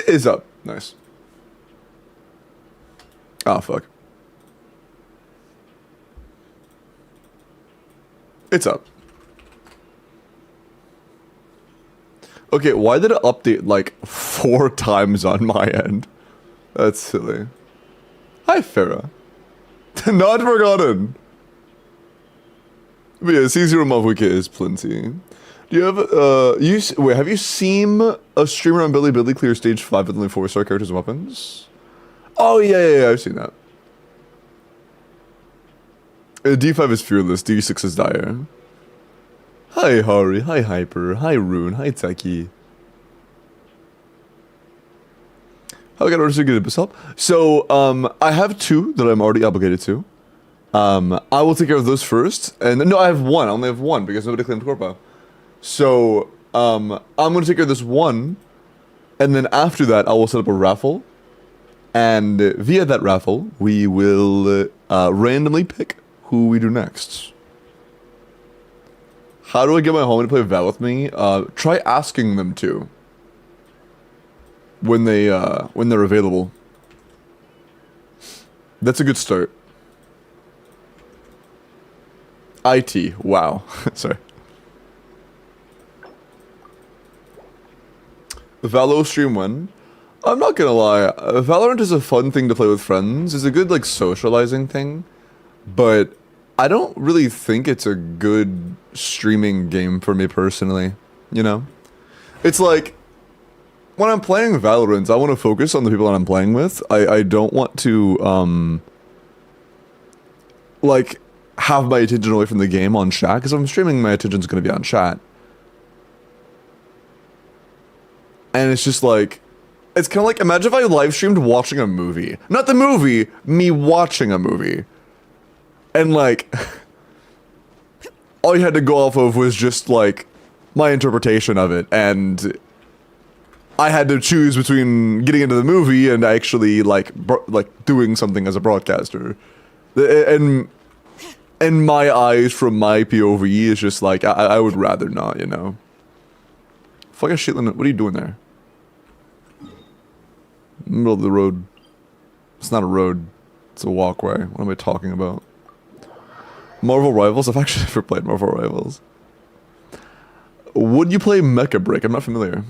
It is up. Nice. Oh, fuck. It's up. Okay, why did it update like 4 times on my end? That's silly. Hi, Farah. Not forgotten. But yeah, C0 Mavwiki is plenty. Do you have, wait, have you seen a streamer on Billy clear stage 5 with only 4-star characters and weapons? Oh, yeah, I've seen that. D5 is fearless, D6 is dire. Hi, Hari, hi, Hyper, hi, Rune, hi, Techie. How can I order to get this help? So, I have 2 that I'm already obligated to. I will take care of those first, and no, I have 1. I only have 1 because nobody claimed Corpo. So, I'm gonna take care of this 1, and then after that, I will set up a raffle, and via that raffle, we will randomly pick who we do next. How do I get my homie to play Val with me? Try asking them to. When they're available. That's a good start. IT, wow. Sorry. Valo stream when? I'm not gonna lie, Valorant is a fun thing to play with friends. It's a good, like, socializing thing. But I don't really think it's a good streaming game for me personally, you know? It's like, when I'm playing Valorant, I want to focus on the people that I'm playing with. I don't want to, like, have my attention away from the game on chat, because if I'm streaming, my attention's going to be on chat. And it's just like, it's kind of like, imagine if I live streamed watching a movie. Not the movie, me watching a movie. And like, all you had to go off of was just like, my interpretation of it, and I had to choose between getting into the movie and actually like doing something as a broadcaster. And in my eyes, from my POV, is just like, I would rather not, you know. Fuck a shitland, what are you doing there? Middle of the road. It's not a road, it's a walkway. What am I talking about? Marvel Rivals? I've actually never played Marvel Rivals. Would you play Mecha Break? I'm not familiar.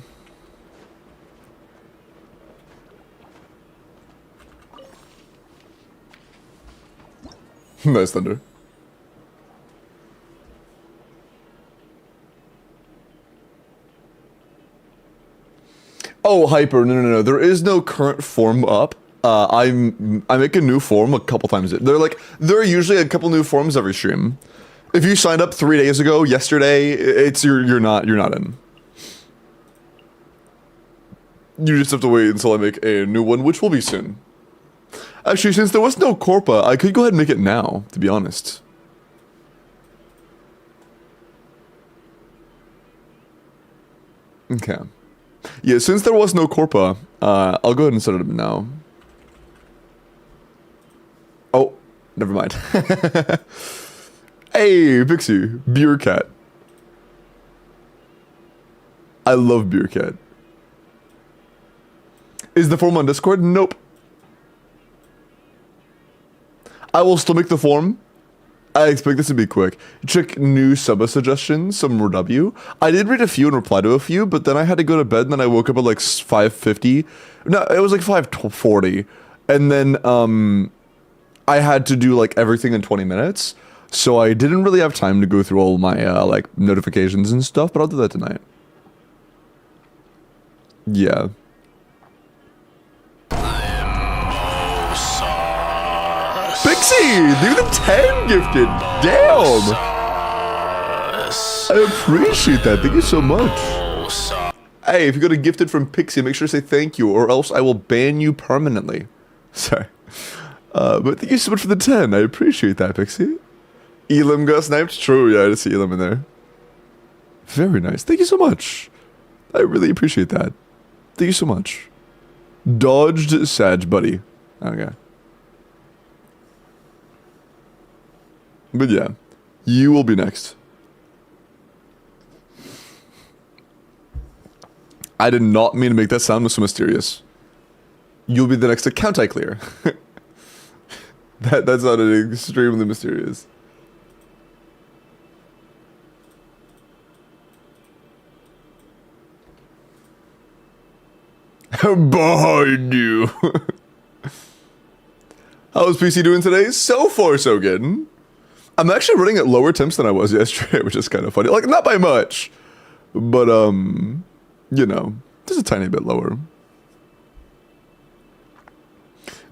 Nice thunder. Oh, Hyper, no. There is no current form up. I make a new form a couple times. There are usually a couple new forms every stream. If you signed up 3 days ago, yesterday, you're not in. You just have to wait until I make a new one, which will be soon. Actually, since there was no Corpa, I could go ahead and make it now, to be honest. Okay. Yeah, since there was no Corpa, I'll go ahead and set it up now. Oh, never mind. Hey, Pixie, Beer Cat. I love Beer Cat. Is the form on Discord? Nope. I will still make the form. I expect this to be quick. Check new sub suggestions, some more W. I did read a few and reply to a few, but then I had to go to bed and then I woke up at like 5:50. No, it was like 5:40. And then I had to do like everything in 20 minutes. So I didn't really have time to go through all my like notifications and stuff, but I'll do that tonight. Yeah. Pixie! Dude, the 10 gifted! Damn! I appreciate that, thank you so much. Hey, if you got a gifted from Pixie, make sure to say thank you, or else I will ban you permanently. Sorry. But thank you so much for the 10, I appreciate that, Pixie. Elam got sniped? True, yeah, I just see Elam in there. Very nice, thank you so much. I really appreciate that. Thank you so much. Dodged Sag, buddy. Okay. But yeah, you will be next. I did not mean to make that sound so mysterious. You'll be the next account I clear. That sounded extremely mysterious. Behind you. How's PC doing today? So far, so good. I'm actually running at lower temps than I was yesterday, which is kind of funny. Like, not by much, but, you know, just a tiny bit lower.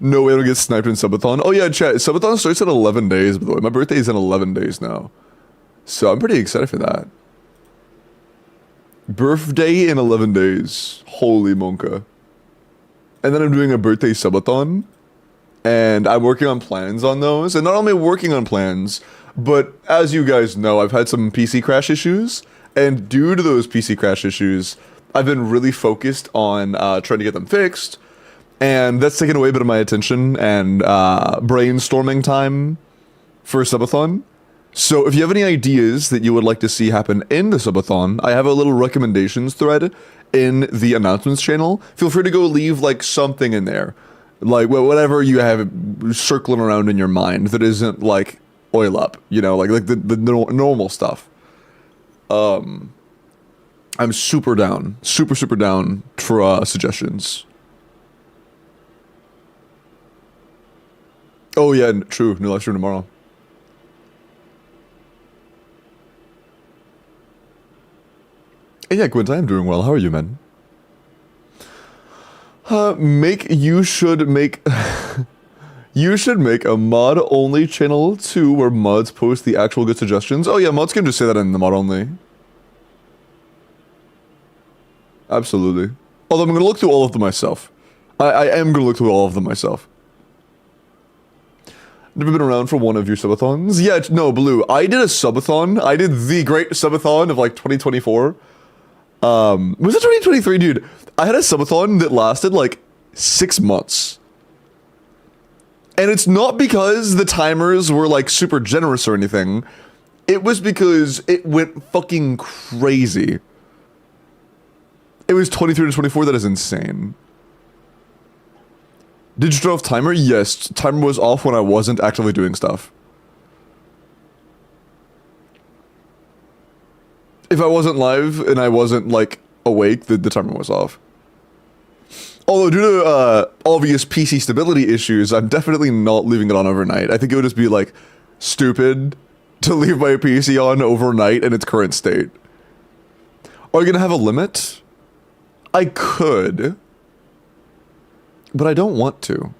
No way to get sniped in Subathon. Oh yeah, chat. Subathon starts in 11 days, by the way. My birthday is in 11 days now. So I'm pretty excited for that. Birthday in 11 days. Holy monka. And then I'm doing a birthday subathon. And I'm working on plans on those. And not only working on plans, but as you guys know, I've had some PC crash issues. And due to those PC crash issues, I've been really focused on trying to get them fixed. And that's taken away a bit of my attention and brainstorming time for subathon. So if you have any ideas that you would like to see happen in the subathon, I have a little recommendations thread in the announcements channel. Feel free to go leave like something in there. Like whatever you have circling around in your mind that isn't like oil up, you know, like the normal stuff. I'm super down, super down for suggestions. Oh yeah, true. New live stream tomorrow. Hey, yeah, Gwent, I am doing well. How are you, man? You should make a mod-only channel too, where mods post the actual good suggestions. Oh yeah, mods can just say that in the mod-only. Absolutely. Although I'm gonna look through all of them myself. I am gonna look through all of them myself. Never been around for one of your subathons? Yeah, no, Blue. I did a subathon. I did the great subathon of like 2024. Was it 2023, dude? I had a subathon that lasted like 6 months. And it's not because the timers were like super generous or anything. It was because it went fucking crazy. It was 23 to 24. That is insane. Did you turn off timer? Yes, timer was off when I wasn't actively doing stuff. If I wasn't live and I wasn't, like, awake, the timer was off. Although, due to obvious PC stability issues, I'm definitely not leaving it on overnight. I think it would just be, like, stupid to leave my PC on overnight in its current state. Are you gonna have a limit? I could. But I don't want to.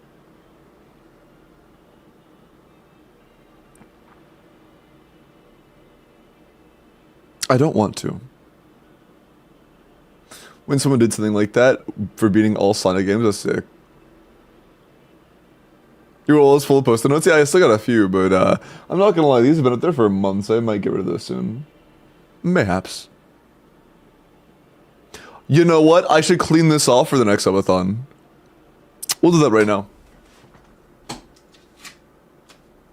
I don't want to. When someone did something like that for beating all Sonic games, that's sick. Your wall is full of post-it notes? Yeah, I still got a few, but I'm not gonna lie, these have been up there for months. I might get rid of those soon. Mayhaps. You know what? I should clean this off for the next subathon. We'll do that right now.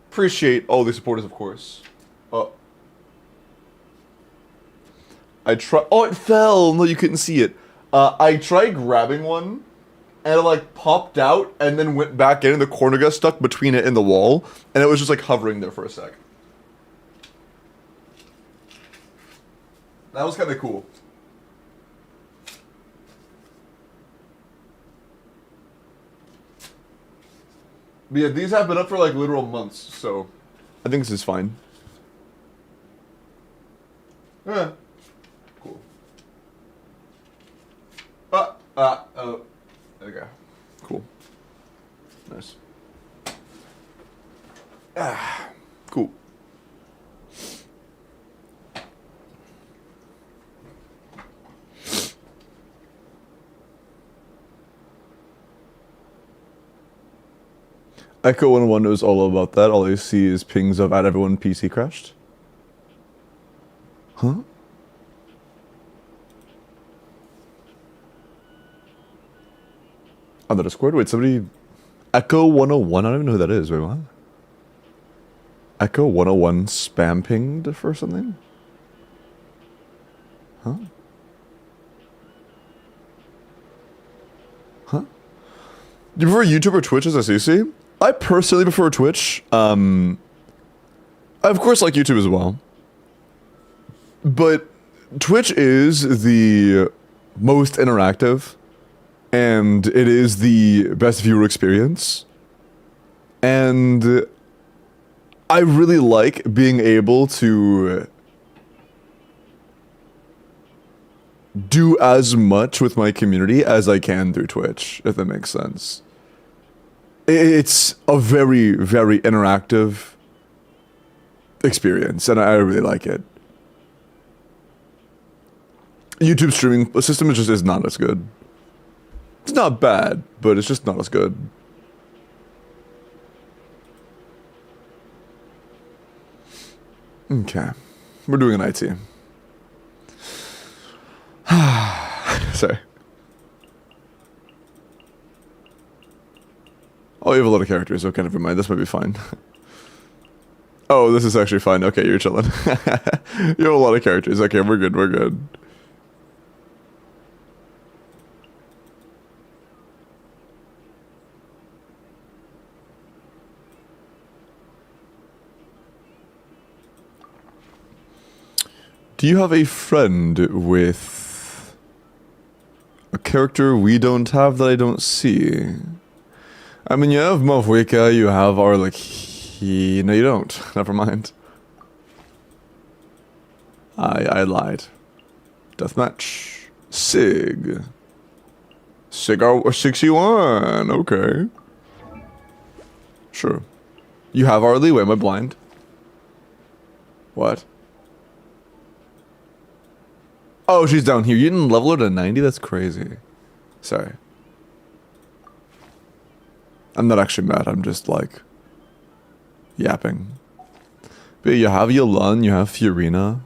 Appreciate all the supporters, of course. Oh. Oh, it fell! No, you couldn't see it. I tried grabbing one, and it, like, popped out, and then went back in, and the corner got stuck between it and the wall, and it was just, like, hovering there for a sec. That was kind of cool. But yeah, these have been up for like literal months, so I think this is fine. Yeah. Cool. Oh. Okay. Cool. Nice. Cool. Echo 101 knows all about that. All I see is pings of everyone PC crashed. Huh? On the Discord? Wait, somebody... Echo 101? I don't even know who that is. Wait, what? Echo 101 spam pinged for something? Huh? Do you prefer YouTube or Twitch as a CC? I personally prefer Twitch. I of course like YouTube as well. But Twitch is the most interactive, and it is the best viewer experience. And I really like being able to do as much with my community as I can through Twitch, if that makes sense. It's a very, very interactive experience, and I really like it. YouTube streaming system is not as good. It's not bad, but it's just not as good. Okay. We're doing an IT. Sorry. Oh, you have a lot of characters. Okay, never mind. This might be fine. Oh, this is actually fine. Okay, you're chilling. You have a lot of characters. Okay, we're good. We're good. Do you have a friend with a character we don't have that I don't see? I mean, you have Mavwika, you have Arlaki. No, you don't. Never mind. I lied. Deathmatch. Sig. Sig 61. Okay. Sure. You have Arlie? Wait, am I blind? What? Oh, she's down here. You didn't level her to 90? That's crazy. Sorry. I'm not actually mad. I'm just like yapping. But you have Yolan, you have Fiorina.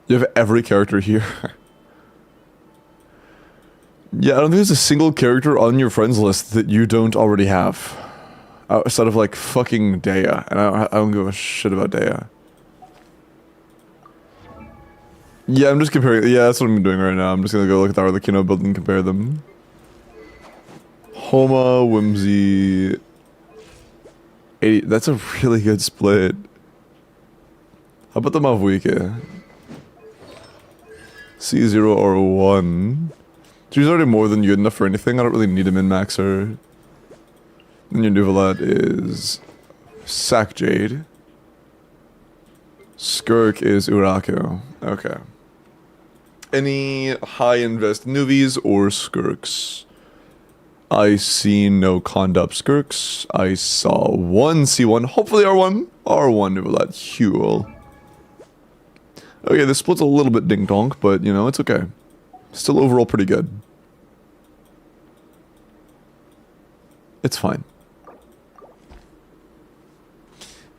You have every character here. Yeah, I don't think there's a single character on your friends list that you don't already have. Outside of like fucking Daya. And I don't give a shit about Daya. Yeah, I'm just comparing. Yeah, that's what I'm doing right now. I'm just gonna go look at the Arlecchino build and compare them. Homa, Whimsy... 80... That's a really good split. How about the Mavwike? C0 or 1. She's already more than good enough for anything. I don't really need to min-max her. And your Nuvalat is... Sack Jade. Skirk is Uraku. Okay. Any high invest Nuvies or Skirks? I see no Condup Skirks. I saw one C1, hopefully R1. R1 Nuvalat Huel. Okay, this split's a little bit ding-donk, but, you know, it's okay. Still overall pretty good. It's fine.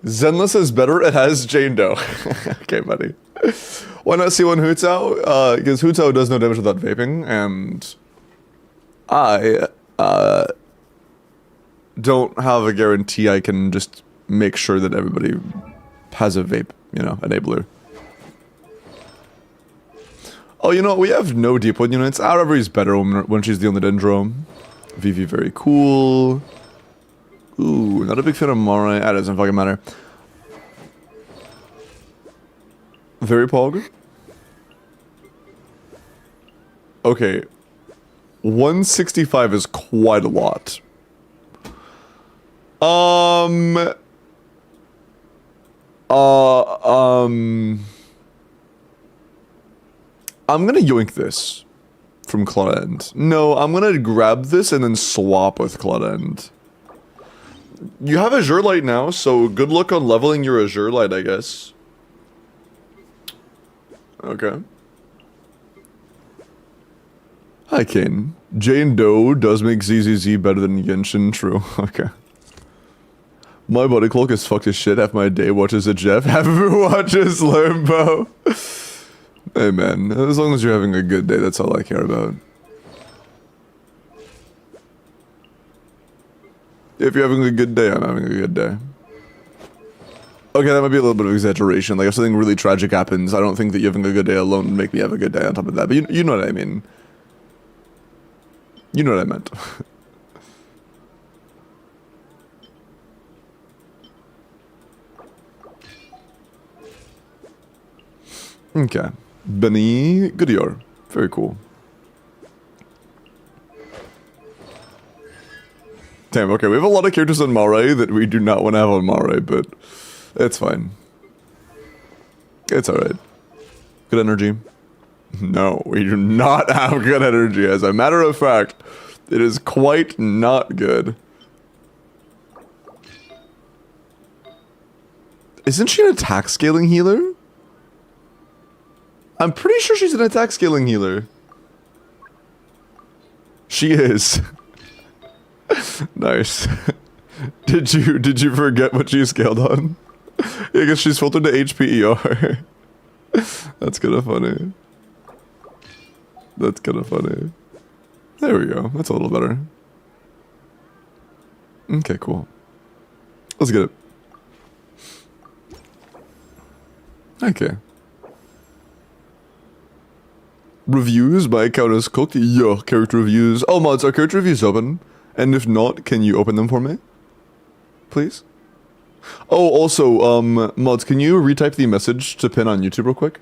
Zenless is better, it has Jane Doe. Okay, buddy. Why not C1 Hootao? Because Hootao does no damage without vaping, and I don't have a guarantee I can just make sure that everybody has a vape, you know, enabler. Oh, you know, we have no deep wood units. Aravery's better when she's the only Dendro. Vivi very cool. Ooh, not a big fan of Morai. That doesn't fucking matter. Very pog. Okay. 165 is quite a lot. I'm gonna yoink this from Claudend. No, I'm gonna grab this and then swap with Claudend. You have Azure Light now, so good luck on leveling your Azure Light, I guess. Okay. Hi, Kane. Jane Doe does make ZZZ better than Genshin, true. Okay. My body clock is fucked as shit. Half my day watches a Jeff, half of it watches Limbo. Hey man, as long as you're having a good day, that's all I care about. If you're having a good day, I'm having a good day. Okay, that might be a little bit of exaggeration. Like, if something really tragic happens, I don't think that you having a good day alone would make me have a good day on top of that. But you know what I mean. You know what I meant. Okay. Benny Goodyear. Very cool. Damn, okay, we have a lot of characters on Mare that we do not want to have on Mare, but it's fine. It's alright. Good energy. No, we do not have good energy. As a matter of fact, it is quite not good. Isn't she an attack scaling healer? I'm pretty sure she's an attack scaling healer. She is. Nice. Did you forget what she scaled on? Yeah, I guess she's filtered to HPER. That's kind of funny. That's kind of funny. There we go. That's a little better. Okay, cool. Let's get it. Okay. Reviews, my account is cooked. Yo, character reviews. Oh, mods, are character reviews open? And if not, can you open them for me? Please? Oh, also, mods, can you retype the message to pin on YouTube real quick?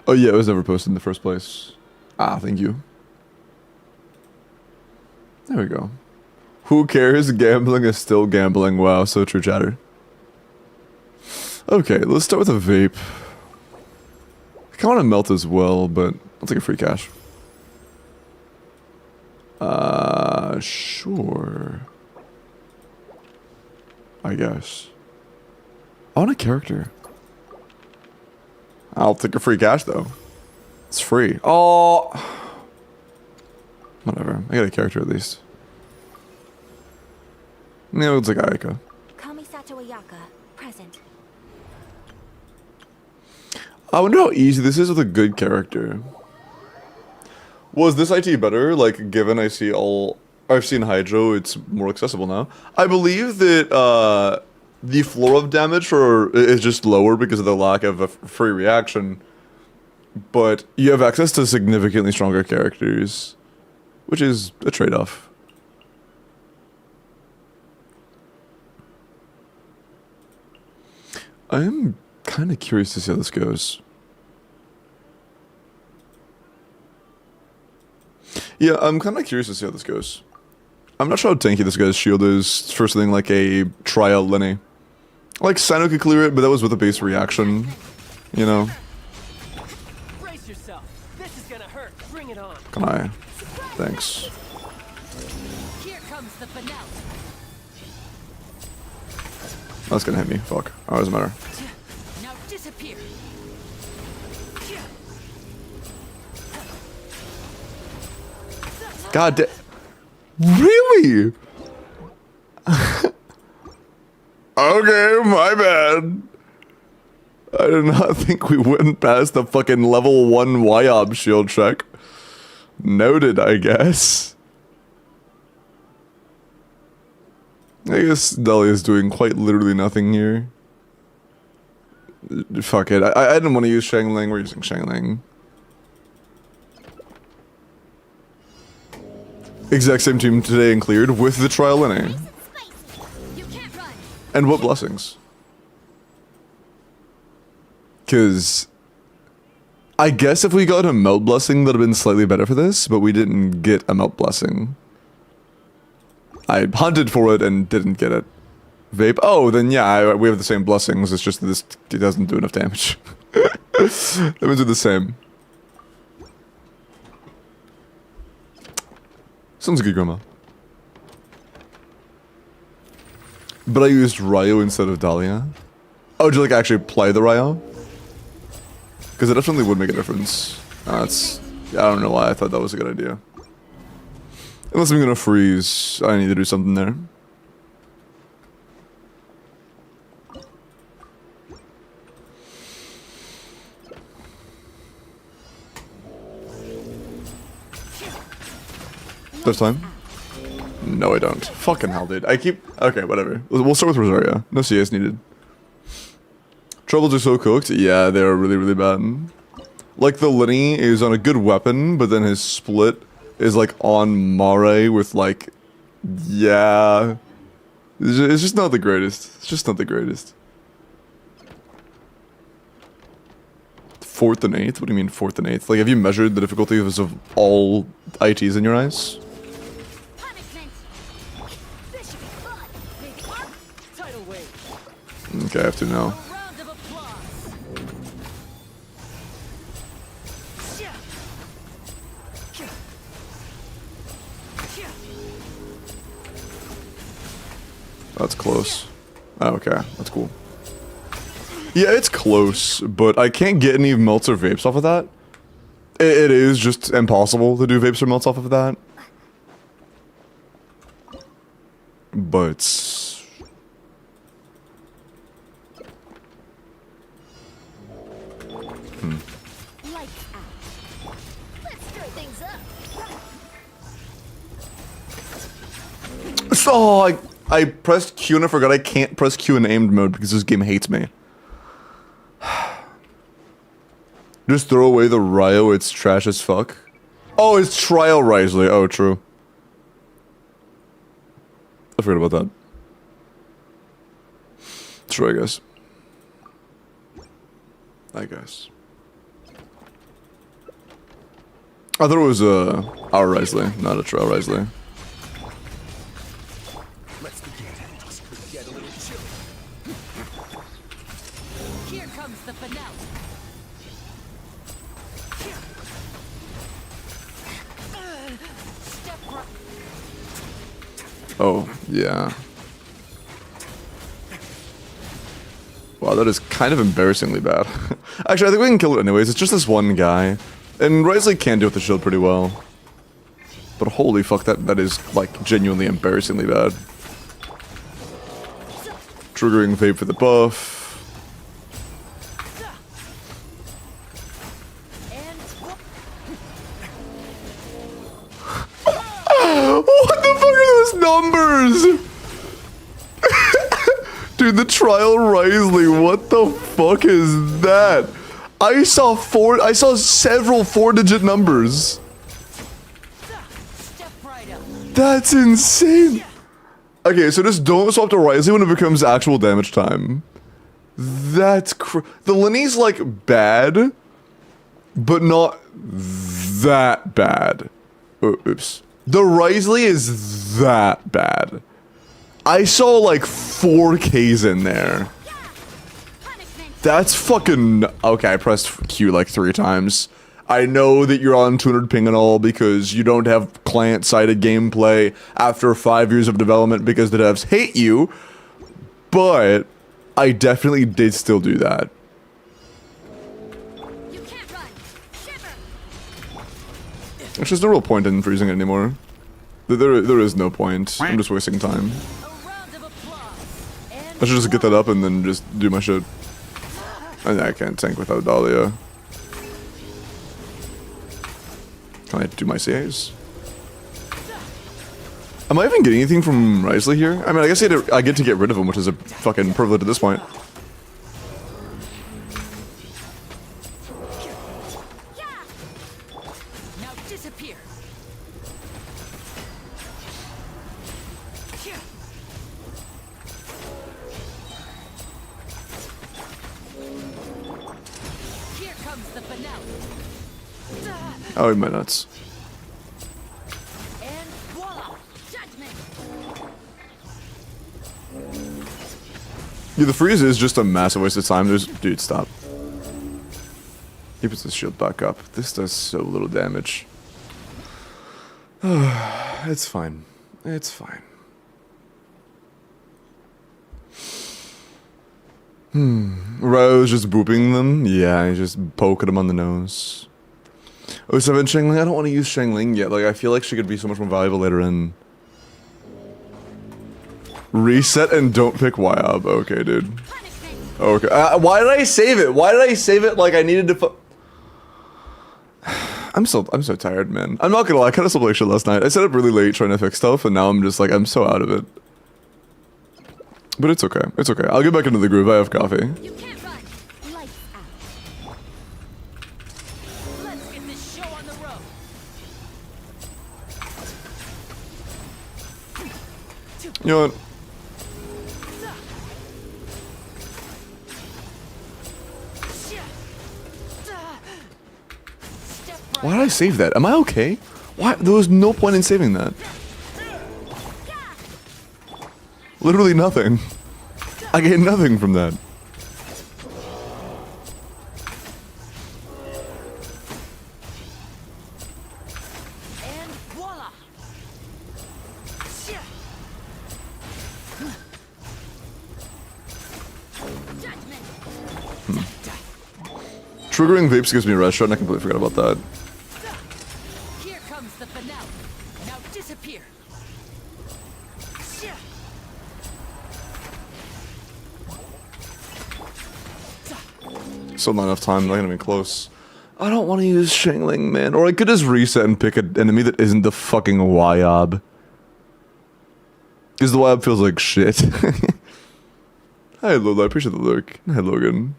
Oh yeah, it was never posted in the first place. Ah, thank you. There we go. Who cares? Gambling is still gambling. Wow, so true, chatter. Okay, let's start with a vape. I kind of want to melt as well, but I'll take a free cash. Sure. I guess. I want a character. I'll take a free cash, though. It's free. Oh! Whatever. I got a character, at least. Yeah, it's like Ayaka. Kamisato Ayaka, present. I wonder how easy this is with a good character. Was this IT better? Like, given I've seen Hydro, it's more accessible now. I believe that, the floor of damage is just lower because of the lack of a free reaction. But you have access to significantly stronger characters, which is a trade-off. I am kind of curious to see how this goes. Yeah, I'm kind of curious to see how this goes. I'm not sure how tanky this guy's shield is for something like a trial Lenny. Like, Sino could clear it, but that was with a base reaction, you know? Brace yourself. This is gonna hurt. Bring it on. Can I? Thanks. Here comes the finale. That's gonna hit me. Fuck. Oh, doesn't matter. Now disappear. God damn. Really? Okay, my bad. I did not think we went past the fucking level 1 YOB shield check. Noted, I guess. I guess Dahlia's doing quite literally nothing here. Fuck it. I didn't want to use Shangling. We're using Shangling. Exact same team today and cleared with the trial in A. And what blessings? Because I guess if we got a melt blessing, that would have been slightly better for this, but we didn't get a melt blessing. I hunted for it and didn't get it. Vape? Oh, then yeah, we have the same blessings, it's just that this doesn't do enough damage. That means we're the same. Sounds good, Grandma. But I used Ryo instead of Dahlia. Oh, did you like actually play the Ryo? Because it definitely would make a difference. I don't know why I thought that was a good idea. Unless I'm gonna freeze, I need to do something there. This time? No, I don't. Fucking hell, dude. Okay, whatever. We'll start with Rosaria. No CS needed. Troubles are so cooked. Yeah, they're really, really bad. Like, the Lenny is on a good weapon, but then his split is like on Mare with like, yeah, it's just not the greatest. It's just not the greatest. 4th and 8th? What do you mean 4th and 8th? Like, have you measured the difficulties of all ITs in your eyes? Punishment. This should be fun. Maybe Tidal wave. Okay, I have to know. A round of applause. Yeah. Yeah. Yeah. That's close. Oh, okay, that's cool. Yeah, it's close, but I can't get any melts or vapes off of that. It is just impossible to do vapes or melts off of that. But... lights out. Let's stir things up. So, I pressed Q and I forgot I can't press Q in aimed mode because this game hates me. Just throw away the Ryo, it's trash as fuck. Oh, it's Trial Risley. Oh, true. I forgot about that. True, I guess. I guess. I thought it was our Risley, not a Trial Risley. Let's begin. Get a little chilly. Here comes the finale. Step right. Oh, yeah. Wow, that is kind of embarrassingly bad. Actually, I think we can kill it anyways. It's just this one guy. And Risley can do with the shield pretty well. But holy fuck, that is, like, genuinely embarrassingly bad. Triggering vape for the buff. And What the fuck are those numbers? Dude, the Trial Risley, what the fuck is that? I saw several 4-digit numbers. step right up. That's insane. Okay, so just don't swap to Risley when it becomes actual damage time. That's the Lenny's like bad, but not that bad. Oops. The Risley is that bad. I saw like 4Ks in there. Punishment. That's fucking... Okay, I pressed Q like 3 times. I know that you're on 200 ping and all because you don't have client-sided gameplay after 5 years of development because the devs hate you, but I definitely did still do that. You can't run. Shiver. There's just no real point in freezing it anymore. There is no point. I'm just wasting time. A round of applause. And I should just get that up and then just do my shit. I can't tank without Dahlia. Can I do my CAs? Am I even getting anything from Risley here? I mean, I guess I get to get rid of him, which is a fucking privilege at this point. yeah. Now disappear. Here comes the finale. Oh, in my nuts. And voila! Judgment! Yeah, the freeze is just a massive waste of time. Dude, stop. He puts his shield back up. This does so little damage. It's fine. It's fine. Rose just booping them? Yeah, he's just poking them on the nose. Oh, 7 Shengling? I don't want to use Shengling yet. Like, I feel like she could be so much more valuable later in. Reset and don't pick YOB. Okay, dude. Punishment! Okay. Why did I save it? Why did I save it like I needed to I'm so tired, man. I'm not gonna lie, I kind of slept like shit last night. I stayed up really late trying to fix stuff, and now I'm just like, I'm so out of it. But it's okay. It's okay. I'll get back into the groove. I have coffee. You can't run! Lights out. Let's get this show on the road. You know what? Why did I save that? Am I okay? Why? There was no point in saving that. Literally nothing. I get nothing from that. And voila! Judgment. Triggering vapes gives me a restaurant. I completely forgot about that. Here comes the finale. Now disappear. Still not enough time. Not gonna be close. I don't want to use Shangling, man. Or I could just reset and pick an enemy that isn't the fucking Wyob. Because the Wyob feels like shit. Hi, Lola. I appreciate the lurk. Hi, Logan.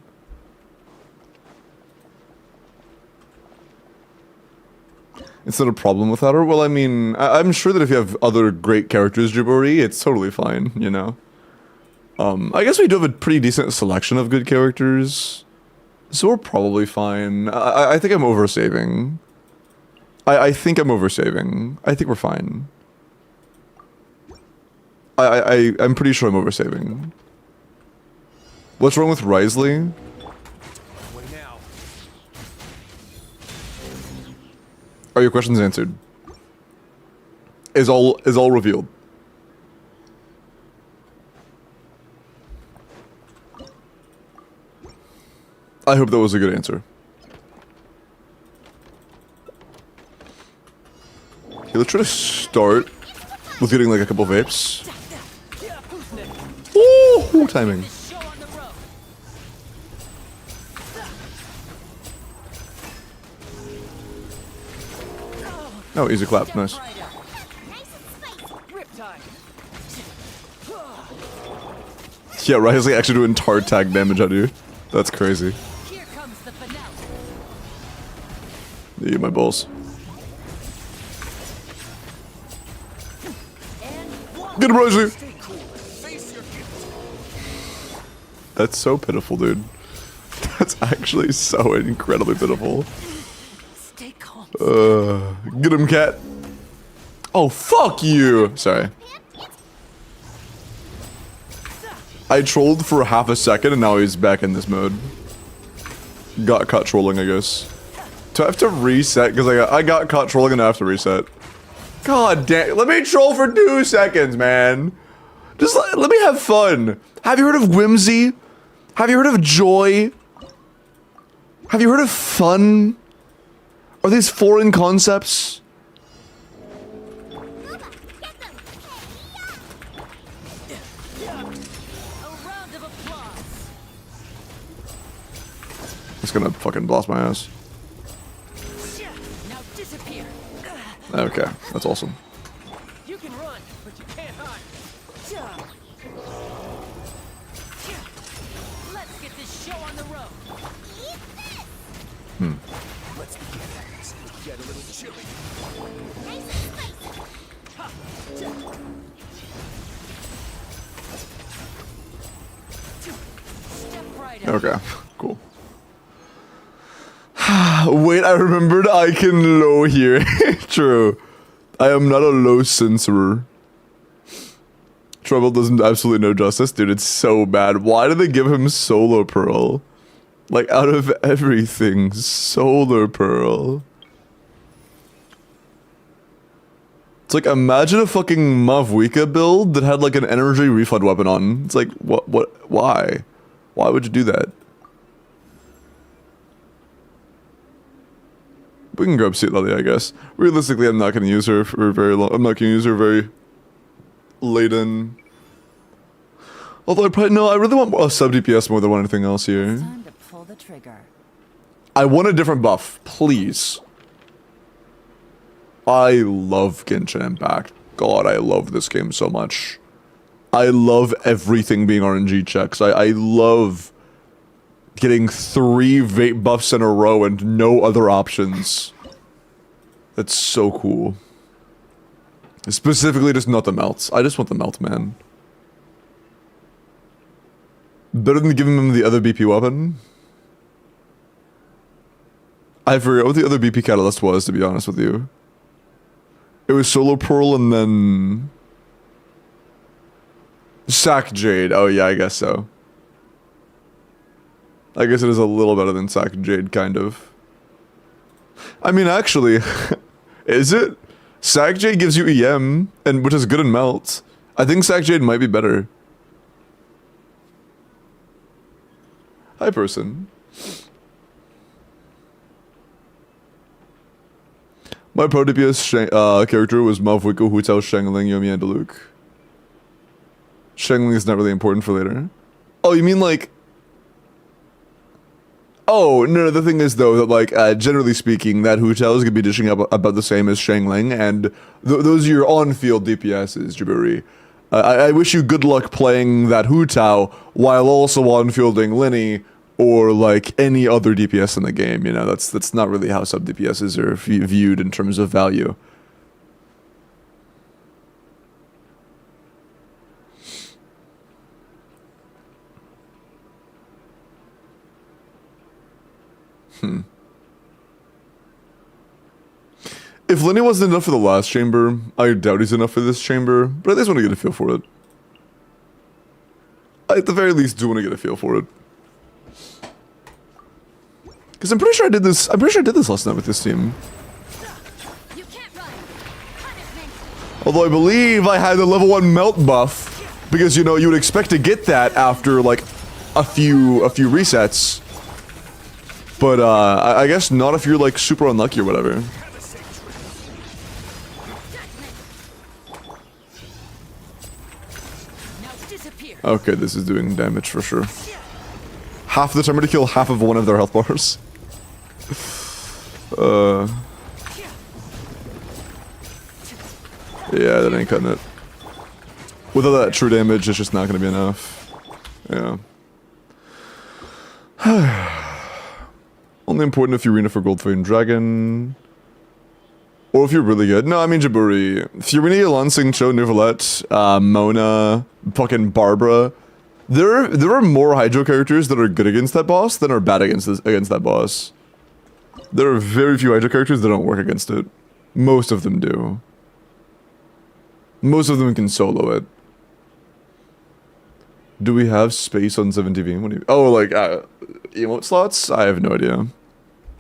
It's not a problem without her? Well, I mean, I'm sure that if you have other great characters, Jabari, it's totally fine, you know? I guess we do have a pretty decent selection of good characters. So we're probably fine. I think I'm oversaving. I think I'm oversaving. I think we're fine. I'm pretty sure I'm oversaving. What's wrong with Risley? What now? Are your questions answered? Is all revealed? I hope that was a good answer. Okay, let's try to start with getting like a couple vapes. Ooh, timing. This show on the road. Oh, easy clap, nice. Right up. Riptide! Yeah, Risley actually doing tar tag damage on you. That's crazy. Here comes the finale. Eat my balls. And voila. Get him, Risley! Stay cool. Face your guilt. That's so pitiful, dude. That's actually so incredibly pitiful. Stay calm. Get him, cat. Oh, fuck you! Sorry. I trolled for half a second and now he's back in this mode. Got caught trolling, I guess. Do I have to reset? Because I got caught trolling and I have to reset. God damn. Let me troll for 2 seconds, man. Just let me have fun. Have you heard of whimsy? Have you heard of joy? Have you heard of fun? Are these foreign concepts? A round of applause. It's gonna fucking blast my ass. Now disappear. Okay, that's awesome. You can run, but you can't hide. Let's get this show on the road. Let's begin. Get a little chilly. Step right up. Okay, cool. Wait, I remembered I can low here. True. I am not a low censorer. Trouble does absolutely no justice. Dude, it's so bad. Why did they give him Solar Pearl? Like, out of everything, Solar Pearl. It's like, imagine a fucking Mavwika build that had like an energy refund weapon on. It's like, why? Why would you do that? We can grab Seat Lily, I guess. Realistically, I'm not going to use her for very long. I'm not going to use her very late in. Although I probably, no, I really want a sub DPS more than want anything else here. Time to pull the trigger. I want a different buff, please. I love Genshin Impact. God, I love this game so much. I love everything being RNG checks. I love getting 3 vape buffs in a row and no other options. That's so cool. Specifically, just not the melt. I just want the melt, man. Better than giving him the other BP weapon. I forget what the other BP catalyst was, to be honest with you. It was Solar Pearl and then... Sack Jade. Oh yeah, I guess so. I guess it is a little better than Sack Jade, kind of. I mean, actually, is it? Sack Jade gives you EM, and which is good in melt. I think Sack Jade might be better. Hi, person. My pro DPS character was Mavwiko, Hu Tao, Shangling, Yomi, and Diluc. Shangling is not really important for later. Oh, you mean like... Oh, no, the thing is, though, that, like, generally speaking, that Hu Tao is going to be dishing up about the same as Shangling, and those are your on-field DPSs, Jaburi. I wish you good luck playing that Hu Tao while also on-fielding Linny, or, like, any other DPS in the game, you know? That's not really how sub-DPSs are viewed in terms of value. If Linny wasn't enough for the last chamber, I doubt he's enough for this chamber, but I just want to get a feel for it. I, at the very least, do want to get a feel for it. Because I'm pretty sure I did this last night with this team. You can't run. Punishment. Although I believe I had the level 1 melt buff, because, you know, you would expect to get that after, like, a few resets. But, I guess not if you're, like, super unlucky or whatever. Now disappear. Okay, this is doing damage for sure. Half the time to kill half of one of their health bars. Yeah, that ain't cutting it. Without that true damage, it's just not gonna be enough. Yeah. Only important if you arena for Goldflame Dragon. Or if you're really good. No, I mean Jaburi. Fiorina, Yelan, Xingqiu, Neuvillette, Mona, fucking Barbara. There are more Hydro characters that are good against that boss than are bad against that boss. There are very few Hydro characters that don't work against it. Most of them do. Most of them can solo it. Do we have space on 7TV? What do you... Oh, like, emote slots? I have no idea.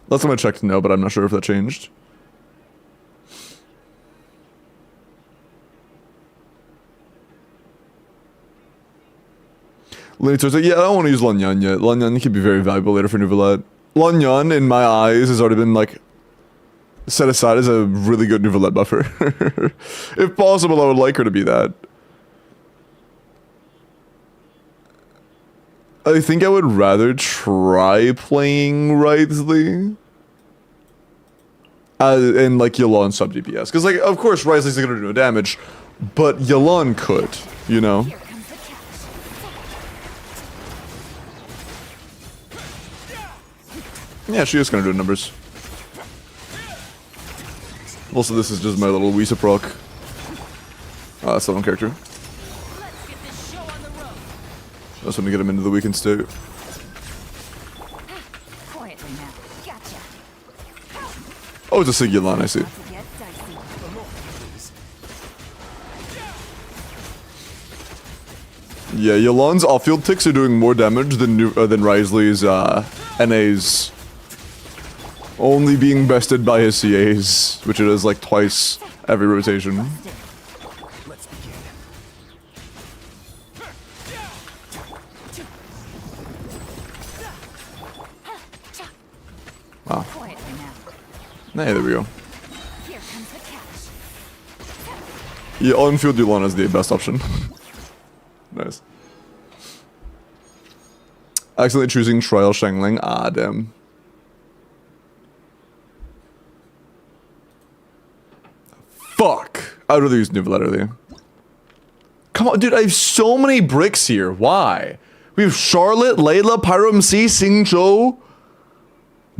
Last time I checked, no, but I'm not sure if that changed. Lenny says, yeah, I don't want to use Lanyan yet. Lanyan could be very valuable later for Neuvillette. Lanyan, in my eyes, has already been, like, set aside as a really good Neuvillette buffer. If possible, I would like her to be that. I think I would rather try playing Wriothesley. And, like, Yelan sub DPS. Because, like, of course, Wriothesley's gonna do no damage, but Yelan could, you know? Here comes the catch. Yeah, she is gonna do numbers. Also, this is just my little Wisa proc. That's the wrong character. Let's get this show on the road. I just want to get him into the weekend state. Quietly now. Gotcha. Oh, it's a Sigilon, I see. To get dicey. Yeah, Yelan's off-field ticks are doing more damage than Wriothesley's NAs. Only being bested by his CAs, which it is like twice every rotation. Let's begin. Wow. Quietly now. Hey, there we go. Here comes the catch. Yeah, on-field Yelan is the best option. Nice. Accidentally choosing Trial Shangling. Ah, damn. Fuck. I'd rather use Neuvillette earlier. Come on, dude, I have so many bricks here. Why? We have Charlotte, Layla, Pyrom C, Xingqiu.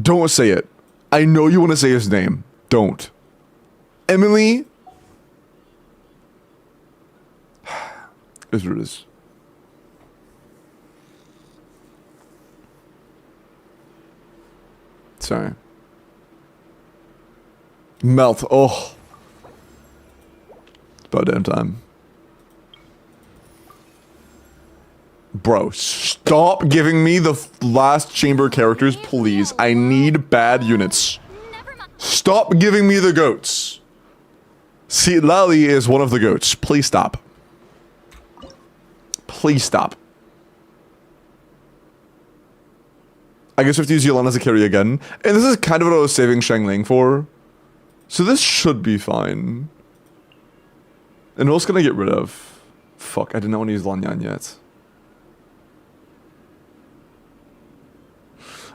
Don't say it. I know you want to say his name. Don't. Emily. Is what it is. Sorry. Melt. Oh. It's about damn time. Bro, stop giving me the last chamber characters, please. I need bad units. Stop giving me the goats. See, Lally is one of the goats. Please stop. Please stop. I guess we have to use Yolanda as a carry again. And this is kind of what I was saving Shangling for. So this should be fine. And who else can I get rid of? Fuck, I did not want to use Lanyan yet.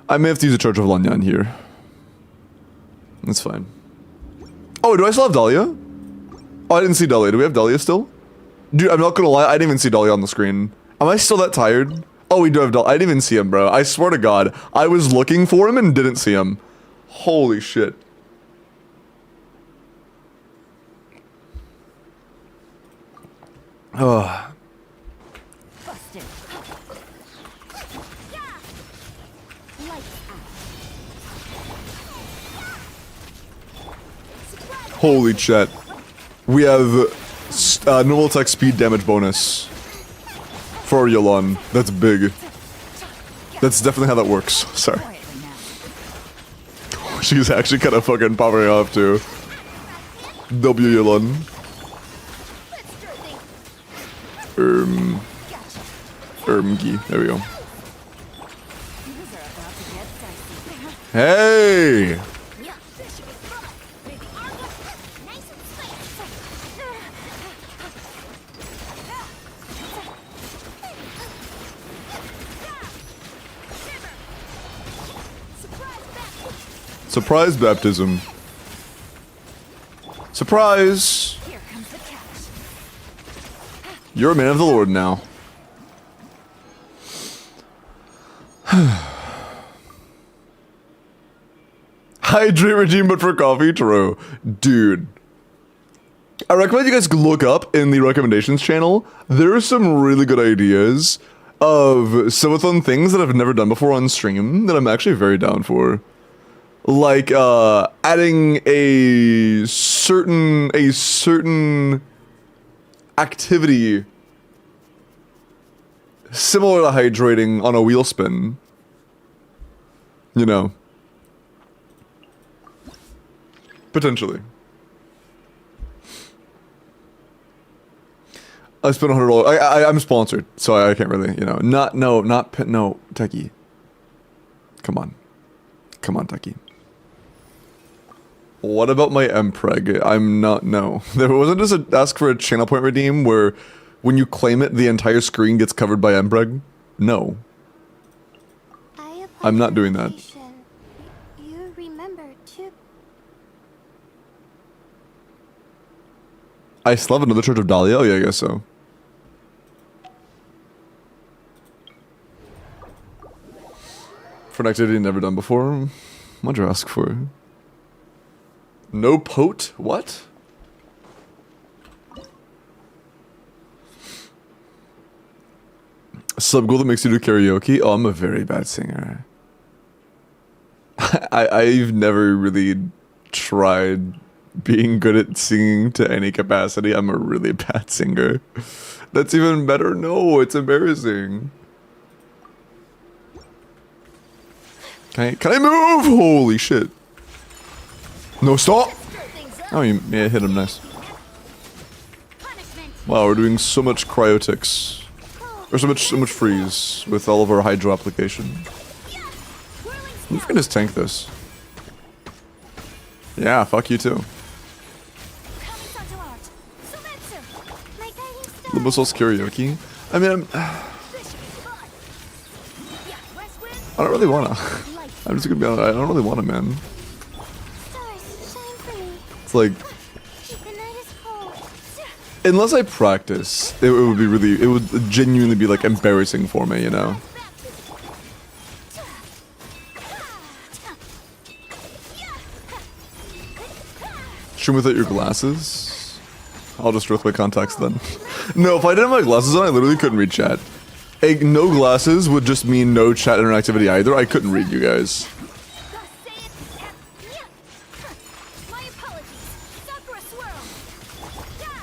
I may have to use a charge of Lanyan here. That's fine. Oh, do I still have Dahlia? Oh, I didn't see Dahlia. Do we have Dahlia still? Dude, I'm not gonna lie, I didn't even see Dahlia on the screen. Am I still that tired? Oh, we do have Dahlia. I didn't even see him, bro. I swear to God. I was looking for him and didn't see him. Holy shit. Ugh. Busted. Holy shit. We have normal attack speed damage bonus for Yolan. That's big. That's definitely how that works. Sorry. She's actually kind of fucking popping off too. W Yolan. Ermgi. There we go. Hey! Surprise baptism. Surprise! Here comes the catch. You're a man of the Lord now. Hydrate regime, but for coffee? True. Dude. I recommend you guys look up in the recommendations channel. There are some really good ideas of subathon things that I've never done before on stream that I'm actually very down for. Like, adding a certain activity similar to hydrating on a wheel spin. You know. Potentially. I spent $100. I'm sponsored, so I can't really, you know. No, Techie. Come on, Techie. What about my Mpreg? I'm not, no. There wasn't just a ask for a channel point redeem where when you claim it, the entire screen gets covered by Mpreg? No. I'm not doing that. You remember to... I still have another Church of Dahlia? Oh yeah, I guess so. For an activity never done before? What'd you ask for? No pote? What? Sub goal that makes you do karaoke? Oh, I'm a very bad singer. I've never really tried being good at singing to any capacity. I'm a really bad singer. That's even better. No, it's embarrassing. Can I move? Holy shit. No, stop! Oh, you hit him nice. Wow, we're doing so much cryotics. Or so much freeze with all of our hydro application. I'm gonna just tank this. Yeah, fuck you too. Libosol's karaoke? I mean, I don't really wanna. I'm just gonna be honest, I don't really wanna, man. It's like, unless I practice, it would be really, it would genuinely be like embarrassing for me, you know? Stream without your glasses? I'll just roll my contacts then. No, if I didn't have my glasses on, I literally couldn't read chat. No glasses would just mean no chat interactivity either. I couldn't read you guys. My apologies. Sakura swirl. Yeah.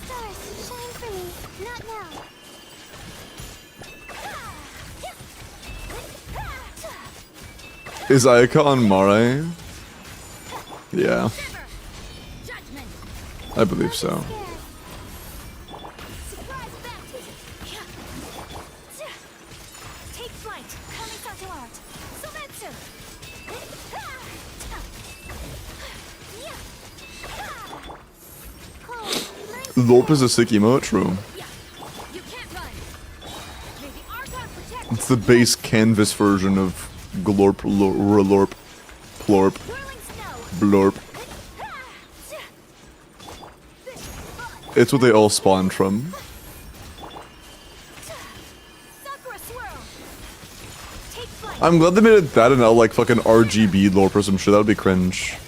Stars, shine for me. Not now. Is Ayaka on Mare? Yeah, Judgment. I believe so. Surprise baptism. Take flight. Kamisato art. Sometsu. Lorp is a sick emote, true. You can't run. May the Archon protect. It's the base canvas version of Glorp, Lorp, Plorp, Whirling snow. Blorp. It's what they all spawned from. Sakura swirl. Take flight. I'm glad they made it that and not like fucking RGB Lorp or some shit. That would be cringe.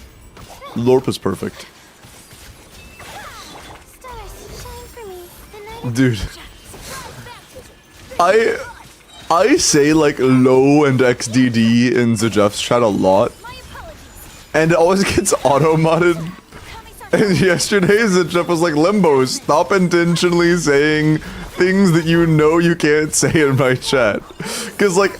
Lorp is perfect. Stars, shine for me. The night. Dude, Surprise baptism. I say like low and XDD in the Jeff's chat a lot, My apologies. and it always gets auto-modded. Kamisato. And yesterday the Jeff was like, Limbo, stop intentionally saying things that you know you can't say in my chat. Cause like,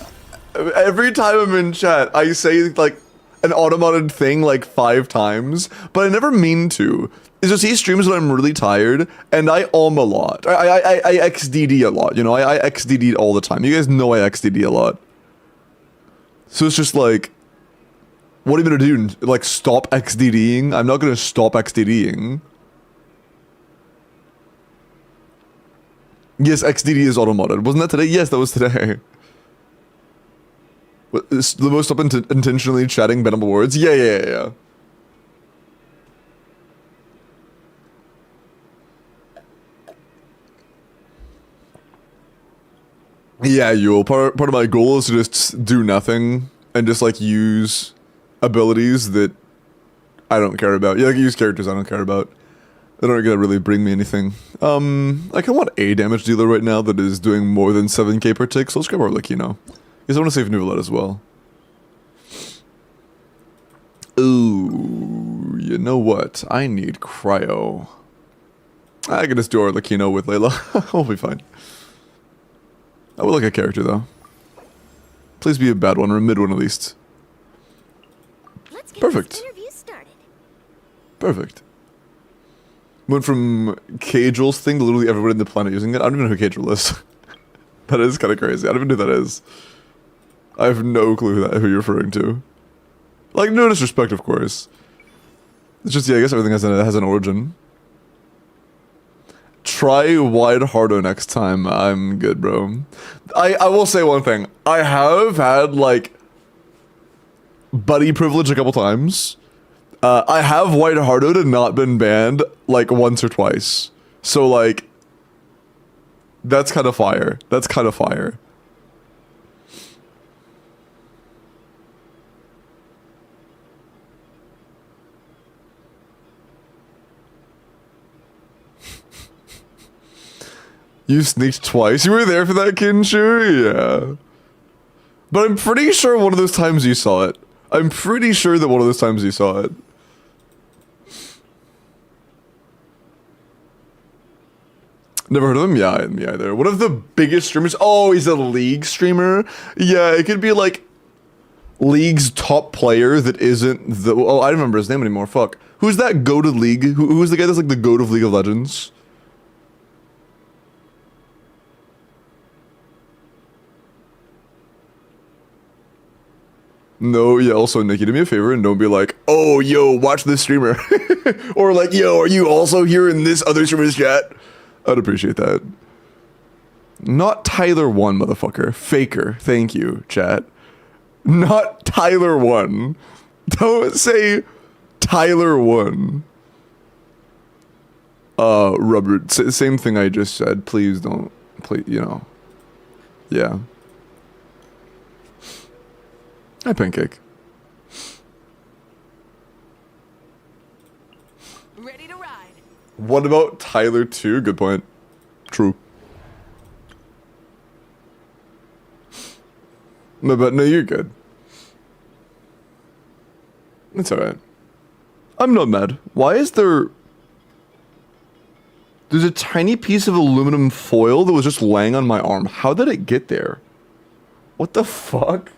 every time I'm in chat, I say like an auto-modded thing like 5 times, but I never mean to. It's just he streams when I'm really tired, and I a lot. I XDD a lot, you know, I XDD all the time. You guys know I XDD a lot. So it's just like, what are you gonna do? Like, stop XDDing? I'm not gonna stop XDDing. Yes, XDD is auto-modded. Wasn't that today? Yes, that was today. What, is the most up intentionally chatting bannable words? Yeah. Yeah, Yule. Part of my goal is to just do nothing and just like use abilities that I don't care about. Yeah, like use characters I don't care about. They don't gonna really bring me anything. I can want a damage dealer right now that is doing more than 7k per tick, so let's grab our Lakino. Because I want to save Nuvolet as well. Ooh, you know what? I need cryo. I can just do our Lakino with Layla. We'll be fine. I would like a character though. Please be a bad one or a mid one at least. Let's get Perfect. this interview started. Perfect. Went from Cagel's thing to literally everybody on the planet using it. I don't even know who Cagel is. That is kind of crazy. I don't even know who that is. I have no clue who you're referring to. Like, no disrespect, of course. It's just, yeah, I guess everything has an origin. Try wide harder next time. I'm good, bro. I will say one thing. I have had, like, buddy privilege a couple times. I have white hardoed and not been banned, like, once or twice. So, like, that's kind of fire. That's kind of fire. You sneaked twice? You were there for that, Kinshu? Yeah. But I'm pretty sure one of those times you saw it. I'm pretty sure that one of those times you saw it. Never heard of him? Yeah, me either. One of the biggest streamers. Oh, he's a League streamer? Yeah, it could be like League's top player that isn't the... Oh, I don't remember his name anymore. Fuck. Who's that GOAT of League? Who's the guy that's like the GOAT of League of Legends? No, yeah, also, Nikki, do me a favor and don't be like, oh, yo, watch this streamer. Or like, yo, are you also here in this other streamer's chat? I'd appreciate that. Not Tyler1, motherfucker. Faker. Thank you, chat. Not Tyler1. Don't say Tyler1. Robert, same thing I just said. Please don't, please, you know. Yeah. Hi, Pancake. Ready to ride. What about Tyler too? Good point. True. No, but no, you're good. It's alright. I'm not mad. Why is there... There's a tiny piece of aluminum foil that was just laying on my arm. How did it get there? What the fuck?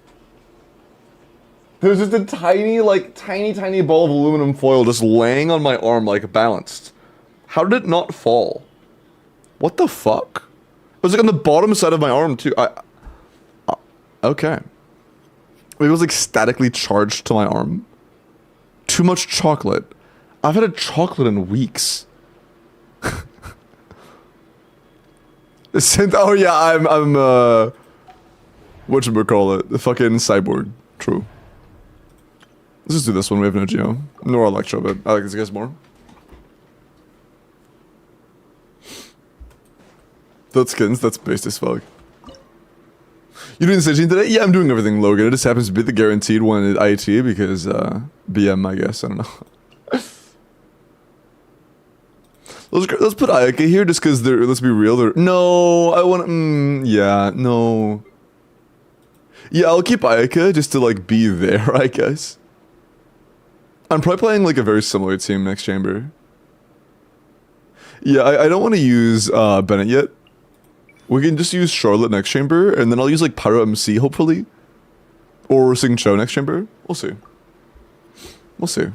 There's just a tiny, like, tiny ball of aluminum foil just laying on my arm, like, balanced. How did it not fall? What the fuck? It was, like, on the bottom side of my arm, too. Okay. It was, like, statically charged to my arm. Too much chocolate. I've had a chocolate in weeks. Oh yeah, I'm whatchamacallit, the fucking cyborg. True. Let's just do this one, we have no Geo. Nor Electro, but I like these guys more. Those skins, that's based as fuck. You doing Genshin today? Yeah, I'm doing everything, Logan. It just happens to be the guaranteed one at IT because, BM, I guess. I don't know. Let's put Ayaka here just because they're, let's be real, they're, no, I want to, yeah, no. Yeah, I'll keep Ayaka just to, like, be there, I guess. I'm probably playing, like, a very similar team next chamber. Yeah, I don't want to use, Bennett yet. We can just use Charlotte next chamber, and then I'll use, like, Pyro MC, hopefully. Or Sing Cho next chamber. We'll see. We'll see.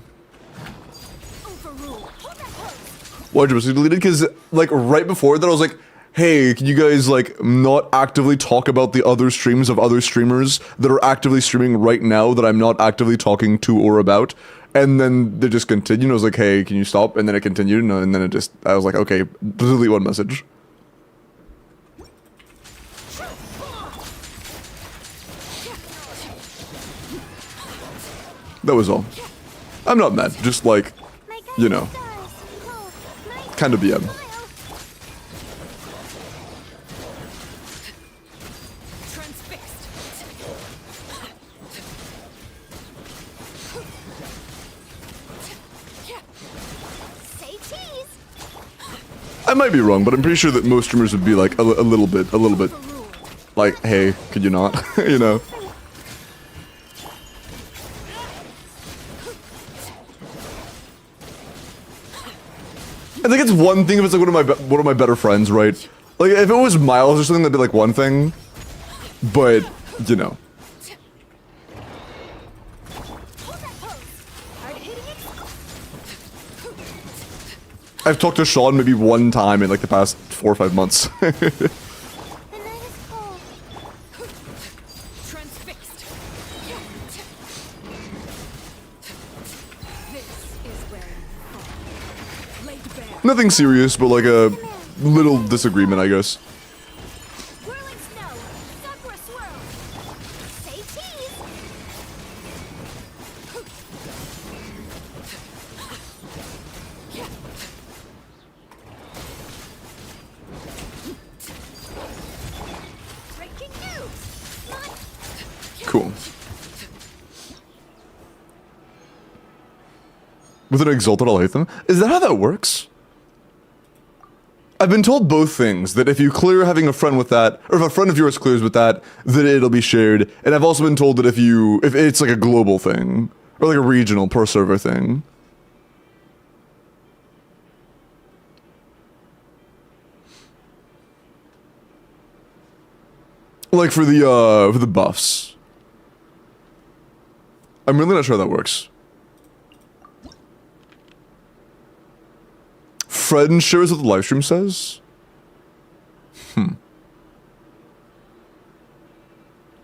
Why was it deleted? Because, like, right before that, I was like, hey, can you guys, like, not actively talk about the other streams of other streamers that are actively streaming right now that I'm not actively talking to or about? And then they just continued. I was like, hey, can you stop? And then it continued, and then it just, I was like, okay, delete one message. That was all. I'm not mad, just like, you know, kind of BM. I might be wrong, but I'm pretty sure that most streamers would be like a little bit, like, hey, could you not, you know? I think it's one thing if it's like one of my better friends, right? Like if it was Miles or something, that'd be like one thing, but you know. I've talked to Sean maybe one time in like the past 4 or 5 months. Nothing serious, but like a little disagreement, I guess. Cool. With an exalted Alhaitham? Is that how that works? I've been told both things, that if you clear having a friend with that, or if a friend of yours clears with that, then it'll be shared, and I've also been told that if it's like a global thing, or like a regional per server thing. Like for the buffs. I'm really not sure how that works. Fred shares what the livestream says? But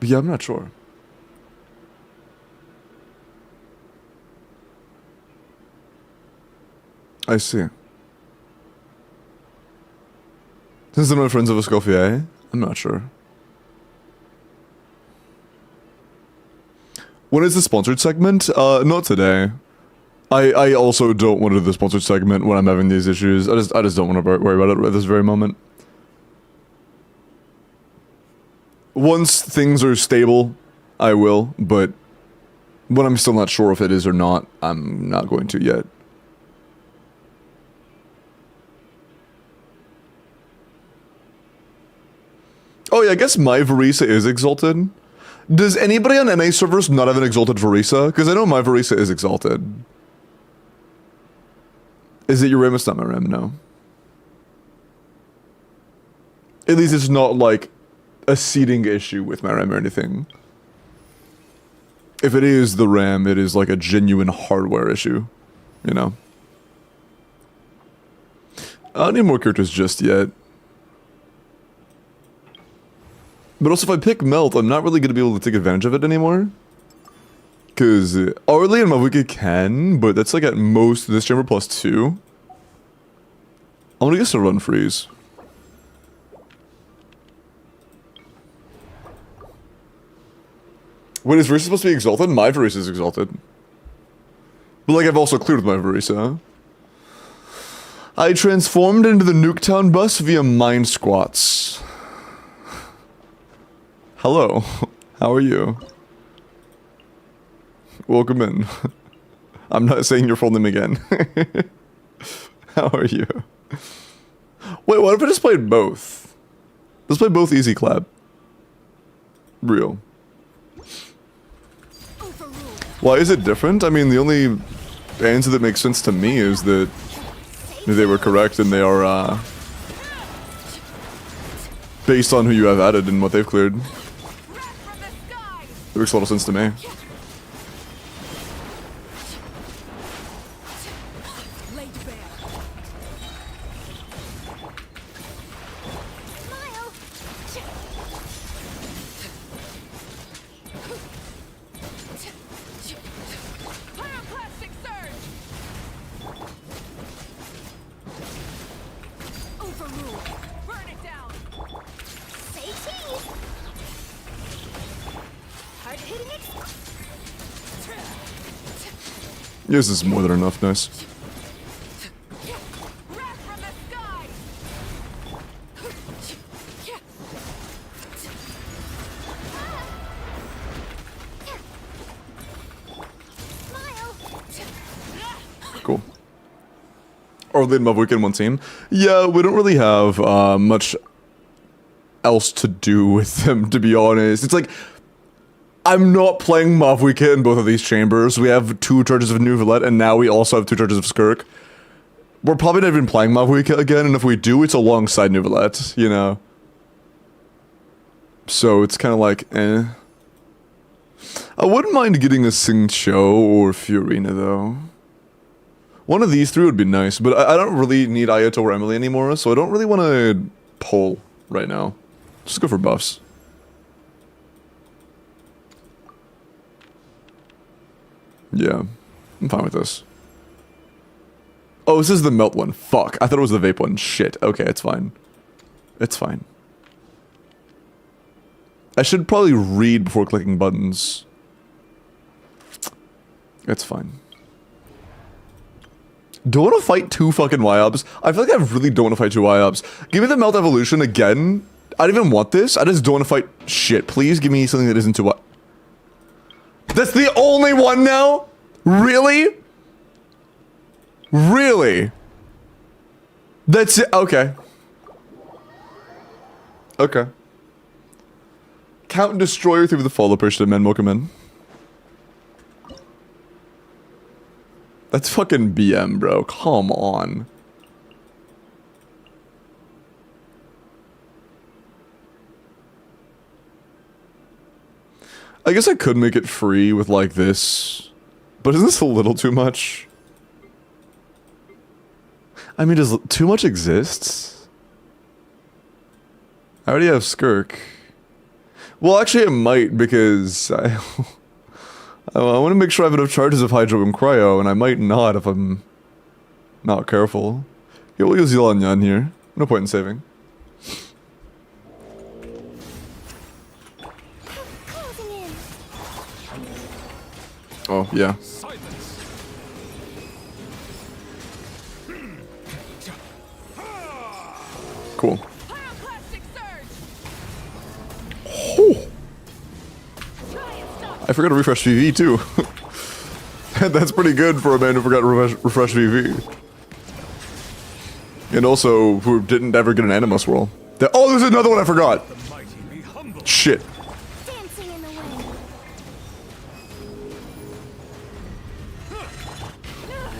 yeah, I'm not sure. I see. Since they're my friends of Escoffier, I'm not sure. When is the sponsored segment? Not today. I also don't want to do the sponsored segment when I'm having these issues. I just don't want to worry about it at this very moment. Once things are stable, I will, but when I'm still not sure if it is or not, I'm not going to yet. Oh yeah, I guess my Varisa is exalted. Does anybody on NA servers not have an exalted Varisa? Because I know my Varisa is exalted. Is it your Rim? It's not my Rim, no. At least it's not like a seating issue with my RAM or anything. If it is the RAM, it is like a genuine hardware issue, you know? I don't need more characters just yet. But also, if I pick Melt, I'm not really going to be able to take advantage of it anymore. Because Arlie and Mavuka can, but that's like at most this chamber plus 2. I'm going to guess a run freeze. Wait, is Varisa supposed to be exalted? My Varisa is exalted. But like, I've also cleared my Varisa. I transformed into the Nuketown bus via Mind Squats. Hello. How are you? Welcome in. I'm not saying your full name again. How are you? Wait, what if I just played both? Let's play both easy clap. Real. Why is it different? I mean, the only answer that makes sense to me is that they were correct and they are, based on who you have added and what they've cleared. It makes a lot of sense to me. Yes, this is more than enough, nice. Cool. Arlie and Mavuka in one team. Yeah, we don't really have much else to do with them, to be honest. It's like, I'm not playing Mavuka in both of these chambers. We have 2 charges of Nouvelette, and now we also have 2 charges of Skirk. We're probably not even playing Mavuka again, and if we do, it's alongside Nouvelette, you know? So it's kind of like, eh. I wouldn't mind getting a Xingqiu or Fiorina, though. One of these 3 would be nice, but I don't really need Ayato or Emily anymore, so I don't really want to pull right now. Just go for buffs. Yeah, I'm fine with this. Oh, this is the Melt one. Fuck, I thought it was the Vape one. Shit, okay, it's fine. It's fine. I should probably read before clicking buttons. It's fine. Don't want to fight 2 fucking YOBs. I feel like I really don't want to fight 2 YOBs. Give me the Melt evolution again. I don't even want this. I just don't want to fight shit. Please give me something that isn't 2 YOBs. That's the only one now? Really? Really? That's it? Okay. Okay. Count Destroyer through the follow person, man. Welcome in. That's fucking BM, bro. Come on. I guess I could make it free with like this, but isn't this a little too much? I mean, does too much exist? I already have Skirk. Well, actually it might, because I want to make sure I have enough charges of Hydro and Cryo, and I might not if I'm not careful. Yeah, we'll use Yilan Yan here. No point in saving. Oh, yeah. Cool. Oh. I forgot to refresh VV too. That's pretty good for a man who forgot to refresh VV. And also, who didn't ever get an Animus roll. Oh, there's another one I forgot! Shit. Dancing in the wind.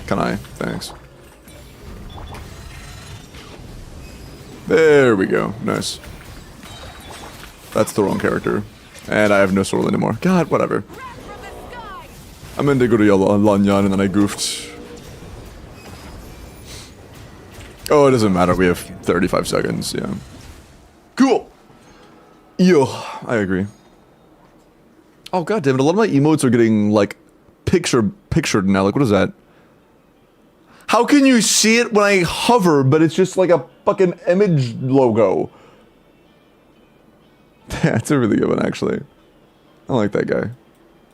Can I? Thanks. There we go. Nice. That's the wrong character. And I have no sword anymore. God, whatever. I meant to go to Lanyan and then I goofed. Oh, it doesn't matter. We have 35 seconds. Yeah. Cool. Yo, I agree. Oh, god damn it. A lot of my emotes are getting, like, pictured now. Like, what is that? How can you see it when I hover, but it's just like a fucking image logo? That's a really good one, actually. I like that guy.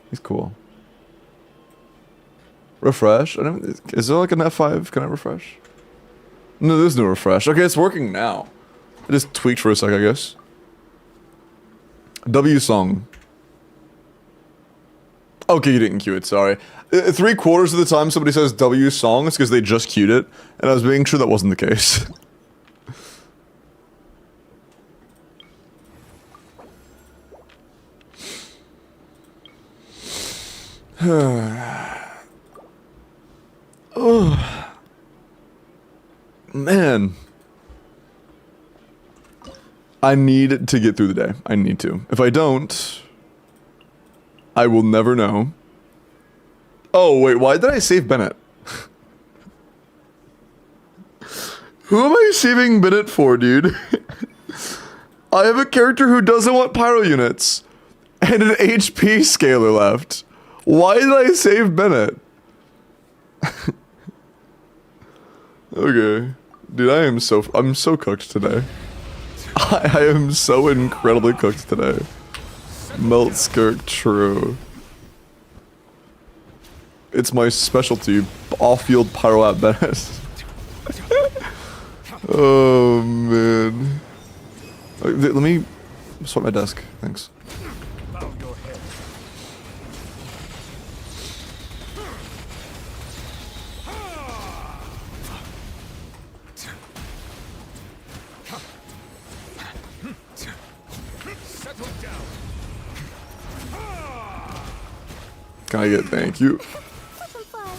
He's cool. Refresh? I don't, is there like an F5? Can I refresh? No, there's no refresh. Okay, it's working now. I just tweaked for a sec, I guess. W song. Okay, you didn't cue it, sorry. 3/4 of the time somebody says W song, it's because they just queued it, and I was making sure that wasn't the case. Oh. Man. I need to get through the day. I need to. If I don't, I will never know. Oh, wait, why did I save Bennett? Who am I saving Bennett for, dude? I have a character who doesn't want pyro units and an HP scaler left. Why did I save Bennett? Okay. Dude, I'm so cooked today. I am so incredibly cooked today. Melt skirt, true. It's my specialty, off-field pyro at Bennett. Oh, man. Let me swap my desk, thanks. Can I get thank you? Butterfly.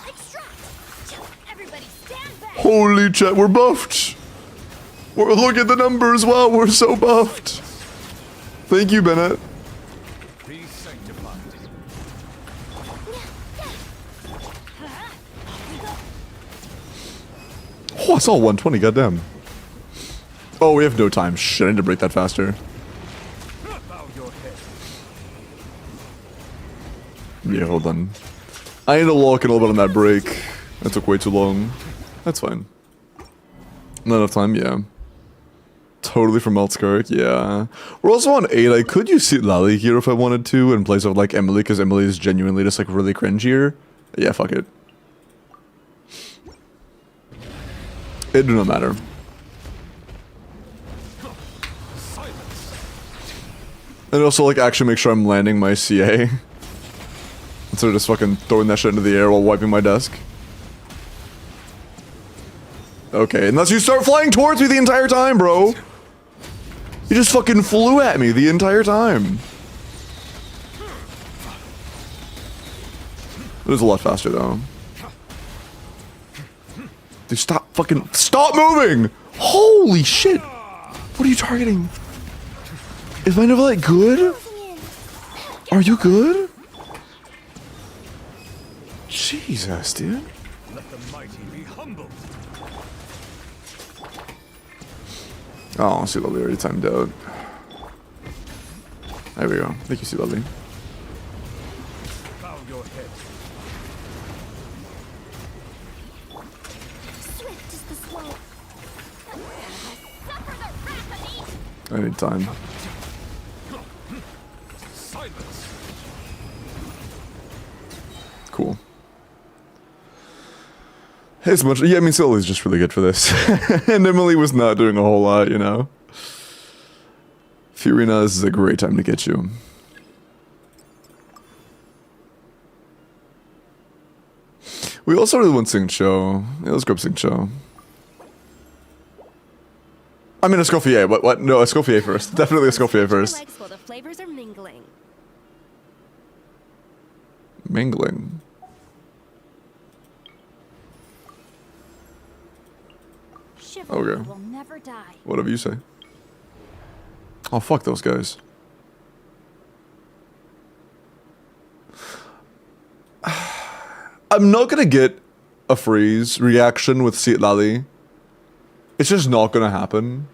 Extract. Everybody stand back. Holy chat, we're buffed! Look at the numbers, wow, we're so buffed! Thank you, Bennett. Be sanctified. Oh, I saw 120, goddamn. Oh, we have no time. Shit, I need to break that faster. Bow your head. Yeah, hold on. I need to lock in a little bit on that break. That took way too long. That's fine. Not enough time, yeah. Totally from Meltskirk, yeah. We're also on 8. I could use Seat Lally here if I wanted to in place of like Emily, because Emily is genuinely just like really cringier. Yeah, fuck it. It do not matter. And also like actually make sure I'm landing my CA. Instead of just fucking throwing that shit into the air while wiping my desk. Okay, unless you start flying towards me the entire time, bro. You just fucking flew at me the entire time. It was a lot faster though. Dude, stop moving! Holy shit! What are you targeting? Is my Nova like good? Are you good? Jesus, dude. Let the mighty be humbled. Oh, see Lovely already timed out. There we go. Thank you, see Lovely. Bow your head. Swift is the slope. Suffer the wrath of each. I need time. Silence. Cool. As much, yeah, I mean, Sylvie's just really good for this. And Emily was not doing a whole lot, you know? Fiorina, this is a great time to get you. We also really want Sing Cho. Yeah, let's grab Sing Cho. I mean, Escoffier. What? No, Escoffier first. Definitely Escoffier first. Legs while the flavors are mingling. Mingling. Chivalry Okay. will never die. Whatever you say. Oh, fuck those guys. I'm not gonna get a freeze reaction with Seat Lally. It's just not gonna happen.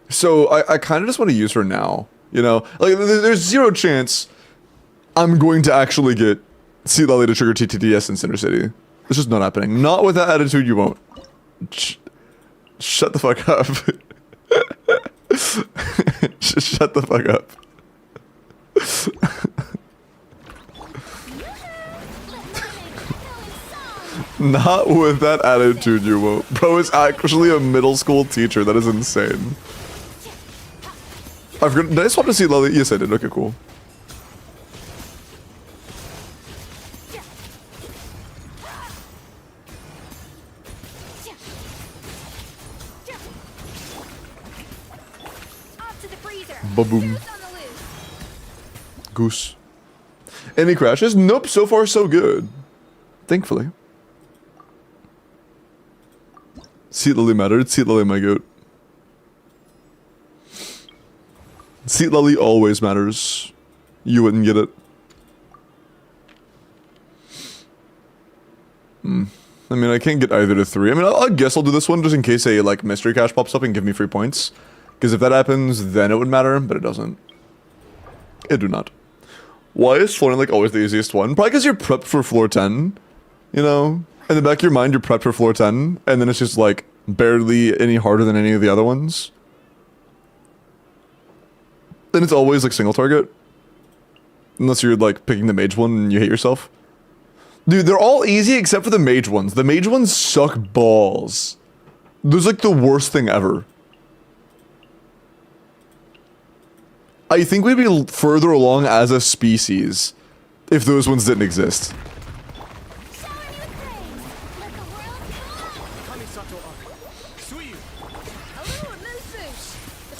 So I kind of just want to use her now. You know? Like, there's zero chance I'm going to actually get Seat Lally to trigger TTDS in Center City. It's just not happening. Not with that attitude, you won't. Shut the fuck up. Shut the fuck up. Not with that attitude, you won't. Bro is actually a middle school teacher. That is insane. I forgot. Did I swap to see Lily? Yes, I did. Okay, cool. Ba-boom. Goose. Any crashes? Nope, so far so good. Thankfully. Seat Lily mattered. Seat Lily my goat. Seat Lily always matters. You wouldn't get it. I mean, I can't get either to 3. I mean, I guess I'll do this one just in case a, like, mystery cache pops up and give me free points. Because if that happens, then it would matter, but it doesn't. It do not. Why is floor 9 like always the easiest one? Probably because you're prepped for floor 10. You know? In the back of your mind, you're prepped for floor 10, and then it's just like barely any harder than any of the other ones. Then it's always like single target. Unless you're like picking the mage one and you hate yourself. Dude, they're all easy except for the mage ones. The mage ones suck balls. Those like the worst thing ever. I think we'd be further along as a species if those ones didn't exist.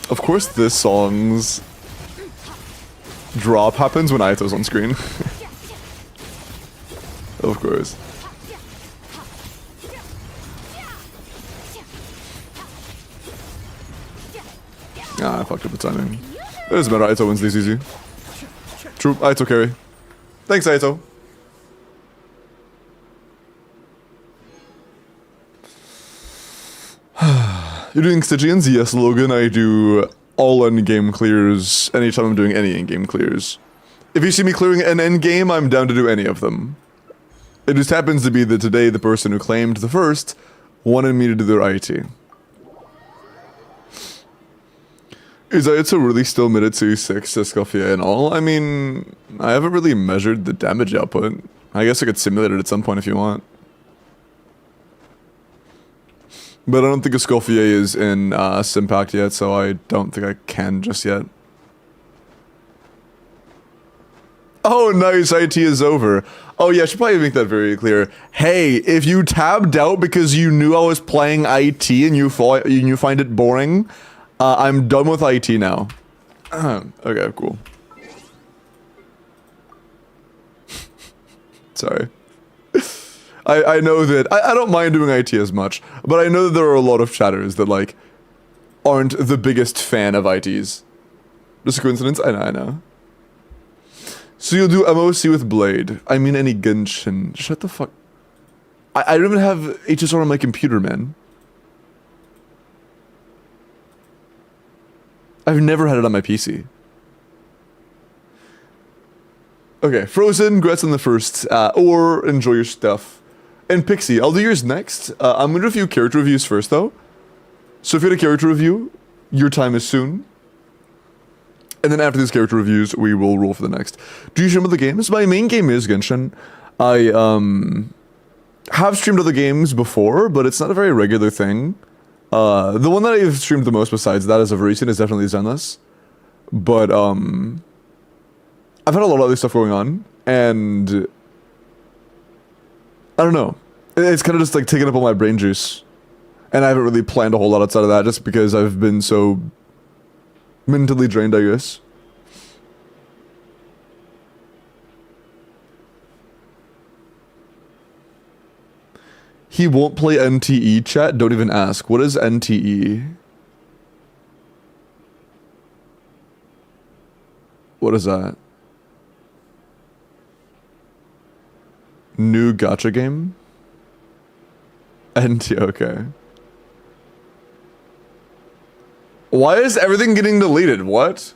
Of course this song's drop happens when Aito's on screen. Of course. Ah, I fucked up the timing. It doesn't matter, Aito wins these easy. True, Aito carry. Thanks, Aito. You're doing Stygians? Yes, Logan, I do all endgame clears anytime I'm doing any endgame clears. If you see me clearing an endgame, I'm down to do any of them. It just happens to be that today the person who claimed the first wanted me to do their IT. Is Aito really still mid at 2-6 to Escoffier and all? I mean, I haven't really measured the damage output. I guess I could simulate it at some point if you want. But I don't think Escoffier is in Simpact yet, so I don't think I can just yet. Oh, nice, IT is over. Oh yeah, I should probably make that very clear. Hey, if you tabbed out because you knew I was playing IT and you find it boring, I'm done with IT now. Okay, cool. Sorry. I know that I don't mind doing IT as much, but I know that there are a lot of chatters that like aren't the biggest fan of ITs. Just a coincidence? I know. So you'll do MOC with Blade. I mean any Genshin. Shut the fuck. I don't even have HSR on my computer, man. I've never had it on my PC. Okay, Frozen, congrats on the first, or enjoy your stuff. And Pixie, I'll do yours next. I'm gonna do a few character reviews first, though. So if you had a character review, your time is soon. And then after these character reviews, we will roll for the next. Do you stream other games? My main game is Genshin. I, have streamed other games before, but it's not a very regular thing. The one that I've streamed the most besides that as of recent is definitely Zenless. But, I've had a lot of other stuff going on, and I don't know. It's kind of just like taking up all my brain juice. And I haven't really planned a whole lot outside of that just because I've been so mentally drained, I guess. He won't play NTE, chat? Don't even ask. What is NTE? What is that? New gacha game? NT, okay. Why is everything getting deleted? What?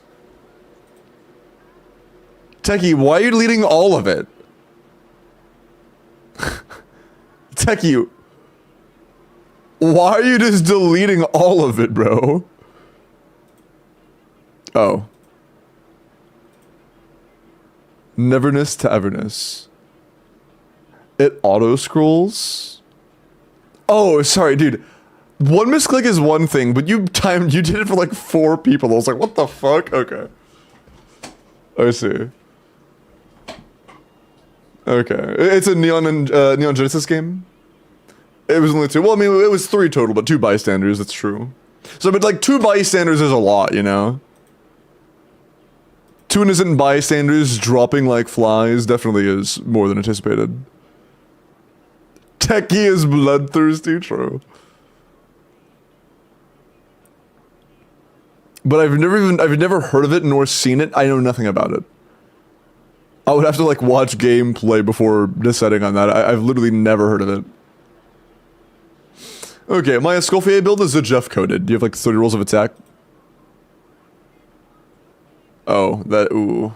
Techie, why are you deleting all of it? Techie, why are you just deleting all of it, bro? Oh. Neverness to Everness. It auto-scrolls? Oh, sorry, dude. One misclick is one thing, but you did it for like 4 people. I was like, what the fuck? Okay. I see. Okay. It's a Neon Genesis game? It was only 2. Well, I mean, it was 3 total, but 2 bystanders, that's true. So, but like 2 bystanders is a lot, you know? 2 innocent bystanders dropping like flies definitely is more than anticipated. Techie is bloodthirsty, true. But I've never heard of it nor seen it. I know nothing about it. I would have to like watch gameplay before deciding on that. I've literally never heard of it. Okay, my Escoffier build is a Jeff coded. Do you have like 30 rolls of attack? Oh, that, ooh.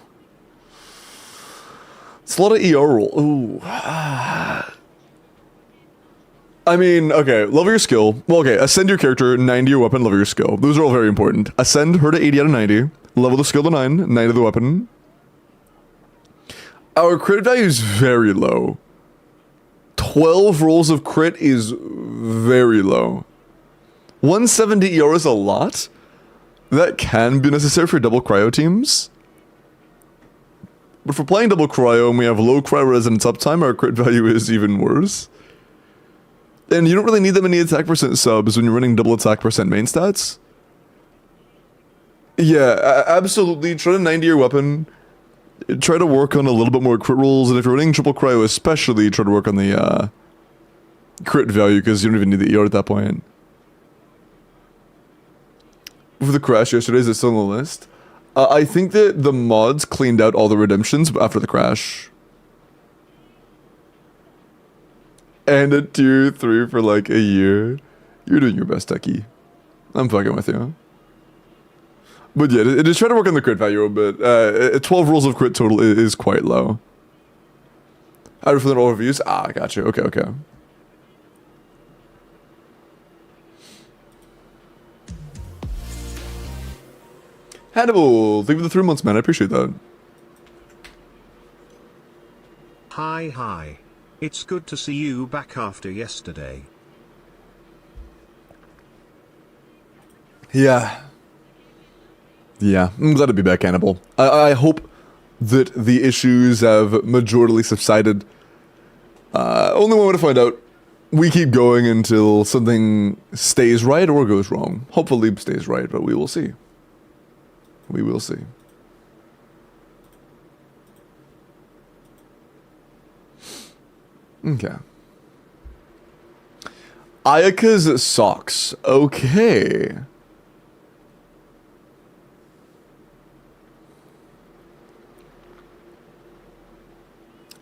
It's a lot of ER roll. Ooh. I mean, okay, level your skill. Well, okay, ascend your character, 90 your weapon, level your skill. Those are all very important. Ascend her to 80 out of 90. Level the skill to 9, 90 the weapon. Our crit value is very low. 12 rolls of crit is very low. 170 ER is a lot. That can be necessary for double cryo teams. But for playing double cryo and we have low cryo resonance uptime, our crit value is even worse. And you don't really need that many attack percent subs when you're running double attack percent main stats. Yeah, absolutely. Try to 90 your weapon. Try to work on a little bit more crit rolls, and if you're running triple cryo especially, try to work on the crit value, because you don't even need the ER at that point. For the crash yesterday, is it still on the list? I think that the mods cleaned out all the redemptions after the crash. And a tier 3 for like a year. You're doing your best, Techie. I'm fucking with you. But yeah, just try to work on the crit value a bit. 12 rolls of crit total is quite low. Out of the overviews? Ah, I got you. Okay, okay. Hannibal, thank you for the 3 months, man. I appreciate that. Hi. It's good to see you back after yesterday. Yeah. Yeah, I'm glad to be back, Hannibal. I hope that the issues have majorly subsided. Only one way to find out. We keep going until something stays right or goes wrong. Hopefully stays right, but we will see. We will see. Okay. Ayaka's socks. Okay.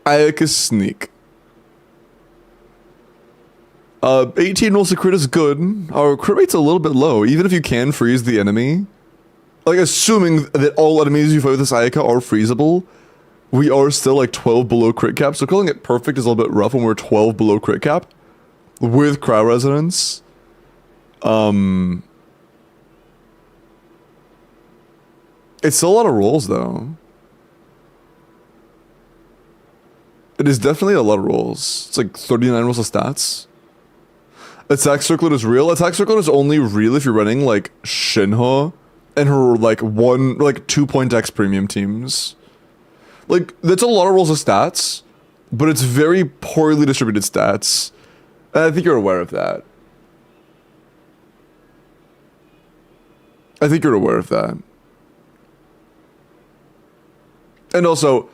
Ayaka's sneak. 18 rolls of crit is good. Our crit rate's a little bit low, even if you can freeze the enemy. Like, assuming that all enemies you fight with this Ayaka are freezable, we are still like 12 below crit cap, so calling it perfect is a little bit rough when we're 12 below crit cap. With crowd resonance. It's still a lot of rolls, though. It is definitely a lot of rolls. It's like 39 rolls of stats. Attack Circlet is real. Attack Circlet is only real if you're running, like, Shinho and her, like, 2 X premium teams. Like, that's a lot of rolls of stats, but it's very poorly distributed stats. And I think you're aware of that. I think you're aware of that. And also,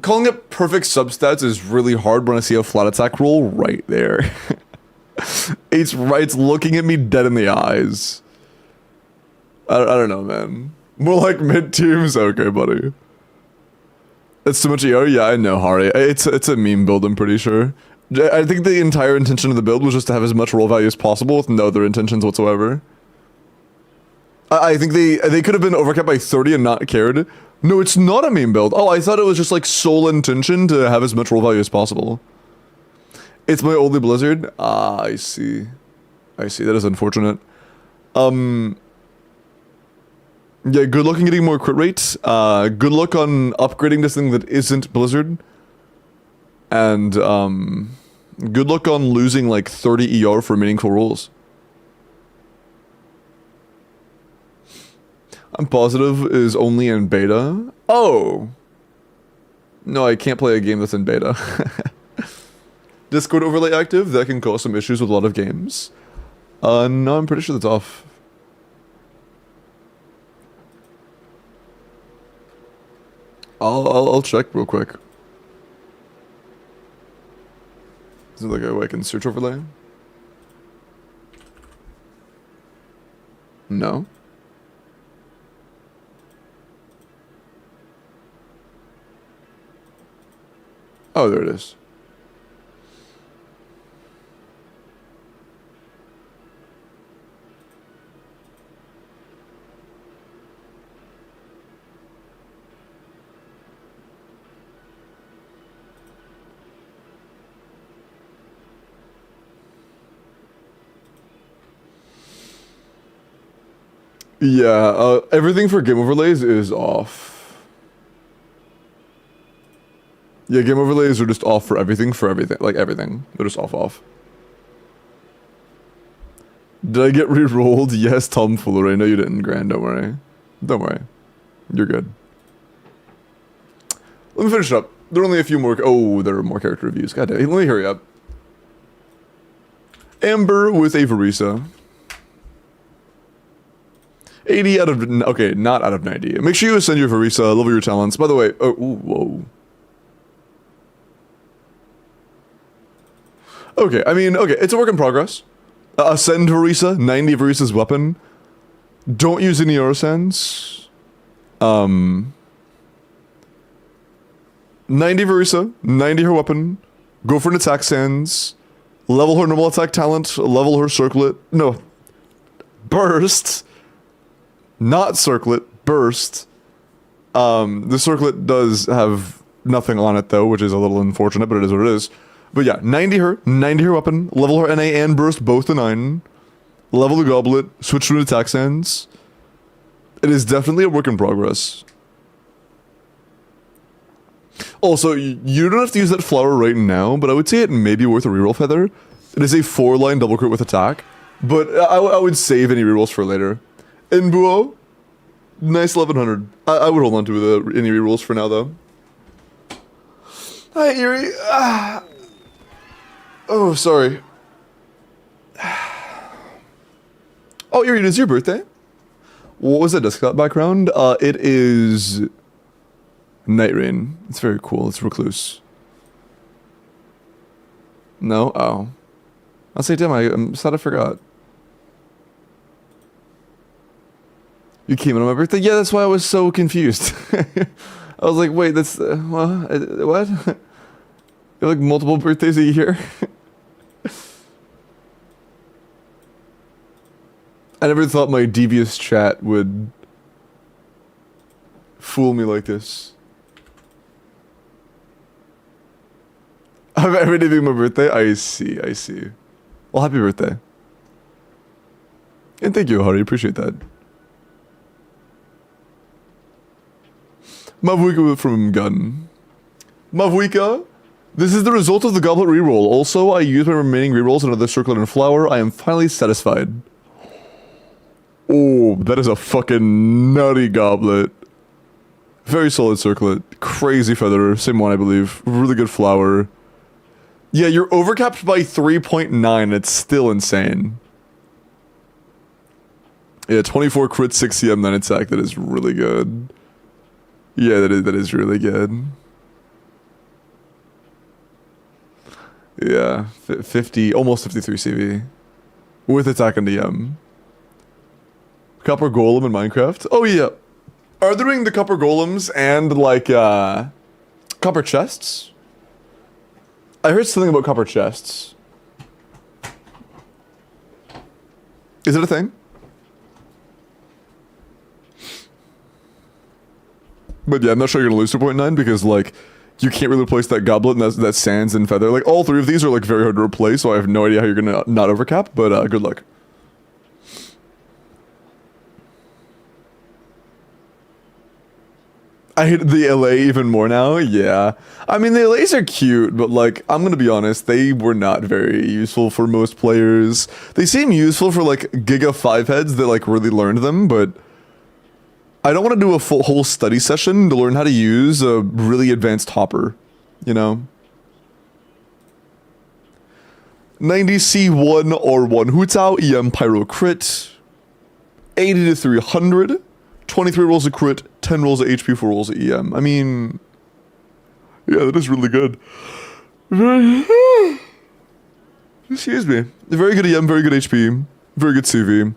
calling it perfect substats is really hard when I see a flat attack roll right there. It's looking at me dead in the eyes. I don't know, man. More like mid-teams? Okay, buddy. It's too much ER? Yeah, I know, Hari. It's a meme build, I'm pretty sure. I think the entire intention of the build was just to have as much roll value as possible with no other intentions whatsoever. I think they could have been overcapped by 30 and not cared. No, it's not a meme build. Oh, I thought it was just like sole intention to have as much roll value as possible. It's my only Blizzard? Ah, I see. I see, that is unfortunate. Yeah, good luck on getting more crit rates. Good luck on upgrading this thing that isn't Blizzard. And, good luck on losing like 30 ER for meaningful rolls. I'm positive is only in beta. Oh! No, I can't play a game that's in beta. Discord overlay active? That can cause some issues with a lot of games. No, I'm pretty sure that's off. I'll check real quick. Is it like a way I can search overlay? No. Oh, there it is. Yeah, everything for game overlays is off. Yeah, game overlays are just off for everything, like everything. They're just off. Did I get re-rolled? Yes, tomfoolery. No, you didn't, Grand. Don't worry. Don't worry. You're good. Let me finish up. There are only a few more. Oh, there are more character reviews. God damn. Let me hurry up. Amber with a Varisa. 80 out of... Okay, not out of 90. Make sure you ascend your Varisa, level your talents. By the way... Oh, ooh, whoa. Okay, I mean, okay, it's a work in progress. Ascend Varisa, 90 Varisa's weapon. Don't use any Ascends. 90 Varisa, 90 her weapon. Go for an attack sands. Level her normal attack talent. Level her circlet. No. Burst. Not circlet, burst. The circlet does have nothing on it though, which is a little unfortunate, but it is what it is. But yeah, 90 her weapon, level her NA and burst both to 9. Level the goblet, switch to attack sands. It is definitely a work in progress. Also, you don't have to use that flower right now, but I would say it may be worth a reroll feather. It is a 4-line double crit with attack, but I would save any rerolls for later. Inbuo, nice 1100. I would hold on to any rerolls for now, though. Hi, Eerie. Oh, sorry. Oh, Eerie, it is your birthday? What was that desktop background? It is... Night Rain. It's very cool. It's Recluse. No? Oh. I'll say, damn, I'm sad I forgot. You came in on my birthday? Yeah, that's why I was so confused. I was like, wait, that's... what? You have like multiple birthdays a year? I never thought my devious chat would fool me like this. Every day being my birthday? I see. Well, happy birthday. And thank you, Hari. Appreciate that. Mavwika from Gun. Mavwika, this is the result of the goblet reroll. Also, I used my remaining rerolls another circlet and flower. I am finally satisfied. Oh, that is a fucking nutty goblet. Very solid circlet. Crazy feather. Same one, I believe. Really good flower. Yeah, you're overcapped by 3.9. It's still insane. Yeah, 24 crit, 6 CM, 9 attack. That is really good. Yeah, that is really good. Yeah, 50, almost 53 CV. With attack and DM. Copper Golem in Minecraft? Oh yeah. Are they doing the Copper Golems and like, Copper Chests? I heard something about Copper Chests. Is it a thing? But yeah, I'm not sure you're gonna lose to 0.9 because like you can't really replace that goblet and that sands and feather. Like all three of these are like very hard to replace, so I have no idea how you're gonna not overcap, but good luck. I hate the LA even more now, yeah. I mean, the LAs are cute, but like, I'm gonna be honest, they were not very useful for most players. They seem useful for like Giga 5 heads that like really learned them, but I don't want to do a whole study session to learn how to use a really advanced hopper, you know? 90 C1 R1 Hutao EM Pyro Crit. 80 to 300. 23 rolls of crit, 10 rolls of HP, 4 rolls of EM. I mean, yeah, that is really good. Excuse me. Very good EM, very good HP, very good CV.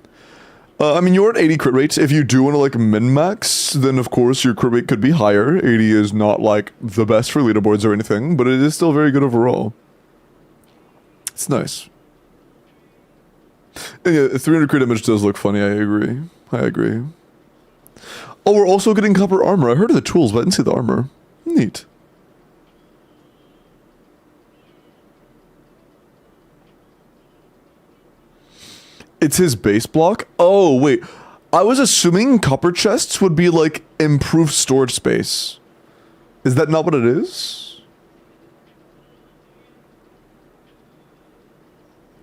I mean, you're at 80 crit rates. If you do want to like min-max, then of course your crit rate could be higher. 80 is not like the best for leaderboards or anything, but it is still very good overall. It's nice. And yeah, 300 crit damage does look funny, I agree. I agree. Oh, we're also getting copper armor. I heard of the tools, but I didn't see the armor. Neat. It's his base block? Oh, wait. I was assuming copper chests would be like improved storage space. Is that not what it is?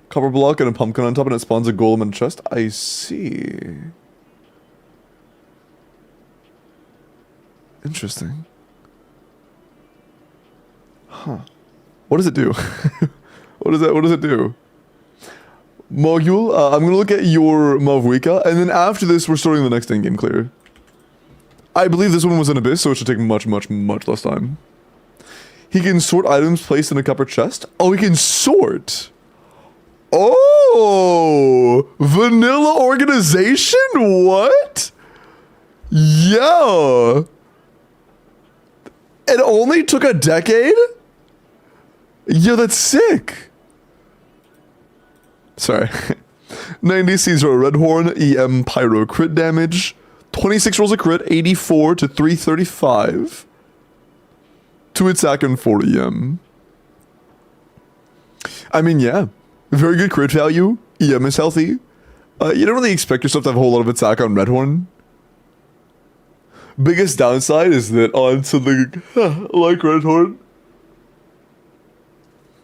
Copper block and a pumpkin on top and it spawns a golem and a chest? I see. Interesting. Huh. What does it do? What does it do? Mogul, I'm gonna look at your Mavwika, and then after this, we're starting the next endgame clear. I believe this one was an abyss, so it should take much, much, much less time. He can sort items placed in a copper chest. Oh, he can sort! Oh! Vanilla organization? What? Yeah! It only took a decade? Yo, that's sick! Sorry. 90 Caesar Red Horn, EM Pyro crit damage. 26 rolls of crit, 84 to 335. 2 attack and 4 EM. I mean, yeah. Very good crit value. EM is healthy. You don't really expect yourself to have a whole lot of attack on Red Horn. Biggest downside is that on something like Red Horn,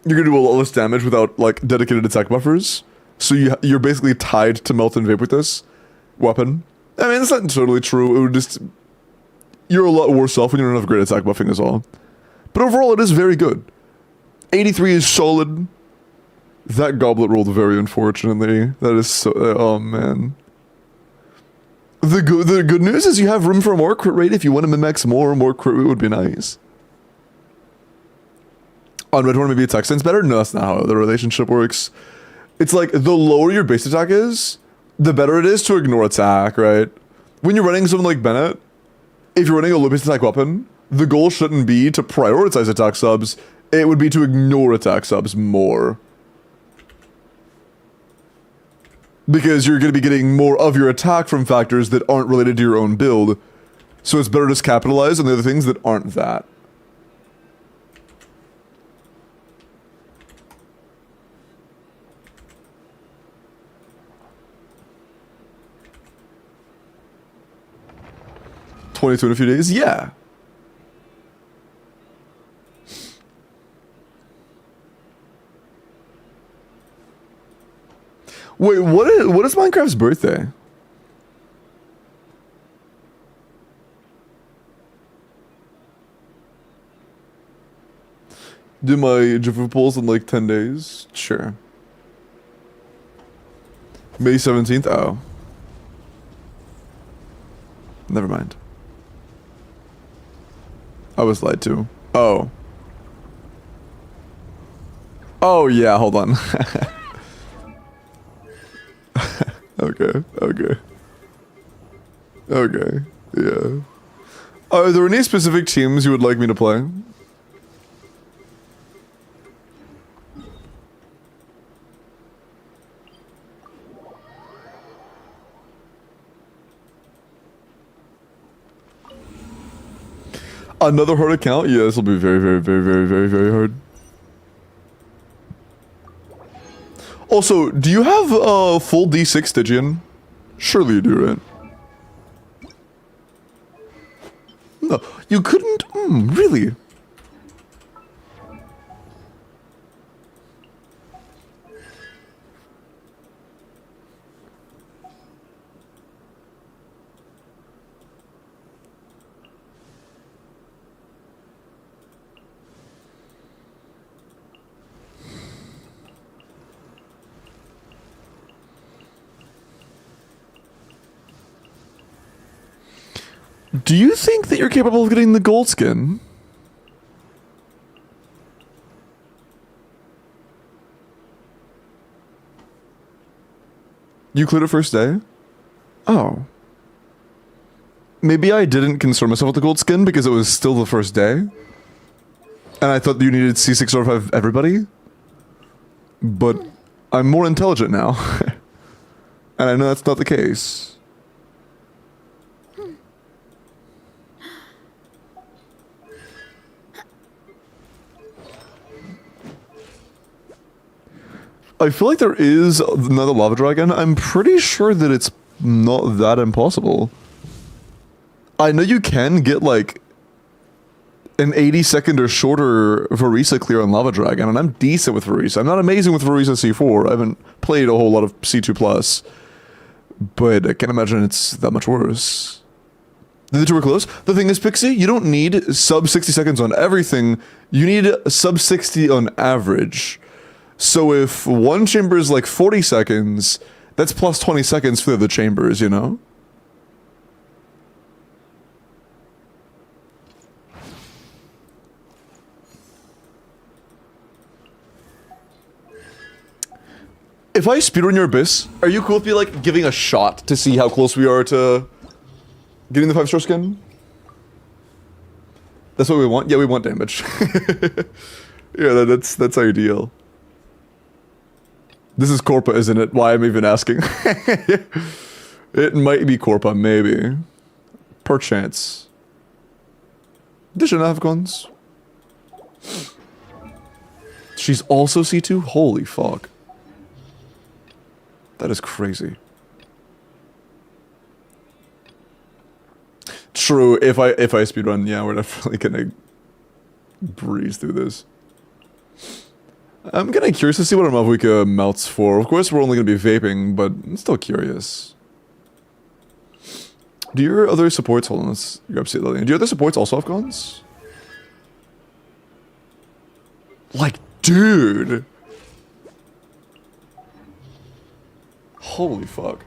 you're gonna do a lot less damage without like dedicated attack buffers. So you're basically tied to Melt and Vape with this weapon. I mean, that's not totally true. It would just, you're a lot worse off when you don't have great attack buffing as well. But overall, it is very good. 83 is solid. That goblet rolled very unfortunately. That is so, oh man. The good news is you have room for more crit rate. If you want to min-max more crit rate would be nice. On Red Horn, maybe attack sense better? No, that's not how the relationship works. It's like, the lower your base attack is, the better it is to ignore attack, right? When you're running something like Bennett, if you're running a low base attack weapon, the goal shouldn't be to prioritize attack subs, it would be to ignore attack subs more. Because you're going to be getting more of your attack from factors that aren't related to your own build. So it's better to just capitalize on the other things that aren't that. $22 in a few days? Yeah. Wait, what is Minecraft's birthday? Do my Java polls in like 10 days? Sure. May 17th? Oh. never mind. I was lied to. Oh. Oh yeah, hold on. Okay, okay. Okay, yeah. Are there any specific teams you would like me to play? Another hard account? Yeah, this will be very, very, very, very, very, very hard. Also, do you have a full D6 Stygian? Surely you do, right? No, you couldn't? Really? Do you think that you're capable of getting the gold skin? You cleared it first day? Oh. Maybe I didn't concern myself with the gold skin because it was still the first day. And I thought you needed C6 or 5 everybody. But I'm more intelligent now. And I know that's not the case. I feel like there is another lava dragon. I'm pretty sure that it's not that impossible. I know you can get like an 80-second or shorter Varisa clear on lava dragon, and I'm decent with Varisa. I'm not amazing with Varisa C4. I haven't played a whole lot of C2+, but I can't imagine it's that much worse. The two were close. The thing is, Pixie, you don't need sub 60 seconds on everything. You need sub 60 on average. So if one chamber is like 40 seconds, that's plus 20 seconds for the other chambers, you know? If I speedrun your Abyss, are you cool with me like giving a shot to see how close we are to getting the 5-star skin? That's what we want? Yeah, we want damage. Yeah, that's ideal. This is Corpa, isn't it? Why I'm even asking. It might be Corpa, maybe. Perchance. Does she not have guns? She's also C2? Holy fuck. That is crazy. True, if I speedrun, yeah, we're definitely gonna breeze through this. I'm kinda curious to see what our Mavuika melts for. Of course, we're only gonna be vaping, but I'm still curious. Do your other supports... Hold on, let's grab Seat Lillian. Do your other supports also have guns? Like, dude! Holy fuck.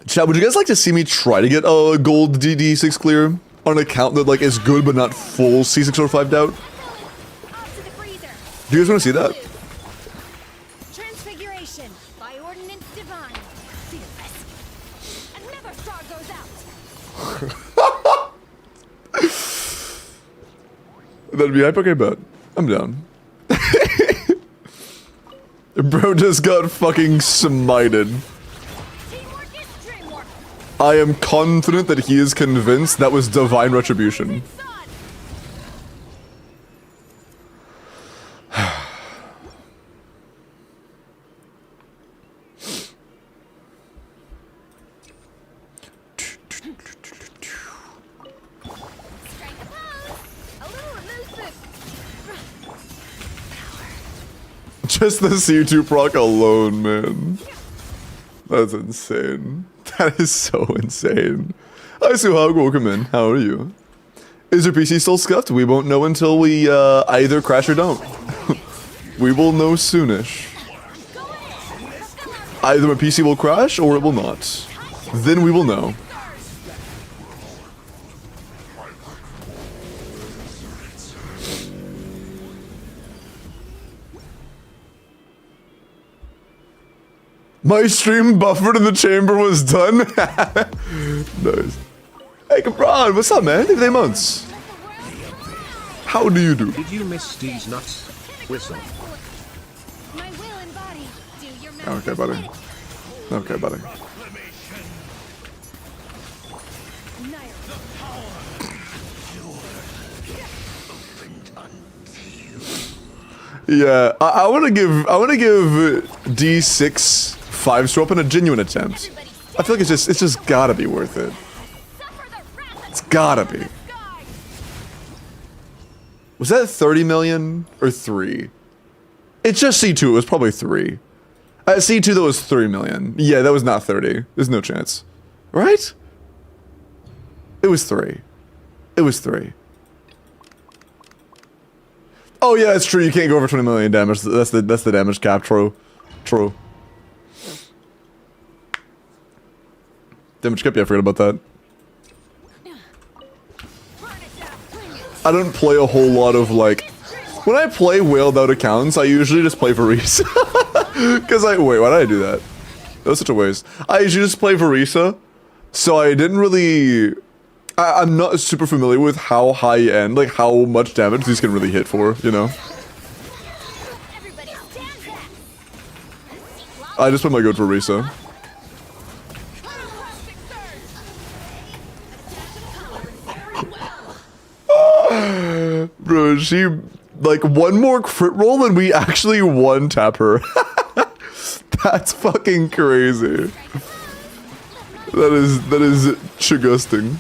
Chat, would you guys like to see me try to get a gold DD6 clear on an account that like is good but not full C6 or 5 doubt? Do you guys want to see that? Transfiguration by ordinance divine. Fearless. Another star goes out. That'd be hype. Okay, bet. I'm down. Bro just got fucking smited. I am confident that he is convinced that was divine retribution. Just the C2 proc alone, man. That's insane. That is so insane. Hi Suhag, welcome in. How are you? Is your PC still scuffed? We won't know until we either crash or don't. We will know soonish. Either my PC will crash or it will not. Then we will know. My stream buffered and the chamber was done. Nice. Hey, Cabron, what's up, man? 8 months. How do you do? Did you miss D's nuts? Whistle. My will and body. Do your Okay, buddy. Okay, buddy. Yeah, I want to give D6 5-star up in a genuine attempt. I feel like it's just gotta be worth it. It's gotta be. Was that 30 million or 3? It's just C2. It was probably 3. At C2 that was 3 million. Yeah, that was not 30. There's no chance, right? It was 3. It was 3. Oh yeah, it's true. You can't go over 20 million damage. That's the damage cap. True. True. Damage cap. Yeah, I forgot about that. I don't play a whole lot of like. When I play whaled out accounts, I usually just play Varisa. Cause wait, why did I do that? That was such a waste. I usually just play Varisa, so I didn't really. I'm not super familiar with how high end, like how much damage these can really hit for, you know? I just put my go for Risa. Bro, she, like, one more crit roll and we actually one-tap her. That's fucking crazy. That is chugusting.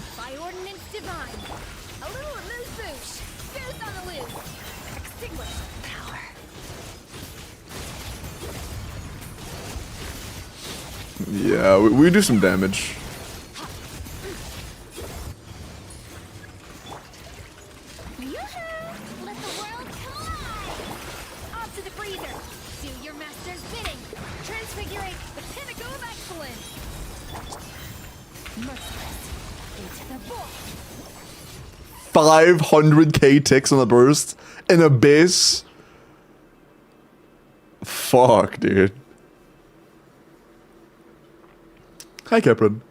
Yeah, we do some damage. Let the world collide! Off to the freezer! Do your master's bidding! Transfigurate the pinnacle of excellence! Merciless into the void! 500k ticks on the burst in a base. Fuck, dude. Hi, Capron.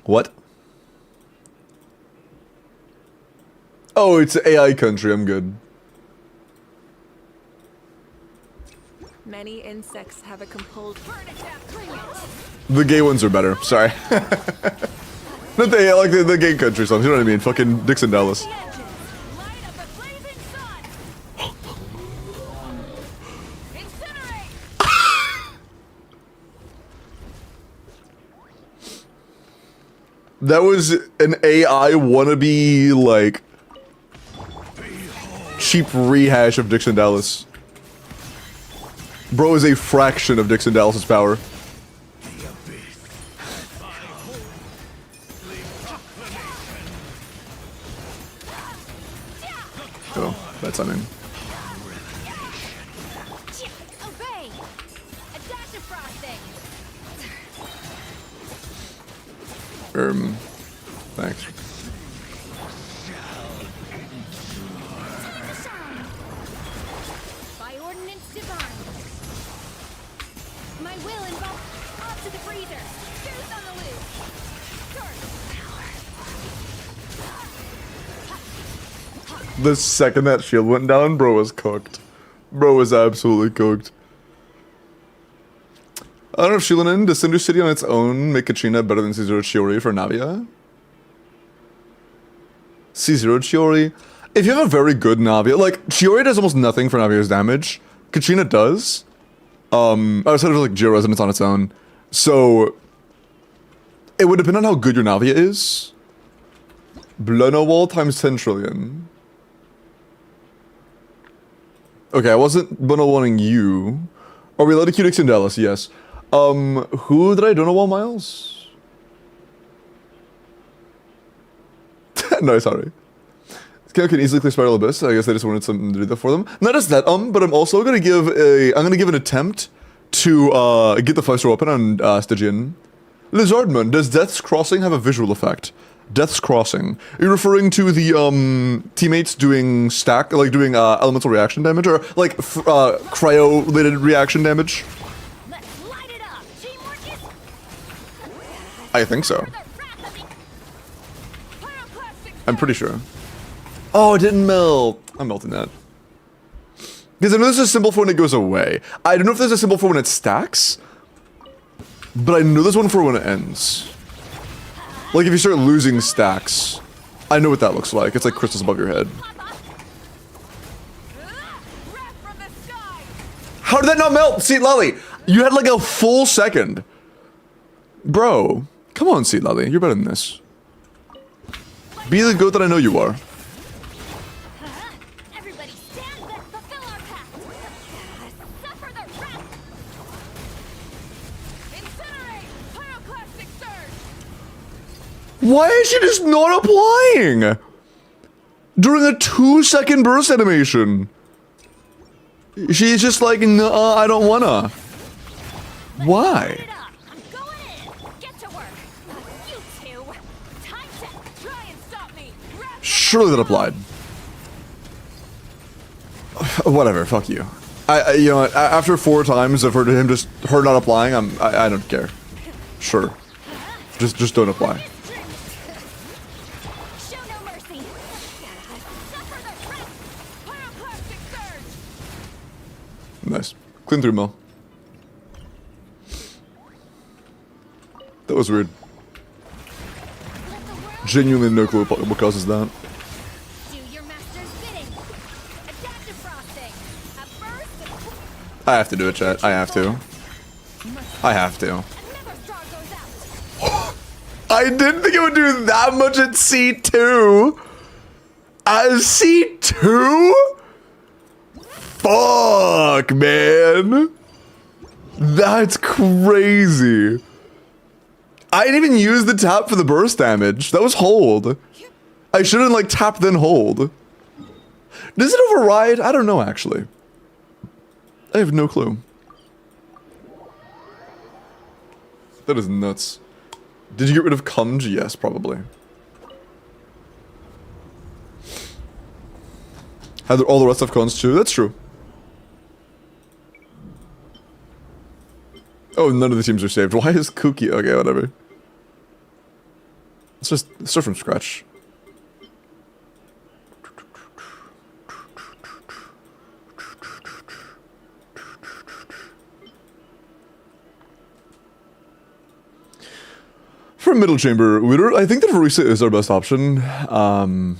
What? Oh, it's an AI country. I'm good. Many insects have a compulsion. The gay ones are better. Sorry. Not the AI, like the gay country songs. You know what I mean? Fucking Dixon Dallas. That was an AI wannabe, like, cheap rehash of Dixon Dallas. Bro is a fraction of Dixon Dallas's power. Oh, that's on him. Obey! A dash of frosting! Thanks. By ordinance divine. My will involves off to the freezer. Juice on the loose. The second that shield went down, bro was cooked. Bro was absolutely cooked. I don't know if Shilinen, does Cinder City on its own make Kachina better than C0 Chiori for Navia? C0 Chiori? If you have a very good Navia, like, Chiori does almost nothing for Navia's damage. Kachina does. Outside of, like, Geo Resonance on its own. So, it would depend on how good your Navia is. Bleno Wall times 10 trillion. Okay, I wasn't Bleno Walling you. Are we allowed to Q-Dix in Dallas? Yes. Who did I Donawall Miles? Nice, Harry. This can easily clear Spiral Abyss. I guess they just wanted something to do that for them. Not just that, but I'm also gonna give an attempt to get the 5-star weapon on Stygian. Lizardman, does Death's Crossing have a visual effect? Death's Crossing. Are you referring to the teammates doing doing elemental reaction damage, or like cryo-related reaction damage? Let's light it up. Teamwork is I think so. the wrath of the pyroclastic. I'm pretty sure. Oh, it didn't melt. I'm melting that. Because I know there's a symbol for when it goes away. I don't know if there's a symbol for when it stacks, but I know there's one for when it ends. Like if you start losing stacks, I know what that looks like. It's like crystals above your head. Wrath from the sky. How did that not melt, Seat Lolly? You had like a full second. Bro, come on, Seat Lolly. You're better than this. Be the goat that I know you are. Everybody stand back, fulfill our pact. Suffer the wrath. Incinerate. Pyroclastic surge. Why is she just not applying? During a 2-second burst animation. She's just like, nah, I don't wanna. Why? Light it up. I'm going in. Get to work. You two. Time to try and stop me. Wrath. Surely that applied. Whatever, fuck you. You know what, after 4 times of her not applying, I don't care. Sure. Just don't apply. Show no mercy. Suffer the wrath. Pyroclastic surge. Nice. Clean through, Mel. That was weird. Let the world Genuinely no clue what causes that. do your master's bidding. Adaptive frosting. A burst. I have to do it, chat. I have to. I have to. Another straw goes out. I didn't think it would do that much at C2. At C2? Fuck, man. That's crazy. I didn't even use the tap for the burst damage. That was hold. I shouldn't like tap then hold. Does it override? I don't know actually. I have no clue. That is nuts. Did you get rid of Cumge? Yes, probably. Had all the rest have cons too? That's true. Oh, none of the teams are saved. Why is Kooky? Okay, whatever. Let's just start from scratch. For middle chamber, I think that Verisa is our best option. I'll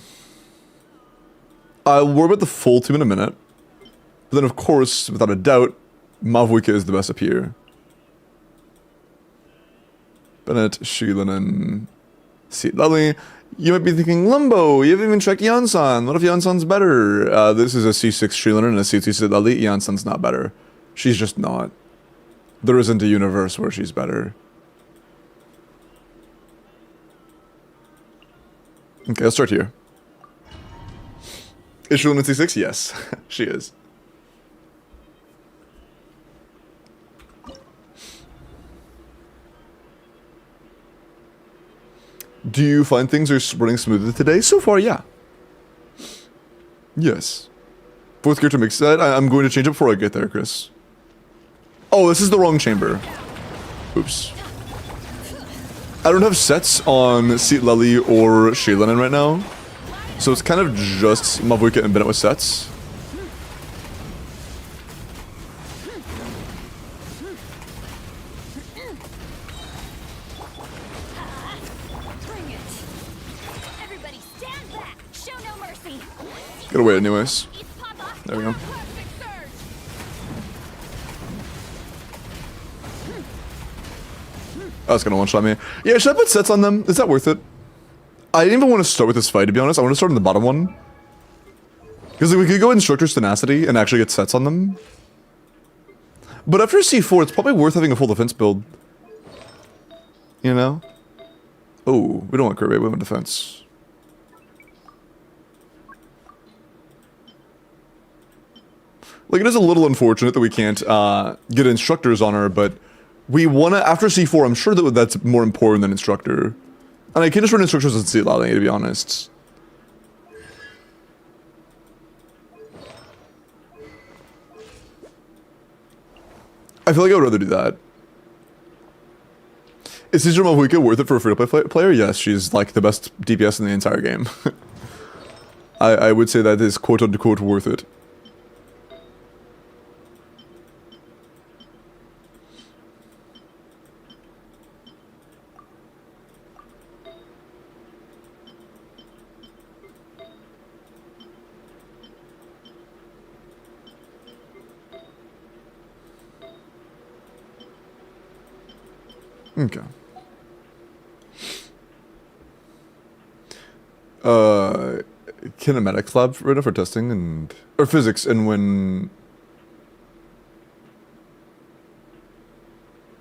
worry about the full team in a minute. But then, of course, without a doubt, Mavwika is the best up here. Bennett, Sheelan, and Seat Lully. You might be thinking, Lumbo, you haven't even checked Yansan. What if Yansan's better? This is a C6 Sheelan and a C2 Seat Lully. Yansan's not better. She's just not. There isn't a universe where she's better. Okay, let's start here. Is Sheelan in C6? Yes, she is. Do you find things are running smoothly today? So far, yeah. Yes. Fourth character makes that. I'm going to change it before I get there, Chris. Oh, this is the wrong chamber. Oops. I don't have sets on Seat Lelly or Sheelan right now. So it's kind of just Mavuika and Bennett with sets. Bring it. Everybody stand back. Show no mercy. Gotta wait anyways. Eat Papa. There we go. Plastic surge. Oh, it's gonna one-shot me. Yeah, should I put sets on them? Is that worth it? I didn't even want to start with this fight, to be honest. I want to start on the bottom one. Because we could go Instructor's Tenacity and actually get sets on them. But after C4, it's probably worth having a full defense build. You know? Oh, we don't want crit rate, we want defense. Like, it is a little unfortunate that we can't get instructors on her, but we want to, after C4, I'm sure that that's more important than instructor. And I can just run instructors and see it loudly, to be honest. I feel like I would rather do that. Is Caesar Malhuika worth it for a free-to-play player? Yes, she's like the best DPS in the entire game. I would say that is quote-unquote worth it. Okay. Kinematics lab right now for testing and or physics, and when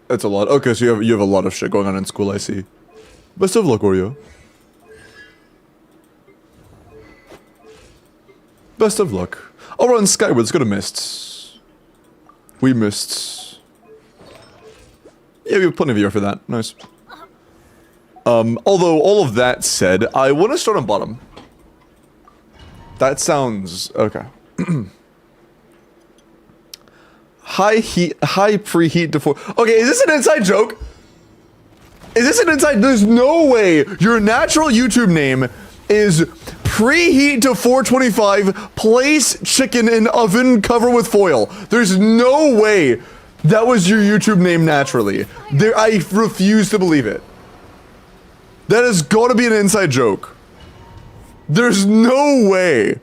that's a lot. Okay, so you have a lot of shit going on in school. I see. Best of luck, Oreo. Best of luck. I'll run Skyward. Let's go to Mists. We missed. Yeah, we have plenty of ER for that. Nice. Although, all of that said, I want to start on bottom. That sounds... okay. High preheat to 4... Okay, is this an inside joke? Is this an inside... There's no way your natural YouTube name is preheat to 425, place chicken in oven, cover with foil. There's no way that was your YouTube name naturally. I refuse to believe it. That has got to be an inside joke. There's no way.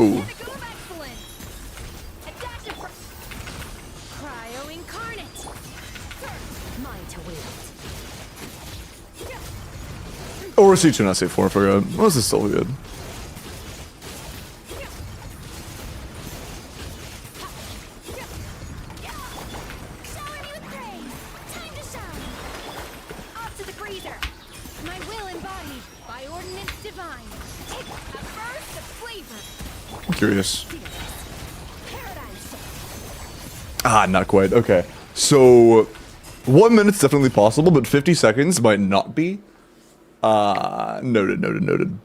Ooh. Or C2 not C4, I forgot. What was this still good? I'm curious. Ah, not quite. Okay. So, 1 minute's definitely possible, but 50 seconds might not be. Noted.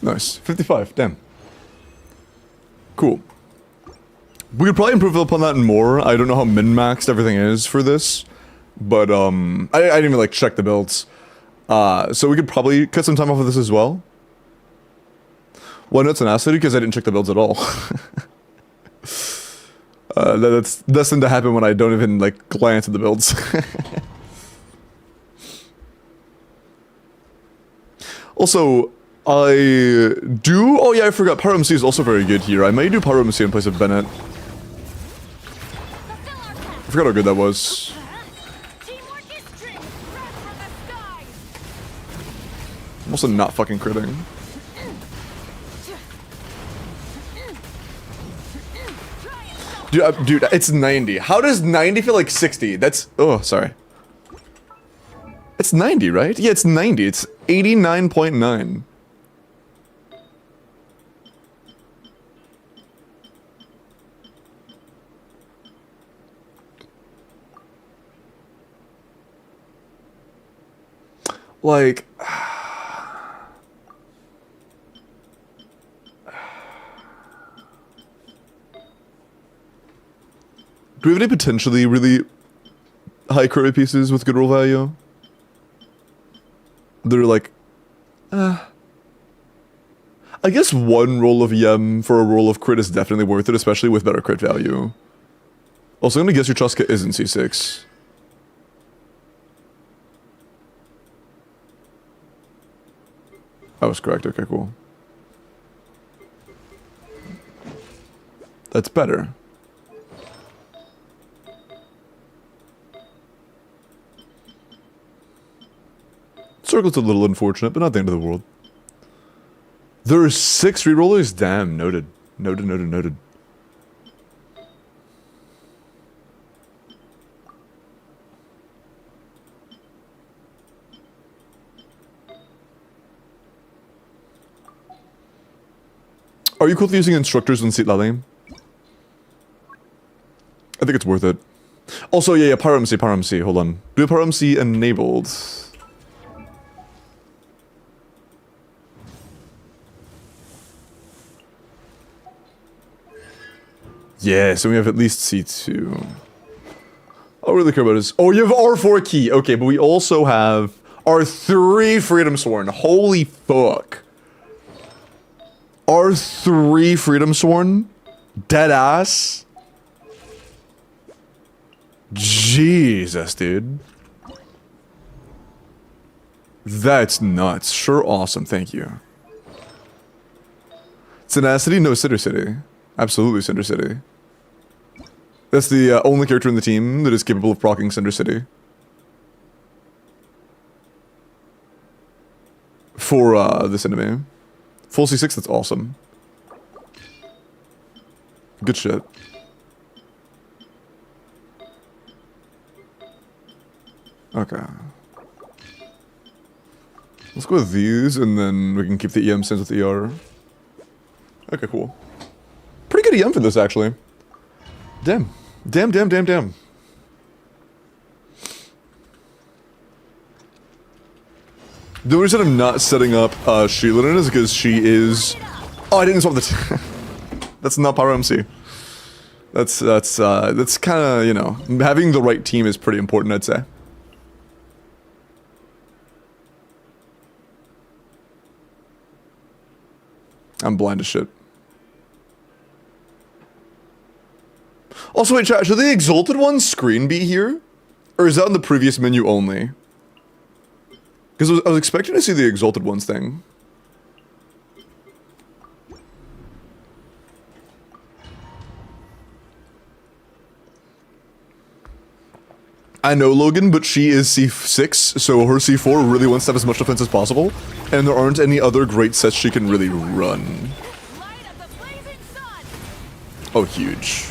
Nice. 55. Damn. Cool. We could probably improve upon that and more. I don't know how min-maxed everything is for this. But, I didn't even, like, check the builds. So we could probably cut some time off of this as well. Why not tenacity? Because I didn't check the builds at all. That's destined to happen when I don't even, like, glance at the builds. Also, I do... Oh yeah, I forgot. Pyro MC is also very good here. I may do Pyro MC in place of Bennett. I forgot how good that was. I'm also not fucking critting. Dude, it's 90. How does 90 feel like 60? That's... Oh, sorry. It's 90, right? Yeah, it's 90. It's 89.9. Like... Do we have any potentially really high credit pieces with good roll value? They're like... I guess one roll of EM for a roll of crit is definitely worth it, especially with better crit value. Also, I'm gonna guess your Chuska isn't C6. I was correct, okay, cool. That's better. Circle's a little unfortunate, but not the end of the world. There are 6 rerollers? Damn, noted. Noted, noted, noted. Are you cool with using instructors in Seat Lally? I think it's worth it. Also, yeah, Pyro MC, hold on. Do Pyro MC enabled? Yeah, so we have at least C2. All I really care about is... Oh, you have R4 key. Okay, but we also have R3 Freedom Sworn. Holy fuck. R3 Freedom Sworn? Dead ass? Jesus, dude. That's nuts. Sure, awesome. Thank you. Tenacity? No, Cinder City. Absolutely Cinder City. That's the only character in the team that is capable of proccing Cinder City. For this enemy. Full C6, that's awesome. Good shit. Okay. Let's go with these, and then we can keep the EM sense with ER. Okay, cool. Pretty good EM for this, actually. Damn. Damn, damn, damn, damn. The reason I'm not setting up Sheila is because she is... Oh, I didn't swap the... That's not Pyro MC. That's kind of, you know... Having the right team is pretty important, I'd say. I'm blind as shit. Also, wait, chat, should the Exalted One's screen be here? Or is that on the previous menu only? Because I was expecting to see the Exalted Ones thing. I know Logan, but she is C6, so her C4 really wants to have as much defense as possible, and there aren't any other great sets she can really run. Oh, huge.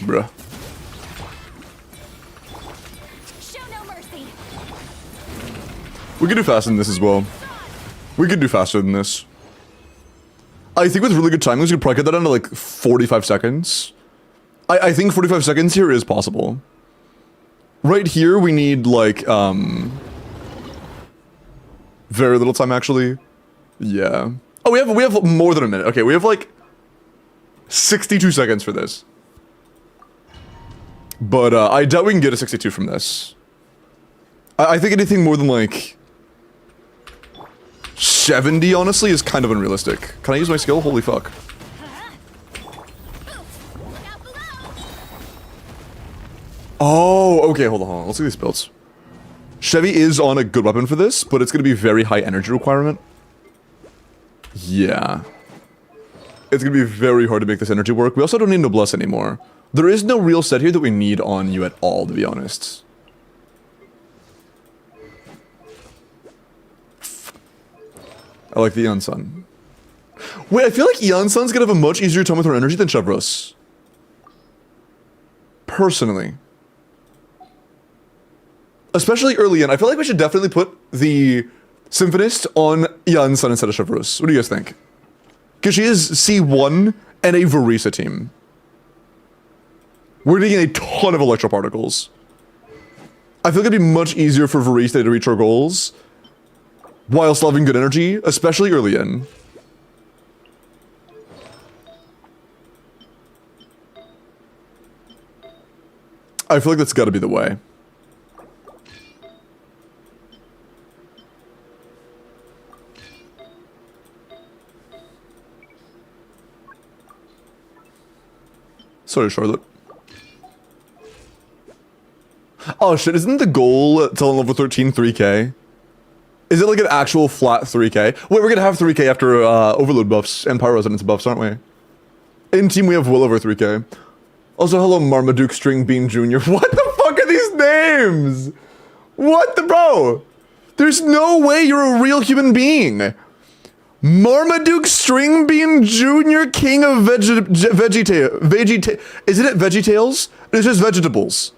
Bruh. We could do faster than this as well. We could do faster than this. I think with really good timing, we could probably get that down to like 45 seconds. I think 45 seconds here is possible. Right here, we need like, very little time actually. Yeah. Oh, we have more than a minute. Okay, we have like 62 seconds for this. But I doubt we can get a 62 from this. I think anything more than like 70, honestly, is kind of unrealistic. Can I use my skill? Holy fuck. Oh, okay, hold on. Let's see these builds. Chevy is on a good weapon for this, but it's going to be very high energy requirement. Yeah. It's going to be very hard to make this energy work. We also don't need Noblesse anymore. There is no real set here that we need on you at all, to be honest. I like the Eon Sun. Wait, I feel like Eon Sun's going to have a much easier time with her energy than Chevros. Personally. Especially early in. I feel like we should definitely put the Symphonist on Eon Sun instead of Chevros. What do you guys think? Because she is C1 and a Verisa team. We're getting a ton of electro particles. I feel like it'd be much easier for Verisa to reach her goals while still having good energy, especially early in. I feel like that's gotta be the way. Sorry, Charlotte. Oh shit, isn't the goal till level 13 3k? Is it like an actual flat 3k? Wait, we're gonna have 3k after overload buffs and pyro resonance buffs, aren't we? In team we have well over 3k. Also, hello Marmaduke String Bean Jr. What the fuck are these names? What the bro? There's no way you're a real human being. Marmaduke String Bean Jr. King of Isn't it VeggieTales? It's just vegetables.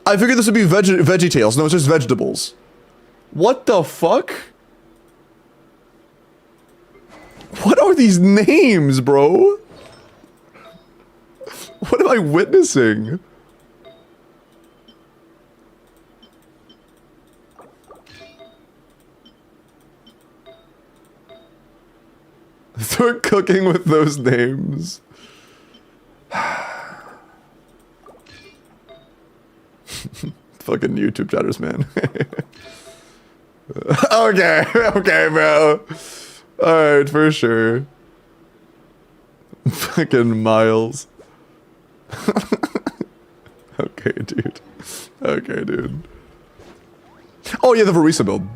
I figured this would be VeggieTales. No, it's just vegetables. What the fuck? What are these names, bro? What am I witnessing? They're cooking with those names. Fucking YouTube chatters, man. Okay, okay, bro. Alright, for sure. Fucking Miles. Okay, dude. Okay, dude. Oh, yeah, the Verisa build.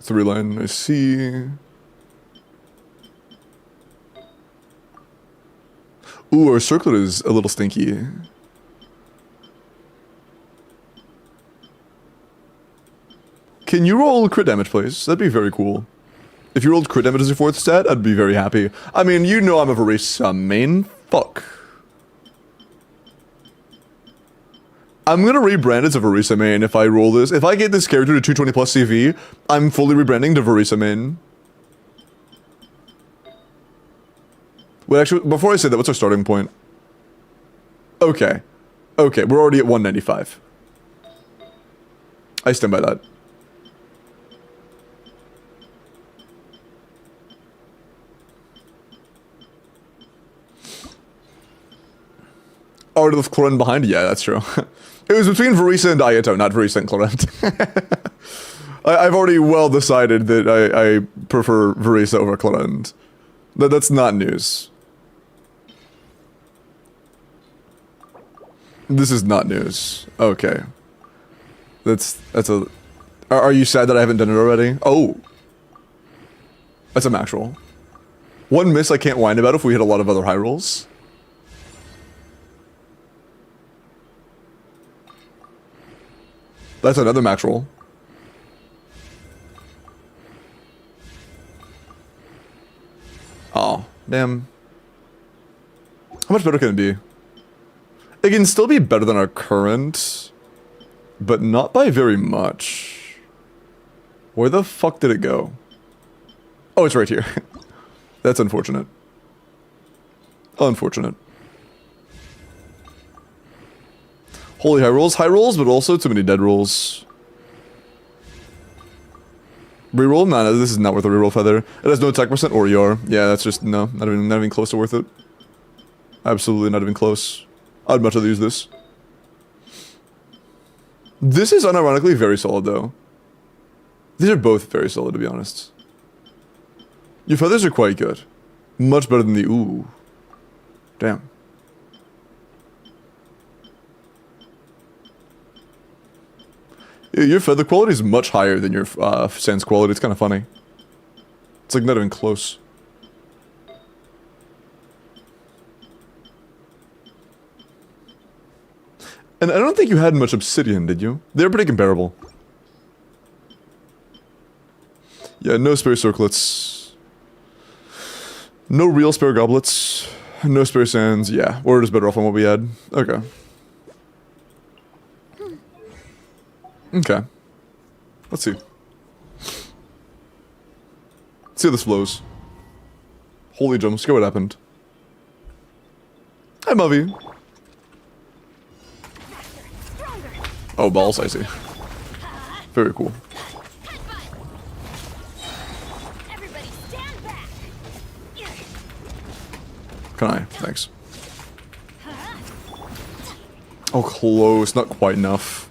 Three line, I see. Ooh, our circlet is a little stinky. Can you roll crit damage, please? That'd be very cool. If you rolled crit damage as your fourth stat, I'd be very happy. I mean, you know I'm a Verisa main. Fuck. I'm gonna rebrand as a Verisa main if I roll this. If I get this character to 220 plus CV, I'm fully rebranding to Verisa main. Wait, actually, before I say that, what's our starting point? Okay. Okay, we're already at 195. I stand by that. Art of Clorent behind? Yeah, that's true. It was between Verisa and Ayato, not Verisa and Clorent. I've already well decided that I prefer Verisa over Clorent. That's not news. This is not news. Okay. That's a... Are you sad that I haven't done it already? Oh. That's a max roll. One miss I can't whine about if we hit a lot of other high rolls. That's another max roll. Oh, damn. How much better can it be? It can still be better than our current, but not by very much. Where the fuck did it go? Oh, it's right here. That's unfortunate. Unfortunate. Holy high rolls, but also too many dead rolls. Reroll? Nah, no, this is not worth a reroll feather. It has no attack percent or ER. Yeah, that's just, no, not even close to worth it. Absolutely not even close. I'd much rather use this. This is unironically very solid, though. These are both very solid, to be honest. Your feathers are quite good. Much better than the... Ooh. Damn. Yeah, your feather quality is much higher than your sans quality. It's kind of funny. It's like not even close. And I don't think you had much obsidian, did you? They're pretty comparable. Yeah, no spare circlets. No real spare goblets. No spare sands. Yeah, we're just better off on what we had. Okay. Okay. Let's see. Let's see how this flows. Holy jumps, look at what happened. Hi, Muvy. Oh, balls, I see. Very cool. Everybody stand back. Can I? Thanks. Oh, close. Not quite enough.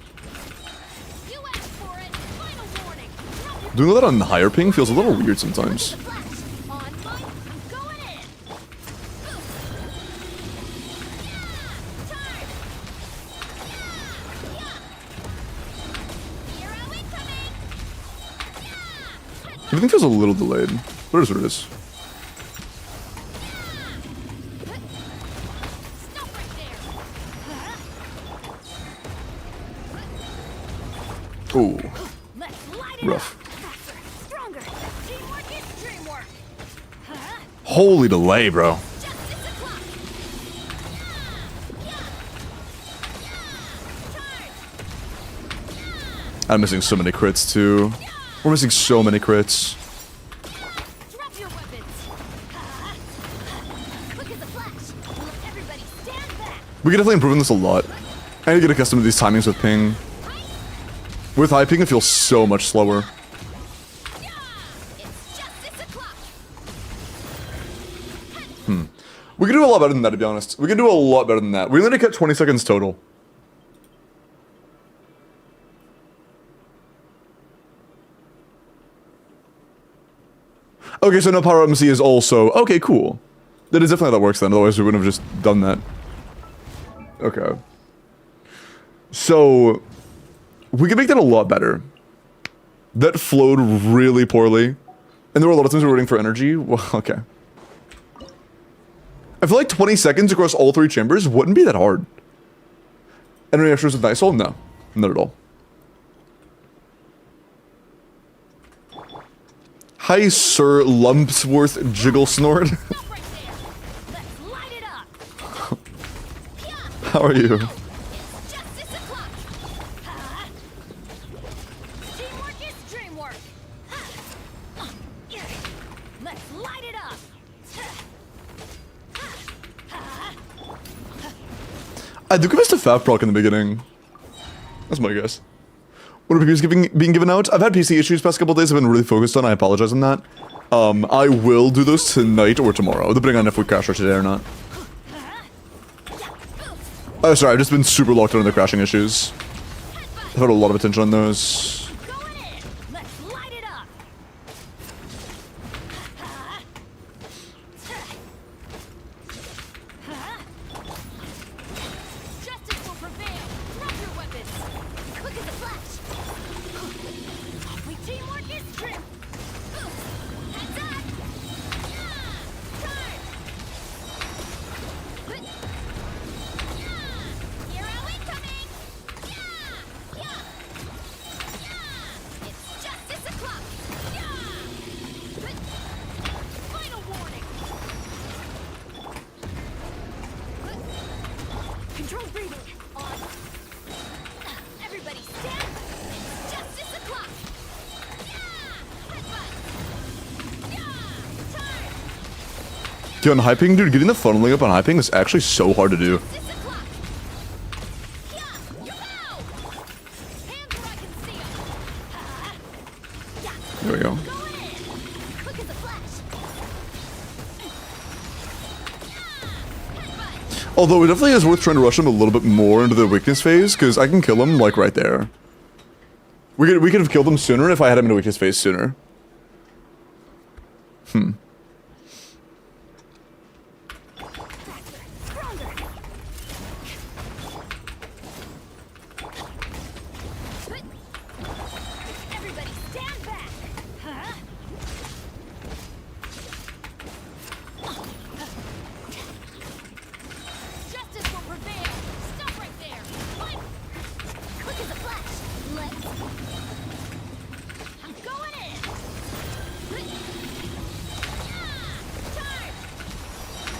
You asked for it. Final warning. Drop your Doing that on higher ping feels a little weird sometimes. flash. On mic, I'm going in. Time. Hero incoming. Everything feels a little delayed. But it is what it is. Stop right there. Ooh, Let's light it rough. up. Faster, stronger. Teamwork is dreamwork. Holy delay, bro. Justice o'clock. I'm missing so many crits, too. We're missing so many crits. Drop your weapons. Quick as a flash. Let everybody stand back. We can definitely improve on this a lot. I need to get accustomed to these timings with ping. With high ping, it feels so much slower. It's justice o'clock. We can do a lot better than that, to be honest. We can do a lot better than that. We only cut 20 seconds total. Okay, so no power MC is also... Okay, cool. That is definitely how that works then, otherwise we wouldn't have just done that. Okay. So... We can make that a lot better. That flowed really poorly. And there were a lot of times we were waiting for energy. Well, okay. I feel like 20 seconds across all 3 chambers wouldn't be that hard. Energy extras with Nice Soul? No. Not at all. Hi, Sir Lumpsworth Jiggle Snort. Stop right there. Let's light it up. How are you? It's justice o'clock. Teamwork is dreamwork. Let's light it up. I do give us the Fab proc in the beginning. That's my guess. What are PPs being given out? I've had PC issues past couple days I've been really focused on. I apologize on that. I will do those tonight or tomorrow, depending on if we crash or today or not. Oh, sorry, I've just been super locked on the crashing issues. I've had a lot of attention on those. Going in. Let's light it up. Justice will prevail. Drop your weapons. Quick as a flash. We teamwork is trim. Heads up. Time. Hero incoming. It's justice o'clock. Final warning. Control breathing. On. Everybody stand. It's justice o'clock. Headbutt. Time. Dude, on high ping, dude, getting the funneling up on high ping is actually so hard to do. Justice o'clock. You go. Hands where I can see 'em. There we go. Going in. Quick as a flash. Headbutt. Although it definitely is worth trying to rush him a little bit more into the weakness phase, because I can kill him, like, right there. We could have killed him sooner if I had him in a weakness phase sooner.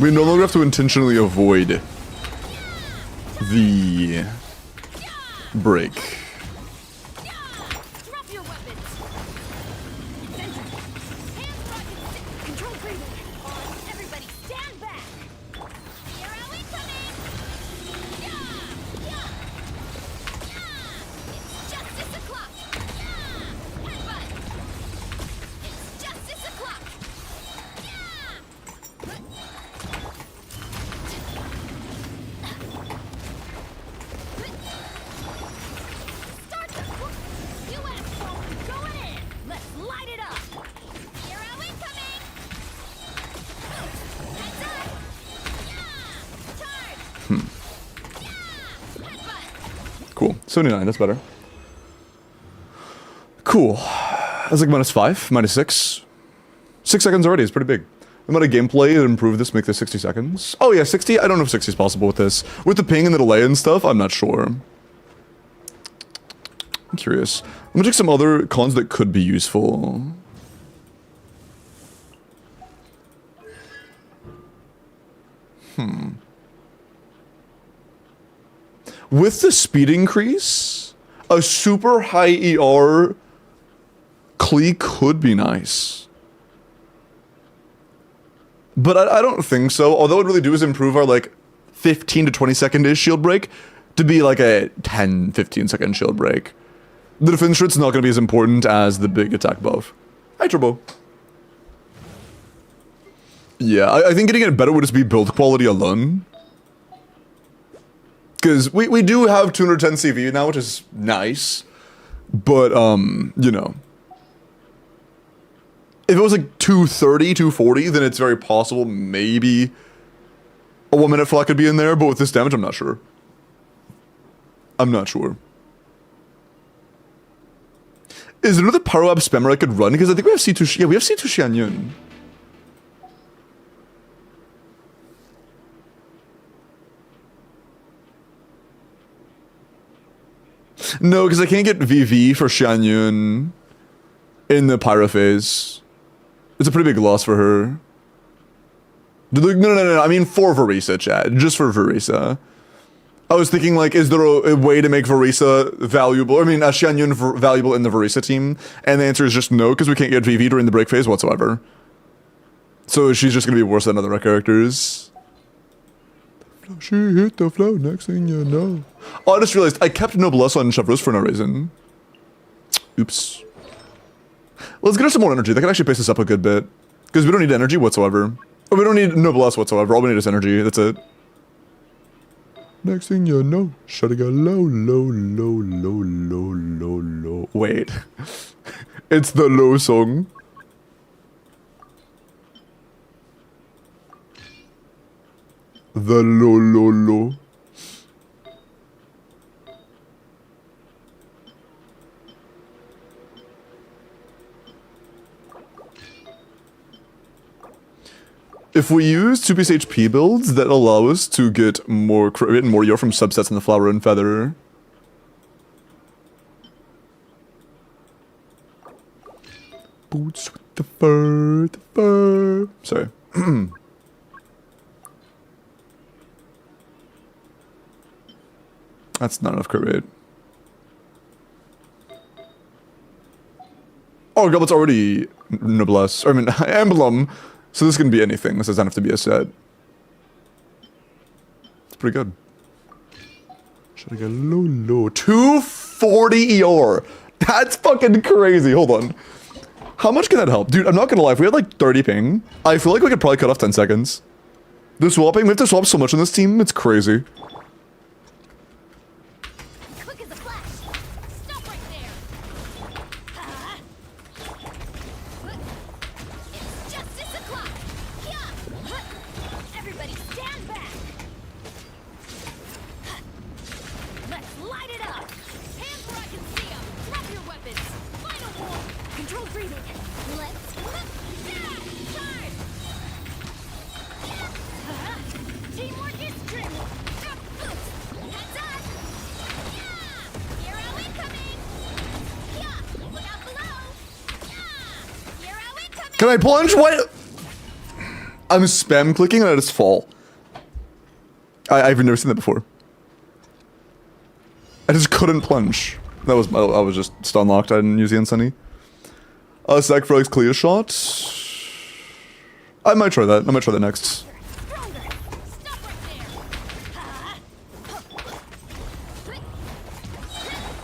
We no longer have to intentionally avoid the break. Drop your weapons. Center. Hands rocket. Control breathing. On. Everybody stand back. Hero incoming. Yeah. Yeah. Yeah. It's justice o'clock. Yeah. Headbutt. It's justice o'clock. Yeah. Start the US going in. Let's light it up. Hero incoming. Heads up. Yeah. Charge. Yeah. Headbutt. Cool. 79, that's better. Cool. That's like -5, -6. 6 seconds already is pretty big. The amount of gameplay to improve this, make this 60 seconds. Oh yeah, 60? I don't know if 60 is possible with this. With the ping and the delay and stuff, I'm not sure. I'm curious. Let me check some other cons that could be useful. With the speed increase, a super high ER Klee could be nice. But I don't think so. Although what it really do is improve our like 15 to 20 second-ish shield break to be like a 10, 15 second shield break. The defense shrit's not going to be as important as the big attack buff. Hi, Turbo. Yeah, I think getting it better would just be build quality alone. Because we do have 210 CV now, which is nice. But, you know. If it was like 230, 240, then it's very possible maybe a 1 minute flat could be in there. But with this damage, I'm not sure. I'm not sure. Is there another Power Up spammer I could run? Because I think we have C2... Yeah, we have C2 Xianyun. No, because I can't get VV for Xianyun in the Pyro phase. It's a pretty big loss for her. No. I mean for Verisa, chat. Just for Verisa. I was thinking, like, is there a way to make Verisa valuable? I mean, Xianyun valuable in the Verisa team? And the answer is just no, because we can't get VV during the break phase whatsoever. So she's just going to be worse than other characters. She hit the flow, next thing you know. Oh, I just realized I kept Noblesse on Chevreuse for no reason. Oops. Let's get her some more energy. That can actually pace us up a good bit. Because we don't need energy whatsoever. Or we don't need Noblesse whatsoever. All we need is energy. That's it. Next thing you know, shutting a low. Wait. It's the low song. The low. If we use 2-piece HP builds that allow us to get more crit and more yo from subsets in the Flower and Feather. Boots with the fur, Sorry. That's not enough crit rate. Oh, Goblet's already Noblesse. I mean, Emblem. So this can be anything. This doesn't have to be a set. It's pretty good. Should I go low? 240 ER. That's fucking crazy. Hold on. How much can that help? Dude, I'm not gonna lie. If we had like 30 ping, I feel like we could probably cut off 10 seconds. The swapping, we have to swap so much on this team. It's crazy. Quick as a flash. Stop right there. It's justice o'clock. Yeah. Everybody stand back. Let's light it up. Hands where I can see them. Drop your weapons. Final war. Control breathing. Let's charge. Teamwork is true. Heads up. Yeah. Hero incoming. Yeah. Look out below. Yeah. Hero incoming. Can I plunge? What? I'm spam clicking and I just fall. I've never seen that before. I just couldn't plunge. I was just stun locked. I didn't use the Unsunny. Sack for Alex clear shot. I might try that. I might try that next. Stronger. Stop right there.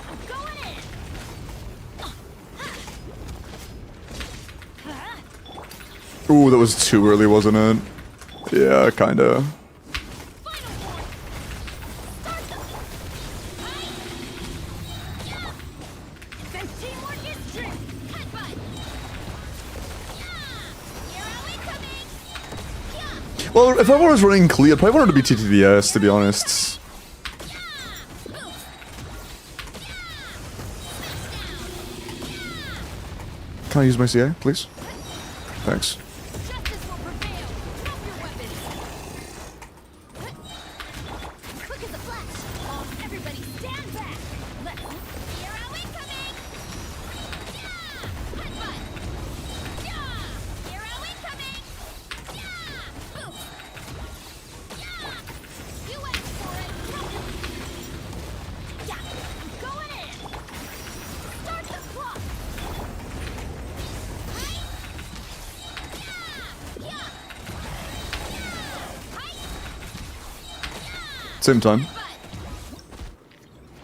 I'm going in. Ooh, that was too early, wasn't it? Yeah, kinda. Final one. Start them. Then teamwork is true. Headbutt. Here are we coming. Well, if I was running Klee, I'd probably want her to be TTDS, to be honest. Can I use my CA, please? Thanks. Justice will prevail. Drop your weapons. Quick as a flash. Everybody stand back. Here are we coming. Headbutt. Here are we coming. You asked for it. I'm going in. Start the clock. Same time.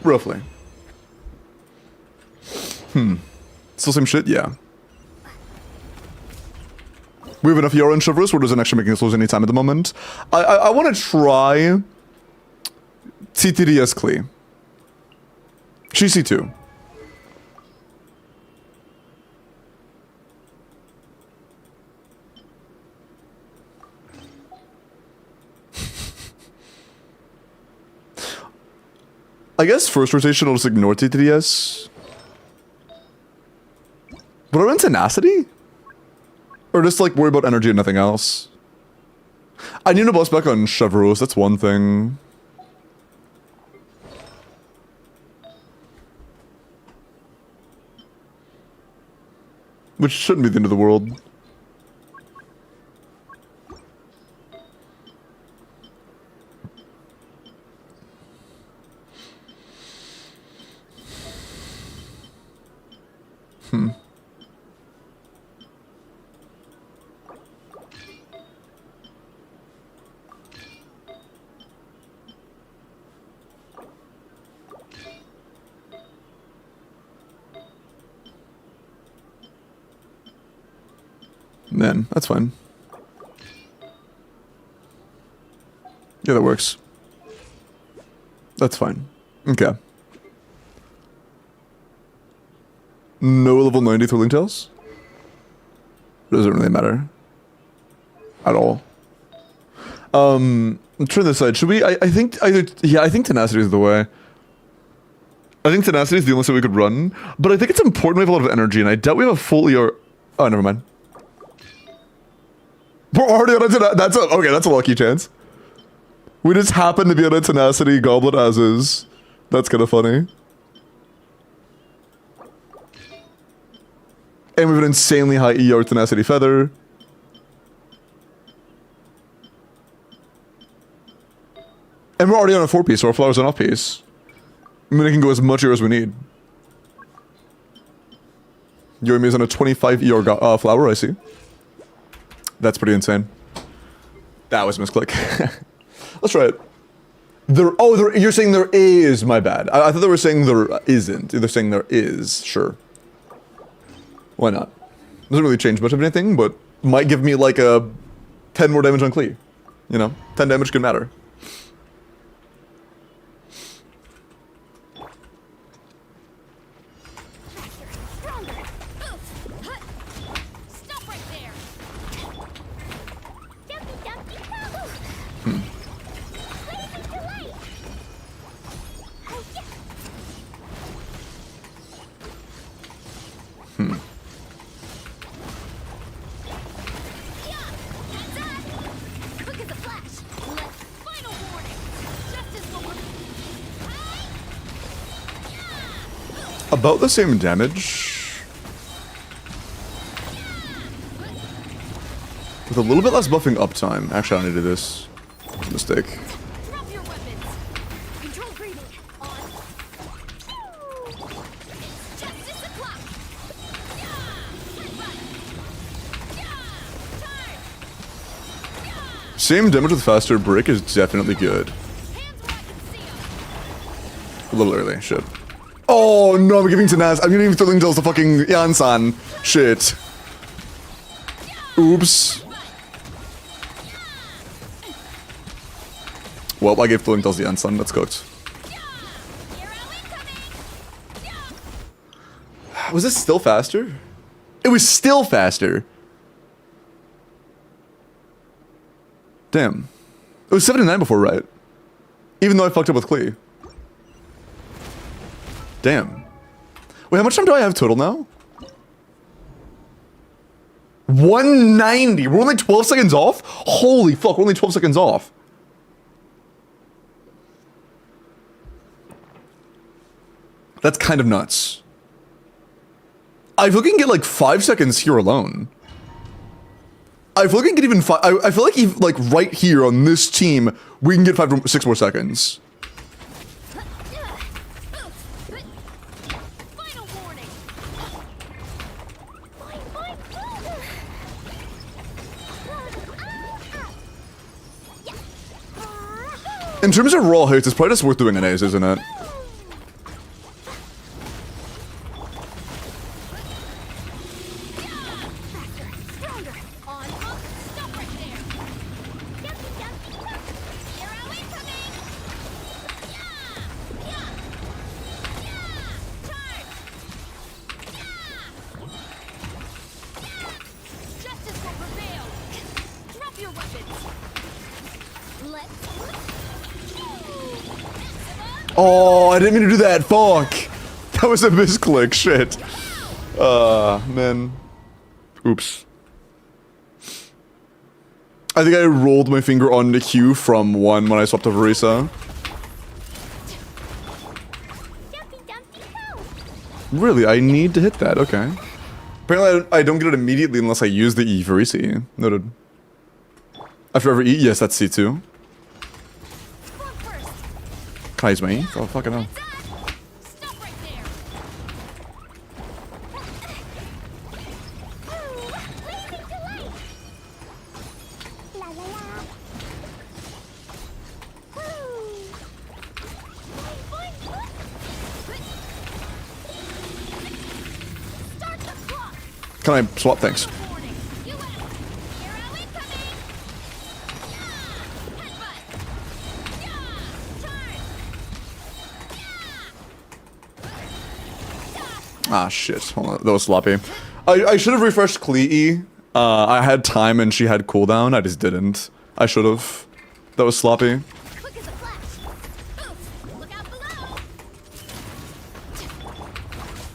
Roughly. Still same shit? Yeah. We have enough Yara and Chivalrous where doesn't actually making us lose any time at the moment. I want to try TTDS Klee. She's C2. I guess first rotation I'll just ignore TTDS. But are in Tenacity? Or just like worry about energy and nothing else? I need to boss back on Chevreuse, that's one thing. Which shouldn't be the end of the world. Man, that's fine. Yeah, that works. That's fine. Okay. No level 90 Thrilling Tales? Doesn't really matter. At all. I'm trying to decide. Should we? I think either. Yeah, I think Tenacity is the way. I think Tenacity is the only way we could run. But I think it's important we have a lot of energy, and I doubt we have a full ER. Oh, never mind. We're already on a Tenacity. That's a lucky chance. We just happen to be on a Tenacity Goblet as is. That's kind of funny. And we have an insanely high ER Tenacity Feather. And we're already on a 4-piece, so our flower's an off-piece. I mean, it can go as much ER as we need. Yoimi's is on a 25 ER flower, I see. That's pretty insane. That was a misclick. Let's try it. You're saying there is, my bad. I thought they were saying there isn't. They're saying there is, sure. Why not? Doesn't really change much of anything, but might give me like a 10 more damage on Klee. You know, 10 damage could matter. Stronger. Stop right there. Dumpy dumpy go. Crazy delay. Quick as a flash. Final warning. Justice will. About the same damage. With a little bit less buffing uptime. Actually, I don't need to do this. It's a mistake. Drop your weapons. Control breathing. On. It's justice o'clock. Yeah. Headbutt. Yeah. Charge. Yeah. Same damage with faster break is definitely good. Hands where I can see 'em. A little early, shit. Oh no, I'm giving to Naz. I'm giving Thrilling Tales to fucking Yansan. Shit. Oops. Well, I gave Thrilling Tales to Yansan. That's cooked. Was it still faster? It was still faster. Damn. It was 79 before, right? Even though I fucked up with Klee. Damn. Wait, how much time do I have total now? 190. We're only 12 seconds off? Holy fuck, we're only 12 seconds off. That's kind of nuts. I feel like we can get like 5 seconds here alone. I feel like we can get even I feel like even, like right here on this team, we can get 6 more seconds. Final warning. In terms of raw hits, it's probably just worth doing an ace, isn't it? Stronger. On. Stop right there. Jumpy, jumpy, jump. Arrow incoming. Yeah. Yeah. Yeah. Charge. Yeah. Justice will prevail. Drop your weapons. Let's. Oh, I didn't mean to do that. Fuck. That was a misclick. Shit. Man. Oops. I think I rolled my finger on the Q from 1 when I swapped to Verisa. Jumpy, jumpy, go. Really? I need to hit that. Okay. Apparently, I don't get it immediately unless I use the E for EC. Noted. After every E? Yes, that's C2. Front first. Can I use my E? Oh, fucking hell. Stop right there. Blazing to light. La la la. Start the clock. Can I swap? Thanks. Warning. You win. Arrow incoming. Yeah. Headbutt. Yeah. Charge. Ah, shit. Hold on. That was sloppy. I should have refreshed Klee. I had time and she had cooldown. I just didn't. I should have. That was sloppy. Quick as a flash. Oof. Look out below.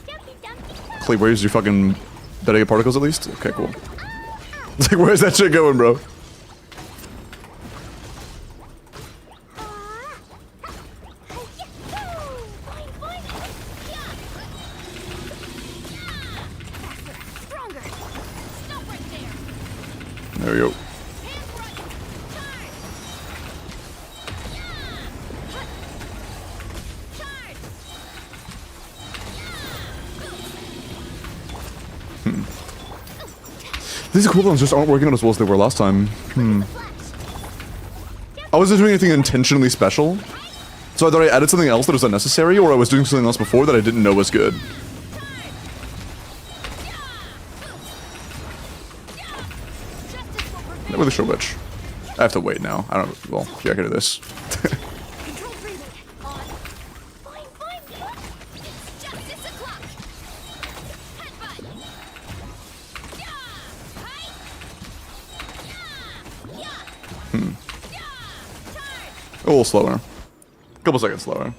Jumpy, jumpy, jump. Klee, where's your fucking... Did I get particles at least? Okay, cool. It's like, where's that shit going, bro? Stronger. Stop right there. There we go. Hands right. Charge. Charge. These cooldowns just aren't working out as well as they were last time. I wasn't doing anything intentionally special. So either I added something else that was unnecessary, or I was doing something else before that I didn't know was good. Not really sure which. I have to wait now. I don't... Well, yeah, I can do this. Control breathing. On. Fine, fine. It's justice o'clock. Headbutt. Yeah. Height. Yeah. Yeah. Yeah. Charge. A little slower. A couple seconds slower.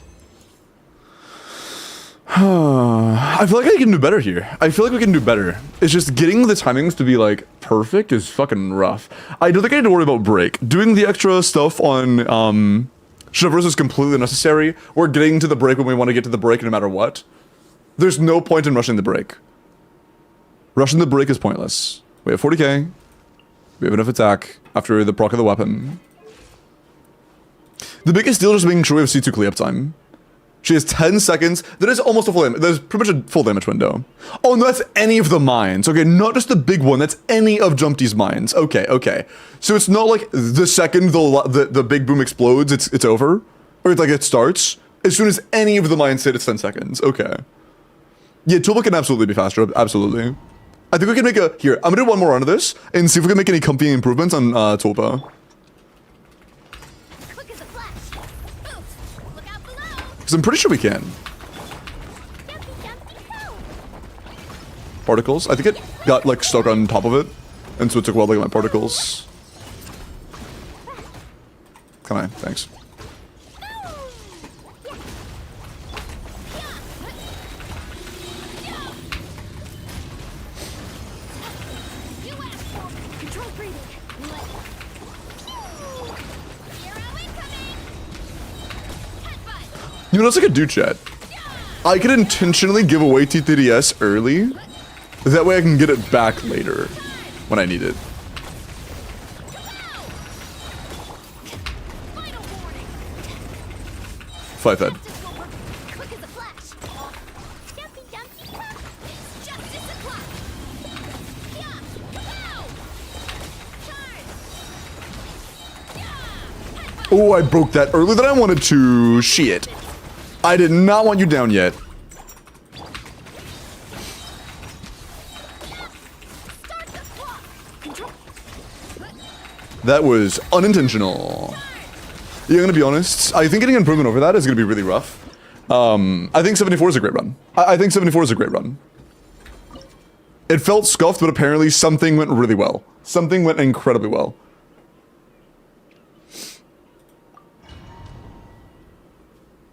I feel like I can do better here. I feel like we can do better. It's just getting the timings to be like perfect is fucking rough. I don't think I need to worry about break. Doing the extra stuff on Shivers is completely unnecessary. We're getting to the break when we want to get to the break no matter what. There's no point in rushing the break. Rushing the break is pointless. We have 40k. We have enough attack after the proc of the weapon. The biggest deal is just making sure we have C2 clear up time. She has 10 seconds. That is almost a full damage. There's pretty much a full damage window. Oh, no, that's any of the mines. Okay, not just the big one. That's any of Jumpty's mines. Okay, okay. So it's not like the second the big boom explodes, it's over. Or it's like it starts. As soon as any of the mines hit, it's 10 seconds. Okay. Yeah, Tulpa can absolutely be faster. Absolutely. I think we can make a... Here, I'm gonna do one more run of this and see if we can make any comfy improvements on Tulpa. Quick as a flash. Oops. Look out below. Because I'm pretty sure we can. Jumpy, jumpy, go. Particles. I think it got like stuck on top of it. And so it took a while to get my particles. Can I? Thanks. You asked for it. Control breathing. Hero incoming. Headbutt. You know, it's like a do chat. I could intentionally give away T3DS early. That way I can get it back later when I need it. Final warning. 5 head. Justice will work quick as a flash. Jumpy, jumpy, pop. It's justice o'clock. Yeah. Pow. Charge. Yeah. Headbutt. Oh, I broke that earlier than I wanted to. Shit. I did not want you down yet. Start the clock. Control. That was unintentional. Yeah, I'm gonna be honest. I think getting an improvement over that is gonna be really rough. I think 74 is a great run. I think 74 is a great run. It felt scuffed, but apparently something went really well. Something went incredibly well.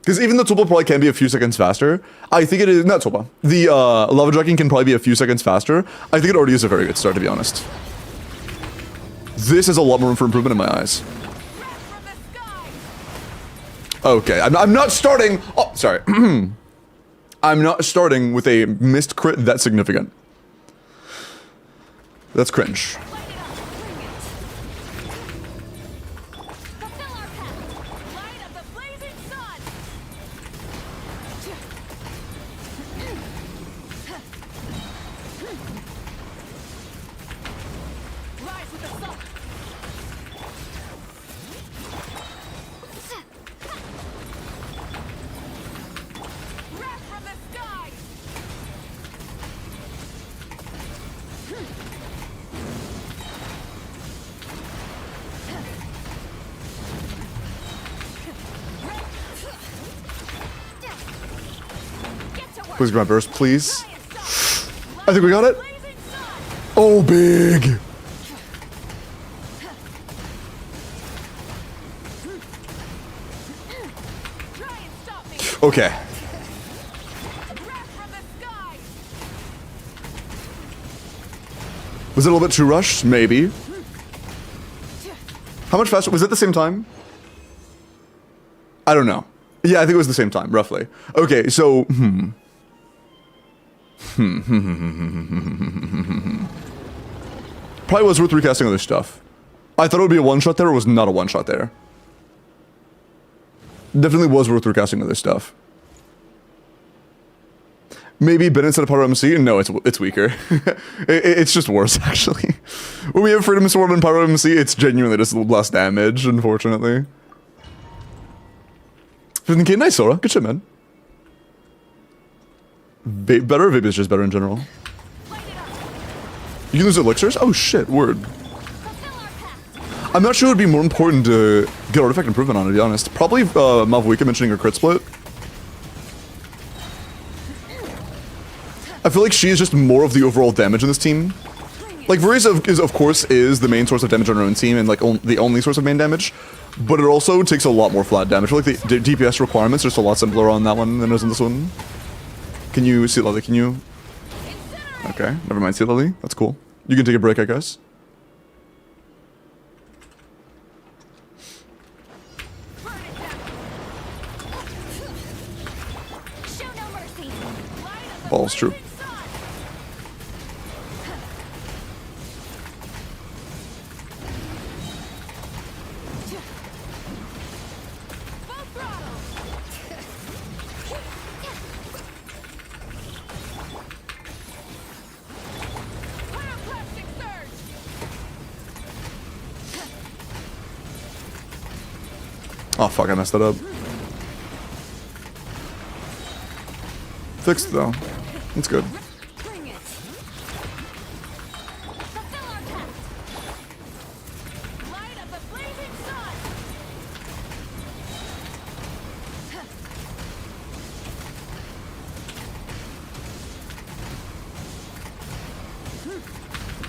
Because even though Tulpa probably can be a few seconds faster, I think it is... Not Tulpa. The Lava Dragon can probably be a few seconds faster. I think it already is a very good start, to be honest. This has a lot more room for improvement in my eyes. Okay, I'm not starting... Oh, sorry. I'm not starting with a missed crit that significant. That's cringe. Light it up. Bring it. Fulfill our path. Light of the blazing sun. Rise with the sun. Wrath from the sky. Get to work. Please grab burst, please. Try and stop. I think we got it. Blazing sun. Oh, big. Try and stop me. Okay. Wrath from the sky. Was it a little bit too rushed? Maybe. How much faster? Was it the same time? I don't know. Yeah, I think it was the same time, roughly. Okay, so... Probably was worth recasting other stuff. I thought it would be a one-shot there, or was not a one-shot there. Definitely was worth recasting other stuff. Maybe Ben instead of Pyro MC? No, it's weaker. It's just worse, actually. When we have Freedom Swarm and Pyro MC, it's genuinely just less damage, unfortunately. 15k, nice, Sora. Good shit, man. Better or Vape is just better in general? You can lose elixirs? Oh shit, word. I'm not sure it would be more important to get artifact improvement on it, to be honest. Probably Malvuika mentioning her crit split. I feel like she is just more of the overall damage in this team. Like, Varese of course is the main source of damage on her own team and like the only source of main damage, but it also takes a lot more flat damage. I feel like the DPS requirements are just a lot simpler on that one than it is on this one. Can you see Lily? Can you? Okay, never mind. See Lily. That's cool. You can take a break, I guess. Show no mercy. Balls, true. Oh fuck, I messed that up. Fixed though. That's good. Bring it. Fulfill our task. Light up the blazing sun.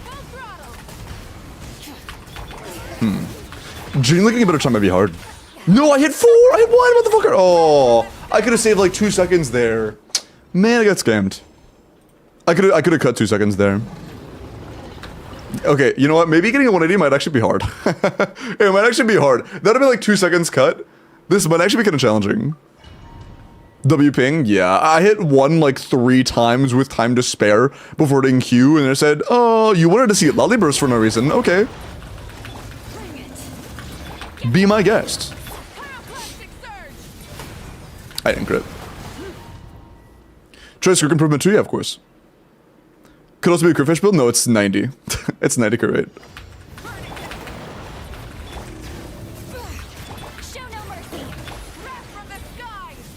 Full throttle. Genuinely getting a better time might be hard. No, I hit 4! I hit 1, motherfucker! Oh, I could have saved like 2 seconds there. Man, I got scammed. I could have cut 2 seconds there. Okay, you know what? Maybe getting a 180 might actually be hard. It might actually be hard. That'd be like 2 seconds cut. This might actually be kind of challenging. W ping, yeah. I hit 1 like 3 times with time to spare before hitting Q, and it said, "Oh, you wanted to see it Lolly Burst for no reason. Okay, Bring it. be my guest." Pyroclastic surge. I didn't crit. Try script improvement too, yeah, of course. Could also be a crit fish build. No, it's 90. It's 90 crit rate. Show no mercy. Wrath from the skies.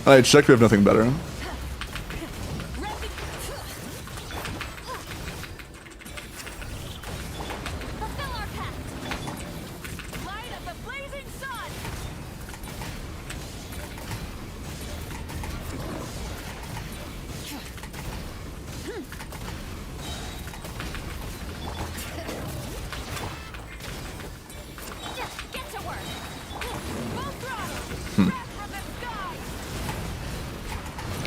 I checked. We have nothing better. Fulfill our pact. Light up the blazing sun. Get to work. Full throttle. Wrath from the skies.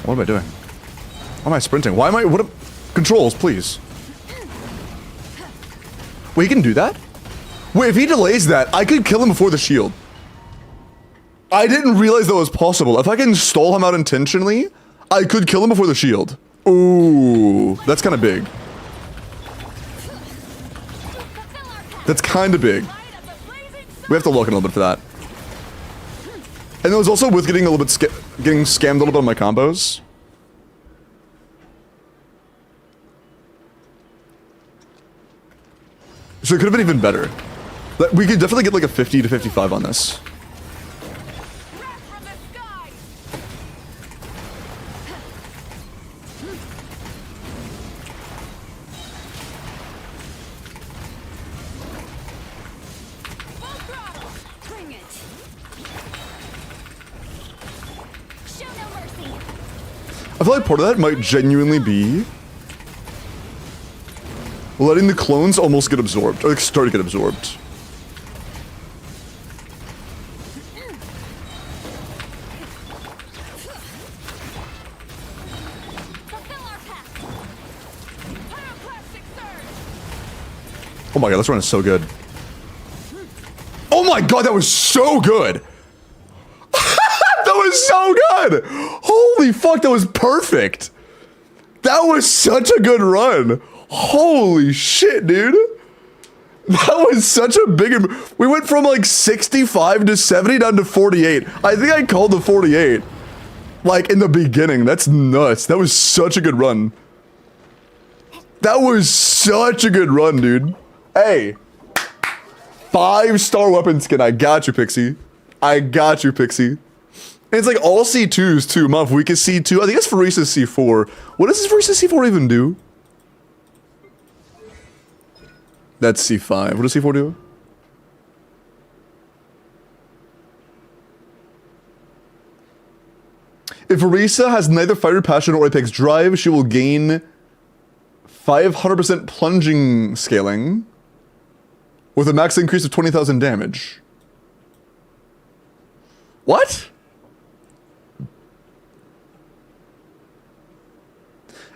What am I doing? Why am I sprinting? Why am I? What? Controls, please. Wait, he can do that? Wait, if he delays that, I could kill him before the shield. I didn't realize that was possible. If I can stall him out intentionally, I could kill him before the shield. Ooh, that's kind of big. Fulfill our pact. That's kind of big. Light up the blazing sun. We have to look in a little bit for that. And it was also with getting a little bit getting scammed a little bit on my combos. So it could have been even better. But we could definitely get like a 50 to 55 on this. Wrath from the skies. Full throttle. Bring it. Show no mercy. I feel like part of that might genuinely be letting the clones almost get absorbed, or like start to get absorbed. Fulfill our pact. Pyroclastic surge. Oh my god, this run is so good. Oh my god, that was so good! That was so good! Holy fuck, that was perfect! That was such a good run! Holy shit, dude! That was such a big... We went from like 65 to 70 down to 48. I think I called the 48. Like, in the beginning. That's nuts. That was such a good run. That was such a good run, dude. Hey. 5-star weapon skin. I got you, Pixie. I got you, Pixie. And it's like all C2s too. Muff, weakest C2. I think it's Pharis's C4. What does Pharis's C4 even do? That's C5. What does C4 do? If Arisa has neither Fiery Passion or Apex Drive, she will gain 500% plunging scaling with a max increase of 20,000 damage. What?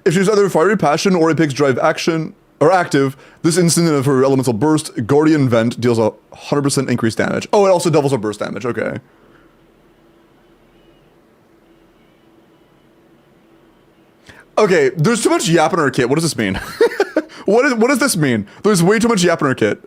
If she's either Fiery Passion or Apex Drive action or active, this instant of her elemental burst, Guardian Vent deals a 100% increased damage. Oh, it also doubles her burst damage. Okay. Okay, there's too much yap in her kit. What does this mean? What does this mean? There's way too much yap in her kit.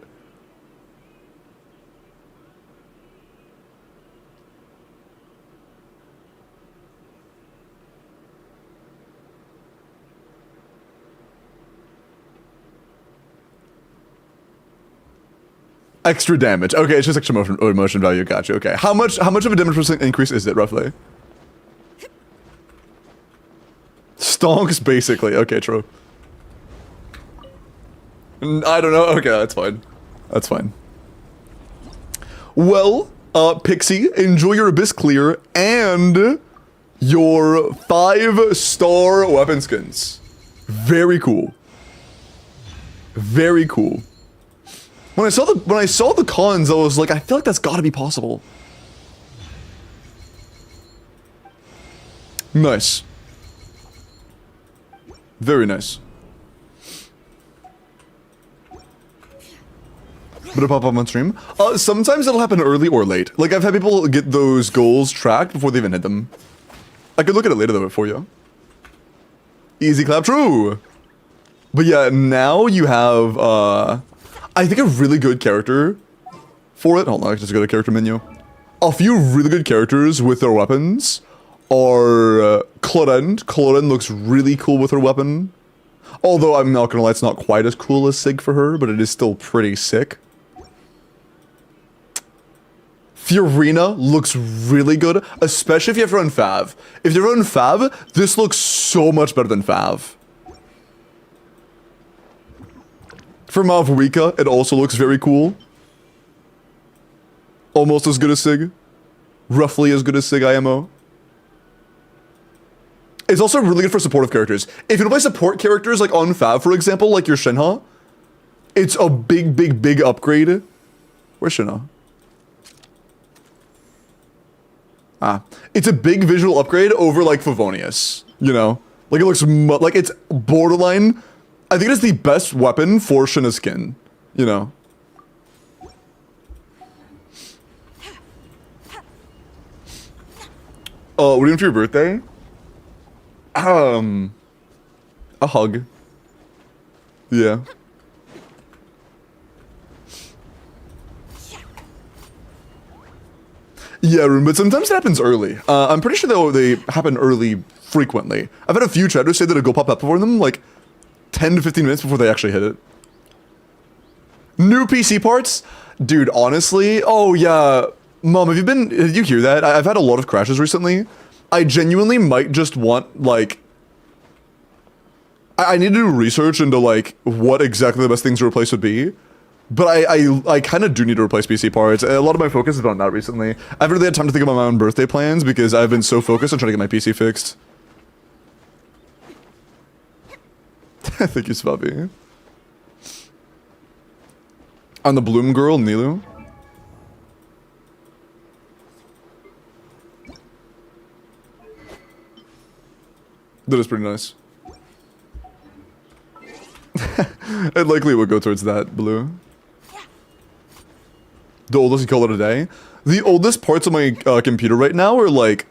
Extra damage. Okay, it's just extra motion value. Gotcha. Okay. How much of a damage percent increase is it roughly? Stonks, basically. Okay, true. I don't know. Okay, that's fine. That's fine. Well, Pixie, enjoy your Abyss Clear and your 5-star weapon skins. Very cool. Very cool. When I saw the cons, I was like, I feel like that's got to be possible. Nice. Very nice. But it pop up on stream. Sometimes it'll happen early or late. Like, I've had people get those goals tracked before they even hit them. I could look at it later though for you. Easy clap, true. But yeah, now you have, I think a really good character for it. Hold on, I just go to character menu. A few really good characters with their weapons are Clorend. Clorend looks really cool with her weapon. Although I'm not gonna lie, it's not quite as cool as Sig for her, but it is still pretty sick. Fiorina looks really good, especially if you have to run Fav. If you run Fav, this looks so much better than Fav. For Mavuika, it also looks very cool. Almost as good as Sig. Roughly as good as Sig IMO. It's also really good for supportive characters. If you don't play support characters like on Fav, for example, like your Shinha, it's a big upgrade. Where's Shinha? It's a big visual upgrade over like Favonius, you know? Like it looks like it's borderline. I think it is the best weapon for Shinha's skin, you know? What are you doing for your birthday? A hug. Yeah. Yeah, but sometimes it happens early. I'm pretty sure they happen early frequently. I've had a few chatters say that it'll go pop up for them like 10 to 15 minutes before they actually hit it. New PC parts? Dude, honestly, oh yeah. Mom, did you hear that? I've had a lot of crashes recently. I genuinely might just want, like, I need to do research into, like, what exactly the best things to replace would be. But I kind of do need to replace PC parts. A lot of my focus has been on that recently. I haven't really had time to think about my own birthday plans because I've been so focused on trying to get my PC fixed. Thank you, Svavi. On the Bloom Girl, Nilu. That is pretty nice. It likely would go towards that, Blue. The oldest you call it a day? The oldest parts of my computer right now are like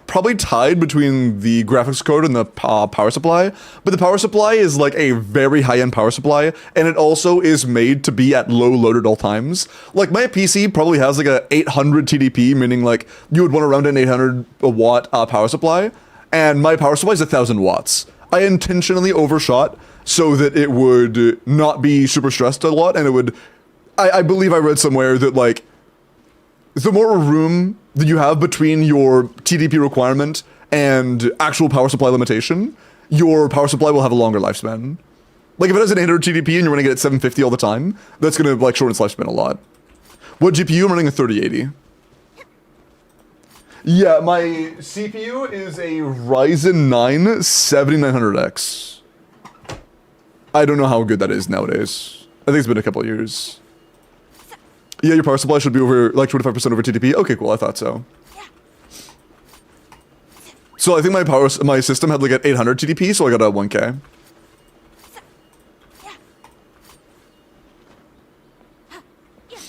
probably tied between the graphics card and the power supply, but the power supply is like a very high-end power supply, and it also is made to be at low load at all times. Like my PC probably has like a 800 TDP, meaning like you would want around an 800 watt power supply, and my power supply is 1,000 watts. I intentionally overshot so that it would not be super stressed a lot, and it would. I believe I read somewhere that like the more room that you have between your TDP requirement and actual power supply limitation, your power supply will have a longer lifespan. Like if it has an 800 TDP and you're running it at 750 all the time, that's gonna like shorten its lifespan a lot. What GPU? I'm running a 3080. Yeah, my CPU is a Ryzen 9 7900X. I don't know how good that is nowadays. I think it's been a couple of years. Yeah, your power supply should be over, like 25% over TDP. Okay, cool, I thought so. So I think my system had like an 800 TDP, so I got a 1K.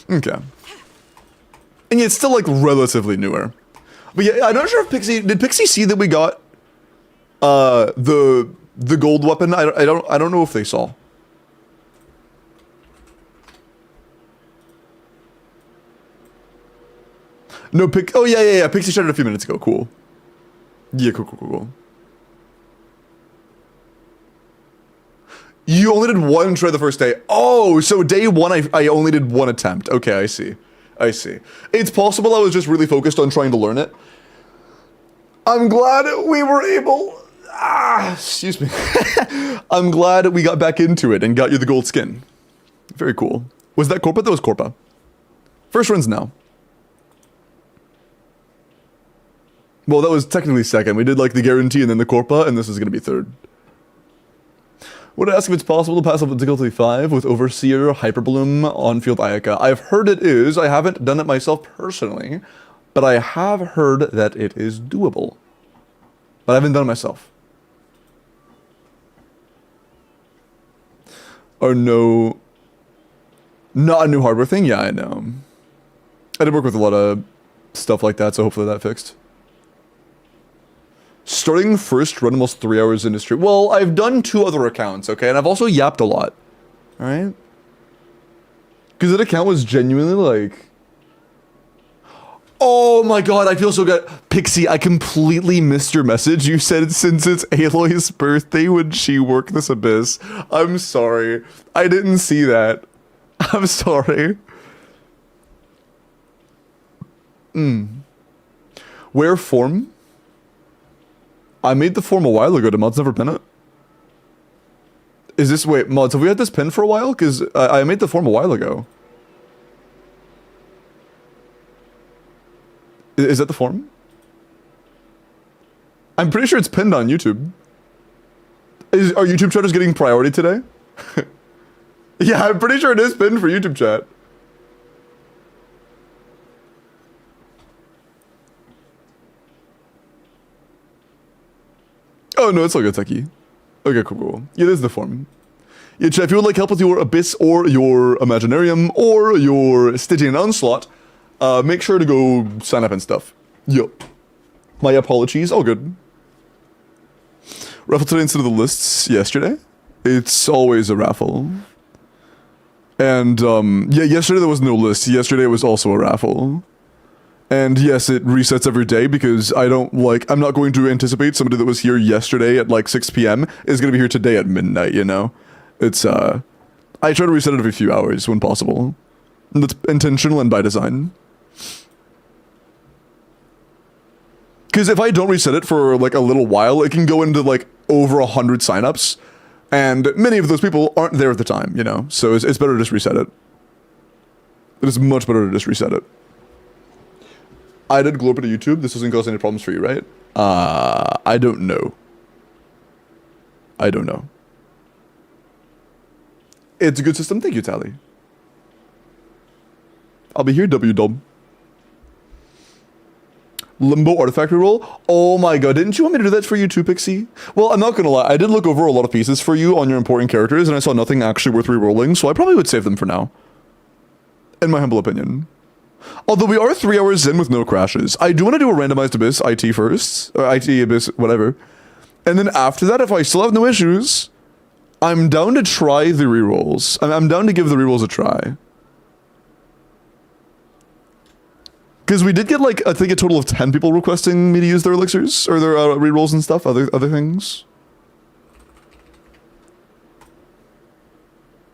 Okay. And yeah, it's still like relatively newer. But yeah, I'm not sure if did Pixie see that we got the gold weapon? I don't know if they saw. No, oh yeah. Pixie shared it a few minutes ago. Cool. Yeah, cool. You only did one try the first day. Oh, so day one, I only did one attempt. Okay, I see. I see. It's possible I was just really focused on trying to learn it. I'm glad we were able... excuse me. I'm glad we got back into it and got you the gold skin. Very cool. Was that Corpa? That was Corpa. First run's now. Well, that was technically second. We did like the guarantee and then the Corpa, and this is going to be third. Would I ask if it's possible to pass up difficulty 5 with Overseer, Hyperbloom, On-Field Ayaka? I've heard it is. I haven't done it myself personally, but I have heard that it is doable. But I haven't done it myself. Or no... Not a new hardware thing? Yeah, I know. I did work with a lot of stuff like that, so hopefully that fixed. Starting first run almost 3 hours industry. Well, I've done 2 other accounts, okay? And I've also yapped a lot. Alright? Because that account was genuinely like... Oh my god, I feel so good. Pixie, I completely missed your message. You said since it's Aloy's birthday, would she work this abyss? I'm sorry. I didn't see that. I'm sorry. Where form? I made the form a while ago. Did mods never pin it? Is this... Wait, mods, have we had this pin for a while? Because I made the form a while ago. Is that the form? I'm pretty sure it's pinned on YouTube. Are YouTube chatters getting priority today? Yeah, I'm pretty sure it is pinned for YouTube chat. Oh, no, it's all good, Techie. Okay, cool. Yeah, this is the form. Yeah, chat, if you would like help with your Abyss or your Imaginarium or your Stygian Onslaught, make sure to go sign up and stuff. Yo. My apologies, all good. Raffle today instead of the lists yesterday. It's always a raffle. And, yeah, yesterday there was no list. Yesterday was also a raffle. And yes, it resets every day because I'm not going to anticipate somebody that was here yesterday at like 6 p.m. is going to be here today at midnight, you know? It's, I try to reset it every few hours when possible. And that's intentional and by design. Because if I don't reset it for like a little while, it can go into like over 100 signups. And many of those people aren't there at the time, you know? So it's better to just reset it. It is much better to just reset it. I did Glorp to YouTube. This doesn't cause any problems for you, right? I don't know. I don't know. It's a good system. Thank you, Tally. I'll be here, W-Dub. Limbo artifact reroll? Oh my god, didn't you want me to do that for you too, Pixie? Well, I'm not gonna lie, I did look over a lot of pieces for you on your important characters, and I saw nothing actually worth rerolling, so I probably would save them for now. In my humble opinion. Although we are 3 hours in with no crashes. I do want to do a randomized Abyss IT first. Or IT Abyss, whatever. And then after that, if I still have no issues, I'm down to try the rerolls. I'm down to give the rerolls a try. Because we did get like, I think a total of 10 people requesting me to use their elixirs. Or their rerolls and stuff, other things.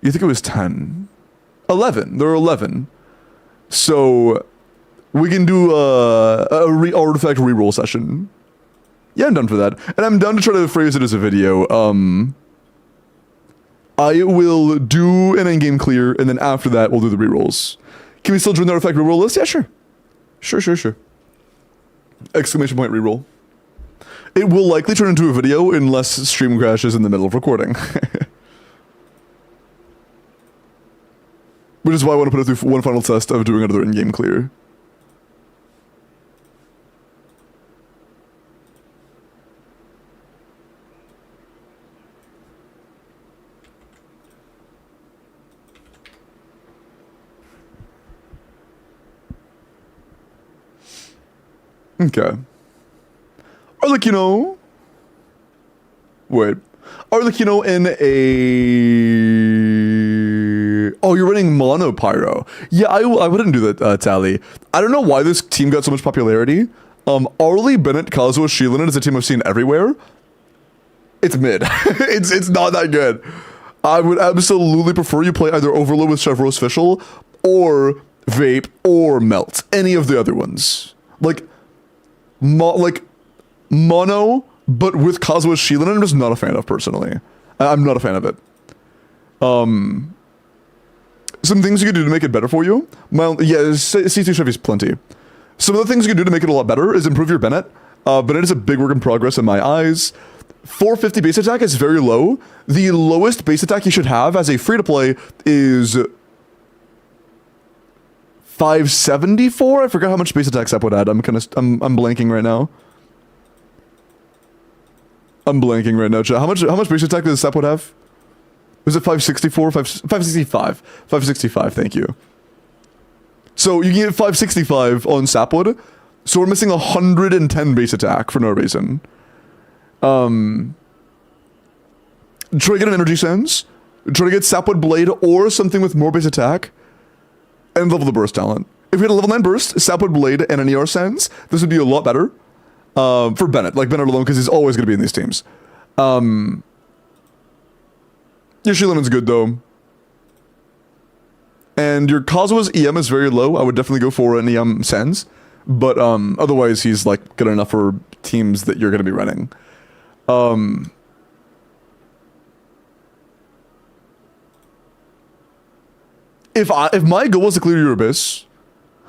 You think it was 10? 11. There are 11. So, we can do a artifact reroll session. Yeah, I'm done for that. And I'm down to try to phrase it as a video. I will do an endgame clear, and then after that, we'll do the rerolls. Can we still join the artifact reroll list? Yeah, sure. Sure. Exclamation point reroll. It will likely turn into a video unless stream crashes in the middle of recording. Which is why I want to put it through one final test of doing another in-game clear. Okay. Arlecchino. Wait. Arlecchino in a... Oh, you're running Mono Pyro. Yeah, I wouldn't do that, Tally. I don't know why this team got so much popularity. Arlie, Bennett, Kazuo, Sheilin is a team I've seen everywhere. It's mid. it's not that good. I would absolutely prefer you play either Overload with Chevrolet's Official or Vape or Melt. Any of the other ones. Like Mono, but with Kazuha's Shielding, I'm just not a fan of personally. I'm not a fan of it. Some things you could do to make it better for you. C2 Chevy's plenty. Some of the things you can do to make it a lot better is improve your Bennett. Bennett is a big work in progress in my eyes. 450 base attack is very low. The lowest base attack you should have as a free-to-play is 574. I forgot how much base attack Sap would add. I'm blanking right now. Chat. How much base attack does Sap would have? Was it 564? 565. 565, thank you. So you get 565 on Sapwood, so we're missing 110 base attack for no reason. Try to get an Energy Sense, try to get Sapwood Blade or something with more base attack, and level the Burst talent. If we had a level 9 Burst, Sapwood Blade, and an ER Sense, this would be a lot better. For Bennett, like Bennett alone, because he's always going to be in these teams. Your Shieldon's good though. And your Kazuha's EM is very low. I would definitely go for an EM Sense. But otherwise he's like good enough for teams that you're going to be running. If my goal was to clear your Abyss,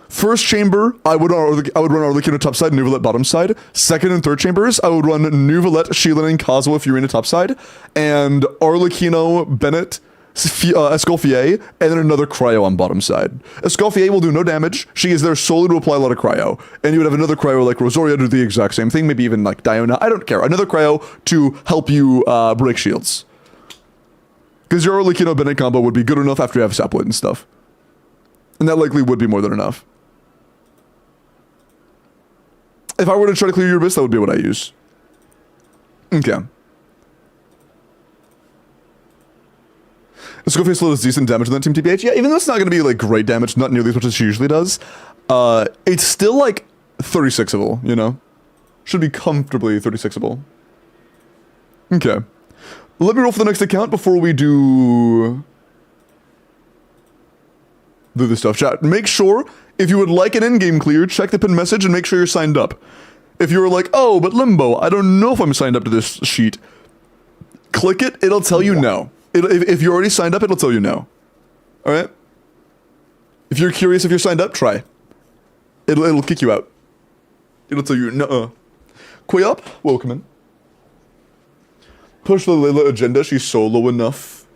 first chamber, I would run Arlecchino top side, Nuvalet bottom side. Second and third chambers, I would run Nuvalet, Shieldon, and Kazuha Furina top side. And Arlecchino, Bennett, Escoffier, and then another cryo on bottom side. Escoffier will do no damage. She is there solely to apply a lot of cryo. And you would have another cryo like Rosaria do the exact same thing, maybe even like Diona. I don't care. Another cryo to help you break shields. Because your Arlecchino Bennett combo would be good enough after you have Sapwood and stuff. And that likely would be more than enough. If I were to try to clear your Abyss, that would be what I use. Okay. Escoffier still does decent damage on that team TBH. Yeah, even though it's not going to be like great damage, not nearly as much as she usually does, it's still like 36able, you know? Should be comfortably 36able. Okay. Let me roll for the next account before we do this stuff. Chat, make sure, if you would like an endgame clear, check the pinned message and make sure you're signed up. If you're like, oh, but Limbo, I don't know if I'm signed up to this sheet. Click it, it'll tell you no. If you're already signed up, it'll tell you no. Alright? If you're curious if you're signed up, try. It'll kick you out. It'll tell you no. Quayop, welcome in. Push the Layla agenda, she's solo enough.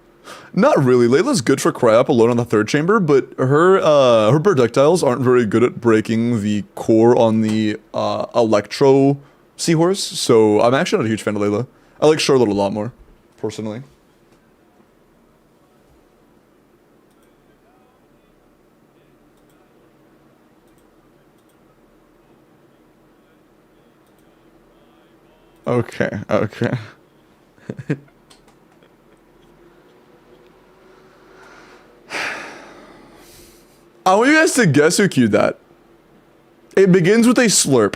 Not really, Layla's good for Cryop alone on the third chamber, but her projectiles aren't very good at breaking the core on the Electro Seahorse, so I'm actually not a huge fan of Layla. I like Charlotte a lot more, personally. Okay. I want you guys to guess who queued that. It begins with a slurp.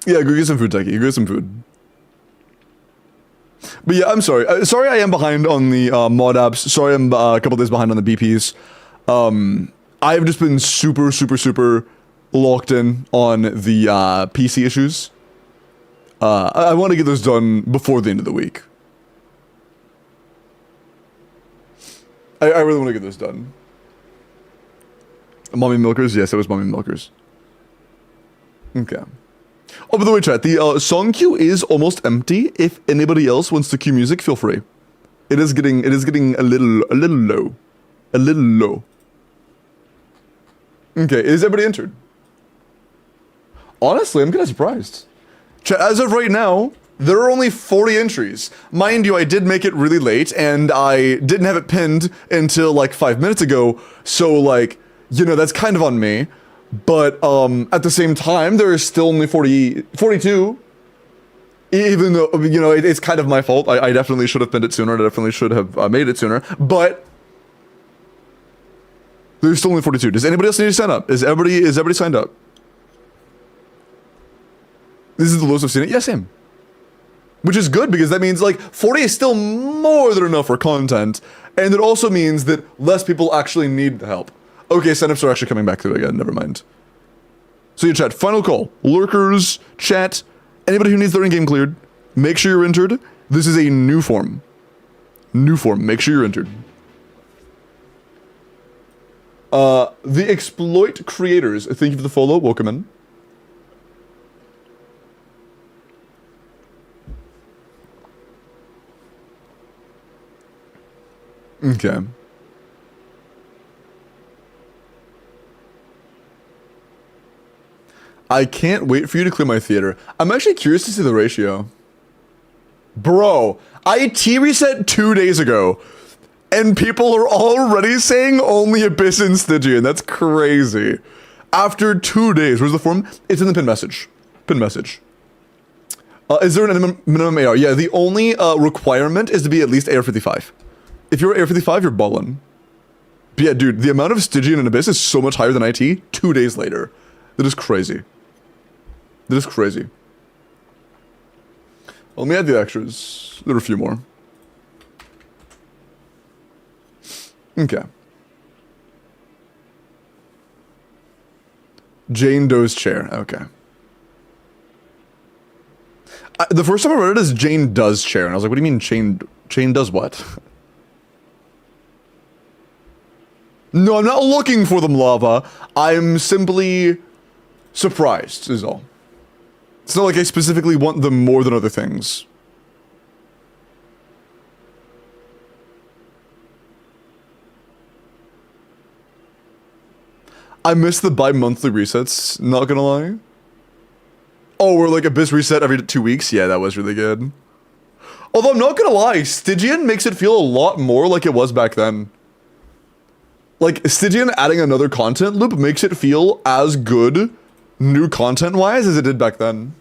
Yeah, go get some food, Techie. Go get some food. But yeah, I'm sorry. Sorry I am behind on the mod apps. Sorry I'm a couple days behind on the BPs. I've just been super locked in on the PC issues. I want to get this done before the end of the week. I really want to get this done. Mommy Milkers? Yes, it was Mommy Milkers. Okay. Oh, by the way, chat, the song queue is almost empty. If anybody else wants to queue music, feel free. It is getting a little low. A little low. Okay, is everybody entered? Honestly, I'm kind of surprised. Chat, as of right now, there are only 40 entries. Mind you, I did make it really late, and I didn't have it pinned until like 5 minutes ago, so like, you know, that's kind of on me. But at the same time, there is still only 42. Even though, you know, it's kind of my fault. I definitely should have pinned it sooner, I definitely should have made it sooner, but there's still only 42. Does anybody else need to sign up? Is everybody signed up? This is the lowest I've seen it. Yeah, same. Which is good because that means like 40 is still more than enough for content. And it also means that less people actually need the help. Okay, signups are actually coming back through again. Never mind. So you chat, final call. Lurkers, chat, anybody who needs their in-game cleared, make sure you're entered. This is a new form. New form, make sure you're entered. The exploit creators, thank you for the follow, welcome in. Okay. I can't wait for you to clear my theater. I'm actually curious to see the ratio. Bro, I T-reset 2 days ago, and people are already saying only Abyss and Stygian. That's crazy. After 2 days, where's the form? It's in the pin message. Pin message. Is there an minimum AR? Yeah, the only requirement is to be at least AR 55. If you're AR 55, you're ballin'. But yeah, dude, the amount of Stygian and Abyss is so much higher than IT 2 days later. That is crazy. That is crazy. Let me add the extras. There are a few more. Okay. Jane Doe's chair. Okay. The first time I read it as Jane Does chair, and I was like, what do you mean Jane does what? No, I'm not looking for them, Lava. I'm simply surprised, is all. It's not like I specifically want them more than other things. I miss the bi-monthly resets, not gonna lie. Oh, we're like Abyss reset every 2 weeks? Yeah, that was really good. Although I'm not gonna lie, Stygian makes it feel a lot more like it was back then. Like, Stygian adding another content loop makes it feel as good, new content-wise, as it did back then.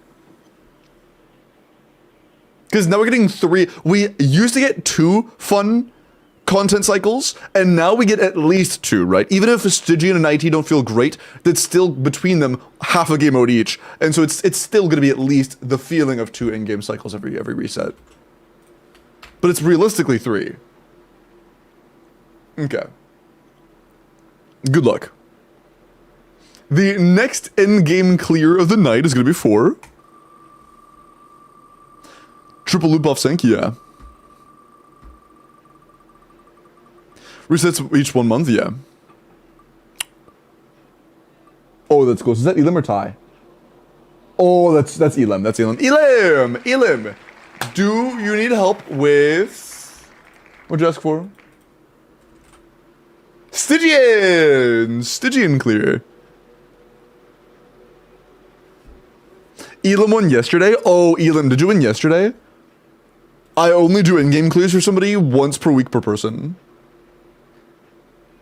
Because now we're getting 3, we used to get 2 fun content cycles, and now we get at least 2, right? Even if Stygian and IT don't feel great, that's still between them half a game mode each. And so it's still gonna be at least the feeling of 2 in-game cycles every reset. But it's realistically 3. Okay. Good luck. The next in-game clear of the night is gonna be 4. Triple loop off sync, yeah. Resets each 1 month, yeah. Oh, that's close. Is that Elim or Ty? Oh, that's Elim. That's Elim. Elim! Do you need help with... What'd you ask for? Stygian clear. Elim won yesterday? Oh, Elim, did you win yesterday? I only do in-game clears for somebody once per week per person.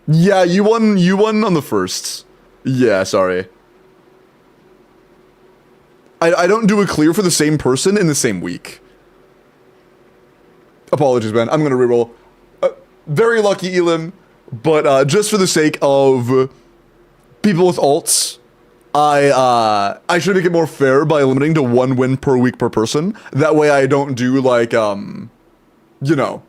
Yeah, you won on the first. Yeah, sorry. I don't do a clear for the same person in the same week. Apologies, man. I'm gonna reroll. Very lucky, Elim, but just for the sake of people with alts, I should make it more fair by limiting to 1 win per week per person. That way I don't do like, you know,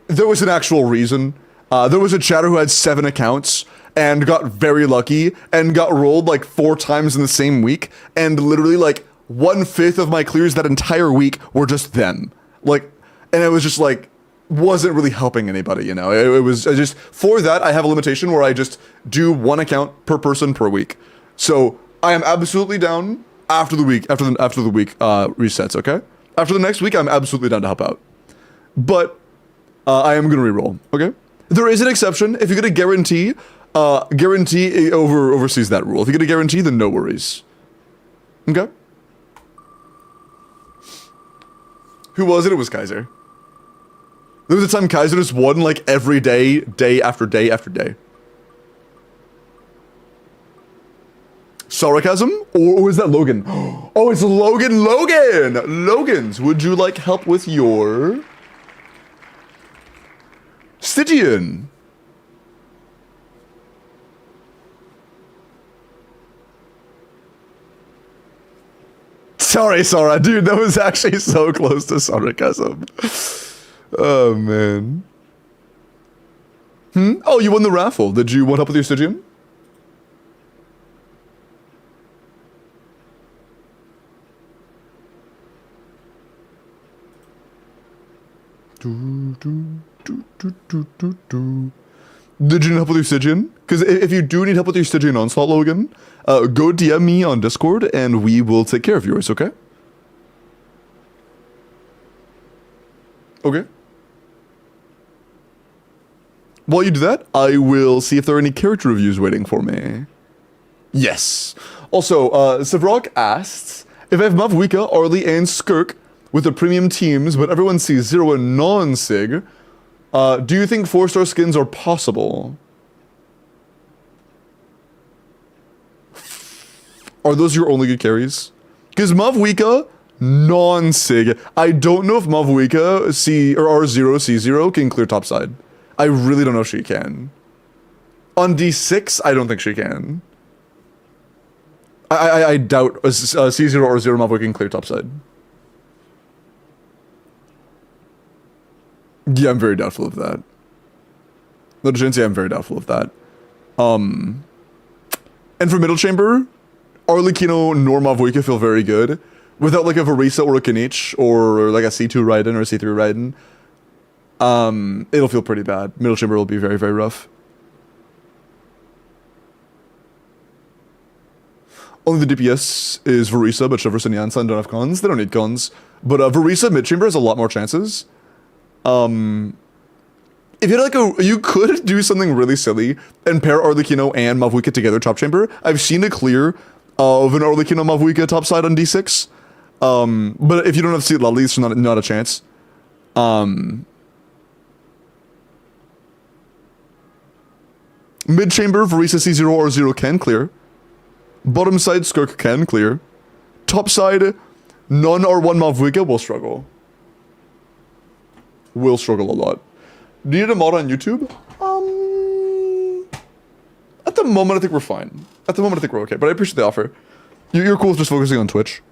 there was an actual reason. There was a chatter who had 7 accounts and got very lucky and got rolled like 4 times in the same week, and literally like 1/5 of my clears that entire week were just them. Like, and it was just like, wasn't really helping anybody, you know? It was just, for that, I have a limitation where I just do 1 account per person per week. So I am absolutely down after the week, after the week resets, okay? After the next week, I'm absolutely down to help out. But I am gonna reroll, okay? There is an exception. If you get a guarantee, guarantee oversees that rule. If you get a guarantee, then no worries. Okay? Who was it? It was Kaiser. There was a time Kaiser just won like every day, day after day after day. Sarcasm? Or is that Logan? Oh, it's Logan! Logans, would you like help with your... Stygian? Sorry, Sora, dude, that was actually so close to sarcasm. Oh, man. Oh, you won the raffle. Did you want help with your Stygian? Did you need help with your Stygian? Because if you do need help with your Stygian onslaught, Logan, go DM me on Discord and we will take care of yours, okay? Okay. While you do that, I will see if there are any character reviews waiting for me. Yes. Also, Sevrok asks, if I have Mavwika, Arlie, and Skirk with the premium teams, but everyone sees Zero and non-Sig, do you think 4-star skins are possible? Are those your only good carries? Because Mavwika, non-Sig. I don't know if Mavwika C or R0 C0 can clear topside. I really don't know if she can. On D6, I don't think she can. I doubt C0 or 0 Mavwika can clear topside. Yeah, I'm very doubtful of that. No, Jinxie, I'm very doubtful of that. And for middle chamber, Arlecchino nor Mavwika feel very good. Without like a Varisa or a Kinich, or like a C2 Raiden or a C3 Raiden, it'll feel pretty bad. Middle chamber will be very, very rough. Only the DPS is Varisa, but Shivers and Yansan don't have cons. They don't need cons. But Varisa mid chamber has a lot more chances. If you had like you could do something really silly and pair Arlecchino and Mavwika together top chamber. I've seen a clear of an Arlecchino Mavwika topside on D6. But if you don't have Seat Ludley, it's not a chance. Mid chamber, Varisa C0 or 0 can clear. Bottom side, Skirk can clear. Top side, none or 1 Mavwika will struggle. Will struggle a lot. Do you need a mod on YouTube? At the moment, I think we're fine. At the moment, I think we're okay, but I appreciate the offer. You're cool with just focusing on Twitch.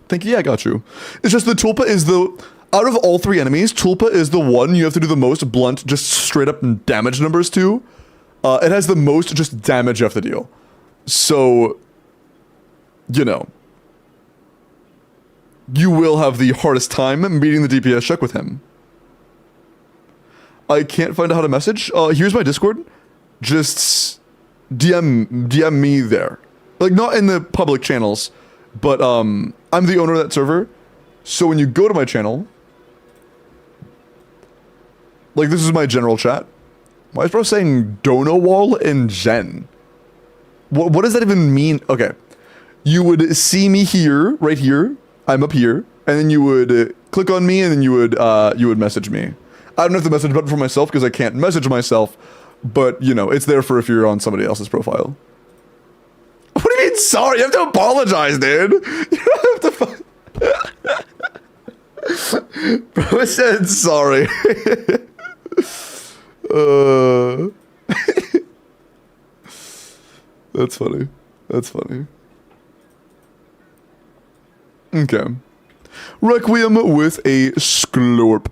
Thank you, yeah, I got you. It's just the Tulpa is out of all 3 enemies, Tulpa is the one you have to do the most blunt, just straight up damage numbers to. It has the most just damage you have to deal. So, you know. You will have the hardest time meeting the DPS check with him. I can't find out how to message. Here's my Discord. Just DM me there. Like, not in the public channels, but I'm the owner of that server. So when you go to my channel, like, this is my general chat. Why is bro saying Donowall and Jen? What does that even mean? Okay. You would see me here, right here. I'm up here, and then you would click on me, and then you would message me. I don't have the message button for myself because I can't message myself, but you know, it's there for if you're on somebody else's profile. What do you mean sorry? You have to apologize, dude. You don't have to. Bro said sorry. That's funny. That's funny. Okay. Requiem with a Sklorp.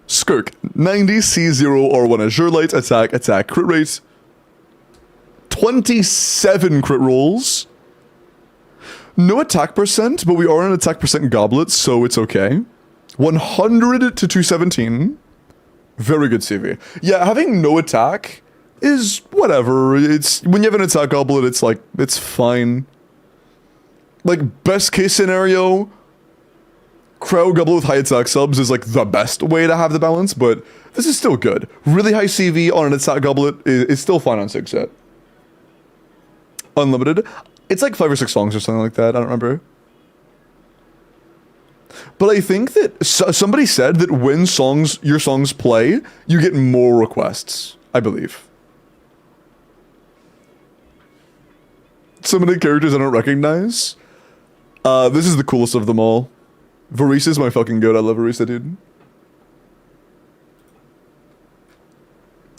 Skirk, 90 C0 R1 Azure Light, attack, crit rate. 27 crit rolls. No attack percent, but we are an attack percent goblet, so it's okay. 100 to 217. Very good CV. Yeah, having no attack is whatever. It's when you have an attack goblet, it's like, it's fine. Like, best case scenario, crowd goblet with high attack subs is like the best way to have the balance, but this is still good. Really high CV on an attack goblet is still fine on 6 set. Unlimited. It's like 5 or 6 songs or something like that, I don't remember. But I think that somebody said that when your songs play, you get more requests, I believe. So many characters I don't recognize. This is the coolest of them all. Varisa is my fucking goat. I love Varisa, dude.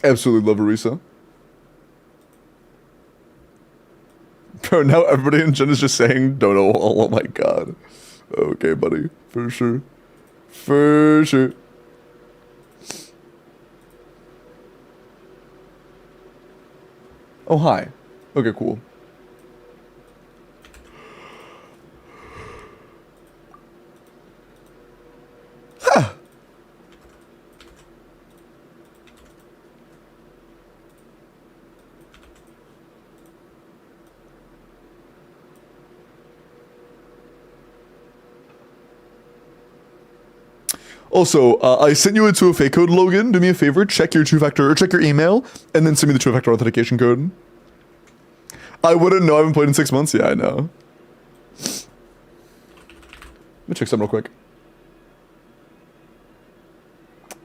Absolutely love Varisa. Bro, now everybody in Gen is just saying Dodo wall. Oh my god. Okay, buddy. For sure. For sure. Oh, hi. Okay, cool. Huh. Also, I sent you a 2FA code, Logan. Do me a favor, check your two-factor, or check your email, and then send me the two-factor authentication code. I wouldn't know, I haven't played in 6 months. Yeah, I know. Let me check something real quick.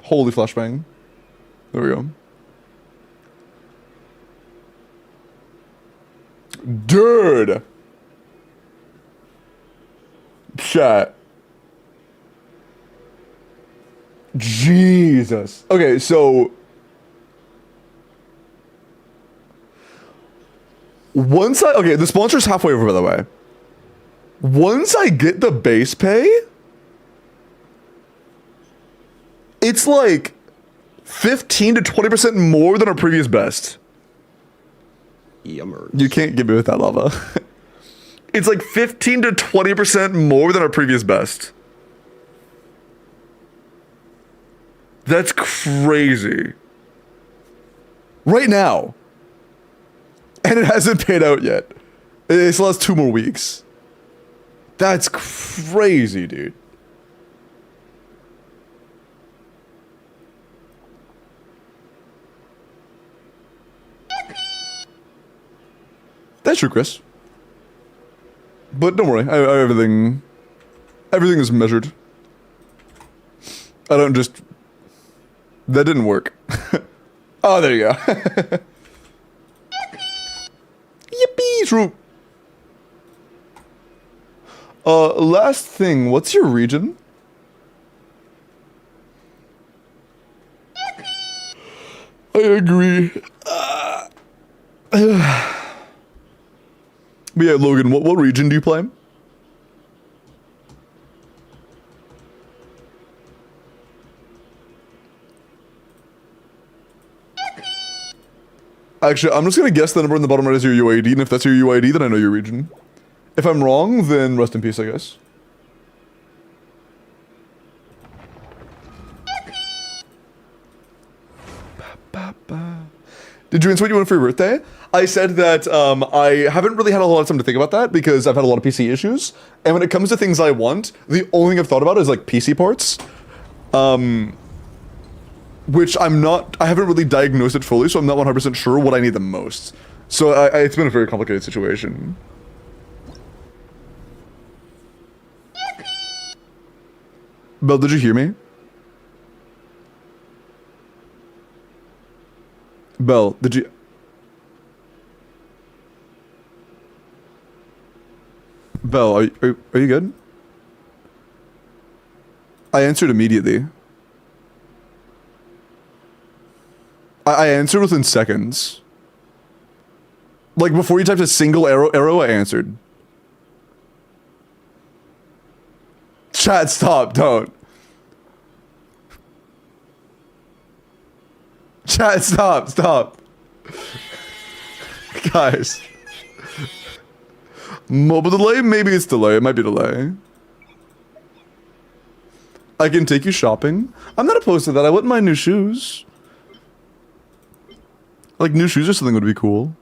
Holy flashbang. There we go. Dude! Chat. Jesus. Okay, so once I okay, the sponsor's halfway over, by the way. Once I get the base pay, it's like 15 to 20% more than our previous best. Yummers. You can't get me with that lava. It's like 15 to 20% more than our previous best. That's crazy. Right now. And it hasn't paid out yet. It still has 2 more weeks. That's crazy, dude. That's true, Chris. But don't worry, everything is measured. I don't just... That didn't work. Oh, there you go. Yippee! True. Last thing, what's your region? I agree. But yeah, Logan, what region do you play? Actually, I'm just gonna guess the number in the bottom right is your UID, and if that's your UID, then I know your region. If I'm wrong, then rest in peace, I guess. Did you answer what you wanted for your birthday? I said that I haven't really had a lot of time to think about that because I've had a lot of PC issues. And when it comes to things I want, the only thing I've thought about is like PC parts. Which I haven't really diagnosed it fully, so I'm not 100% sure what I need the most. So it's been a very complicated situation. Belle, did you hear me? Belle, did you... Belle, are you good? I answered immediately. I answered within seconds. Like, before you typed a single arrow, I answered. Chat, stop, don't. Chat, stop. Guys. Mobile delay? Maybe it's delay. It might be delay. I can take you shopping. I'm not opposed to that. I wouldn't mind new shoes. Like, new shoes or something would be cool.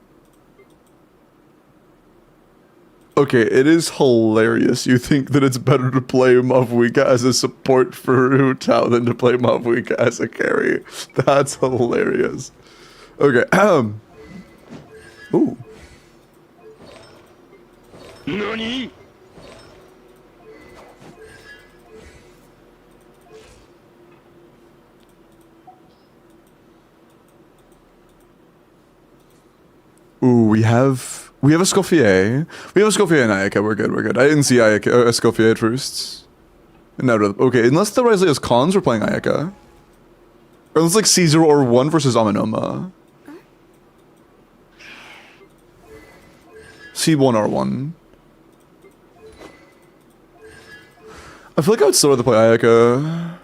Okay, it is hilarious. You think that it's better to play Mavwika as a support for Ru Tao than to play Mavwika as a carry. That's hilarious. Okay, Ooh. NANI?! Ooh, we have a Scoffier. We have a Scoffier and Ayaka. We're good. I didn't see Ayaka, Scoffier at first. No, okay, unless the Risley has cons, we're playing Ayaka. Or it's like C0 or 1 versus Amanoma. C1R1. I feel like I would still rather play Ayaka.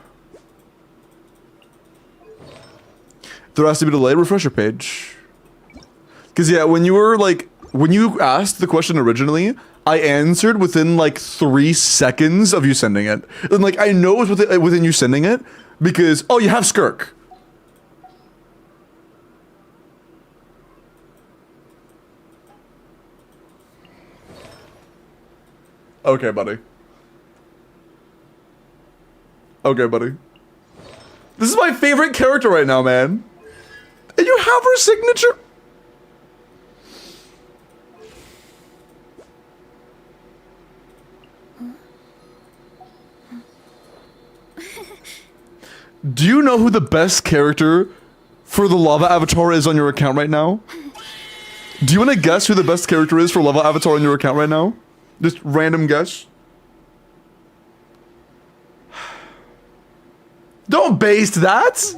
There has to be a delay. Refresher page. Because yeah, when you asked the question originally, I answered within like 3 seconds of you sending it. And like, I know it was within you sending it because, oh, you have Skirk. Okay, buddy. Okay, buddy. This is my favorite character right now, man. And you have her signature. Do you know who the best character for the lava avatar is on your account right now? Do you want to guess who the best character is for lava avatar on your account right now? Just random guess. Don't base that!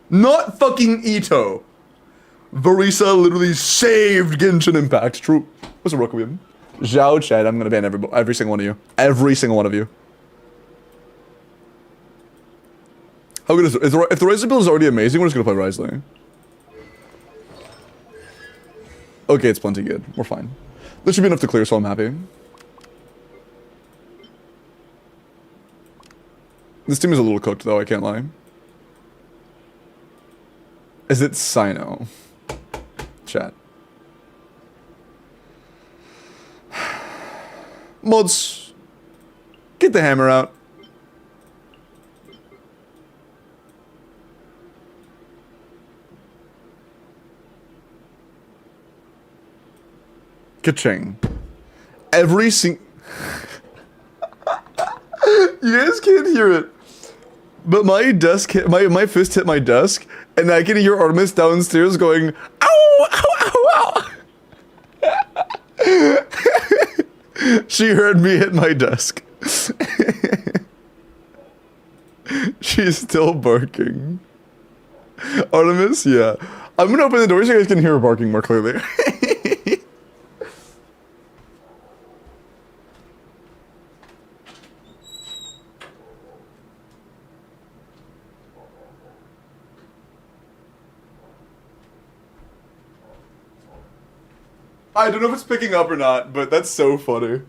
Not fucking Ito. Verisa literally saved Genshin Impact. True. What's a Requiem? Zhao Chad, I'm gonna ban every single one of you. Every single one of you. How good is it? If the Risley build is already amazing, we're just gonna play Risley. Okay, it's plenty good. We're fine. This should be enough to clear, so I'm happy. This team is a little cooked, though, I can't lie. Is it Sino? Chat. Mods. Get the hammer out. Ka-ching. Every sing- You guys can't hear it. But my desk hit, my fist hit my desk, and I can hear Artemis downstairs going, ow, ow, ow, ow. She heard me hit my desk. She's still barking. Artemis, yeah. I'm gonna open the door so you guys can hear her barking more clearly. I don't know if it's picking up or not, but that's so funny.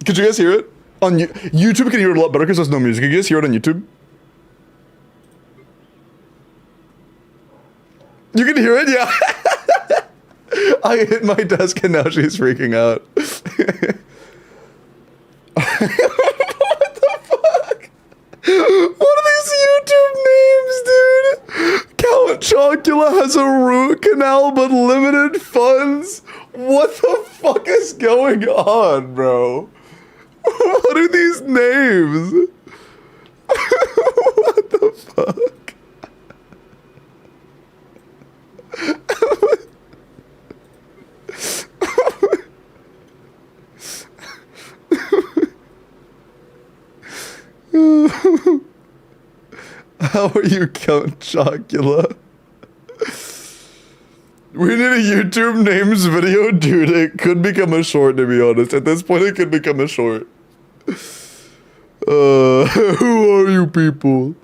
Could you guys hear it? On YouTube, can hear it a lot better because there's no music. Can you guys hear it on YouTube? You can hear it? Yeah. I hit my desk and now she's freaking out. What the fuck? What are these YouTube names, dude? Count Chocula has a root canal but limited funds? What the fuck is going on, bro? What are these names? What the fuck? How are you, Count Chocula? We need a YouTube names video, dude. It could become a short, to be honest. At this point, it could become a short. Who are you people?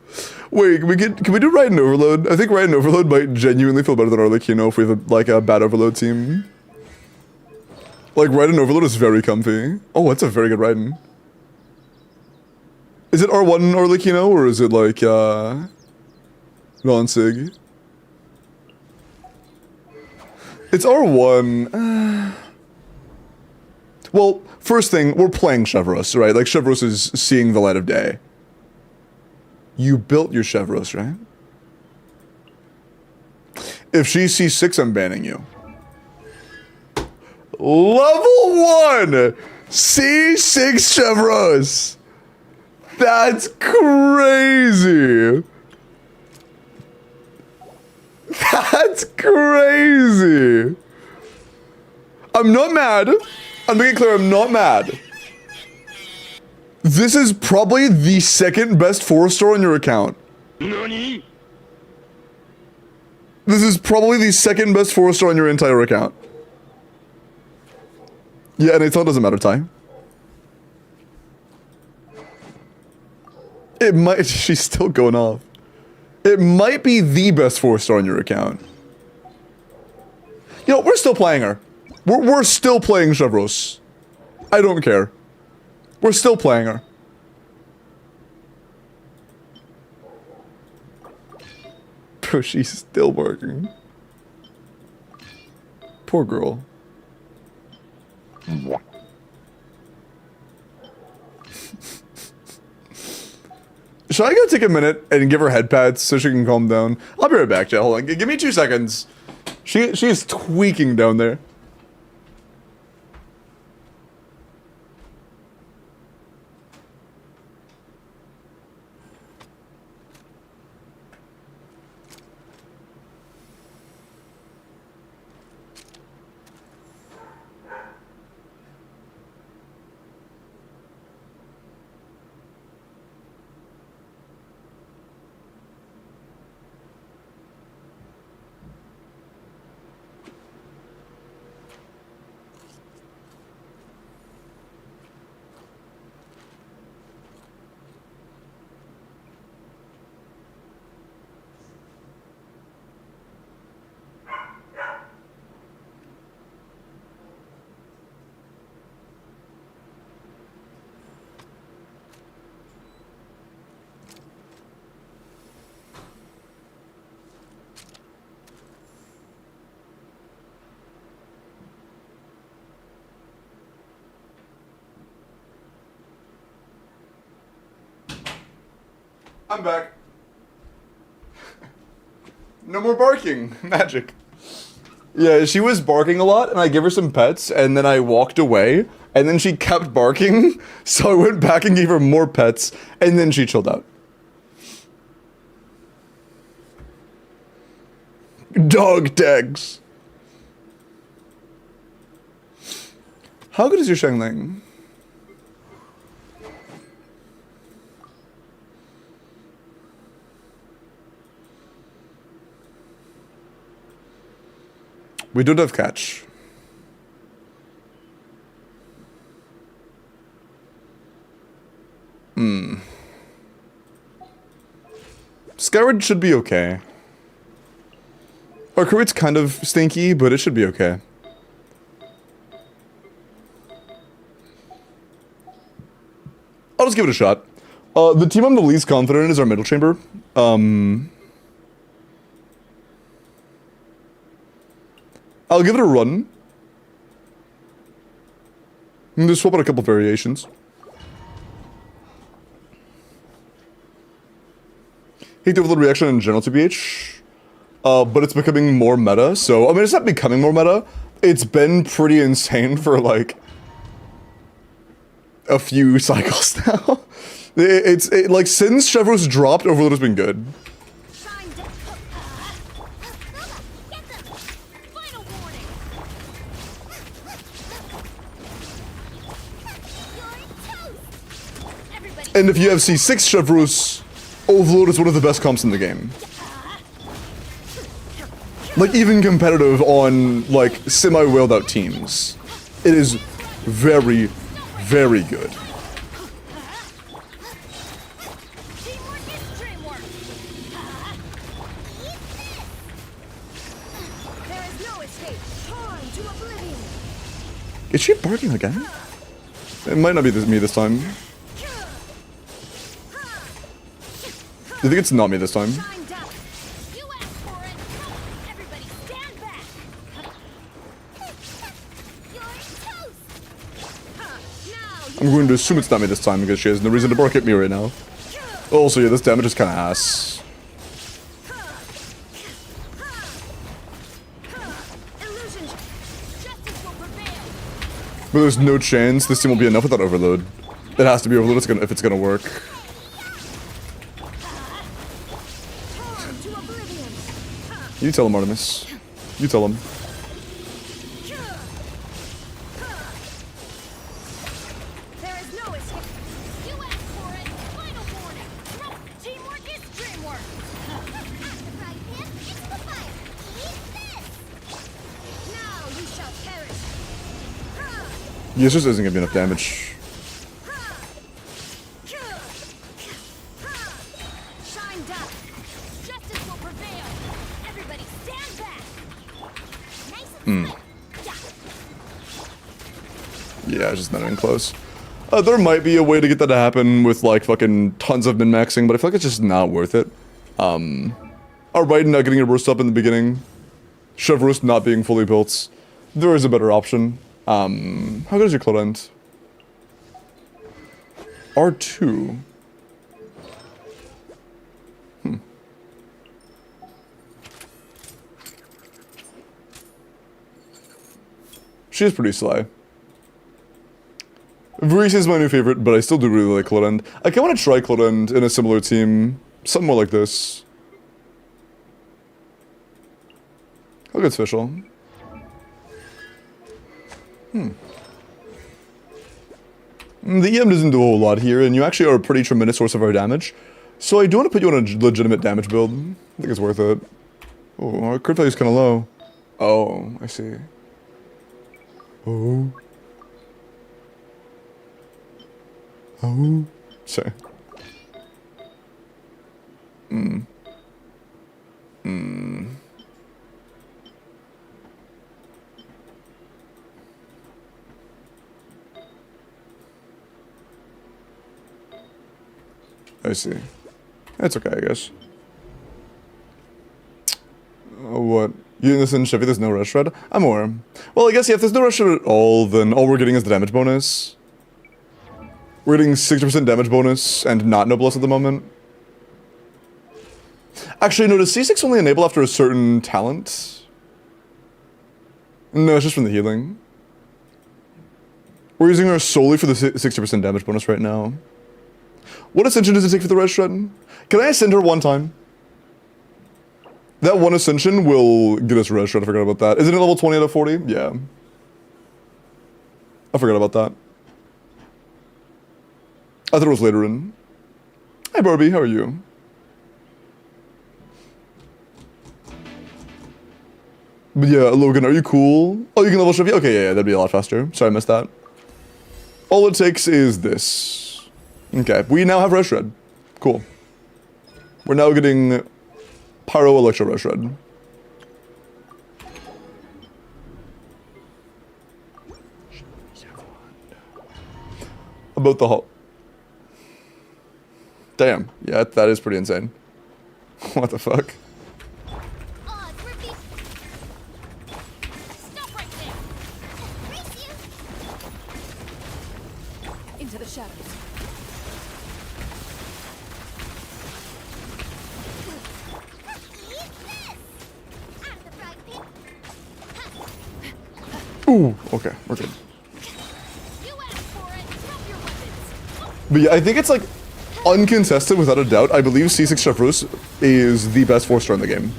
Wait, can we do Ride and Overload? I think Ride and Overload might genuinely feel better than Arlecchino if we have like a bad Overload team. Like, Ride and Overload is very comfy. Oh, that's a very good Raiden. Is it R1 Arlecchino or is it like non-sig? It's R1. Well, first thing, we're playing Chevros, right? Like, Chevros is seeing the light of day. You built your Chevros, right? If she's C6, I'm banning you. Level 1! C6 Chevros! That's crazy! That's crazy! I'm not mad. I'm making it clear, I'm not mad. This is probably the second best 4-star on your account. NANI? This is probably the second best 4-star on your entire account. Yeah, and it doesn't matter, Ty. It might, she's still going off. It might be the best 4-star on your account. You know, we're still playing her. We're still playing Chevros. I don't care. We're still playing her. Bro, she's still working. Poor girl. Should I go take a minute and give her head pats so she can calm down? I'll be right back, Jay. Hold on. Give me 2 seconds. She is tweaking down there. I'm back. No more barking. Magic. Yeah, she was barking a lot, and I gave her some pets, and then I walked away, and then she kept barking, so I went back and gave her more pets, and then she chilled out. Dog tags. How good is your Shangling? We don't have catch. Skyward should be okay. Our crit's kind of stinky, but it should be okay. I'll just give it a shot. The team I'm the least confident in is our middle chamber. I'll give it a run. And just swap out a couple variations. Hate the overload reaction in general TBH. But it's becoming more meta, so... I mean, it's not becoming more meta. It's been pretty insane for, like... a few cycles now. Like, since Chevros dropped, overload has been good. And if you have C6 Chevros, overload is one of the best comps in the game. Like, even competitive on, like, semi-whaled out teams. It is very, very good. Is she barking again? It might not be me this time. I think it's not me this time. I'm going to assume it's not me this time because she has no reason to bark at me right now. Also, yeah, this damage is kind of ass. But there's no chance this team will be enough without overload. It has to be overload if it's gonna work. You tell him, Artemis. You tell him. There is no escape. You asked for it. Final warning. Teamwork is dreamwork. It's the fire. This just isn't gonna be enough damage. Shine down. Justice will prevail. Everybody stand back. Nice and sweet. Yeah. Yeah, it's just not even close. There might be a way to get that to happen with like fucking tons of min-maxing, but I feel like it's just not worth it. Alright, not getting a roast up in the beginning. Chef roast not being fully built. There is a better option. How good is your cloud end? R2. She is pretty sly. Varese is my new favorite, but I still do really like cloud end. I kinda wanna try cloud end in a similar team. Something more like this. How good's Fischl? The EM doesn't do a whole lot here, and you actually are a pretty tremendous source of our damage. So I do want to put you on a legitimate damage build. I think it's worth it. Oh, our crit value is kind of low. Oh, I see. Oh. Oh. Sorry. I see. That's okay, I guess. What? You listen, Chevy, there's no rush shred? I'm aware. Well, I guess, yeah, if there's no rush shred at all, then all we're getting is the damage bonus. We're getting 60% damage bonus and not noblesse at the moment. Actually, no, does C6 only enable after a certain talent? No, it's just from the healing. We're using her solely for the 60% damage bonus right now. What ascension does it take for the red shred? Can I ascend her one time? That one ascension will get us red shred. I forgot about that. Isn't it level 20 out of 40? Yeah. I forgot about that. I thought it was later in. Hi Barbie, how are you? But yeah, Logan, are you cool? Oh, you can level Chevy? Okay, yeah, that'd be a lot faster. Sorry, I missed that. All it takes is this. Okay, we now have Red Shred. Cool. We're now getting Pyro Electro Red Shred. About the whole... Damn, yeah, that is pretty insane. What the fuck? Into the shadows. Ooh, okay, we're good. But yeah, I think it's like uncontested without a doubt. I believe C6 Chefrose is the best 4-star in the game.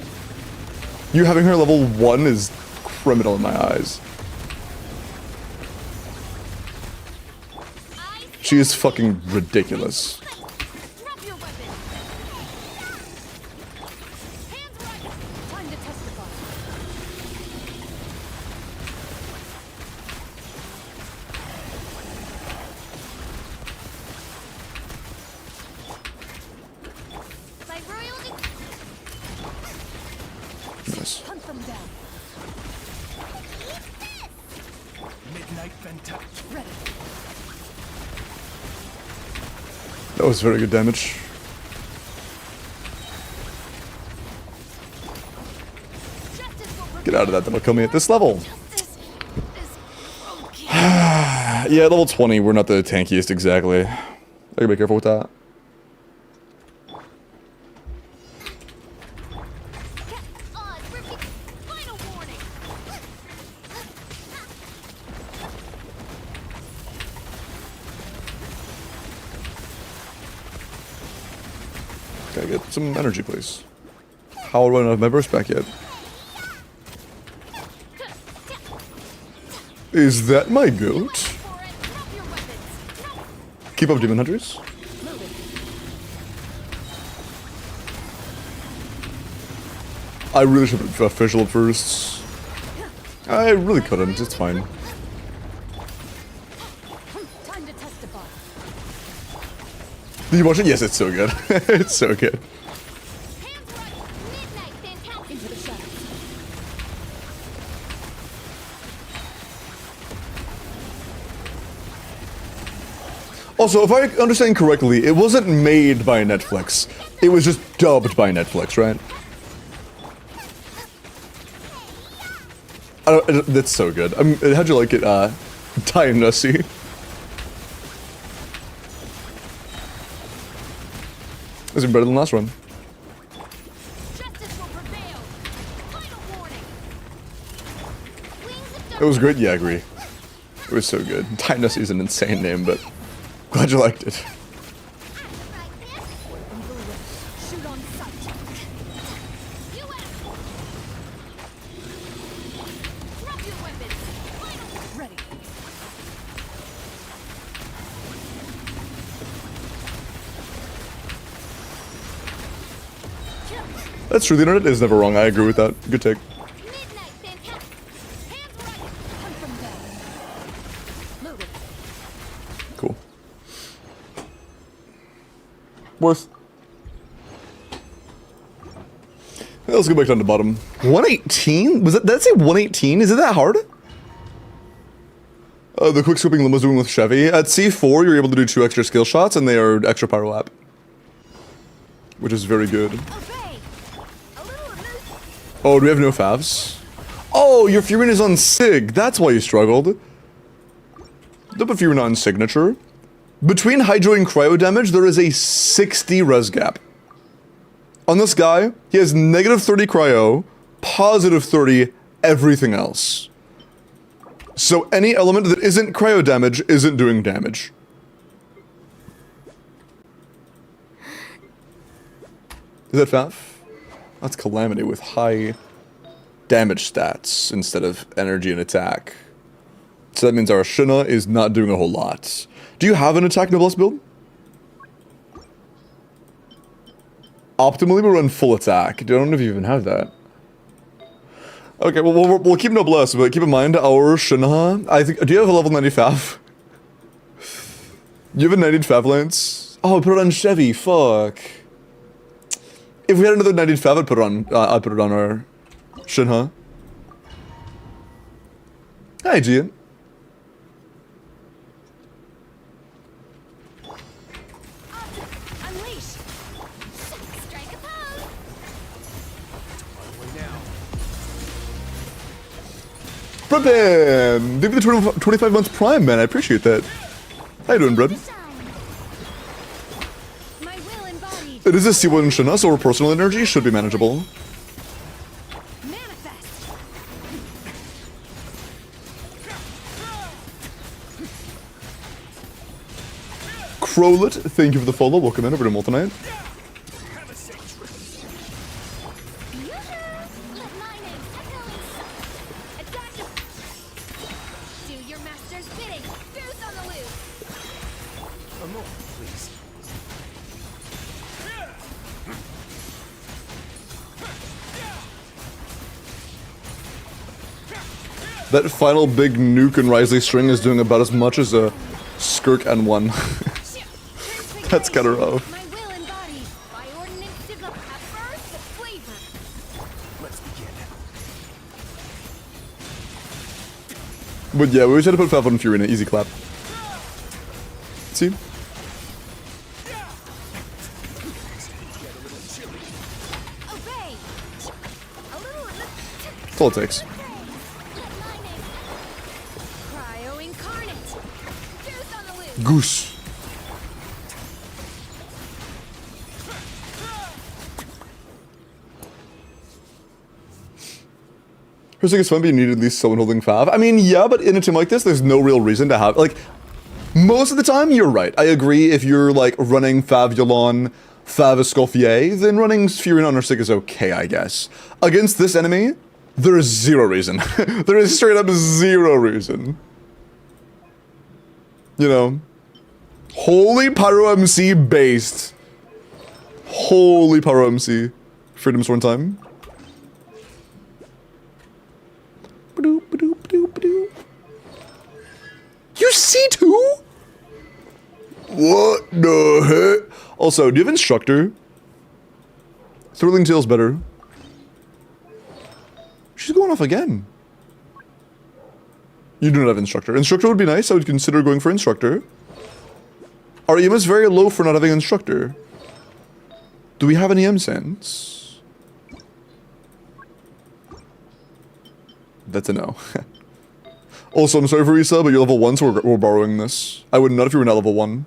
You having her level 1 is criminal in my eyes. She is fucking ridiculous. Nice. Hunt them down. Midnight Ventouch. Ready. That was very good damage. Get out of that, that'll kill me at this level. Yeah, level 20, we're not the tankiest exactly. I gotta be careful with that. Gotta get some energy, please. How do I not have my burst back yet? Is that my goat? Keep up, Demon Hunters. I really should have official at first. I really couldn't, it's fine. Did you watch it? Yes, it's so good. It's so good. Hands right. Midnight, fantastic. Into the shadows. Also, if I understand correctly, it wasn't made by Netflix. It was just dubbed by Netflix, right? That's so good. How'd you like it, Dynasty? This is better than the last one. Justice will prevail. Final warning. Wings of It was great, yeah, I agree. It was so good. Dynasty is an insane name, but glad you liked it. Shoot on sight. Drop your weapons. Final Ready. That's true, the internet is never wrong. I agree with that. Good take. midnight, fantastic. Hands right. Hunt from there. Loaded. Cool. Worth. Let's go back down to bottom. 118? Was it? Did that say 118? Is it that hard? The quick scoping Lim was doing with Chevy. At C4, you're able to do 2 extra skill shots, and they are extra pyro app. Which is very good. Obey. A little elusive. Oh, do we have no favs? Oh, your Furin is on Sig. That's why you struggled. Don't put Furin on signature. Between Hydro and Cryo damage, there is a 60 res gap. On this guy, he has negative 30 Cryo, positive 30 everything else. So any element that isn't Cryo damage isn't doing damage. Is that Faf? That's Calamity with high damage stats instead of energy and attack. So that means our Shina is not doing a whole lot. Do you have an attack noblesse build? Optimally, we run full attack. I don't know if you even have that. Okay, well, we'll keep noblesse, but keep in mind our Shina. I think. Do you have a level 95? You have a 90 Fav Lance? Oh, I put it on Chevy. Fuck. If we had another 90 Fav, I'd put it on our Shinha. Hi, Gian. Unleash. Strike a pose. Brabham! Give me the 25 months prime, man. I appreciate that. How you doing, Brad? My will embodied. It is a C1 Shinha, so our personal energy should be manageable. Manifest. Crowlet, thank you for the follow. Welcome in over to Multinite. Let my name echo in sight. Attack him. Do your master's bidding. Goose on the loose. A moment, please. That final big nuke and Risley string is doing about as much as a Skirk N1. That's kinda rough. My will embodied. By ordinance develop. At first, the flavor. Let's begin. But yeah, we always had to put Fav on Fury in an easy clap. See? Obey. A little. That's all it takes. Let my name Cryo incarnate. Goose on the loose. Goose. Who's like, it's fun, but you need at least someone holding Fav. I mean, yeah, but in a team like this, there's no real reason to have, like, most of the time, you're right. I agree, if you're, like, running Fav Yulon, Fav Escoffier, then running Fury on or Sig is okay, I guess. Against this enemy, there is zero reason. There is straight up zero reason. You know? Holy Pyro MC based. Holy Pyro MC. Freedom Sworn time. You C2? What the heck? Also, do you have instructor? Thrilling Tale's better. She's going off again. You do not have instructor. Instructor would be nice. I would consider going for instructor. Our EM is very low for not having instructor. Do we have any EM sense? That's a no. Also, I'm sorry for Risa, but you're level 1, so we're borrowing this. I would not if you were not level 1.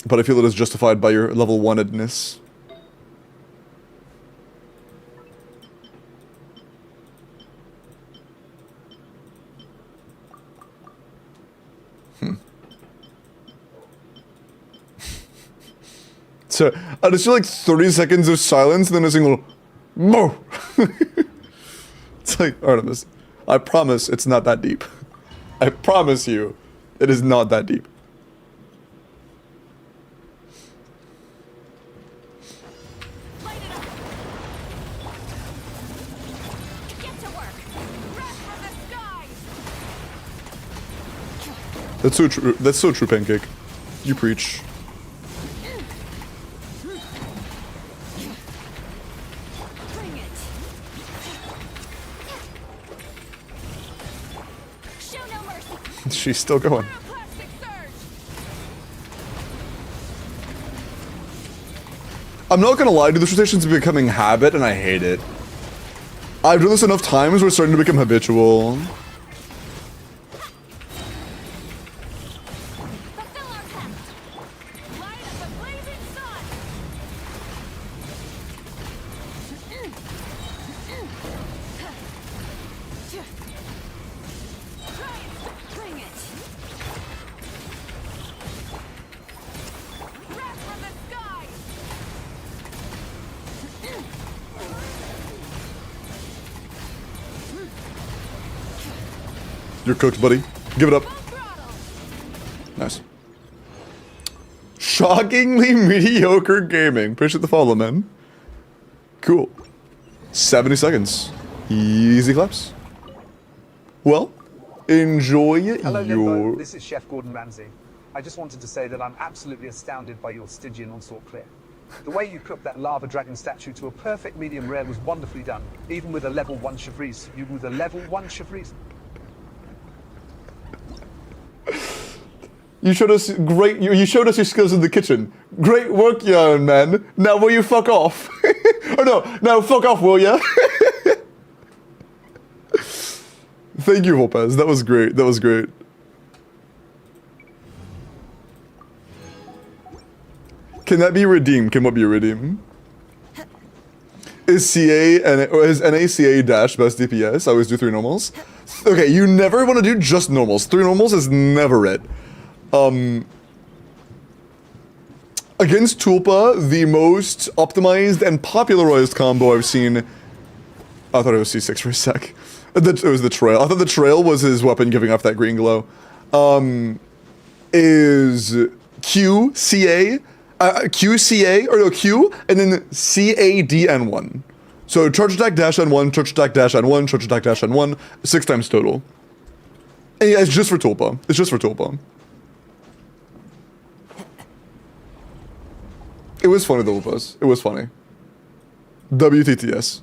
But I feel it is justified by your level 1-edness. So, I just feel like 30 seconds of silence and then a single Mo! It's like, Artemis, I promise it's not that deep. I promise you, it is not that deep. Light it up. Get to work. Run for the skies. That's so true. That's so true, Pancake. You preach. Bring it. Show no mercy. She's still going. Plastic surge. I'm not gonna lie, dude, this rotation's becoming habit and I hate it. I've done this enough times where it's starting to become habitual. Fulfill our pact. Light up a blazing sun. Try it. Bring it. Wrath from the skies. You're cooked, buddy. Give it up. Full throttle. Nice. Shockingly mediocre gaming. Appreciate the follow, man. Cool. 70 seconds. Easy claps. Well, enjoy Hello, your... Limbo. This is Chef Gordon Ramsay. I just wanted to say that I'm absolutely astounded by your Stygian onslaught clear. The way you cooked that lava dragon statue to a perfect medium rare was wonderfully done. Even with a level 1 Chevreuse. Even with a level 1 Chevreuse. You showed us great. You showed us your skills in the kitchen. Great work, young man. Now will you fuck off? Or no, fuck off, will ya? Thank you, Lopez. That was great. That was great. Can that be redeemed? Can what be redeemed? Is CA and or is NACA dash best DPS? I always do 3 normals. Okay, you never want to do just normals. 3 normals is never it. Against Tulpa, the most optimized and popularized combo I've seen. I thought it was C6 for a sec. It was the trail. I thought the trail was his weapon giving off that green glow. Is Q, CA, Q, CA, or no, Q, and then CADN1. So charge attack dash N1, charge attack dash N1, charge attack dash N1, 6 times total. And yeah, it's just for Tulpa. It's just for Tulpa. It was funny though, Lupus. It was funny. WTTS.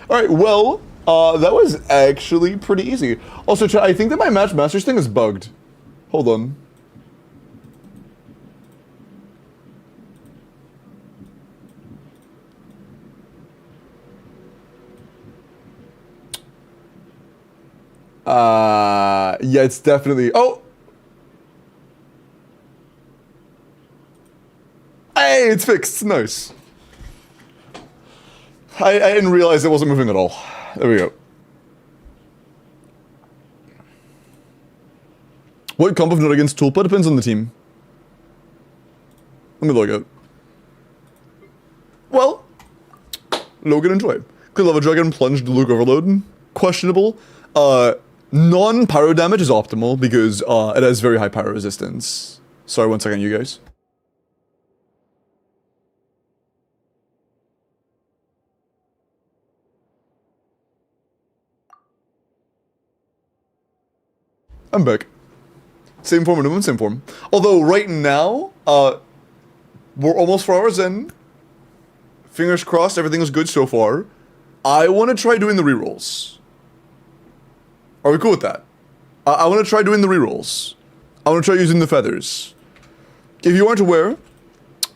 Alright, well, that was actually pretty easy. Also, chat, I think that my match masters thing is bugged. Hold on. Yeah, it's definitely... Oh! Hey, it's fixed. Nice. I didn't realize it wasn't moving at all. There we go. What comp of not against Tulpa depends on the team. Let me look at. Well, Logan enjoy. Could Lava Dragon plunged Luke Overload? Questionable. Non-pyro damage is optimal because it has very high pyro resistance. Sorry, 1 second, you guys. I'm back. Same form, minimum, same form. Although right now, we're almost 4 hours in. Fingers crossed, everything is good so far. I want to try doing the rerolls. Are we cool with that? I want to try doing the rerolls. I want to try using the feathers. If you aren't aware,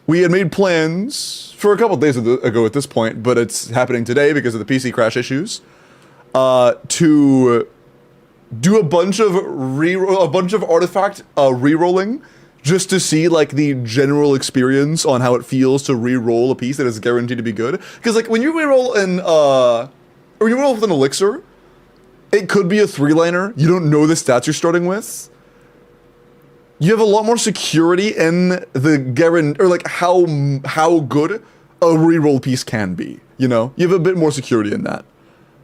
we had made plans for a couple days ago at this point, but it's happening today because of the PC crash issues, to do a bunch of artifact re-rolling just to see like the general experience on how it feels to re-roll a piece that is guaranteed to be good. Because like when you re-roll or you roll with an elixir, it could be a 3-liner. You don't know the stats you're starting with. You have a lot more security in the guarantee, or like how good a re-roll piece can be. You know, you have a bit more security in that.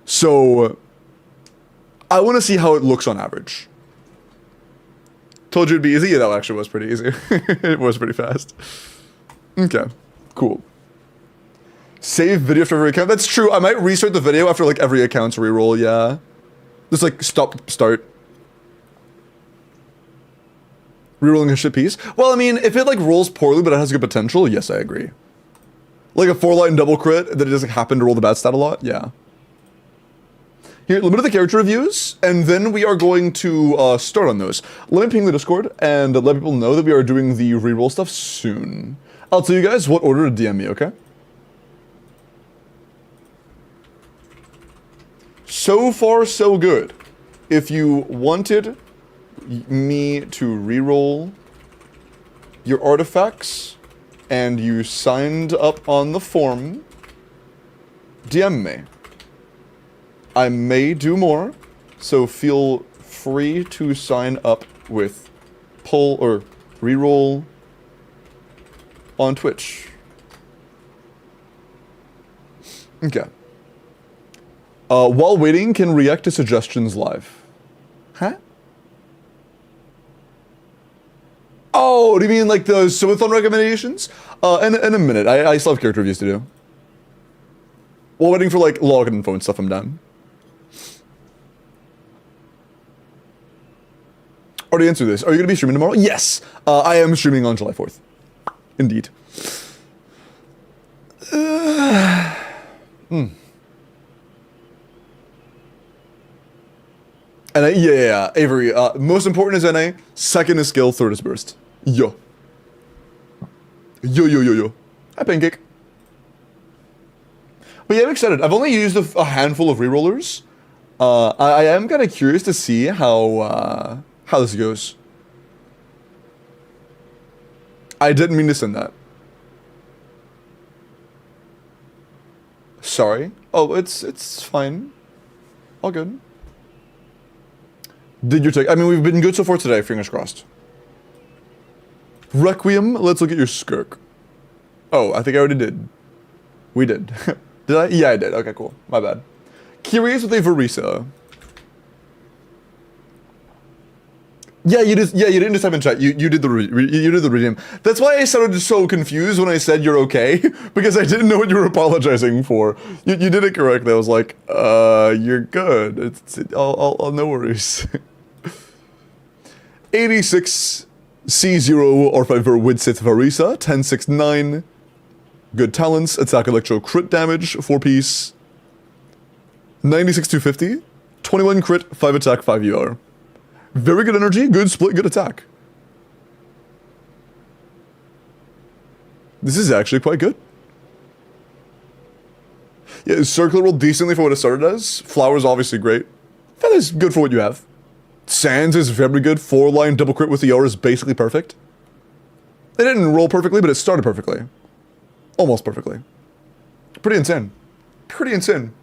So I want to see how it looks on average. Told you it'd be easy. Yeah, that actually was pretty easy. It was pretty fast. Okay, cool. Save video after every account. That's true. I might restart the video after like every account's reroll. Yeah, just like start. Rerolling a shit piece. Well, I mean, if it like rolls poorly but it has good potential, yes, I agree. Like a 4-line double crit that it doesn't happen to roll the bad stat a lot. Yeah. Here, limit of the character reviews, and then we are going to start on those. Let me ping the Discord and let people know that we are doing the reroll stuff soon. I'll tell you guys what order to DM me, okay? So far, so good. If you wanted me to reroll your artifacts and you signed up on the form, DM me. I may do more, so feel free to sign up with pull or reroll on Twitch. Okay. While waiting, can react to suggestions live. Huh? Oh, do you mean like the subathon recommendations? In a minute. I still have character reviews to do. While waiting for like login info and stuff, I'm done. Already answered this. Are you going to be streaming tomorrow? Yes. I am streaming on July 4th. Indeed. NA? Yeah. Avery. Most important is NA. Second is skill. Third is burst. Yo. Yo. Hi, Pancake. But yeah, I'm excited. I've only used a handful of rerollers. I am kind of curious to see how this goes. I didn't mean to send that. Sorry. Oh, it's fine. All good. Did your take? I mean, we've been good so far today. Fingers crossed. Requiem. Let's look at your skirk. Oh, I think I already did. We did. Did I? Yeah, I did. Okay, cool. My bad. Curious with a Verisa. Yeah, you didn't just type in chat. You did the redeem. That's why I sounded so confused when I said you're okay, because I didn't know what you were apologizing for. You did it correctly. I was like, you're good. It's no worries. 86 C0 or 5 Widsit Varisa, 1069. Good talents, attack electro crit damage, 4-piece. 96 250, 21 crit, 5 attack, 5 ER. Very good energy, good split, good attack. This is actually quite good. Yeah, circular rolled decently for what it started as. Flowers obviously great. Feather's good for what you have. Sands is very good. 4-line double crit with ER is basically perfect. It didn't roll perfectly, but it started perfectly. Almost perfectly. Pretty insane. Pretty insane.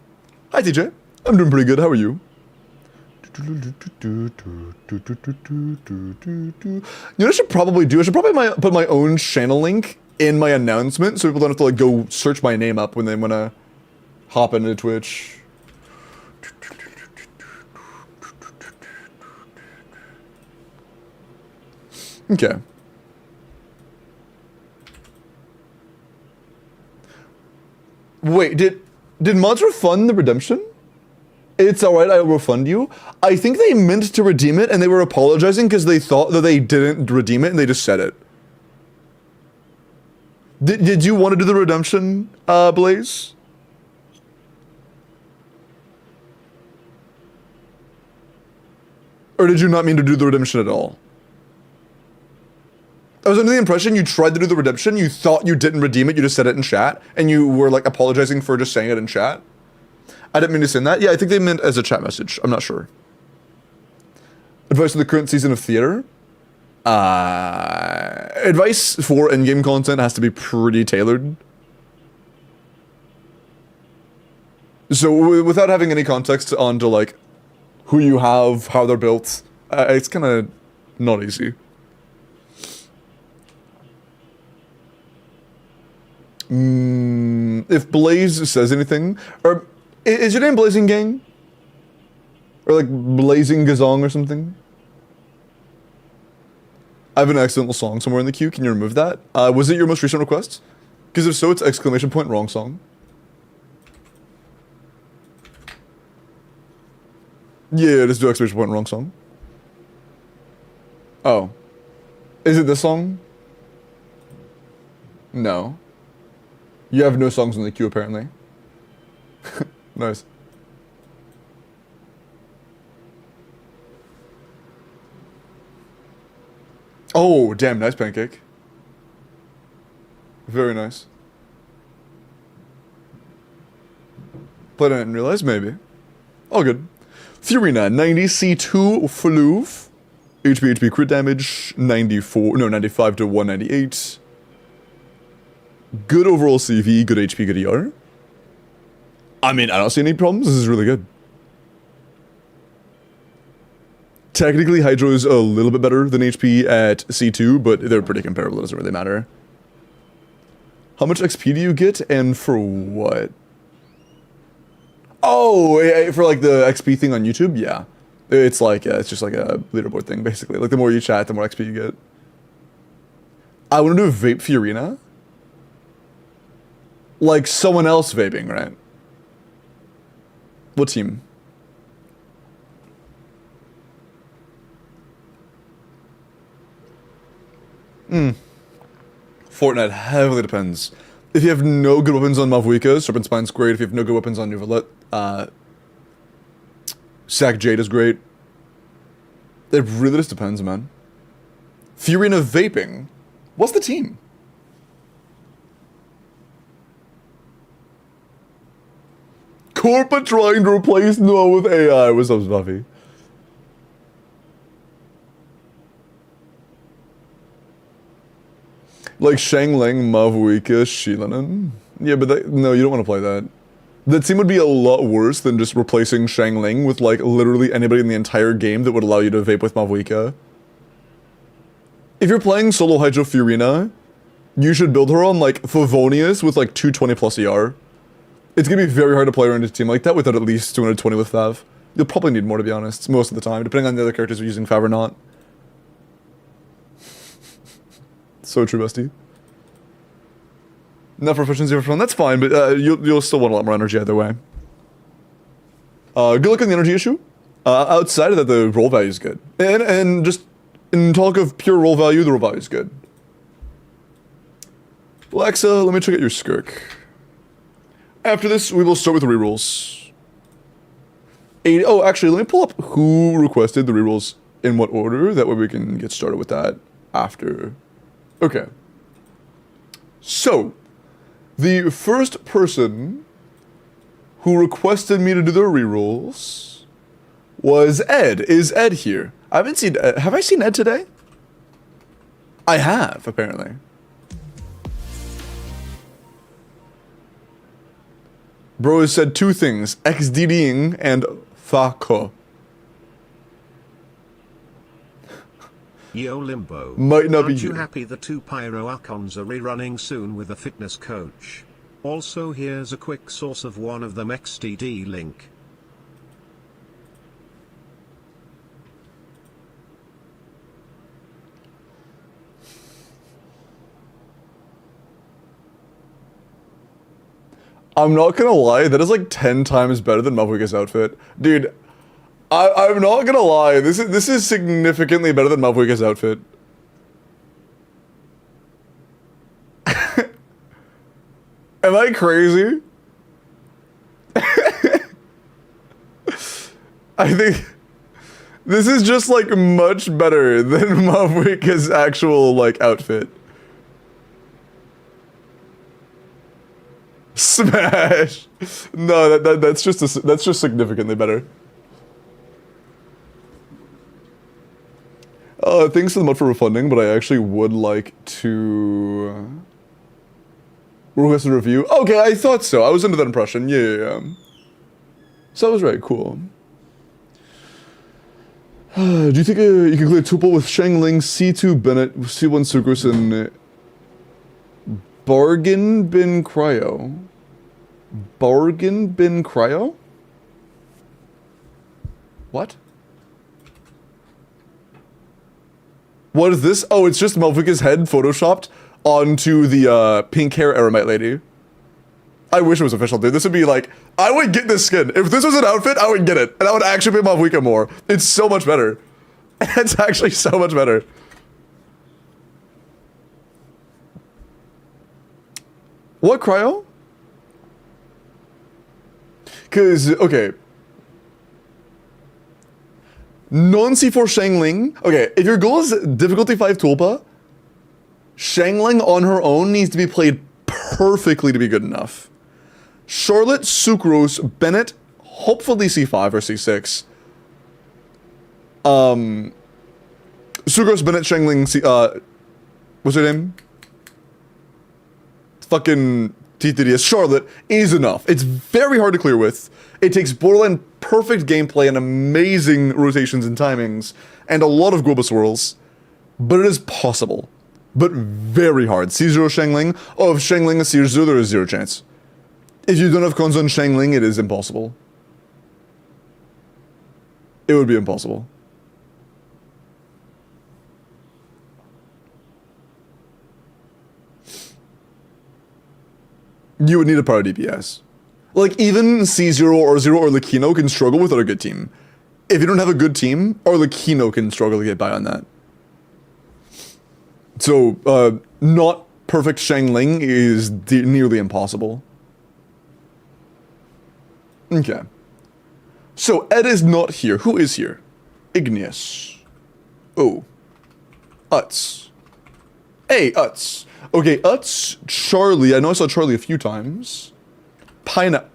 Hi TJ. I'm doing pretty good. How are you? You know what I should probably do? I should probably put my own channel link in my announcement so people don't have to like go search my name up when they want to hop into Twitch. Okay. Wait, did mods refund the redemption? It's alright, I'll refund you. I think they meant to redeem it and they were apologizing because they thought that they didn't redeem it and they just said it. Did you want to do the redemption, Blaze? Or did you not mean to do the redemption at all? I was under the impression you tried to do the redemption, you thought you didn't redeem it, you just said it in chat, and you were like apologizing for just saying it in chat. I didn't mean to send that. Yeah, I think they meant as a chat message. I'm not sure. Advice for the current season of theater? Advice for in-game content has to be pretty tailored. So without having any context onto like who you have, how they're built, it's kind of not easy. If Blaze says anything, or is your name Blazing Gang? Or like Blazing Gazong or something? I have an accidental song somewhere in the queue. Can you remove that? Was it your most recent request? Because if so, it's exclamation point wrong song. Yeah, just do exclamation point wrong song. Oh. Is it this song? No. You have no songs in the queue, apparently. Nice. Oh, damn, nice pancake. Very nice. But I didn't realize, maybe. All good. Furina, 90 C2 Floof. HP crit damage, 95 to 198. Good overall CV, good HP, good ER. I mean, I don't see any problems. This is really good. Technically, Hydro is a little bit better than HP at C2, but they're pretty comparable. It doesn't really matter. How much XP do you get, and for what? Oh, for like the XP thing on YouTube? Yeah. It's like, it's just like a leaderboard thing, basically. Like, the more you chat, the more XP you get. I want to do Vape Furina. Like someone else vaping, right? What team? Fortnite heavily depends. If you have no good weapons on Mavuika, Serpent Spine's great. If you have no good weapons on Nuvalet, Sack Jade is great. It really just depends, man. Furina vaping. What's the team? Corpa trying to replace Noah with AI. What's up, Snuffy? Like Shangling, Mavuika, Shilanen. Yeah, but no, you don't want to play that. That team would be a lot worse than just replacing Shangling with like literally anybody in the entire game that would allow you to vape with Mavuika. If you're playing solo Hydro Furina, you should build her on like Favonius with like 220 plus ER. It's gonna be very hard to play around a team like that without at least 220 with Fav. You'll probably need more, to be honest, most of the time, depending on the other characters you're using Fav or not. So true, bestie. Not proficiency for fun, that's fine, but you'll still want a lot more energy either way. Good luck on the energy issue. Outside of that, the roll value is good. And just in talk of pure roll value, the roll value is good. Alexa, let me check out your skirk. After this, we will start with the rerolls. Oh, actually, let me pull up who requested the rerolls in what order. That way we can get started with that after. Okay. So, the first person who requested me to do the rerolls was Ed. Is Ed here? I haven't seen Ed. Have I seen Ed today? I have, apparently. Bro has said two things, XDDing and Fako. Yo Limbo. Might not be Aren't you you. happy the 2 Pyro Icons are rerunning soon with a fitness coach? Also here's a quick source of one of them XDD link. I'm not gonna lie, that is like 10 times better than Mavuika's outfit. Dude, I'm not gonna lie, this is significantly better than Mavuika's outfit. Am I crazy? I think this is just like much better than Mavuika's actual like outfit. Smash! No, that's just significantly better. Thanks so much for refunding, but I actually would like to request a review. Okay, I thought so. I was under that impression. Yeah. So that was right. Cool. Do you think you can clear Tuple with Shangling, C2 Bennett, C1 Sucrose, and Bargain Bin Cryo? Bargain Bin Cryo? What? What is this? Oh, it's just Mavuika's head photoshopped onto the pink hair Eremite lady. I wish it was official, dude. This would be like, I would get this skin. If this was an outfit, I would get it. And I would actually pay Mavuika more. It's so much better. It's actually so much better. What, Cryo? Because, okay. Non-C4 Shangling. Okay, if your goal is difficulty 5 Tulpa, Shangling on her own needs to be played perfectly to be good enough. Charlotte, Sucrose, Bennett, hopefully C5 or C6. Sucrose, Bennett, Shangling, what's her name? Fucking TTDS. Charlotte is enough. It's very hard to clear with. It takes borderline perfect gameplay and amazing rotations and timings, and a lot of global swirls, but it is possible. But very hard. C0 Shangling. Oh, if Shangling is C0, there is 0 chance. If you don't have cons on Shangling, it is impossible. It would be impossible. You would need a power DPS. Like, even C0 or 0 or Lakino can struggle without a good team. If you don't have a good team, or Lakino can struggle to get by on that. So, not perfect Shangling is nearly impossible. Okay. So, Ed is not here. Who is here? Igneous. Oh. Utz. Hey, Utz. Okay, Utz, Charlie. I know I saw Charlie a few times. Pineapple.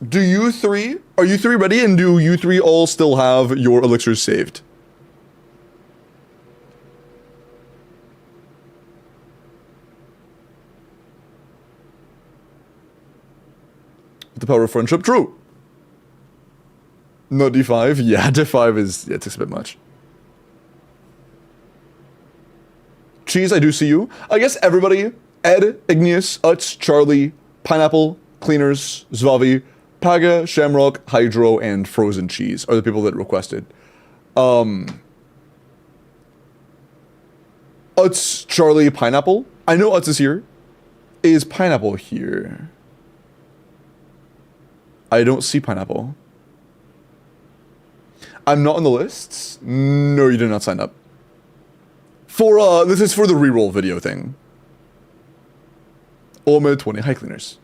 Do you three... Are you three ready? And do you three all still have your elixirs saved? The power of friendship, true. No, D5? Yeah, D5 is... Yeah, it takes a bit much. Cheese, I do see you. I guess everybody, Ed, Igneous, Utz, Charlie, Pineapple, Cleaners, Zvavi, Paga, Shamrock, Hydro, and Frozen Cheese are the people that requested. Utz, Charlie, Pineapple. I know Utz is here. Is Pineapple here? I don't see Pineapple. I'm not on the lists. No, you did not sign up. For, this is for the reroll video thing. Olmed 20. Hi, Cleaners.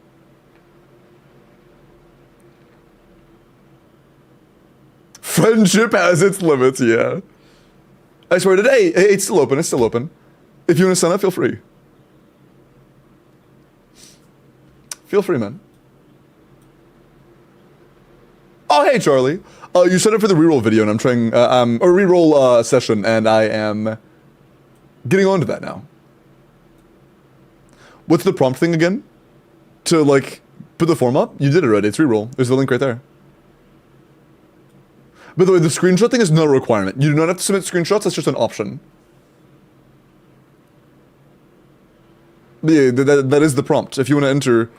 Friendship has its limits, yeah. I swear today, it's still open, it's still open. If you want to sign up, feel free. Feel free, man. Oh, hey, Charlie. You signed up for the reroll video, and I'm trying, a reroll, session, and I am getting on to that now. What's the prompt thing again? To, like, put the form up? You did it already, it's reroll. There's the link right there. By the way, the screenshot thing is not a requirement. You do not have to submit screenshots, that's just an option. But yeah, that is the prompt. If you want to enter,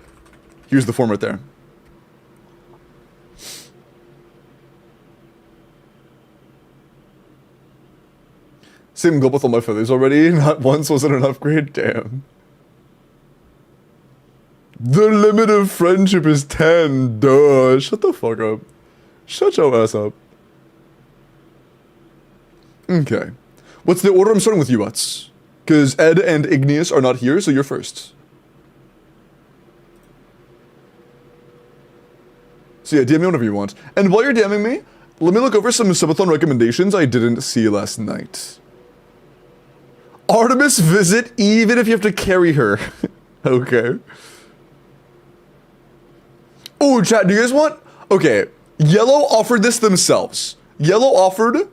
here's the form right there. Same goal with all my feathers already. Not once was it an upgrade. Damn. The limit of friendship is 10. Duh. Shut the fuck up. Shut your ass up. Okay. What's the order? I'm starting with you, Butts. Because Ed and Igneous are not here, so you're first. So yeah, DM me whenever you want. And while you're DMing me, let me look over some subathon recommendations I didn't see last night. Artemis visit even if you have to carry her. Okay. Oh, chat, do you guys want... Okay, Yellow offered this themselves. Yellow offered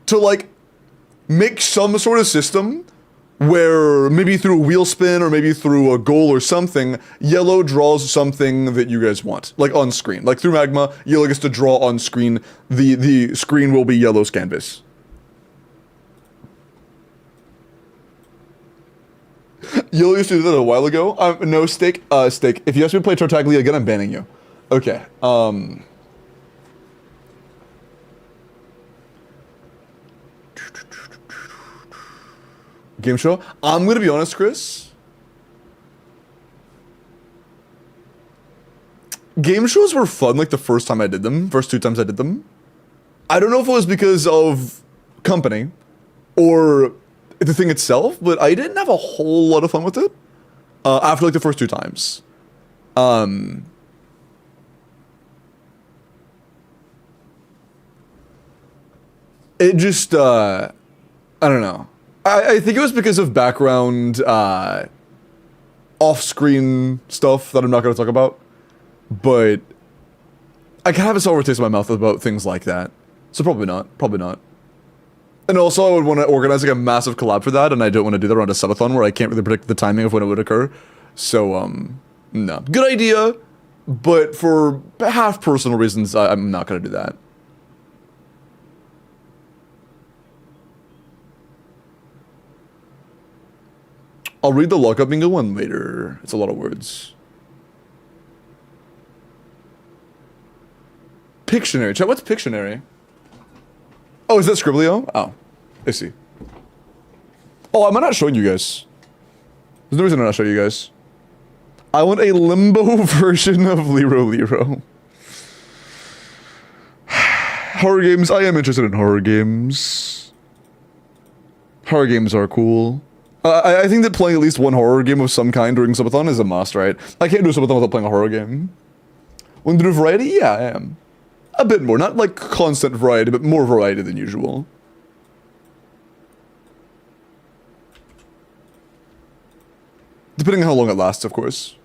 to, like, make some sort of system where maybe through a wheel spin or maybe through a goal or something, Yellow draws something that you guys want, like on screen. Like through Magma, Yellow gets to draw on screen. The screen will be Yellow's canvas. Yellow used to do that a while ago. No, Steak. Steak. If you ask me to play Tartaglia again, I'm banning you. Okay. Game show? I'm gonna be honest, Chris. Game shows were fun like the first time I did them, first 2 times I did them. I don't know if it was because of company or the thing itself, but I didn't have a whole lot of fun with it after like the first 2 times. It just, I don't know. I think it was because of background, off-screen stuff that I'm not going to talk about. But I can have a sour taste in my mouth about things like that. So probably not. Probably not. And also, I would want to organize like a massive collab for that, and I don't want to do that around a subathon where I can't really predict the timing of when it would occur. So, no. Good idea, but for half personal reasons, I'm not going to do that. I'll read the lockup bingo one later. It's a lot of words. Pictionary. Chat, what's Pictionary? Oh, is that Scriblio? Oh, I see. Oh, am I not showing you guys? There's no reason I'm not showing you guys. I want a limbo version of Lero Lero. Horror games. I am interested in horror games. Horror games are cool. I think that playing at least one horror game of some kind during subathon is a must, right? I can't do a subathon without playing a horror game. Want to do variety? Yeah, I am. A bit more, not like constant variety, but more variety than usual. Depending on how long it lasts, of course.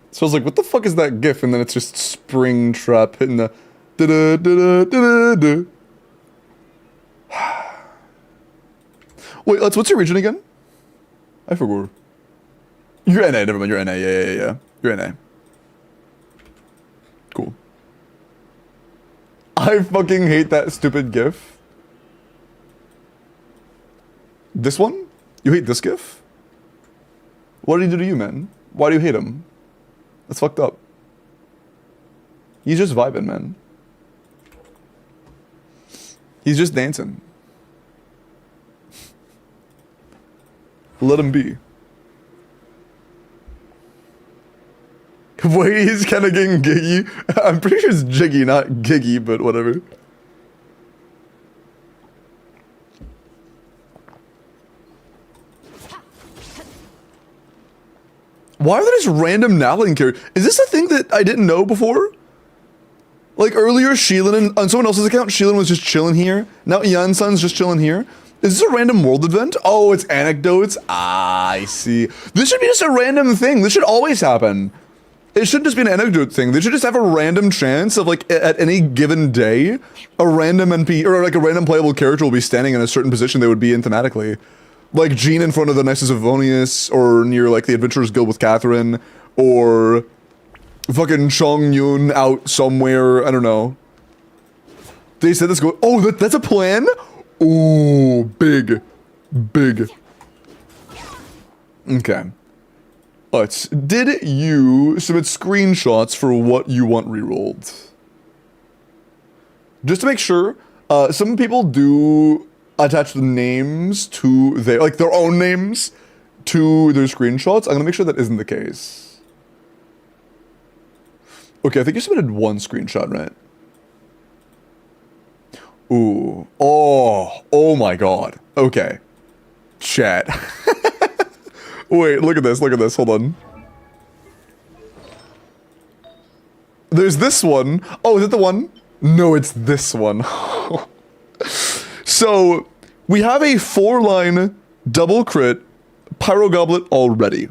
So I was like, what the fuck is that gif? And then it's just Springtrap hitting the da-da-da-da-da-da. Wait, what's your region again? I forgot. You're NA, never mind, you're NA, yeah. You're NA. Cool. I fucking hate that stupid gif. This one? You hate this gif? What did he do to you, man? Why do you hate him? That's fucked up. He's just vibing, man. He's just dancing. Let him be. Wait, he's kind of getting giggy. I'm pretty sure it's jiggy, not giggy, but whatever. Why are there just random Nalin characters? Is this a thing that I didn't know before? Like earlier, Sheelan on someone else's account, Sheelan was just chilling here. Now Yansan's just chilling here. Is this a random world event? Oh, it's anecdotes. Ah, I see. This should be just a random thing. This should always happen. It shouldn't just be an anecdote thing. They should just have a random chance of like at any given day, a random NP or like a random playable character will be standing in a certain position they would be in thematically. Like Jean in front of the Nisus Avonius, or near like the Adventurers Guild with Catherine, or fucking Chong Yun out somewhere. I don't know. They said this go. Oh, that's a plan. Ooh, big. Okay. Alright, did you submit screenshots for what you want rerolled? Just to make sure, some people do attach the names to their, like their own names to their screenshots. I'm gonna make sure that isn't the case. Okay, I think you submitted one screenshot, right? Ooh. Oh my god. Okay. Chat. Wait, look at this, hold on. There's this one. Oh, is it the one? No, it's this one. So, we have a 4-line double crit Pyro Goblet already.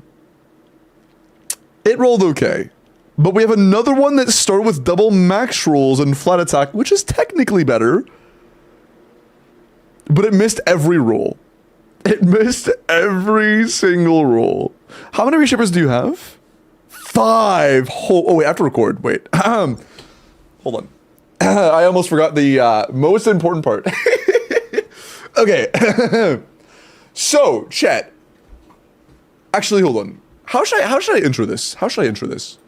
It rolled okay. But we have another one that started with double max rolls and flat attack, which is technically better. But it missed every roll. It missed every single roll. How many reshapers do you have? 5. Oh wait, I have to record. Wait. Hold on. I almost forgot the most important part. Okay. So, chat. Actually, hold on. How should I intro this? How should I intro this?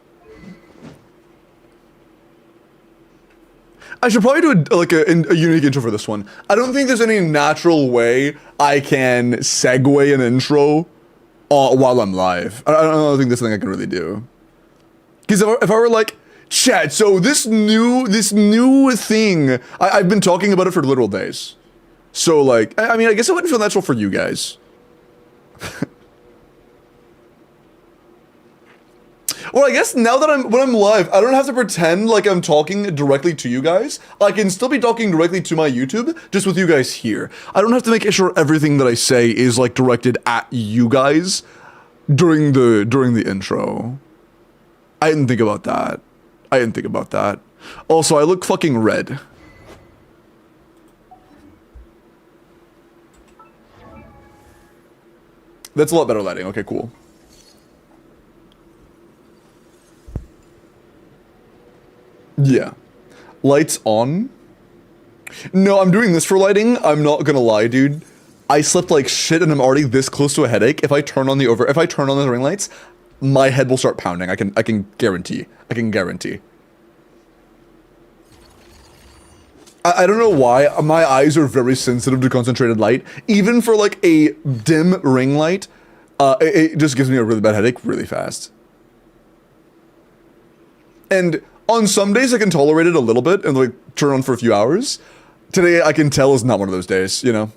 I should probably do a unique intro for this one. I don't think there's any natural way I can segue an intro while I'm live. I don't think there's something I can really do. Because if I were like, chat, so this new thing, I've been talking about it for literal days. So like, I mean, I guess it wouldn't feel natural for you guys. Well, I guess now that when I'm live, I don't have to pretend like I'm talking directly to you guys. I can still be talking directly to my YouTube, just with you guys here. I don't have to make sure everything that I say is like directed at you guys during the intro. I didn't think about that. Also, I look fucking red. That's a lot better lighting. Okay, cool. Yeah. Lights on? No, I'm doing this for lighting. I'm not gonna lie, dude. I slept like shit and I'm already this close to a headache. If I turn on the ring lights, my head will start pounding. I can guarantee. I don't know why. My eyes are very sensitive to concentrated light. Even for like a dim ring light, it just gives me a really bad headache really fast. And on some days I can tolerate it a little bit and like turn on for a few hours. Today I can tell is not one of those days, you know?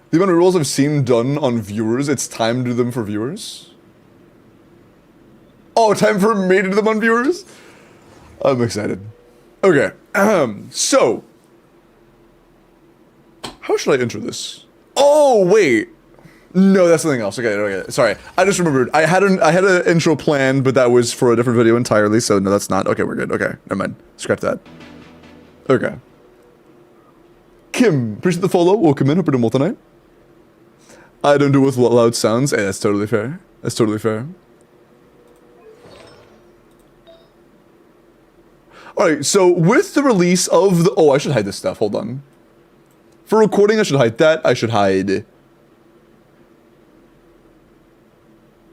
The amount of rules I've seen done on viewers, it's time to do them for viewers. Oh, time for me to do them on viewers? I'm excited. Okay, so. How should I intro this? Oh, wait. No, that's something else. Okay. Sorry, I just remembered. I had an intro planned, but that was for a different video entirely. So no, that's not. Okay, we're good. Okay, never mind. Scrap that. Okay. Kim, appreciate the follow. Welcome in. Hope you're doing well tonight. I don't do with loud sounds. Hey, that's totally fair. That's totally fair. Alright, so with the release of the... Oh, I should hide this stuff. Hold on. For recording, I should hide that. I should hide...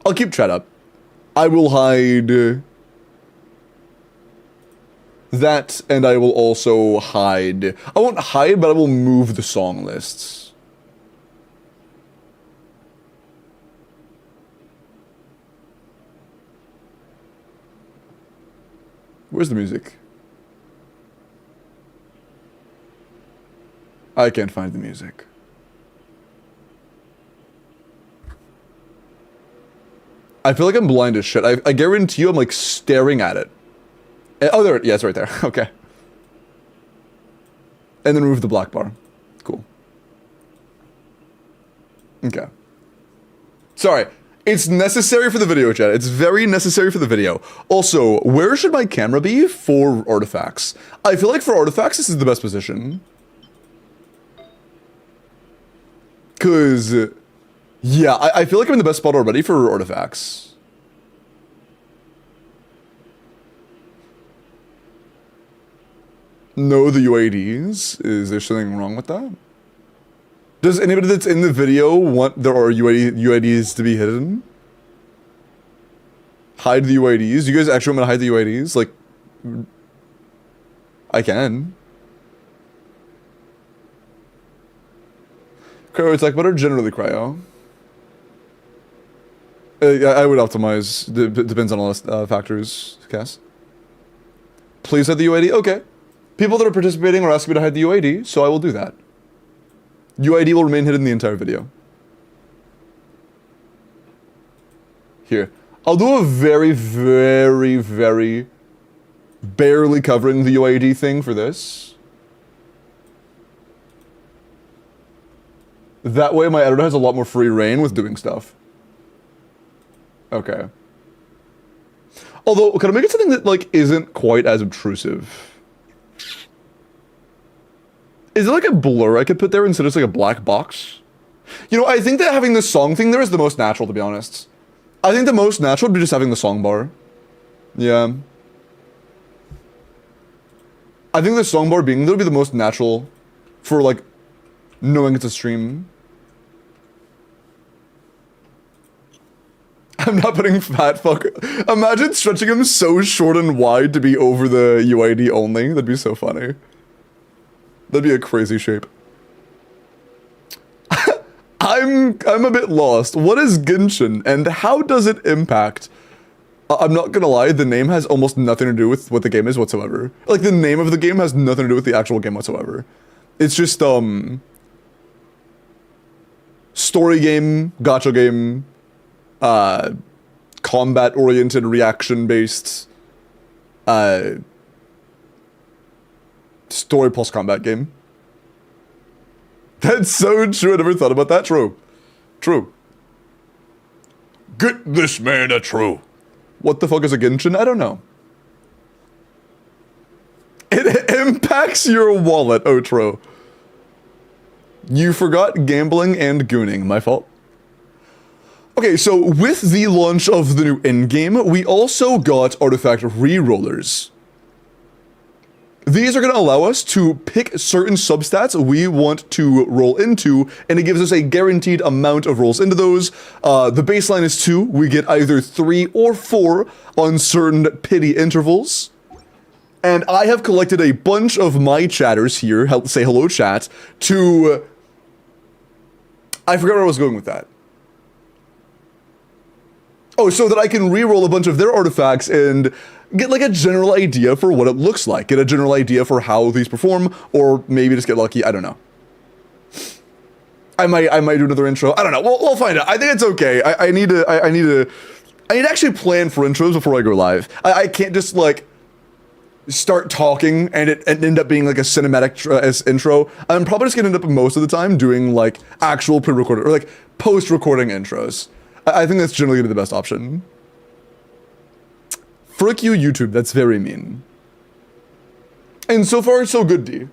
I'll keep chat up. I will hide... that, and I will also hide... I won't hide, but I will move the song lists. Where's the music? I can't find the music. I feel like I'm blind as shit. I guarantee you I'm like staring at it. Oh, there, yeah, it's right there. Okay. And then remove the black bar. Cool. Okay. Sorry. It's necessary for the video, chat. It's very necessary for the video. Also, where should my camera be for artifacts? I feel like for artifacts, this is the best position. Cause, yeah, I feel like I'm in the best spot already for artifacts. No, the UADs? Is there something wrong with that? Does anybody that's in the video want their UIDs to be hidden? Hide the UIDs? You guys actually want me to hide the UIDs? Like, I can. Cryo attack, but are generally cryo. I would optimize. Depends on a lot of factors, Cass. Please hide the UID? Okay. People that are participating are asking me to hide the UID, so I will do that. UID will remain hidden the entire video. Here. I'll do a very, very, very barely covering the UID thing for this. That way my editor has a lot more free reign with doing stuff. Okay. Although, can I make it something that, like, isn't quite as obtrusive? Is it like a blur I could put there instead of just like a black box? You know, I think that having the song thing there is the most natural, to be honest. I think the most natural would be just having the song bar. Yeah. I think the song bar being there would be the most natural for, like, knowing it's a stream. I'm not putting fat fuck. Imagine stretching him so short and wide to be over the UID only. That'd be so funny. That'd be a crazy shape. I'm a bit lost. What is Genshin and how does it impact? I'm not gonna lie, the name has almost nothing to do with what the game is whatsoever. Like, the name of the game has nothing to do with the actual game whatsoever. It's just, story game, gacha game, combat-oriented, reaction-based, story plus combat game. That's so true. I never thought about that. True. True. Get this man a true. What the fuck is a Genshin? I don't know. It impacts your wallet. Oh, true. You forgot gambling and gooning. My fault. Okay, so with the launch of the new Endgame, we also got artifact rerollers. These are going to allow us to pick certain substats we want to roll into, and it gives us a guaranteed amount of rolls into those. The baseline is 2. We get either 3 or 4 on certain pity intervals. And I have collected a bunch of my chatters here, say hello chat, to... I forgot where I was going with that. Oh, so that I can reroll a bunch of their artifacts and get like a general idea for what it looks like. Get a general idea for how these perform, or maybe just get lucky. I don't know. I might do another intro. I don't know. We'll find out. I think it's okay. I need to actually plan for intros before I go live. I can't just like start talking and it end up being like a cinematic intro. I'm probably just gonna end up most of the time doing like actual pre-recorded or like post-recording intros. I think that's generally gonna be the best option. Frick you, YouTube. That's very mean. And so far, so good, D.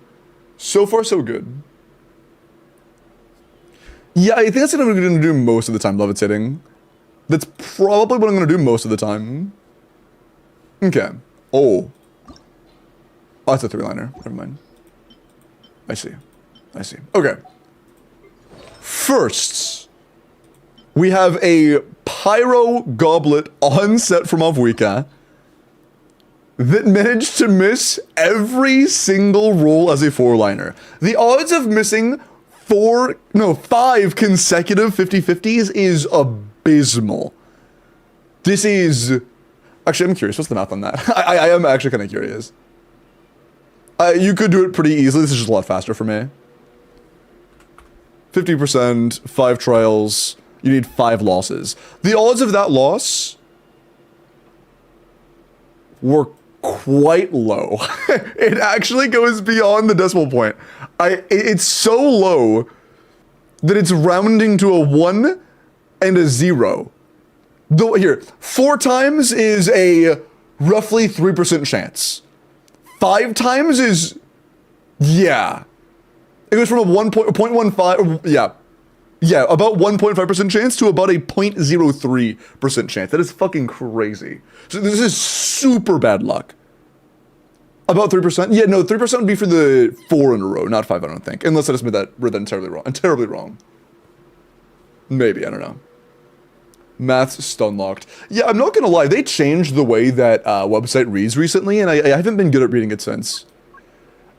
So far, so good. Yeah, I think that's what I'm gonna do most of the time, levitating. That's probably what I'm gonna do most of the time. Okay. Oh, that's a 3-liner. Never mind. I see. I see. Okay. First, we have a Pyro Goblet on set from Avwika that managed to miss every single roll as a 4-liner. The odds of missing 5 consecutive 50-50s is abysmal. This is... Actually, I'm curious. What's the math on that? I am actually kind of curious. You could do it pretty easily. This is just a lot faster for me. 50%, 5 trials. You need 5 losses. The odds of that loss were quite low. It actually goes beyond the decimal point. It's so low that it's rounding to a 1 and a 0. Though here, 4 times is a roughly 3% chance. 5 times is, yeah. It goes from a 1.15, yeah, about 1.5% chance to about a 0.03% chance. That is fucking crazy. So this is super bad luck. About 3%? Yeah, no, 3% would be for the 4 in a row, not 5, I don't think. Unless I just read that terribly wrong. Terribly wrong. Maybe, I don't know. Math's stun locked. Yeah, I'm not gonna lie, they changed the way that website reads recently, and I haven't been good at reading it since.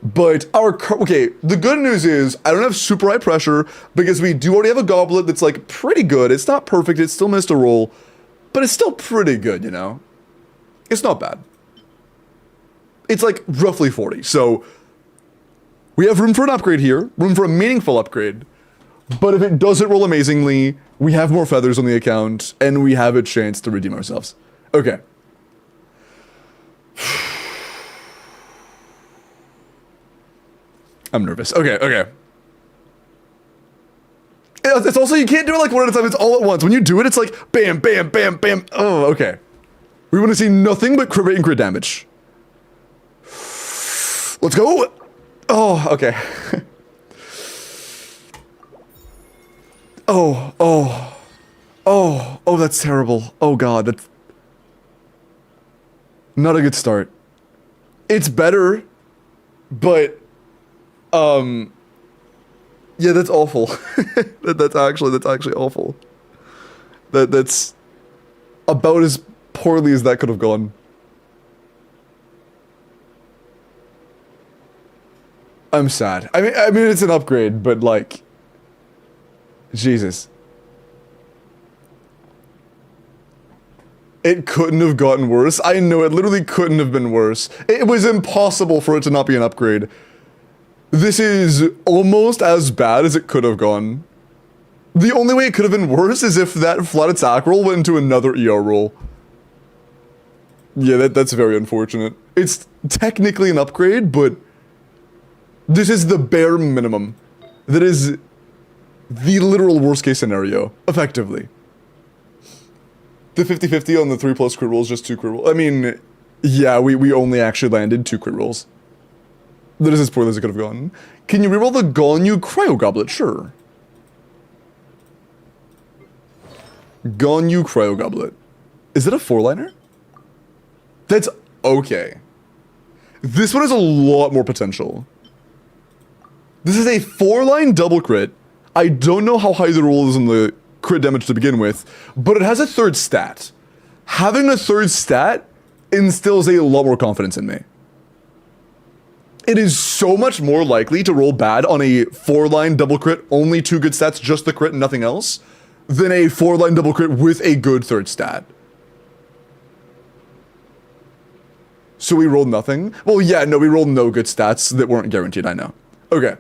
But okay, the good news is I don't have super high pressure because we do already have a goblet that's like pretty good. It's not perfect, it still missed a roll, but it's still pretty good, you know? It's not bad. It's like roughly 40, so we have room for an upgrade here, room for a meaningful upgrade, but if it doesn't roll amazingly, we have more feathers on the account, and we have a chance to redeem ourselves. Okay. I'm nervous. Okay, okay. It's also, you can't do it like one at a time, it's all at once. When you do it, it's like bam, bam, bam, bam. Oh, okay. We want to see nothing but crit rate and crit damage. Let's go. Oh, okay. Oh, that's terrible. Oh god, that's not a good start. It's better, but yeah, that's awful. that's actually awful. That's about as poorly as that could have gone. I'm sad. I mean it's an upgrade, but like Jesus. It couldn't have gotten worse. I know it literally couldn't have been worse. It was impossible for it to not be an upgrade. This is almost as bad as it could have gone. The only way it could have been worse is if that flat attack roll went into another ER roll. Yeah, that's very unfortunate. It's technically an upgrade, but this is the bare minimum. That is the literal worst case scenario, effectively. The 50-50 on the 3+ crit rolls, just 2 crit rolls. I mean, yeah, we only actually landed 2 crit rolls. That is as poorly as it could have gone. Can you reroll the Gonyu Cryo Goblet? Sure. Gonyu Cryo Goblet. Is it a 4-liner? That's okay. This one has a lot more potential. This is a 4-line double crit. I don't know how high the roll is on the crit damage to begin with, but it has a 3rd stat. Having a 3rd stat instills a lot more confidence in me. It is so much more likely to roll bad on a 4-line double crit, only 2 good stats, just the crit and nothing else, than a 4-line double crit with a good 3rd stat. So we rolled nothing? Well, yeah, no, we rolled no good stats that weren't guaranteed, I know. Okay.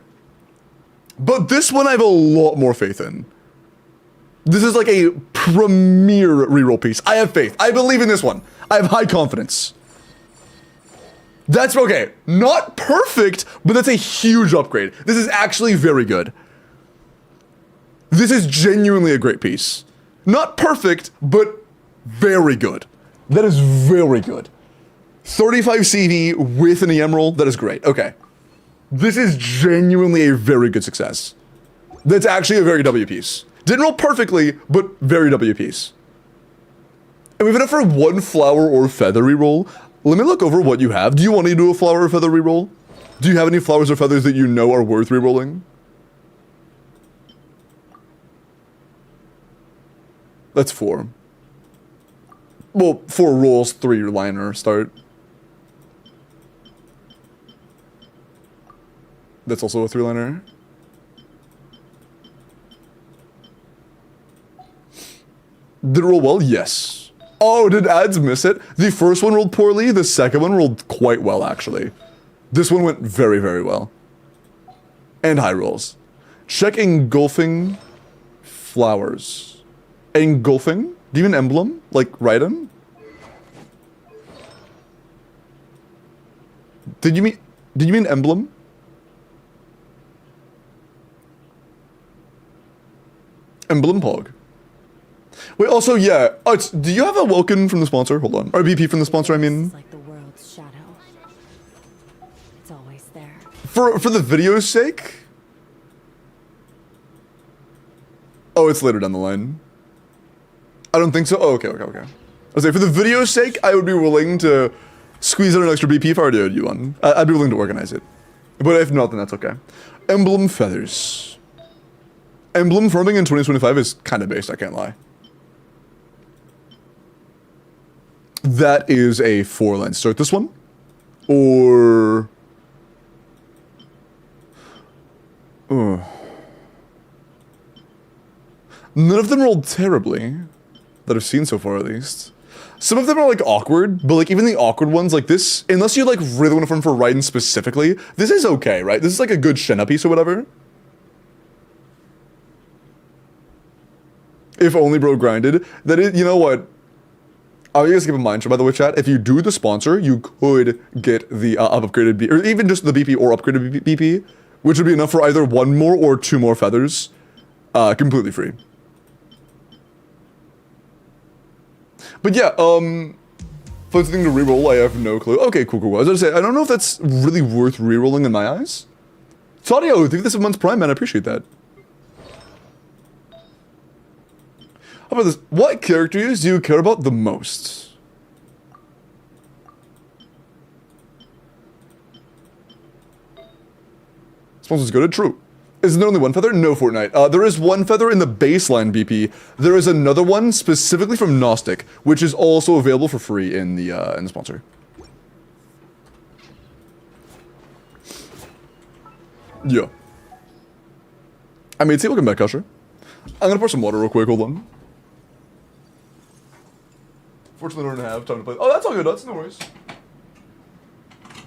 But this one I have a lot more faith in. This is like a premier reroll piece. I have faith. I believe in this one. I have high confidence. That's okay. Not perfect, but that's a huge upgrade. This is actually very good. This is genuinely a great piece. Not perfect, but very good. That is very good. 35 CV with an Emerald, that is great. Okay. This is genuinely a very good success. That's actually a very W piece. Didn't roll perfectly, but very W piece. And we've enough for 1 flower or feather reroll. Let me look over what you have. Do you want to do a flower or feather reroll? Do you have any flowers or feathers that you know are worth rerolling? That's 4. Well, 4 rolls, 3 liner start. That's also a 3-liner. Did it roll well? Yes. Oh, did ads miss it? The first one rolled poorly, the second one rolled quite well, actually. This one went very, very well. And high rolls. Check engulfing flowers. Engulfing? Do you mean emblem? Like Raiden? Did you mean emblem? Emblem Pog. Wait, also, yeah. Do you have a Welkin from the sponsor? Hold on. Or a BP from the sponsor, I mean. It's like the world's shadow. It's always there. For the video's sake? Oh, it's later down the line. I don't think so. Oh, okay. I was like, for the video's sake, I would be willing to squeeze in an extra BP if I already owed you one. I'd be willing to organize it. But if not, then that's okay. Emblem feathers. Emblem farming in 2025 is kind of based, I can't lie. That is a 4-line start. This one? Or... None of them rolled terribly. That I've seen so far, at least. Some of them are, like, awkward, but, like, even the awkward ones, like this, unless you, like, really want to farm for Raiden specifically, this is okay, right? This is, like, a good Shenna piece or whatever. If only bro grinded. That is, you know what? I want you guys to keep in mind, by the way, chat, if you do the sponsor, you could get the upgraded BP, or even just the BP or upgraded BP, which would be enough for either 1 more or 2 more feathers, completely free. But yeah, first thing to reroll, I have no clue. Okay, cool. As I say, I don't know if that's really worth rerolling in my eyes. Taudio, thank you for this month's Prime, man, I appreciate that. How about this? What characters do you care about the most? Sponsor's good and true. Is there only 1 feather? No, Fortnite. There is 1 feather in the baseline BP. There is another one specifically from Gnostic, which is also available for free in the sponsor. Yeah. I mean, see, welcome back, Usher. I'm gonna pour some water real quick, hold on. Fortunately, I don't have time to play. Oh, that's all good, that's no worries.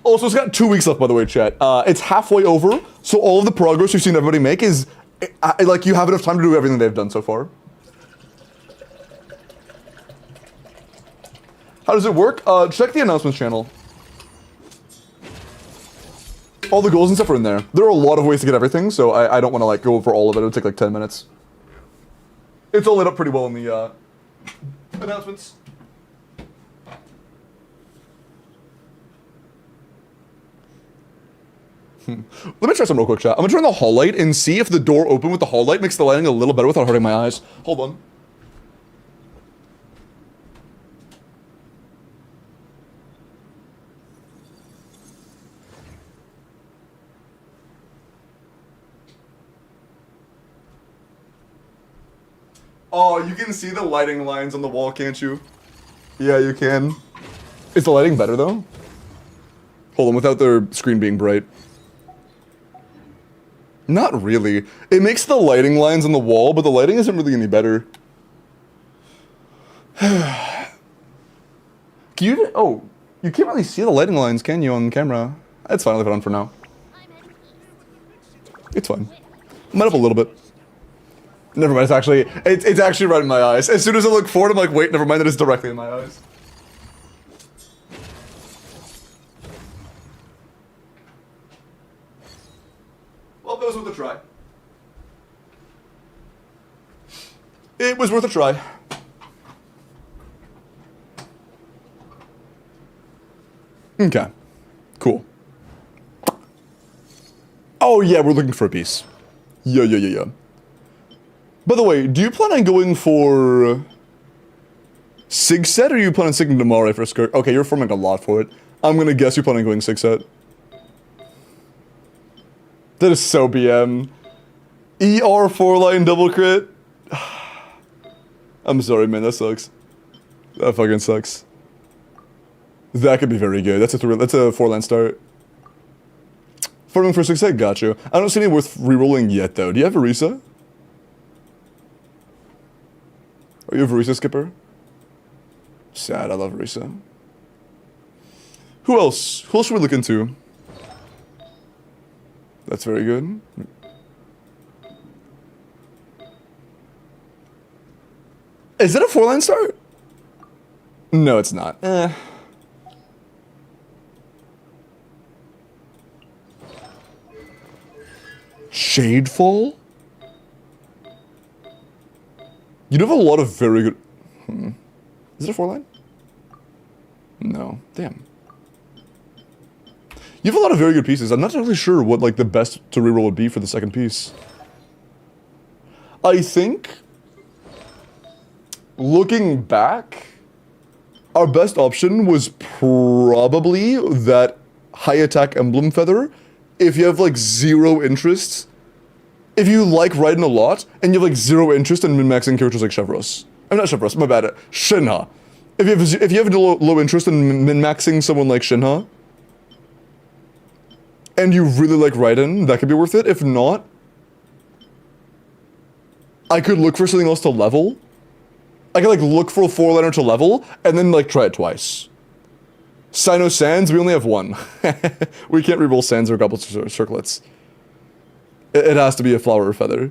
Also, it's got 2 weeks left, by the way, chat. It's halfway over, so all of the progress you've seen everybody make is, like, you have enough time to do everything they've done so far. How does it work? Check the announcements channel. All the goals and stuff are in there. There are a lot of ways to get everything, so I don't want to, like, go over all of it. It would take, like, 10 minutes. It's all lit up pretty well in the, announcements. Let me try some real quick, chat. I'm gonna turn on the hall light and see if the door open with the hall light makes the lighting a little better without hurting my eyes. Hold on. Oh, you can see the lighting lines on the wall, can't you? Yeah, you can. Is the lighting better, though? Hold on, without the screen being bright. Not really. It makes the lighting lines on the wall, but the lighting isn't really any better. Can you... Oh, you can't really see the lighting lines, can you, on camera? It's fine, I'll leave it on for now. It's fine. Might up a little bit. Never mind, it's actually right in my eyes. As soon as I look forward, I'm like, wait, never mind, that is directly in my eyes. Well, it was worth a try. It was worth a try. Okay. Cool. Oh yeah, we're looking for a piece. Yeah. By the way, do you plan on going for Sig set, or are you planning on sticking to Mare for skirt? Okay, you're forming a lot for it. I'm gonna guess you plan on going Sig set. That is so BM. ER 4-line double crit. I'm sorry, man. That sucks. That fucking sucks. That could be very good. That's a 4-line start. Farming for 6 egg, gotcha. I don't see any worth rerolling yet, though. Do you have Arisa? Are you a Arisa skipper? Sad. I love Arisa. Who else? Who else should we look into? That's very good. Is it a 4-line start? No, it's not. Shadefall? You have a lot of very good... Is it a 4-line? No. Damn. You have a lot of very good pieces. I'm not really sure what, like, the best to reroll would be for the second piece. I think... Looking back... our best option was probably that high attack emblem feather. If you have like zero interest, if you like Raiden a lot and you have like zero interest in min-maxing characters like Chevros. I'm not Chevros, my bad. Shinha. If you have low interest in min-maxing someone like Shinha, and you really like Raiden, that could be worth it. If not, I could look for something else to level. I could like look for a 4-liner to level, and then like try it twice. Sino Sands, we only have one. We can't reroll Sands or Goblets or Circlets. It has to be a flower or feather.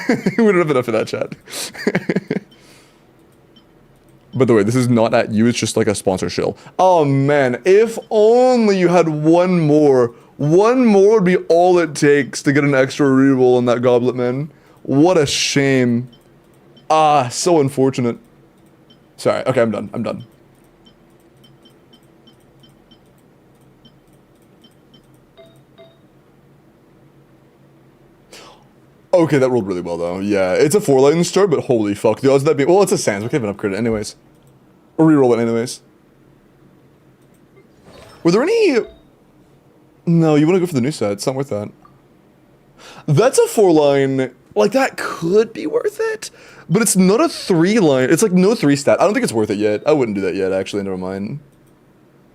We don't have enough of that, chat. By the way, this is not at you, it's just like a sponsor shill. Oh man, if only you had one more. One more would be all it takes to get an extra reroll on that goblet, man. What a shame. Ah, so unfortunate. Sorry, okay, I'm done. I'm done. Okay, that rolled really well though. Yeah, it's a 4-line start, but holy fuck. The odds of that being, well, it's a Sans. We can't even upgrade it anyways. Or reroll it anyways. Were there any... No, you want to go for the new set. It's not worth that. That's a 4-line... Like, that could be worth it. But it's not a 3-line. It's like no 3 stat. I don't think it's worth it yet. I wouldn't do that yet, actually. Never mind.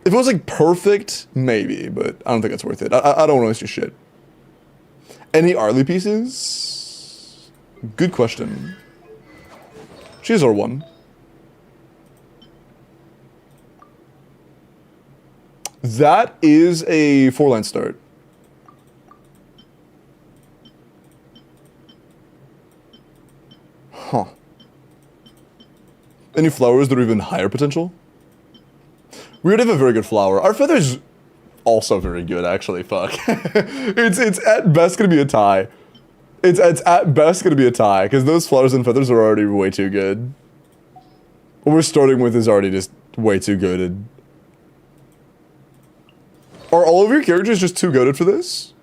If it was like perfect, maybe. But I don't think it's worth it. I don't want to waste your shit. Any Arlie pieces? Good question. She has R1. That is a 4-line start. Huh. Any flowers that are even higher potential? We already have a very good flower. Our feather's also very good, actually. Fuck. it's at best gonna be a tie. It's at best gonna be a tie, because those flowers and feathers are already way too good. What we're starting with is already just way too goated. Are all of your characters just too goated for this?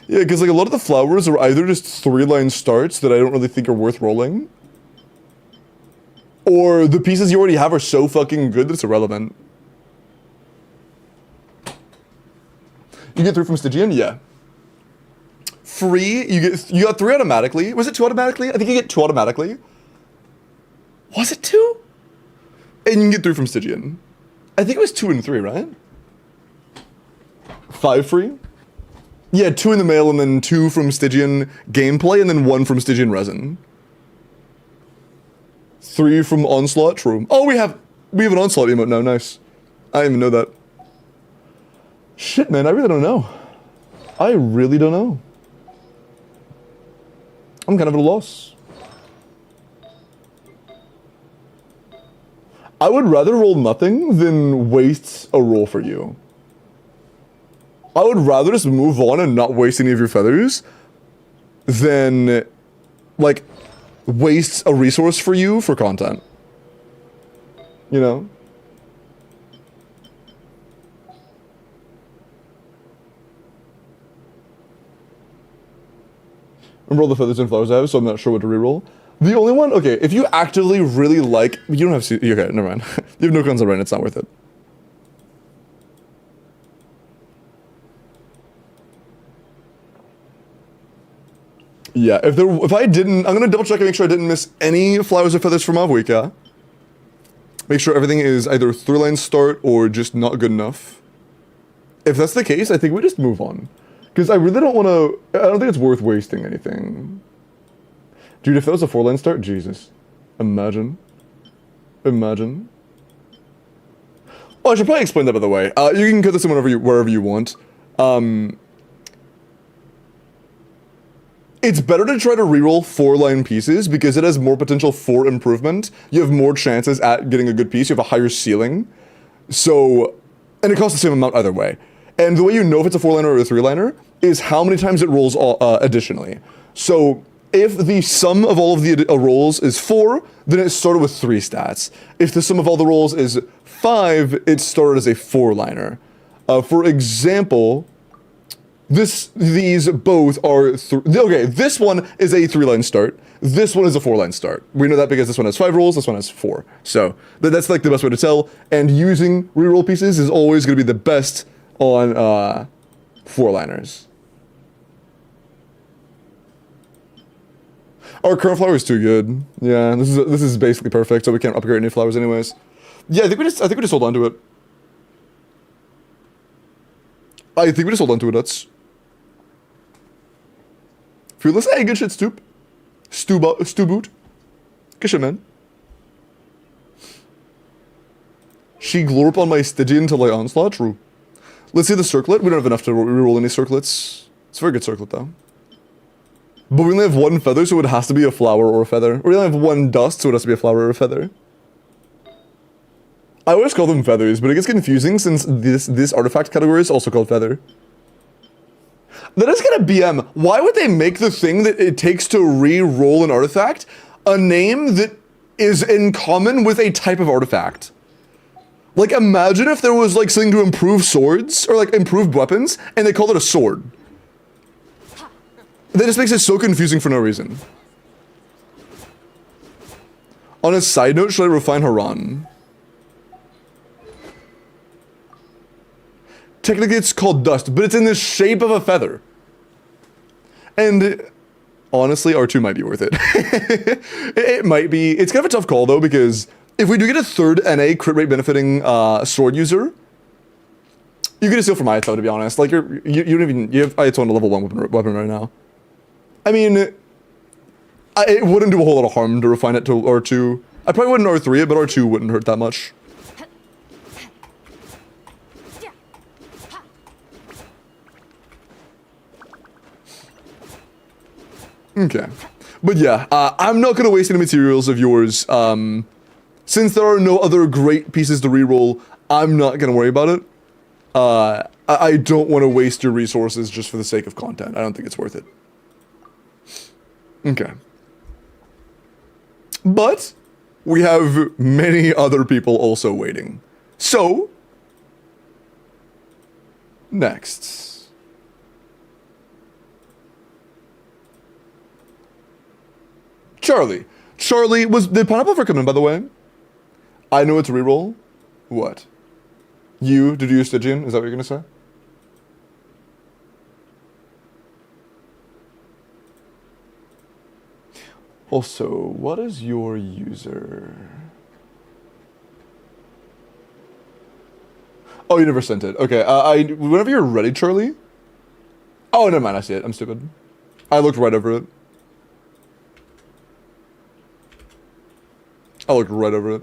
Yeah, because like a lot of the flowers are either just 3-line starts that I don't really think are worth rolling, or the pieces you already have are so fucking good that it's irrelevant. You get 3 from Stygian? Yeah. Free, you got 3 automatically. Was it 2 automatically? I think you get 2 automatically. Was it 2? And you can get 3 from Stygian. I think it was 2 and 3, right? 5 free? Yeah, 2 in the mail and then 2 from Stygian gameplay and then 1 from Stygian resin. 3 from Onslaught, true. Oh, we have an Onslaught emote now, nice. I didn't even know that. Shit, man, I really don't know. I really don't know. I'm kind of at a loss. I would rather roll nothing than waste a roll for you. I would rather just move on and not waste any of your feathers than, like, waste a resource for you for content. You know? Remember all the feathers and flowers I have, so I'm not sure what to reroll. The only one, okay, if you actively really like, you don't have, okay, never mind. You have no cons on Rain, it's not worth it. Yeah, if I didn't, I'm gonna double check and make sure I didn't miss any flowers or feathers from Avwika. Make sure everything is either 3-line start or just not good enough. If that's the case, I think we just move on. Because I really don't want to, I don't think it's worth wasting anything. Dude, if that was a 4-line start, Jesus. Imagine. Imagine. Oh, I should probably explain that, by the way. You can cut this in wherever you want. It's better to try to reroll 4-line pieces because it has more potential for improvement. You have more chances at getting a good piece. You have a higher ceiling. So, and it costs the same amount either way. And the way you know if it's a 4-liner or a 3-liner is how many times it rolls additionally. So, if the sum of all of the rolls is 4, then it started with 3 stats. If the sum of all the rolls is 5, it started as a 4-liner. For example, These both are okay. This one is a 3-line start. This one is a 4-line start. We know that because this one has 5 rolls. This one has 4. So that's like the best way to tell. And using reroll pieces is always going to be the best on 4-liners. Our current flower is too good. Yeah, this is basically perfect. So we can't upgrade any flowers anyways. Yeah, I think we just hold on to it. I think we just hold on to it. That's fearless. Hey, good shit, Stoop. Stewboot. Good shit, man. She glorp on my Stygian till I onslaught. True. Let's see the circlet. We don't have enough to reroll any circlets. It's a very good circlet though. But we only have 1 feather, so it has to be a flower or a feather. Or we only have 1 dust, so it has to be a flower or a feather. I always call them feathers, but it gets confusing since this artifact category is also called feather. That is kind of BM. Why would they make the thing that it takes to re-roll an artifact a name that is in common with a type of artifact? Like, imagine if there was like something to improve swords or like improved weapons, and they called it a sword. That just makes it so confusing for no reason. On a side note, should I refine Haran? Technically it's called dust, but it's in the shape of a feather. And honestly, R2 might be worth it. It might be. It's kind of a tough call though, because if we do get a 3rd NA crit rate benefiting sword user, you get a steal from Ayato, to be honest. Like you don't even, you have Ayato on a level 1 weapon right now. I mean, it wouldn't do a whole lot of harm to refine it to R2. I probably wouldn't R3 it, but R2 wouldn't hurt that much. Okay. But yeah, I'm not going to waste any materials of yours. Since there are no other great pieces to reroll, I'm not going to worry about it. I don't want to waste your resources just for the sake of content. I don't think it's worth it. Okay. But we have many other people also waiting. So, next. Charlie. Charlie was... Did Pineapple ever come in, by the way? I know it's a reroll. What? Did you use Stygian? Is that what you're going to say? Also, what is your user? Oh, you never sent it. Okay, whenever you're ready, Charlie. Oh, never mind, I see it. I'm stupid. I looked right over it. I looked right over it.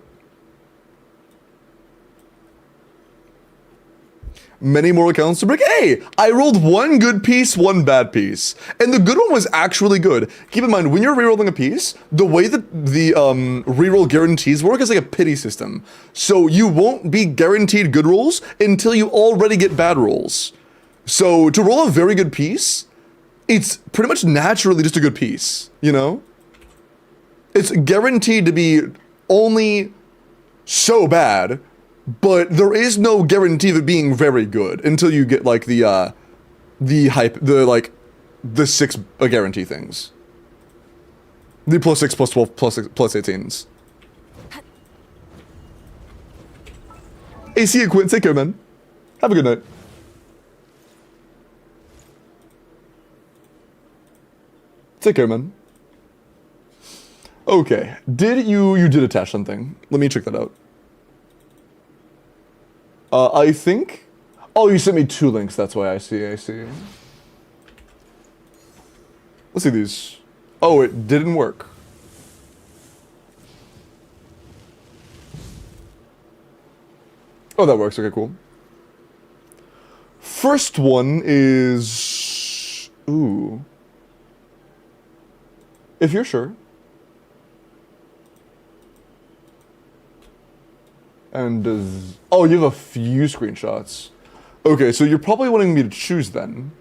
Many more accounts to break. Hey, I rolled 1 good piece, 1 bad piece. And the good one was actually good. Keep in mind, when you're rerolling a piece, the way that the reroll guarantees work is like a pity system. So you won't be guaranteed good rolls until you already get bad rolls. So to roll a very good piece, it's pretty much naturally just a good piece, you know? It's guaranteed to be only so bad, but there is no guarantee of it being very good until you get like the hype, the 6 guarantee things. The +6, +12, +18s. Hey, see you, Quinn. Take care, man. Have a good night. Take care, man. Okay, you did attach something. Let me check that out. I think... Oh, you sent me 2 links, that's why I see. Let's see these. Oh, it didn't work. Oh, that works, okay, cool. First one is... Ooh. If you're sure. And does... Oh, you have a few screenshots. Okay, so you're probably wanting me to choose then.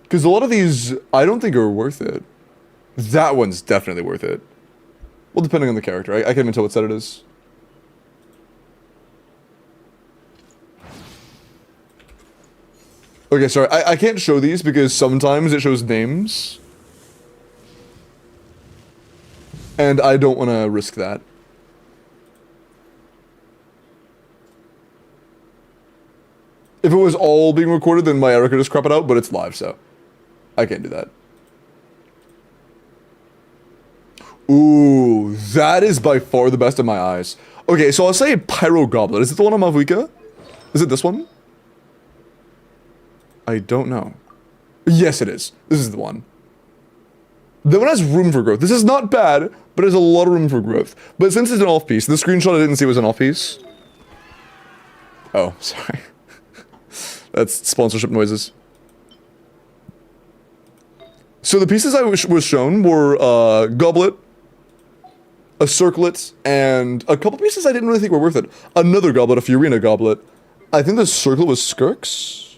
Because a lot of these, I don't think are worth it. That one's definitely worth it. Well, depending on the character. I can't even tell what set it is. Okay, sorry, I can't show these because sometimes it shows names. And I don't want to risk that. If it was all being recorded, then my editor could just crop it out, but it's live, so I can't do that. Ooh, that is by far the best in my eyes. Okay, so I'll say Pyro Goblet. Is it the one on Mavuika? Is it this one? I don't know. Yes, it is. This is the one. The one has room for growth. This is not bad, but there's a lot of room for growth. But since it's an off-piece, the screenshot I didn't see was an off-piece. Oh, sorry. That's sponsorship noises. So the pieces I was shown were Goblet, a Circlet, and a couple pieces I didn't really think were worth it. Another Goblet, a Fiorina Goblet. I think the Circlet was Skirks.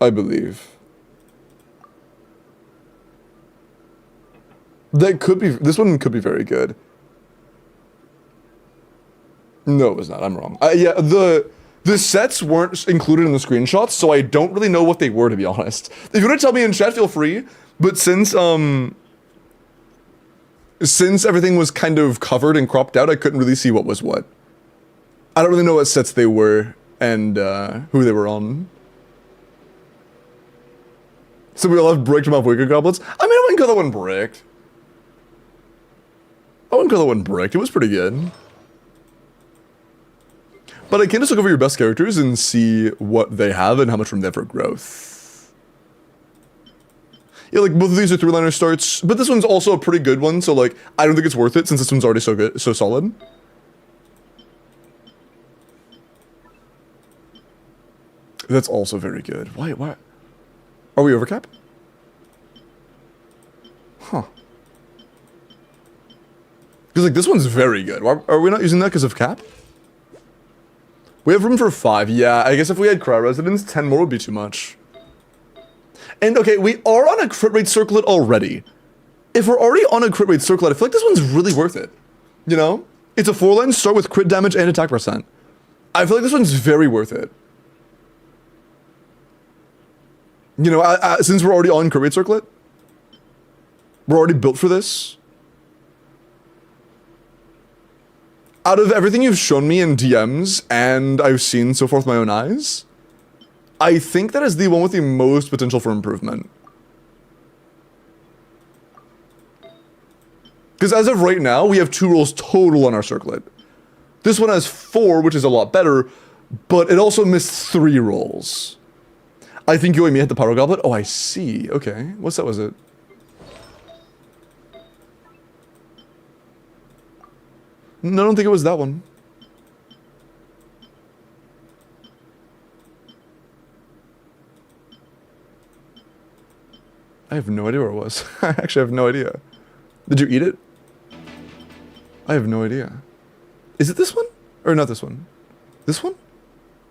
I believe. That could be, this one could be very good. No, it was not, I'm wrong. Yeah, the sets weren't included in the screenshots, so I don't really know what they were, to be honest. If you want to tell me in chat, feel free, but since everything was kind of covered and cropped out, I couldn't really see what was what. I don't really know what sets they were, and who they were on. So we all have bricked Mavuika goblets. I mean, I wouldn't call that one bricked. I wouldn't call that one bricked. It was pretty good. But I can just look over your best characters and see what they have and how much room they have for growth. Yeah, like both of these are 3-liner starts, but this one's also a pretty good one, so like, I don't think it's worth it since this one's already so good, so solid. That's also very good. Why? Are we overcap? Huh. Because, like, this one's very good. Are we not using that because of cap? We have room for 5. Yeah, I guess if we had Cryo Residence, 10 more would be too much. And, okay, we are on a crit rate circlet already. If we're already on a crit rate circlet, I feel like this one's really worth it. You know? It's a 4-line start with crit damage and attack percent. I feel like this one's very worth it. You know, since we're already on crit rate circlet, we're already built for this. Out of everything you've shown me in DMs and I've seen so far with my own eyes, I think that is the one with the most potential for improvement. Because as of right now, we have 2 rolls total on our circlet. This one has 4, which is a lot better, but it also missed 3 rolls. I think you and me hit the Pyro Goblet. Oh, I see. Okay. What's that, was it? No, I don't think it was that one. I have no idea where it was. I actually have no idea. Did you eat it? I have no idea. Is it this one? Or not this one? This one?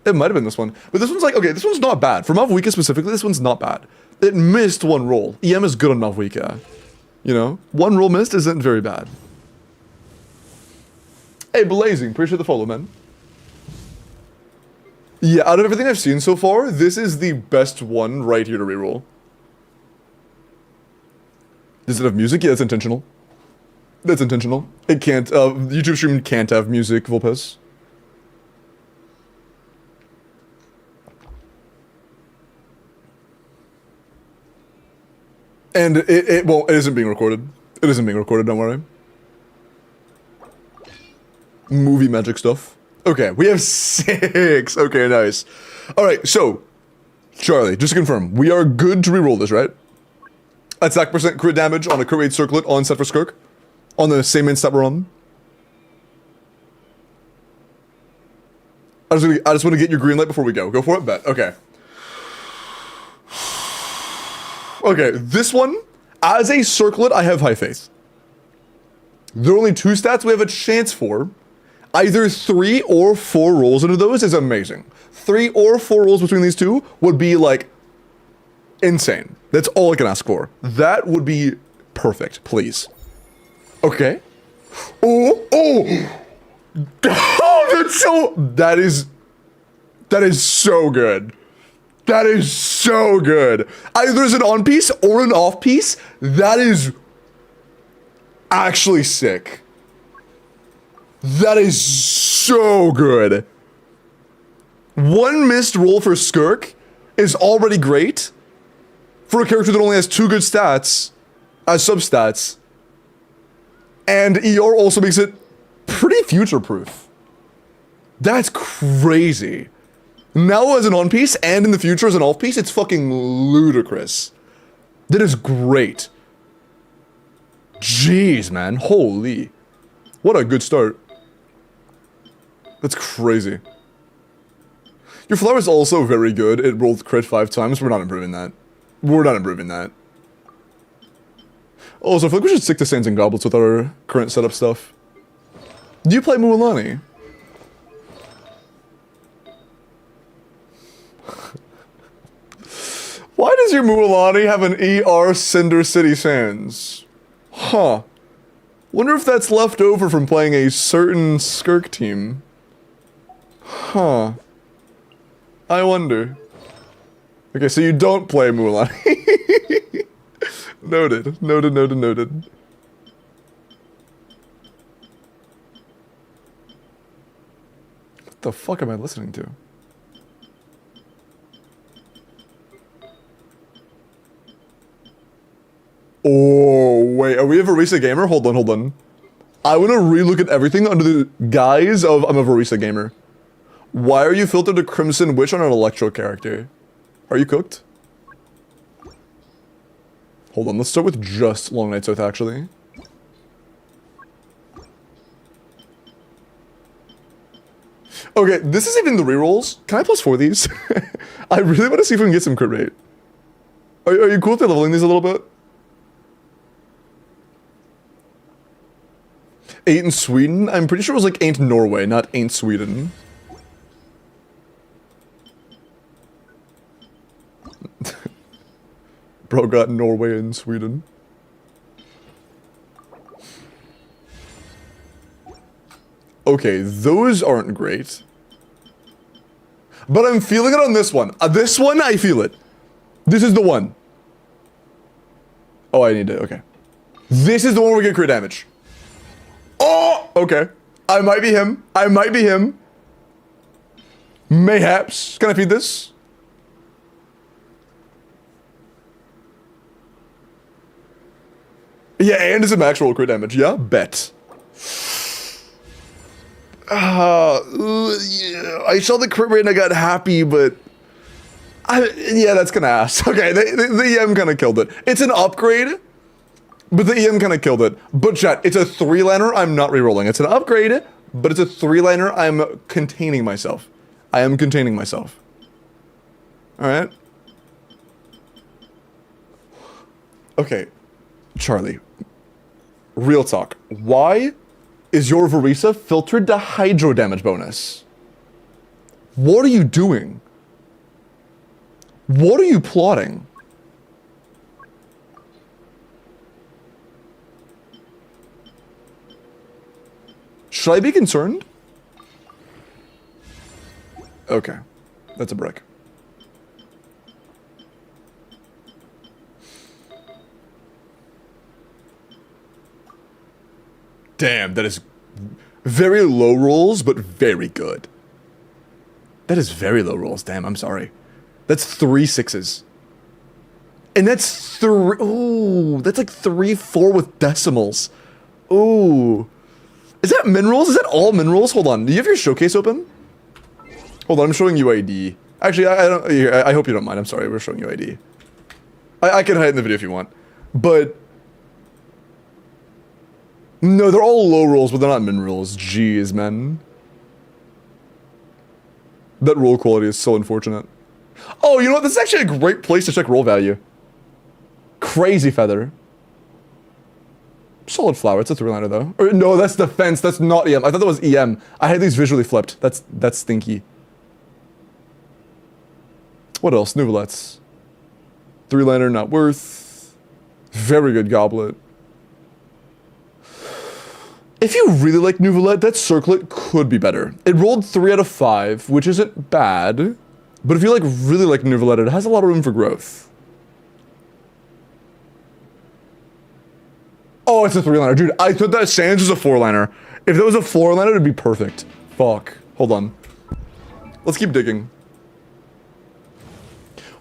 It might have been this one. But this one's like, okay, this one's not bad. For Mavuika specifically, this one's not bad. It missed 1 roll. EM is good on Mavuika. You know? 1 roll missed isn't very bad. Hey, Blazing, appreciate the follow, man. Yeah, out of everything I've seen so far, this is the best one right here to reroll. Does it have music? Yeah, that's intentional. That's intentional. It can't, YouTube stream can't have music, Vulpes. And well, it isn't being recorded. It isn't being recorded, don't worry. Movie magic stuff. Okay, we have 6. Okay, nice. Alright, so, Charlie, just to confirm, we are good to reroll this, right? Attack percent crit damage on a crit rate circlet on set for Skirk. On the same main stat we're on. I just want to get your green light before we go. Go for it, bet. Okay. Okay, this one, as a circlet, I have high faith. There are only 2 stats we have a chance for. Either 3 or 4 rolls into those is amazing. 3 or 4 rolls between these 2 would be, like, insane. That's all I can ask for. That would be perfect, please. Okay. Oh, oh! Oh, that's so... That is so good. That is so good. Either there's an on piece or an off piece. That is actually sick. That is so good. One missed roll for Skirk is already great for a character that only has 2 good stats as substats. And ER also makes it pretty future-proof. That's crazy. Now as an on-piece and in the future as an off-piece, it's fucking ludicrous. That is great. Jeez, man. Holy. What a good start. That's crazy. Your flower is also very good. It rolled crit 5 times. We're not improving that. We're not improving that. Also, I feel like we should stick to Sands and Goblets with our current setup stuff. Do you play Mualani? Why does your Mualani have an ER Cinder City Sands? Huh. Wonder if that's left over from playing a certain Skirk team. Huh. I wonder. Okay, so you don't play Mualani. Noted. Noted, noted, noted. What the fuck am I listening to? Oh, wait, are we a Varisa gamer? Hold on, hold on. I want to relook at everything under the guise of I'm a Varisa gamer. Why are you filtered to Crimson Witch on an Electro character? Are you cooked? Hold on, let's start with just Long Night's Oath, actually. Okay, this is even the rerolls. Can I +4 these? I really want to see if we can get some crit rate. Are you cool with leveling these a little bit? 8 in Sweden? I'm pretty sure it was like Ain't Norway, not Ain't Sweden. Bro got Norway and Sweden. Okay, those aren't great. But I'm feeling it on this one. This one, I feel it. This is the one. Oh, I need to, okay. This is the one where we get crit damage. Oh, okay. I might be him. I might be him. Mayhaps. Can I feed this? Yeah, and it's a max roll crit damage. Yeah, bet. Yeah, I saw the crit rate and I got happy, but... yeah, that's gonna ass. Okay, the EM kind of killed it. It's an upgrade, but the EM kind of killed it. But chat, it's a 3-liner, I'm not rerolling. It's an upgrade, but it's a 3-liner, I'm containing myself. I am containing myself. Alright? Okay, Charlie. Real talk. Why is your Varisa filtered to Hydro damage bonus? What are you doing? What are you plotting? Should I be concerned? Okay. That's a brick. Damn, that is very low rolls, but very good. That is very low rolls. Damn, I'm sorry. That's 3 6s. And that's 3... Ooh, that's like 3 4 with decimals. Ooh. Is that min rolls? Is that all min rolls? Hold on. Do you have your showcase open? Hold on, I'm showing you ID. Actually, I hope you don't mind. I'm sorry, we're showing you ID. I can hide it in the video if you want. But... No, they're all low rolls, but they're not min rolls. Jeez, man. That roll quality is so unfortunate. Oh, you know what? This is actually a great place to check roll value. Crazy Feather. Solid Flower. It's a 3-liner, though. Or, no, that's Defense. That's not EM. I thought that was EM. I had these visually flipped. That's stinky. What else? Nuvelettes. 3-liner, not worth. Very good Goblet. If you really like Nouvelette, that circlet could be better. It rolled 3 out of 5, which isn't bad. But if you like really like Nouvelette, it has a lot of room for growth. Oh, it's a 3-liner. Dude, I thought that Sans was a 4-liner. If that was a 4-liner, it'd be perfect. Fuck. Hold on. Let's keep digging.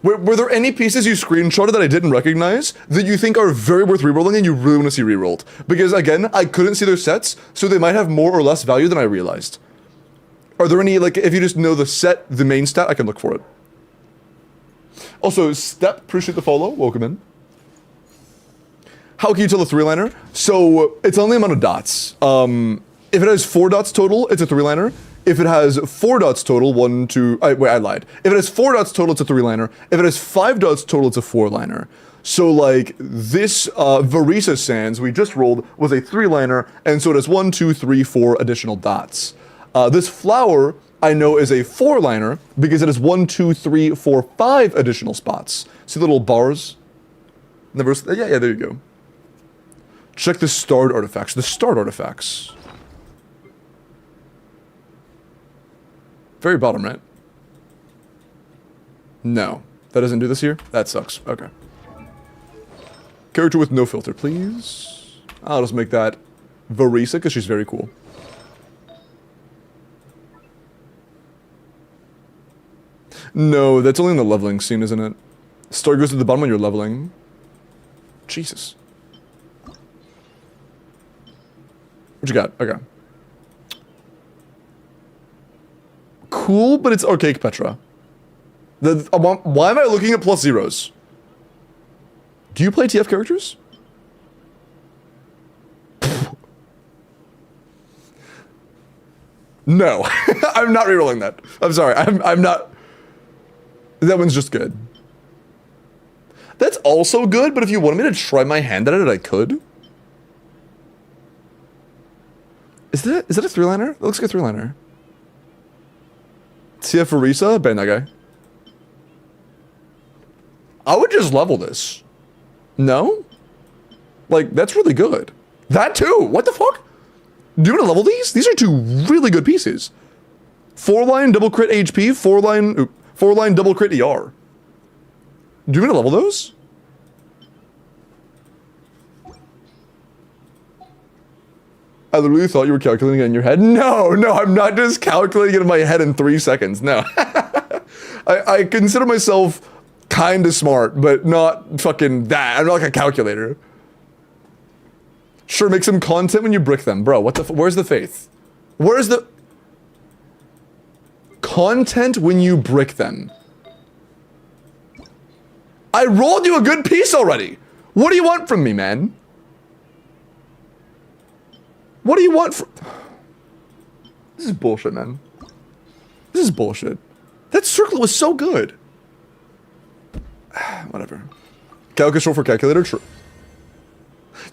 Were there any pieces you screenshotted that I didn't recognize that you think are very worth rerolling and you really want to see rerolled? Because again, I couldn't see their sets, so they might have more or less value than I realized. Are there any, like, if you just know the set, the main stat, I can look for it. Also, Step, appreciate the follow. Welcome in. How can you tell a 3-liner? So, it's only amount of dots. If it has 4 dots total, it's a 3-liner. If it has 4 dots total, wait, I lied. If it has 4 dots total, it's a 3-liner. If it has 5 dots total, it's a 4-liner. So, like, this Varisa Sands we just rolled was a 3-liner, and so it has 1, 2, 3, 4 additional dots. This flower, I know, is a 4-liner because it has 1, 2, 3, 4, 5 additional spots. See the little bars? Yeah, there you go. Check the starred artifacts. The starred artifacts. Very bottom, right? No. That doesn't do this here? That sucks. Okay. Character with no filter, please. I'll just make that Varisa, because she's very cool. No, that's only in the leveling scene, isn't it? Star goes to the bottom when you're leveling. Jesus. What you got? Okay. Cool, but it's archaic Petra. Why am I looking at plus zeros? Do you play TF characters? No. I'm not rerolling that. I'm sorry. I'm not. That one's just good. That's also good, but if you wanted me to try my hand at it, I could. Is that a 3-liner? That looks like a 3-liner. TF Arisa? Ban that guy. I would just level this. No? Like, that's really good. That too! What the fuck? Do you want to level these? These are 2 really good pieces. 4-line double crit HP, 4-line double crit ER. Do you want to level those? I literally thought you were calculating it in your head. No, I'm not just calculating it in my head in 3 seconds. No. I consider myself kind of smart, but not fucking that. I'm not like a calculator. Sure, make some content when you brick them. Bro, what the where's the faith? Where's the content when you brick them? I rolled you a good piece already. What do you want from me, man? What do you want from... This is bullshit, man. This is bullshit. That circle was so good. Whatever. Calculus short for calculator, true.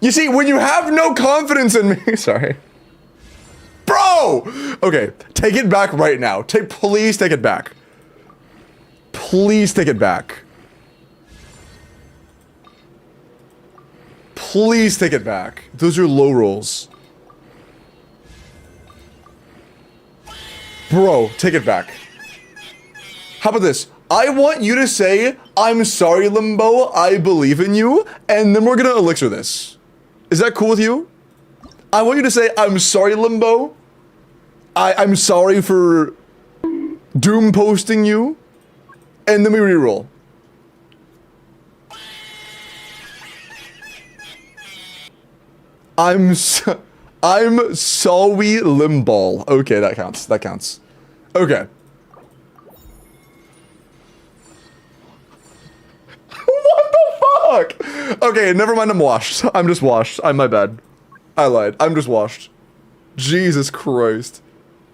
You see, when you have no confidence in me... Sorry. Bro! Okay, take it back right now. Please take it back. Please take it back. Please take it back. Those are low rolls. Bro, take it back. How about this? I want you to say, I'm sorry, Limbo, I believe in you, and then we're gonna elixir this. Is that cool with you? I want you to say, I'm sorry, Limbo. I'm sorry for doom posting you, and then we reroll. I'm sorry, Limball. Okay, that counts. That counts. Okay. What the fuck? Okay, never mind. I'm washed. I'm just washed. My bad. I lied. I'm just washed. Jesus Christ.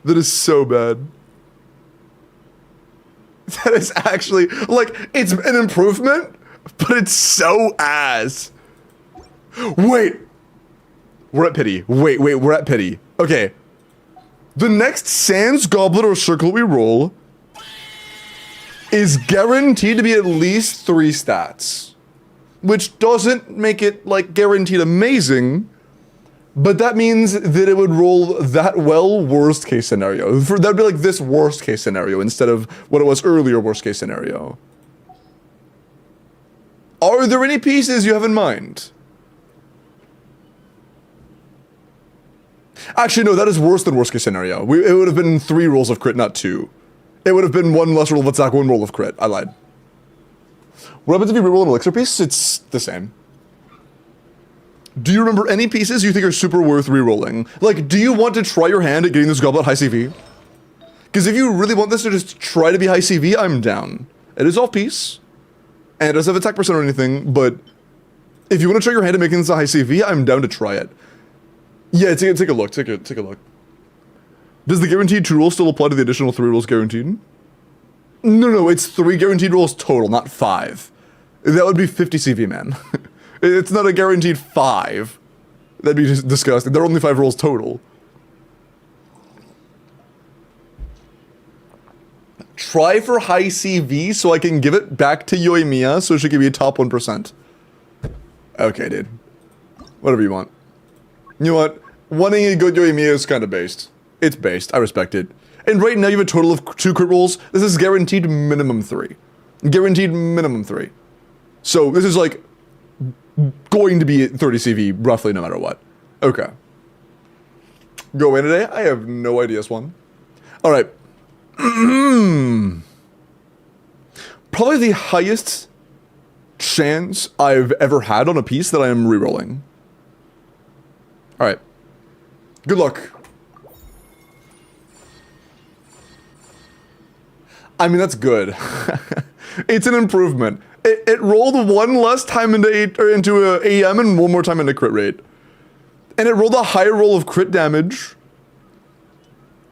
That is so bad. That is actually, like, it's an improvement, but it's so ass. Wait. We're at pity. Wait, we're at pity. Okay. The next Sans Goblet or Circle we roll is guaranteed to be at least 3 stats. Which doesn't make it, like, guaranteed amazing, But that means that it would roll that well worst case scenario. That'd be like this worst case scenario instead of what it was earlier worst case scenario. Are there any pieces you have in mind? Actually, no, that is worse than worst case scenario. It would have been 3 rolls of crit, not 2. It would have been 1 less roll of attack, 1 roll of crit. I lied. What happens if you reroll an elixir piece? It's the same. Do you remember any pieces you think are super worth rerolling? Like, do you want to try your hand at getting this goblet high CV? Because if you really want this to just try to be high CV, I'm down. It is off piece, and it doesn't have attack percent or anything, but if you want to try your hand at making this a high CV, I'm down to try it. Yeah, take a look, take a look. Does the guaranteed 2 roll still apply to the additional 3 rolls guaranteed? No, it's 3 guaranteed rolls total, not 5. That would be 50 CV, man. It's not a guaranteed 5. That'd be just disgusting. There are only 5 rolls total. Try for high CV so I can give it back to Yoimiya so she can be a top 1%. Okay, dude. Whatever you want. You know what? Wanting a good Yoimiya is kind of based. It's based. I respect it. And right now you have a total of 2 crit rolls. This is guaranteed minimum 3. Guaranteed minimum 3. So this is like going to be 30 CV roughly no matter what. Okay. Go away today? I have no idea, Swan. Alright. Probably the highest chance I've ever had on a piece that I am rerolling. Alright. Good luck. I mean, that's good. It's an improvement. It rolled 1 less time into AM and 1 more time into crit rate. And it rolled a higher roll of crit damage,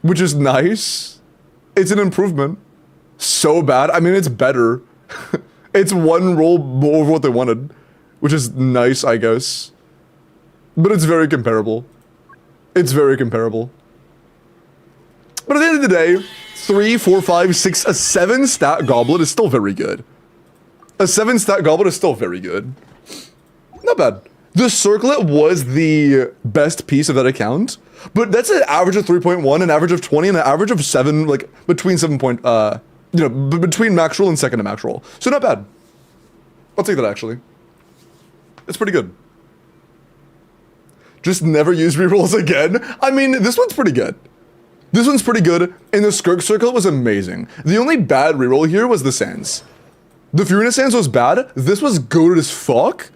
which is nice. It's an improvement. So bad. I mean, it's better. It's 1 roll more of what they wanted, which is nice, I guess. But it's very comparable. It's very comparable. But at the end of the day, 3, 4, 5, 6, a 7 stat goblet is still very good. A 7 stat goblet is still very good. Not bad. The circlet was the best piece of that account, but that's an average of 3.1, an average of 20, and an average of 7, like, between 7 point, between max roll and second to max roll. So not bad. I'll take that, actually. It's pretty good. Just never use rerolls again? I mean, this one's pretty good. This one's pretty good, and the Skirk Circlet was amazing. The only bad reroll here was the Sands. The Furina Sands was bad, this was goated as fuck.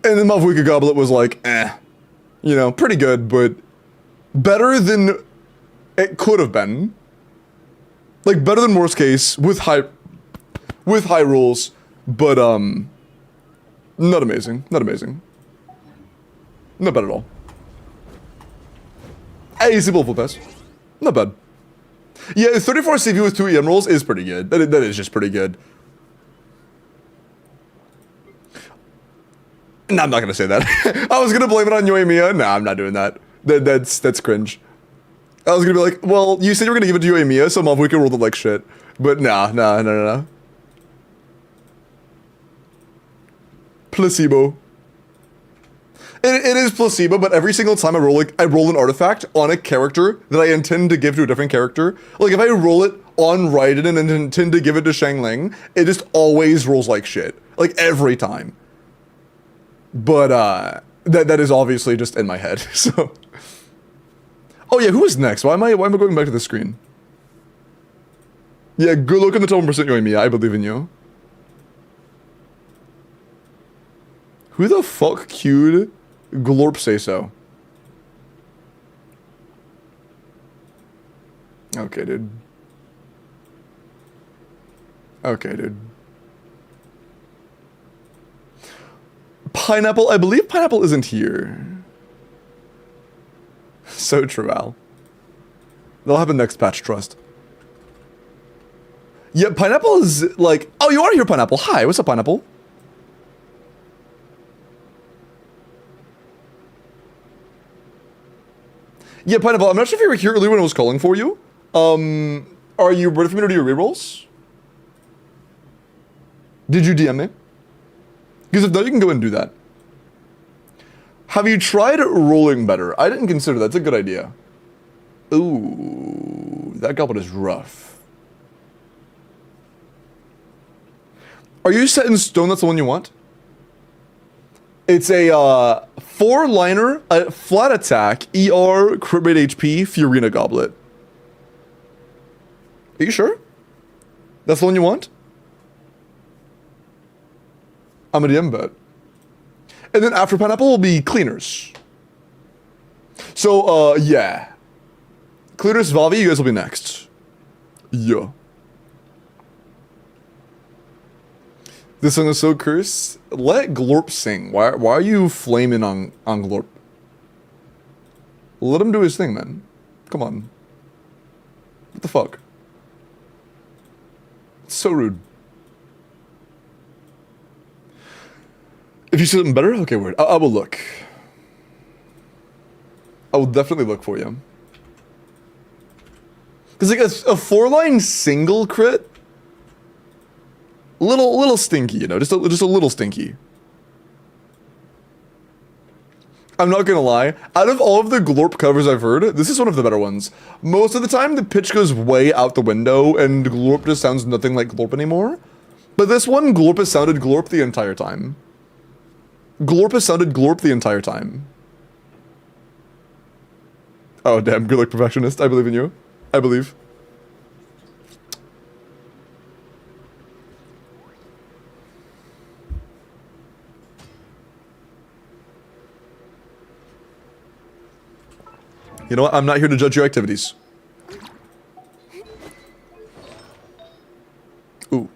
And the Mavuika Goblet was like, eh. You know, pretty good, but better than it could have been. Like, better than worst case, with high rolls, but, not amazing, not amazing. Not bad at all. AC full pass. Not bad. Yeah, 34 CV with 2 EM rolls is pretty good. That is just pretty good. No, I'm not gonna say that. I was gonna blame it on Yoimiya. Nah, I'm not doing that. That's cringe. I was gonna be like, well, you said you were gonna give it to Yoimiya, so Mavuika rolled it like shit. But nah. Placebo. It is placebo, but every single time I roll an artifact on a character that I intend to give to a different character. Like, if I roll it on Raiden and then intend to give it to Xiangling, it just always rolls like shit. Like, every time. But, that is obviously just in my head, so. Oh yeah, who is next? Why am I going back to the screen? Yeah, good luck on the top 1% Yoimiya, I believe in you. Who the fuck queued Glorp say so? Okay, dude. Okay, dude. Pineapple, I believe Pineapple isn't here. So true, Al. That'll happen next patch, trust. Yeah, Pineapple is like... Oh, you are here, Pineapple. Hi, what's up, Pineapple? Yeah, Pineapple, I'm not sure if you were here earlier when I was calling for you. Are you ready for me to do your rerolls? Did you DM me? Because if not, you can go and do that. Have you tried rolling better? I didn't consider that's a good idea. Ooh, that goblet is rough. Are you set in stone? That's the one you want? It's a 4-liner, flat attack, ER, crit rate HP, Fiorina goblet. Are you sure? That's the one you want? I'm a DM bet. And then after Pineapple will be Cleaners. So, yeah. Cleaners, Valvi, you guys will be next. Yeah. This song is so cursed. Let Glorp sing. Why are you flaming on Glorp? Let him do his thing, man. Come on. What the fuck? It's so rude. If you see something better, okay, word. I will look. I will definitely look for you. Because like a 4-line single crit, little stinky, you know, just a little stinky. I'm not gonna lie. Out of all of the Glorp covers I've heard, this is one of the better ones. Most of the time, the pitch goes way out the window, and Glorp just sounds nothing like Glorp anymore. But this one, Glorp has sounded Glorp the entire time. Glorp has sounded Glorp the entire time. Oh, damn. Good luck, perfectionist. I believe in you. I believe. You know what? I'm not here to judge your activities. Ooh.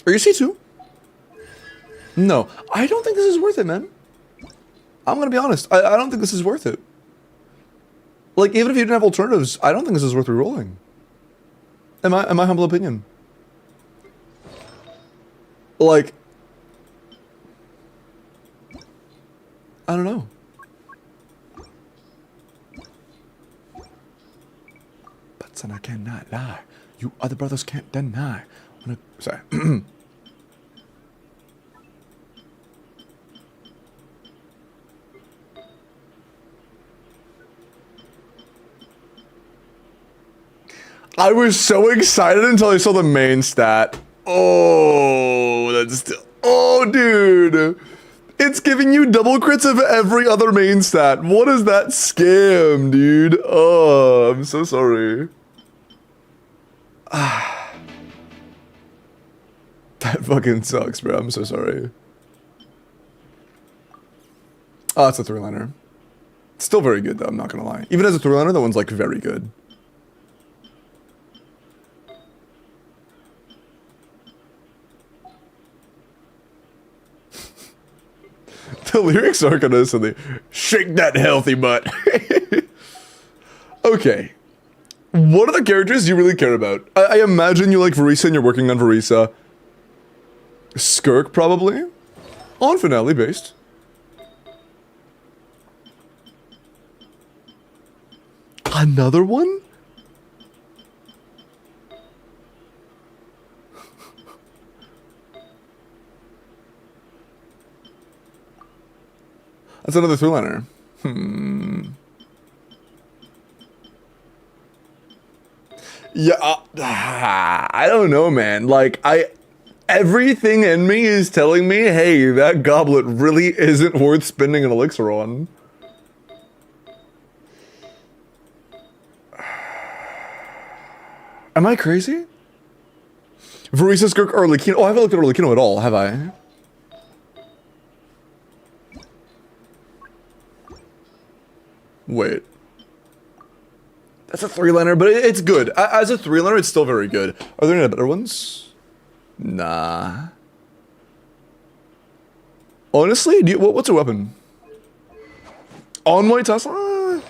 Are you C2? No. I don't think this is worth it, man. I'm gonna be honest. I don't think this is worth it. Like, even if you didn't have alternatives, I don't think this is worth rerolling. In my humble opinion. Like, I don't know. But son, I cannot lie. You other brothers can't deny. Sorry. I was so excited until I saw the main stat. Oh, that's still... Oh, dude. It's giving you double crits of every other main stat. What is that scam, dude? Oh, I'm so sorry. That fucking sucks, bro. I'm so sorry. Oh, it's a 3-liner. Still very good, though. I'm not gonna lie. Even as a 3-liner, that one's, like, very good. The lyrics are gonna silly. Shake that healthy butt. Okay. What are the characters you really care about? I imagine you like Verisa and you're working on Verisa. Skirk, probably? On finale based. Another one? That's another 3-liner. Yeah, I don't know, man. Like, everything in me is telling me, hey, that goblet really isn't worth spending an elixir on. Am I crazy? Verisa, Skirk, or Arlecchino? Oh, I haven't looked at Arlecchino at all, have I? Wait. That's a 3-liner, but it's good. As a 3-liner, it's still very good. Are there any better ones? Nah. Honestly, what's a weapon? On White Tesla?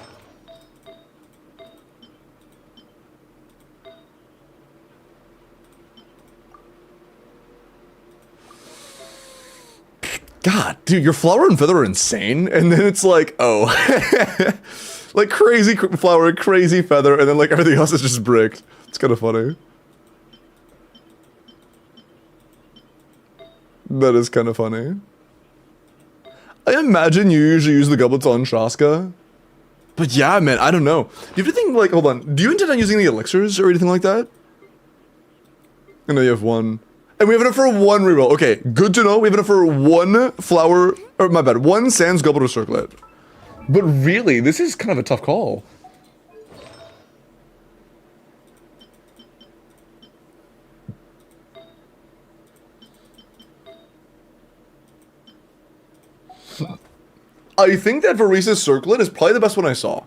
God, dude, your Flower and Feather are insane, and then it's like, oh. Like crazy flower, crazy feather, and then like everything else is just bricked. It's kind of funny. That is kind of funny. I imagine you usually use the goblets on Shaska. But yeah, man, I don't know. Do you have to think, like, hold on. Do you intend on using the elixirs or anything like that? I know you have one. And we have enough for one reroll. Okay, good to know. We have enough for one flower, or my bad, one Sans Goblet or Circlet. But really, this is kind of a tough call. I think that Varisa's Circlet is probably the best one I saw.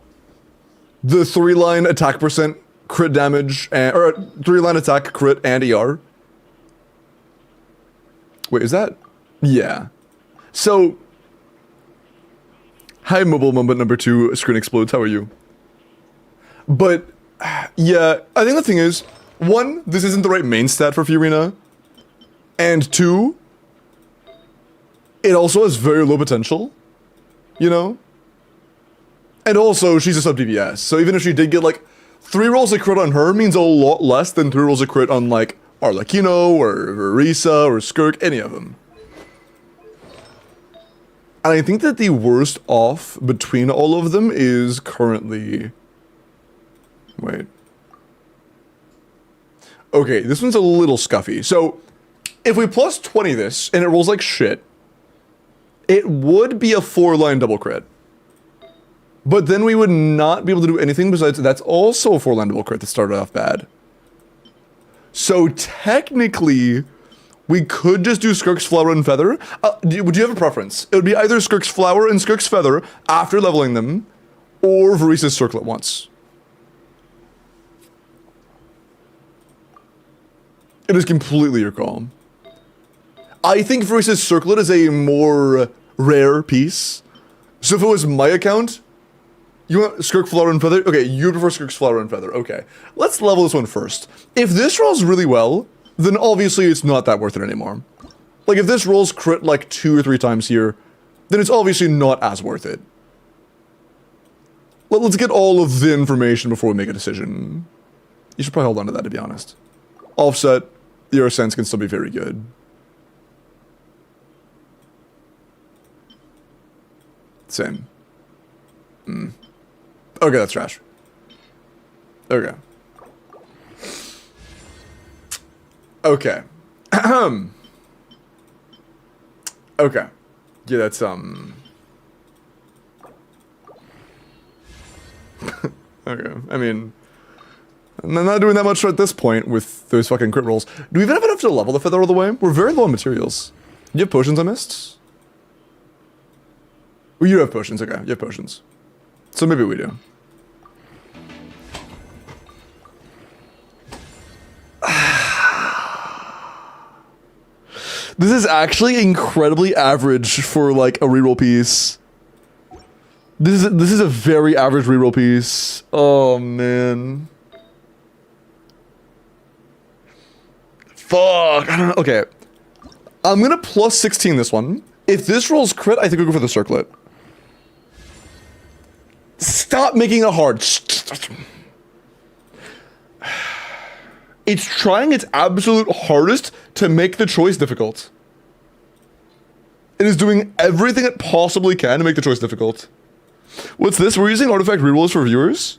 The 3-line attack percent, crit damage, and, or 3-line attack, crit, and ER. Wait, is that? Yeah. So, hi mobile moment number 2, screen explodes, how are you? But, yeah, I think the thing is, 1, this isn't the right main stat for Fiorina, and 2, it also has very low potential, you know? And also, she's a sub DPS, so even if she did get like 3 rolls of crit on her means a lot less than 3 rolls of crit on like Arlecchino or Risa or Skirk, any of them. And I think that the worst off between all of them is currently... Wait. Okay, this one's a little scuffy. So, if we plus 20 this, and it rolls like shit, it would be a 4-line double crit. But then we would not be able to do anything besides that's also a 4-line double crit that started off bad. So technically, we could just do Skirk's Flower and Feather. Would you have a preference? It would be either Skirk's Flower and Skirk's Feather after leveling them, or Varisa's Circlet once. It is completely your call. I think Varisa's Circlet is a more rare piece. So if it was my account, you want Skirk Flower and Feather? Okay, you prefer Skirk's Flower and Feather. Okay, let's level this one first. If this rolls really well, then obviously it's not that worth it anymore. Like if this rolls crit like 2 or 3 times here, then it's obviously not as worth it. Let's get all of the information before we make a decision. You should probably hold on to that, to be honest. Offset, your sense can still be very good. Same. Okay, that's trash. Okay. Okay. Okay. Yeah, that's, Okay. I mean, I'm not doing that much at this point with those fucking crit rolls. Do we even have enough to level the feather all the way? We're very low on materials. Do you have potions I missed? Well, you have potions, okay. You have potions. So maybe we do. This is actually incredibly average for like a reroll piece. This is a very average reroll piece. Oh man. Fuck. I don't know. Okay. I'm gonna plus 16 this one. If this rolls crit, I think we'll go for the circlet. Stop making it hard. It's trying its absolute hardest to make the choice difficult. It is doing everything it possibly can to make the choice difficult. What's this? We're using artifact rerollers for viewers.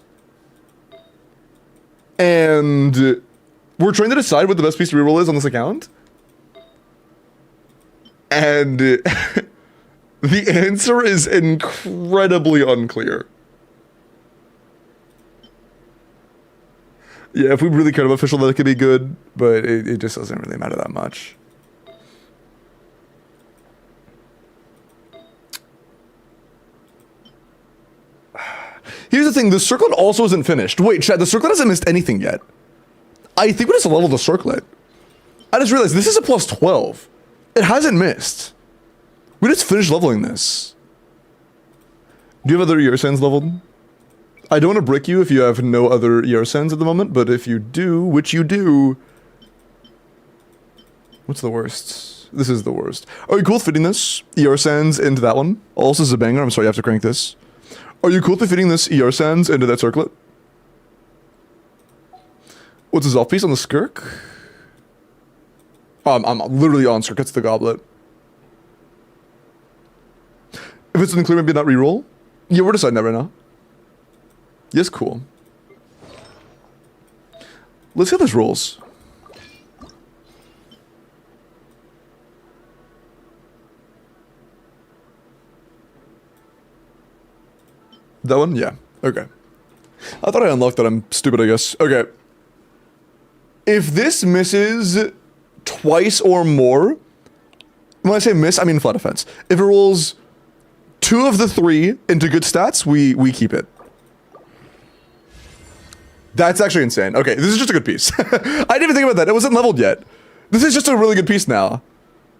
And we're trying to decide what the best piece to reroll is on this account. And the answer is incredibly unclear. Yeah, if we really cared about official, that it could be good, but it just doesn't really matter that much. Here's the thing, the circlet also isn't finished. Wait, Chad, the circlet hasn't missed anything yet. I think we just leveled the circlet. I just realized this is a plus 12. It hasn't missed. We just finished leveling this. Do you have other Yersens leveled? I don't want to brick you if you have no other Yersens at the moment, but if you do, which you do... What's the worst? This is the worst. Are you cool with fitting this? Yersens into that one? Also Zabanger, I'm sorry, you have to crank this. Are you cool with fitting this ER sands into that circlet? What's his off piece on the Skirk? I'm literally on Skirk. That's the goblet. If it's unclear, maybe not reroll. Yeah, we're deciding that right now. Yes, cool. Let's see how this rolls. That one? Yeah. Okay. I thought I unlocked that. I'm stupid, I guess. Okay. If this misses twice or more, when I say miss, I mean flat defense. If it rolls 2 of the 3 into good stats, we keep it. That's actually insane. Okay, this is just a good piece. I didn't even think about that. It wasn't leveled yet. This is just a really good piece now.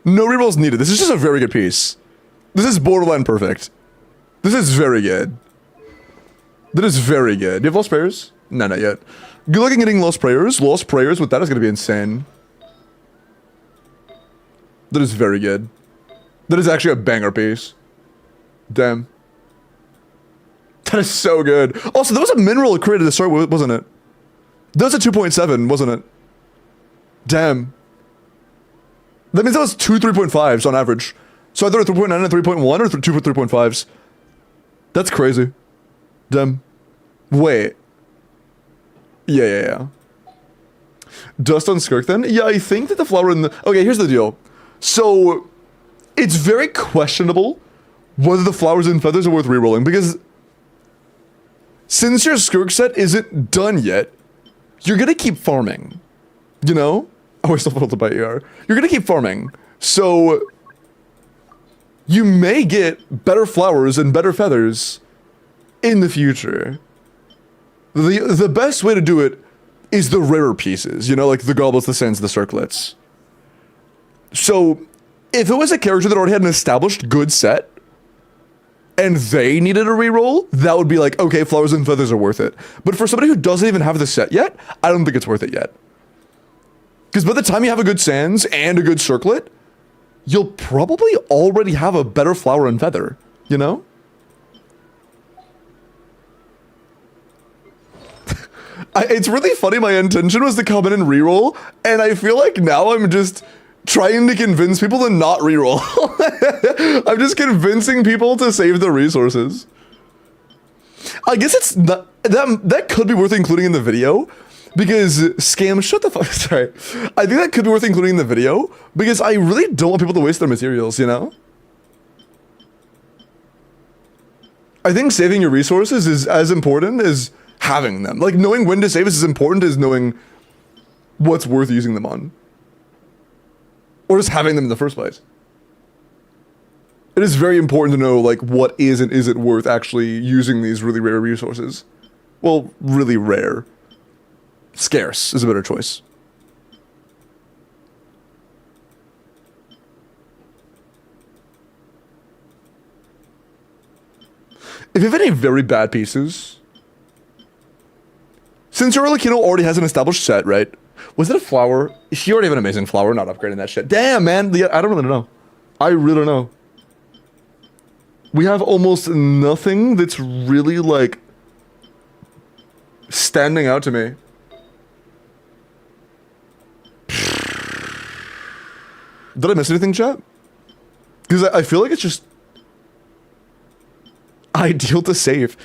No rerolls needed. This is just a very good piece. This is borderline perfect. This is very good. That is very good. Do you have lost prayers? No, not yet. Good luck in getting lost prayers. Lost prayers with that is going to be insane. That is very good. That is actually a banger piece. Damn. That is so good. Also, there was a mineral created to start with, wasn't it? That was a 2.7, wasn't it? Damn. That means that was 2 3.5s on average. So either a 3.9 and a 3.1 or 2 3.5s. That's crazy. Damn. Wait. Yeah. Dust on Skirk then? Yeah, I think that the flower in the... Okay, here's the deal. So, it's very questionable whether the flowers and feathers are worth rerolling, because since your Skirk set isn't done yet, you're gonna keep farming. You know? Oh, I still failed to buy ER. You're gonna keep farming. So, you may get better flowers and better feathers in the future. The best way to do it is the rarer pieces, you know, like the goblets, the sands, the circlets. So, if it was a character that already had an established good set, and they needed a reroll, that would be like, okay, flowers and feathers are worth it. But for somebody who doesn't even have the set yet, I don't think it's worth it yet. Because by the time you have a good sands and a good circlet, you'll probably already have a better flower and feather, you know? It's really funny, my intention was to come in and reroll, and I feel like now I'm just trying to convince people to not reroll. I'm just convincing people to save the resources. I guess it's not, that could be worth including in the video, because scam, shut the fuck, sorry. I think that could be worth including in the video, because I really don't want people to waste their materials, you know? I think saving your resources is as important as having them. Like, knowing when to save is as important as knowing what's worth using them on. Or just having them in the first place. It is very important to know, like, what is and isn't worth actually using these really rare resources. Well, really rare. Scarce is a better choice. If you have any very bad pieces, since your Welkin already has an established set, right? Was it a flower? She already have an amazing flower, not upgrading that shit. Damn, man. I don't really know. I really don't know. We have almost nothing that's really, like, standing out to me. Did I miss anything, chat? Because I feel like it's just ideal to save.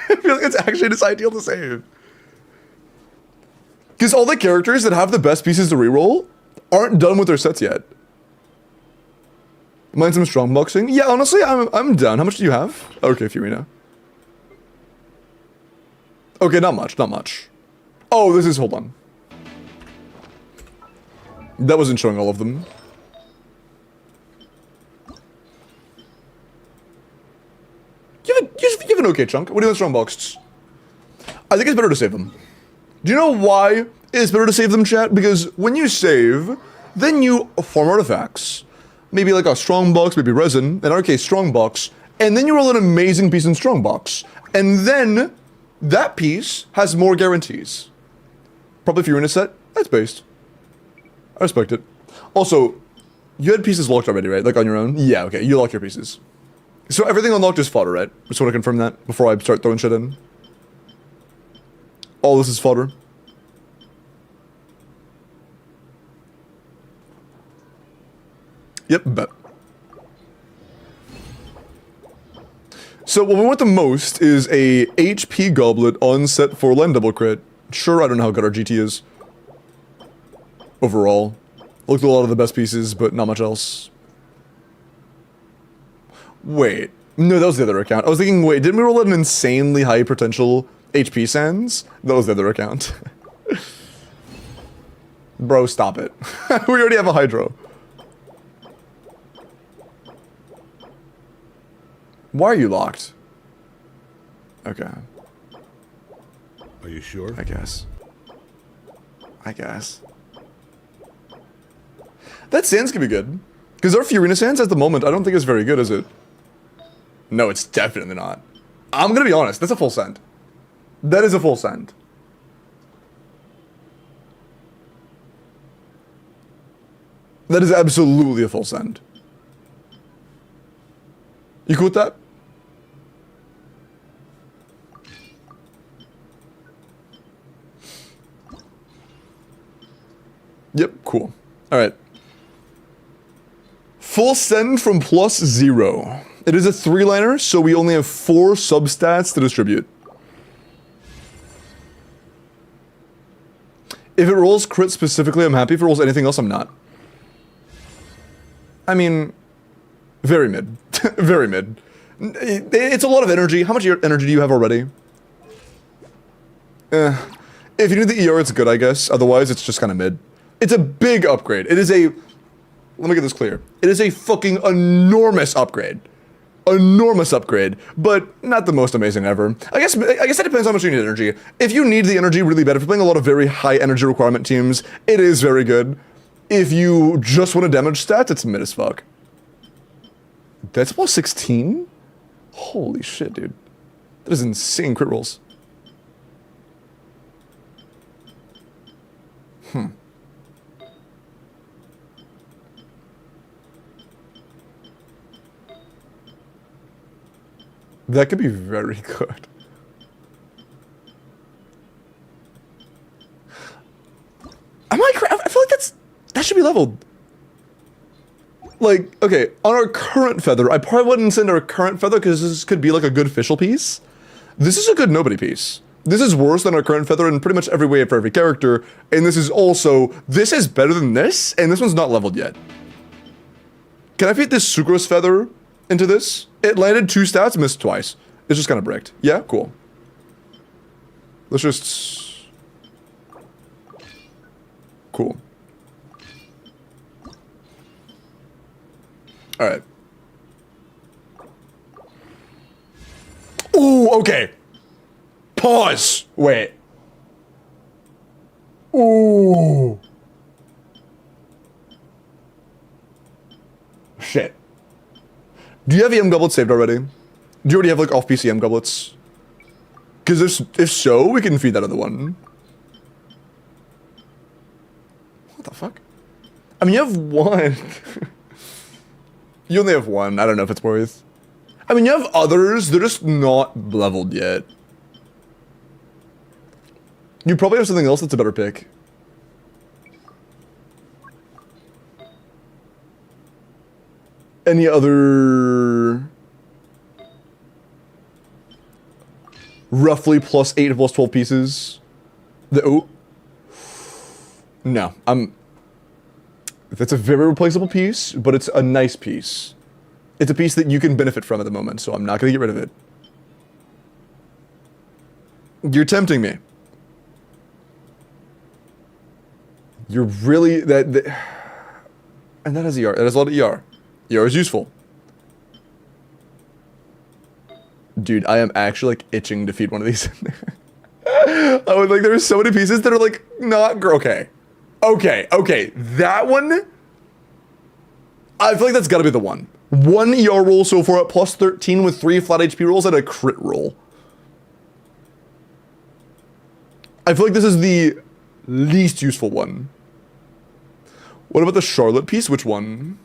I feel like it's actually just ideal to save. Because all the characters that have the best pieces to reroll aren't done with their sets yet. Mind some strong boxing? Yeah, honestly, I'm down. How much do you have? Okay, Furina. Okay, not much, not much. Oh, this is, hold on. That wasn't showing all of them. You have an okay chunk. What do you want strong boxed? I think it's better to save them. Do you know why it's better to save them, chat? Because when you save, then you farm artifacts. Maybe like a strong box, maybe resin, in our case, strong box, and then you roll an amazing piece in strong box. And then that piece has more guarantees. Probably if you're in a set, that's based. I respect it. Also, you had pieces locked already, right? Like on your own? Yeah, okay, you lock your pieces. So everything unlocked is fodder, right? Just want to confirm that before I start throwing shit in. All this is fodder. Yep, bet. So what we want the most is a HP goblet on set for land double crit. Sure, I don't know how good our GT is. Overall. Looked at a lot of the best pieces, but not much else. Wait. No, that was the other account. I was thinking, wait, didn't we roll an insanely high potential HP sands? That was the other account. Bro, stop it. We already have a hydro. Why are you locked? Okay. Are you sure? I guess. That sands could be good. Because our Fiorina sands at the moment, I don't think it's very good, is it? No, it's definitely not. I'm gonna be honest, that's a full send. That is a full send. That is absolutely a full send. You cool with that? Yep, cool. Alright. Full send from +0. It is a 3-liner, so we only have 4 substats to distribute. If it rolls crit specifically, I'm happy. If it rolls anything else, I'm not. I mean, very mid. Very mid. It's a lot of energy. How much energy do you have already? If you need the ER, it's good, I guess. Otherwise, it's just kind of mid. It's a big upgrade. It is a... Let me get this clear. It is a fucking enormous upgrade. Enormous upgrade, but not the most amazing ever. I guess it depends how much you need energy. If you need the energy really bad, if you're playing a lot of very high energy requirement teams, it is very good. If you just want a damage stat, it's mid as fuck. That's +16? Holy shit, dude. That is insane crit rolls. That could be very good. Am I correct? I feel like that should be leveled. Like, okay, on our current feather, I probably wouldn't send our current feather because this could be like a good official piece. This is a good nobody piece. This is worse than our current feather in pretty much every way for every character, and this is better than this, and this one's not leveled yet. Can I fit this Sucrose feather into this? It landed 2 stats, missed twice. It's just kind of bricked. Yeah, cool. Let's just... Cool. Alright. Ooh, okay. Pause. Wait. Ooh. Shit. Do you have EM goblets saved already? Do you already have like off PC EM goblets? Because if so, we can feed that other one. What the fuck? I mean, you have 1. You only have 1. I don't know if it's worth. I mean, you have others. They're just not leveled yet. You probably have something else that's a better pick. Any other... roughly +8 to +12 pieces? Oh. No, that's a very replaceable piece, but it's a nice piece. It's a piece that you can benefit from at the moment, so I'm not gonna get rid of it. You're tempting me. You're really... And that has ER. That has a lot of ER. ER is useful. Dude, I am actually like itching to feed one of these in there. I would like, there's so many pieces that are like not okay. Okay. That one, I feel like that's gotta be the one. 1 ER roll so far at +13 with 3 flat HP rolls and a crit roll. I feel like this is the least useful one. What about the Charlotte piece? Which one?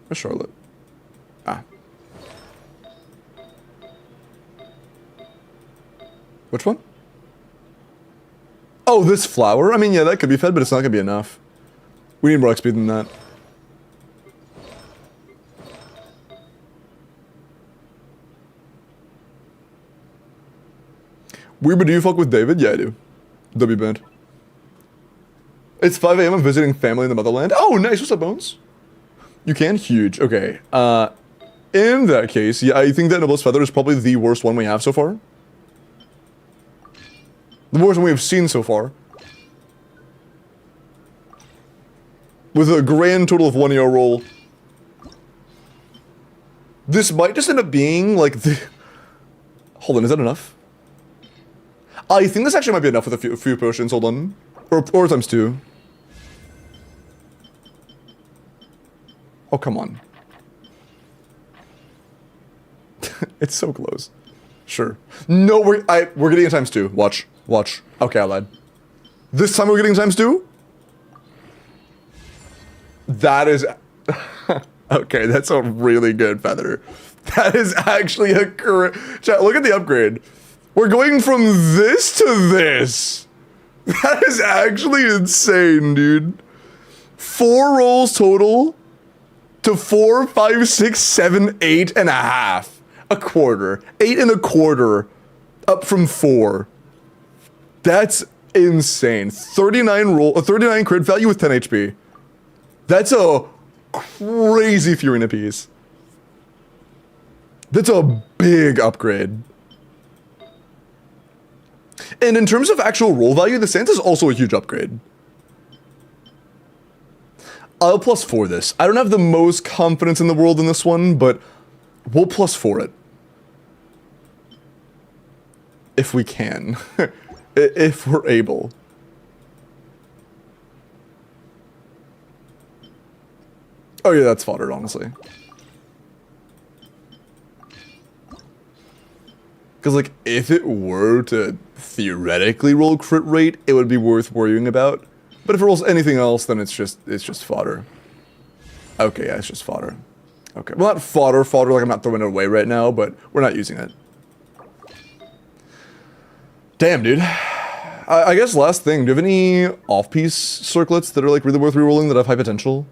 Where's Charlotte? Ah. Which one? Oh, this flower? I mean, yeah, that could be fed, but it's not gonna be enough. We need more XP than that. Weird, but do you fuck with David? Yeah, I do. W band. It's 5 a.m. I'm visiting family in the motherland. Oh, nice. What's up, Bones? You can? Huge. Okay. In that case, yeah, I think that Noblest Feather is probably the worst one we have so far. The worst one we have seen so far. With a grand total of 1 ER roll. This might just end up being like the... Hold on, is that enough? I think this actually might be enough with a few potions, hold on. Or times 2. Oh, come on. It's so close. Sure. No, we're getting it times 2. Watch. Watch. Okay, I lied. This time we're getting times 2? That is... Okay, that's a really good feather. That is actually a correct... Chat, look at the upgrade. We're going from this to this. That is actually insane, dude. 4 rolls total to 4, 5, 6, 7, 8.5. A quarter. 8.25. Up from 4. That's insane. 39 crit value with 10 HP. That's a crazy Furina piece. That's a big upgrade. And in terms of actual roll value, the Santa's also a huge upgrade. I'll +4 this. I don't have the most confidence in the world in this one, but we'll +4 it. If we can. If we're able. Oh yeah, that's fodder, honestly. Because, like, if it were to theoretically roll crit rate, it would be worth worrying about. But if it rolls anything else, then it's just fodder. Okay, yeah, it's just fodder. Okay, well, not fodder, like I'm not throwing it away right now, but we're not using it. Damn, dude. I guess last thing, do you have any off-piece circlets that are, like, really worth rerolling that have high potential?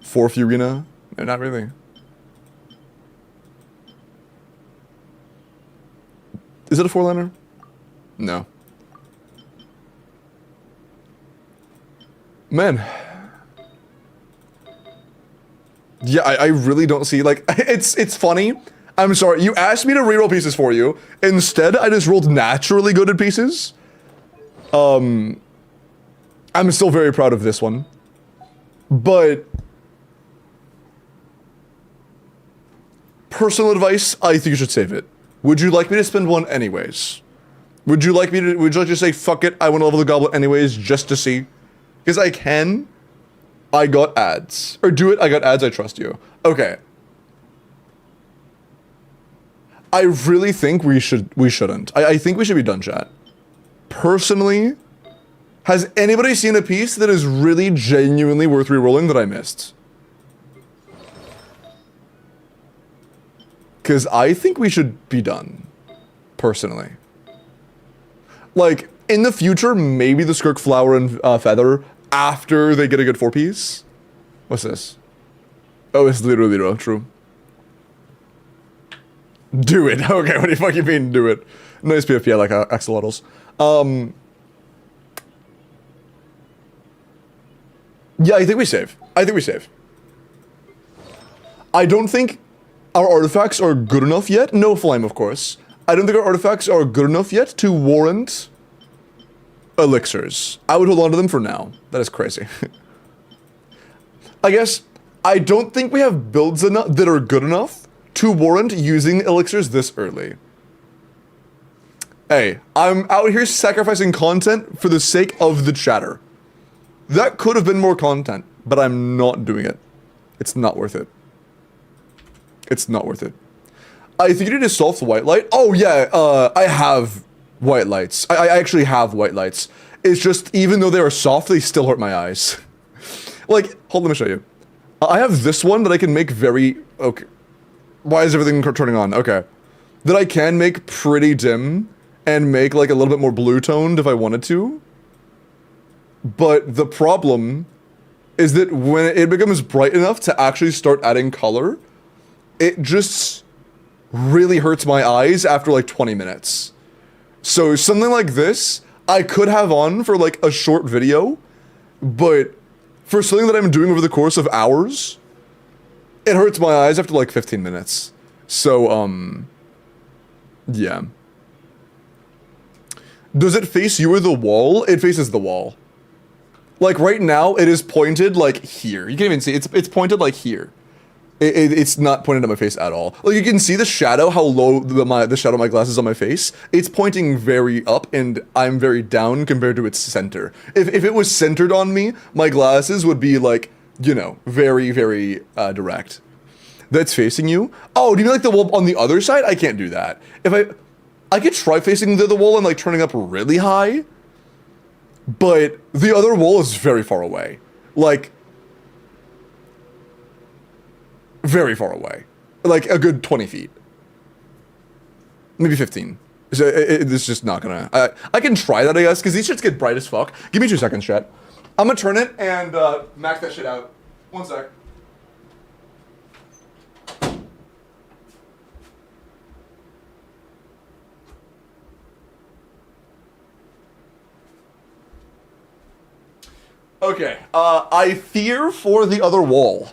4 Furina? No, not really. Is it a 4-liner? No. Man. Yeah, I really don't see, like, it's funny. I'm sorry, you asked me to reroll pieces for you. Instead, I just rolled naturally gooded pieces. I'm still very proud of this one. But... personal advice, I think you should save it. Would you like me to spend one anyways? Would you like to say, fuck it, I want to level the goblet anyways, just to see? Because I can. I got ads. Or do it, I got ads, I trust you. Okay. I really think we shouldn't. I think we should be done, chat. Personally, has anybody seen a piece that is really genuinely worth rerolling that I missed? Because I think we should be done. Personally. Like, in the future, maybe the Skirk Flower and Feather after they get a good 4-piece. What's this? Oh, it's literally true. Do it. Okay, what do you fucking mean, do it? Nice PFP, I like axolotls. Yeah, I think we save. I don't think our artifacts are good enough yet. No flame, of course. I don't think our artifacts are good enough yet to warrant elixirs. I would hold on to them for now. That is crazy. I guess I don't think we have builds that are good enough to warrant using elixirs this early. Hey, I'm out here sacrificing content for the sake of the chatter. That could have been more content, but I'm not doing it. It's not worth it. It's not worth it. I think you need to solve the white light. Oh yeah, I have white lights. I actually have white lights. It's just, even though they are soft, they still hurt my eyes. Like, hold on, let me show you. I have this one that I can make very, okay. Why is everything turning on? Okay. That I can make pretty dim and make like a little bit more blue toned if I wanted to. But the problem is that when it becomes bright enough to actually start adding color, it just really hurts my eyes after like 20 minutes. So something like this, I could have on for like a short video, but for something that I'm doing over the course of hours, it hurts my eyes after like 15 minutes. So, yeah. Does it face you or the wall? It faces the wall. Like right now, it is pointed like here. You can't even see, it's pointed like here. It's not pointed at my face at all. Like you can see the shadow, how low the shadow of my glass is on my face. It's pointing very up and I'm very down compared to its center. If it was centered on me, my glasses would be like, you know, very, very direct. That's facing you? Oh, do you mean like the wall on the other side? I can't do that. I could try facing the wall and like turning up really high, but the other wall is very far away. Like, very far away. Like a good 20 feet. Maybe 15. So it's just not gonna... I can try that, I guess, because these shits get bright as fuck. Give me 2 seconds, chat. I'm gonna turn it and max that shit out. 1 sec. Okay, I fear for the other wall.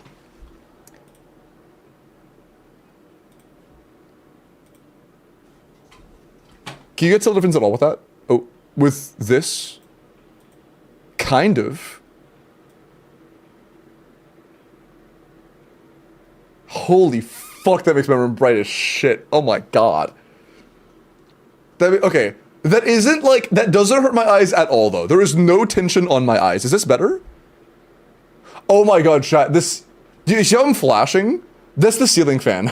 Can you get tell the difference at all with that? Oh, with this? Kind of. Holy fuck, that makes my room bright as shit. Oh my god. Okay, that isn't like, that doesn't hurt my eyes at all though. There is no tension on my eyes. Is this better? Oh my god, chat, this, do you see how I'm flashing? That's the ceiling fan.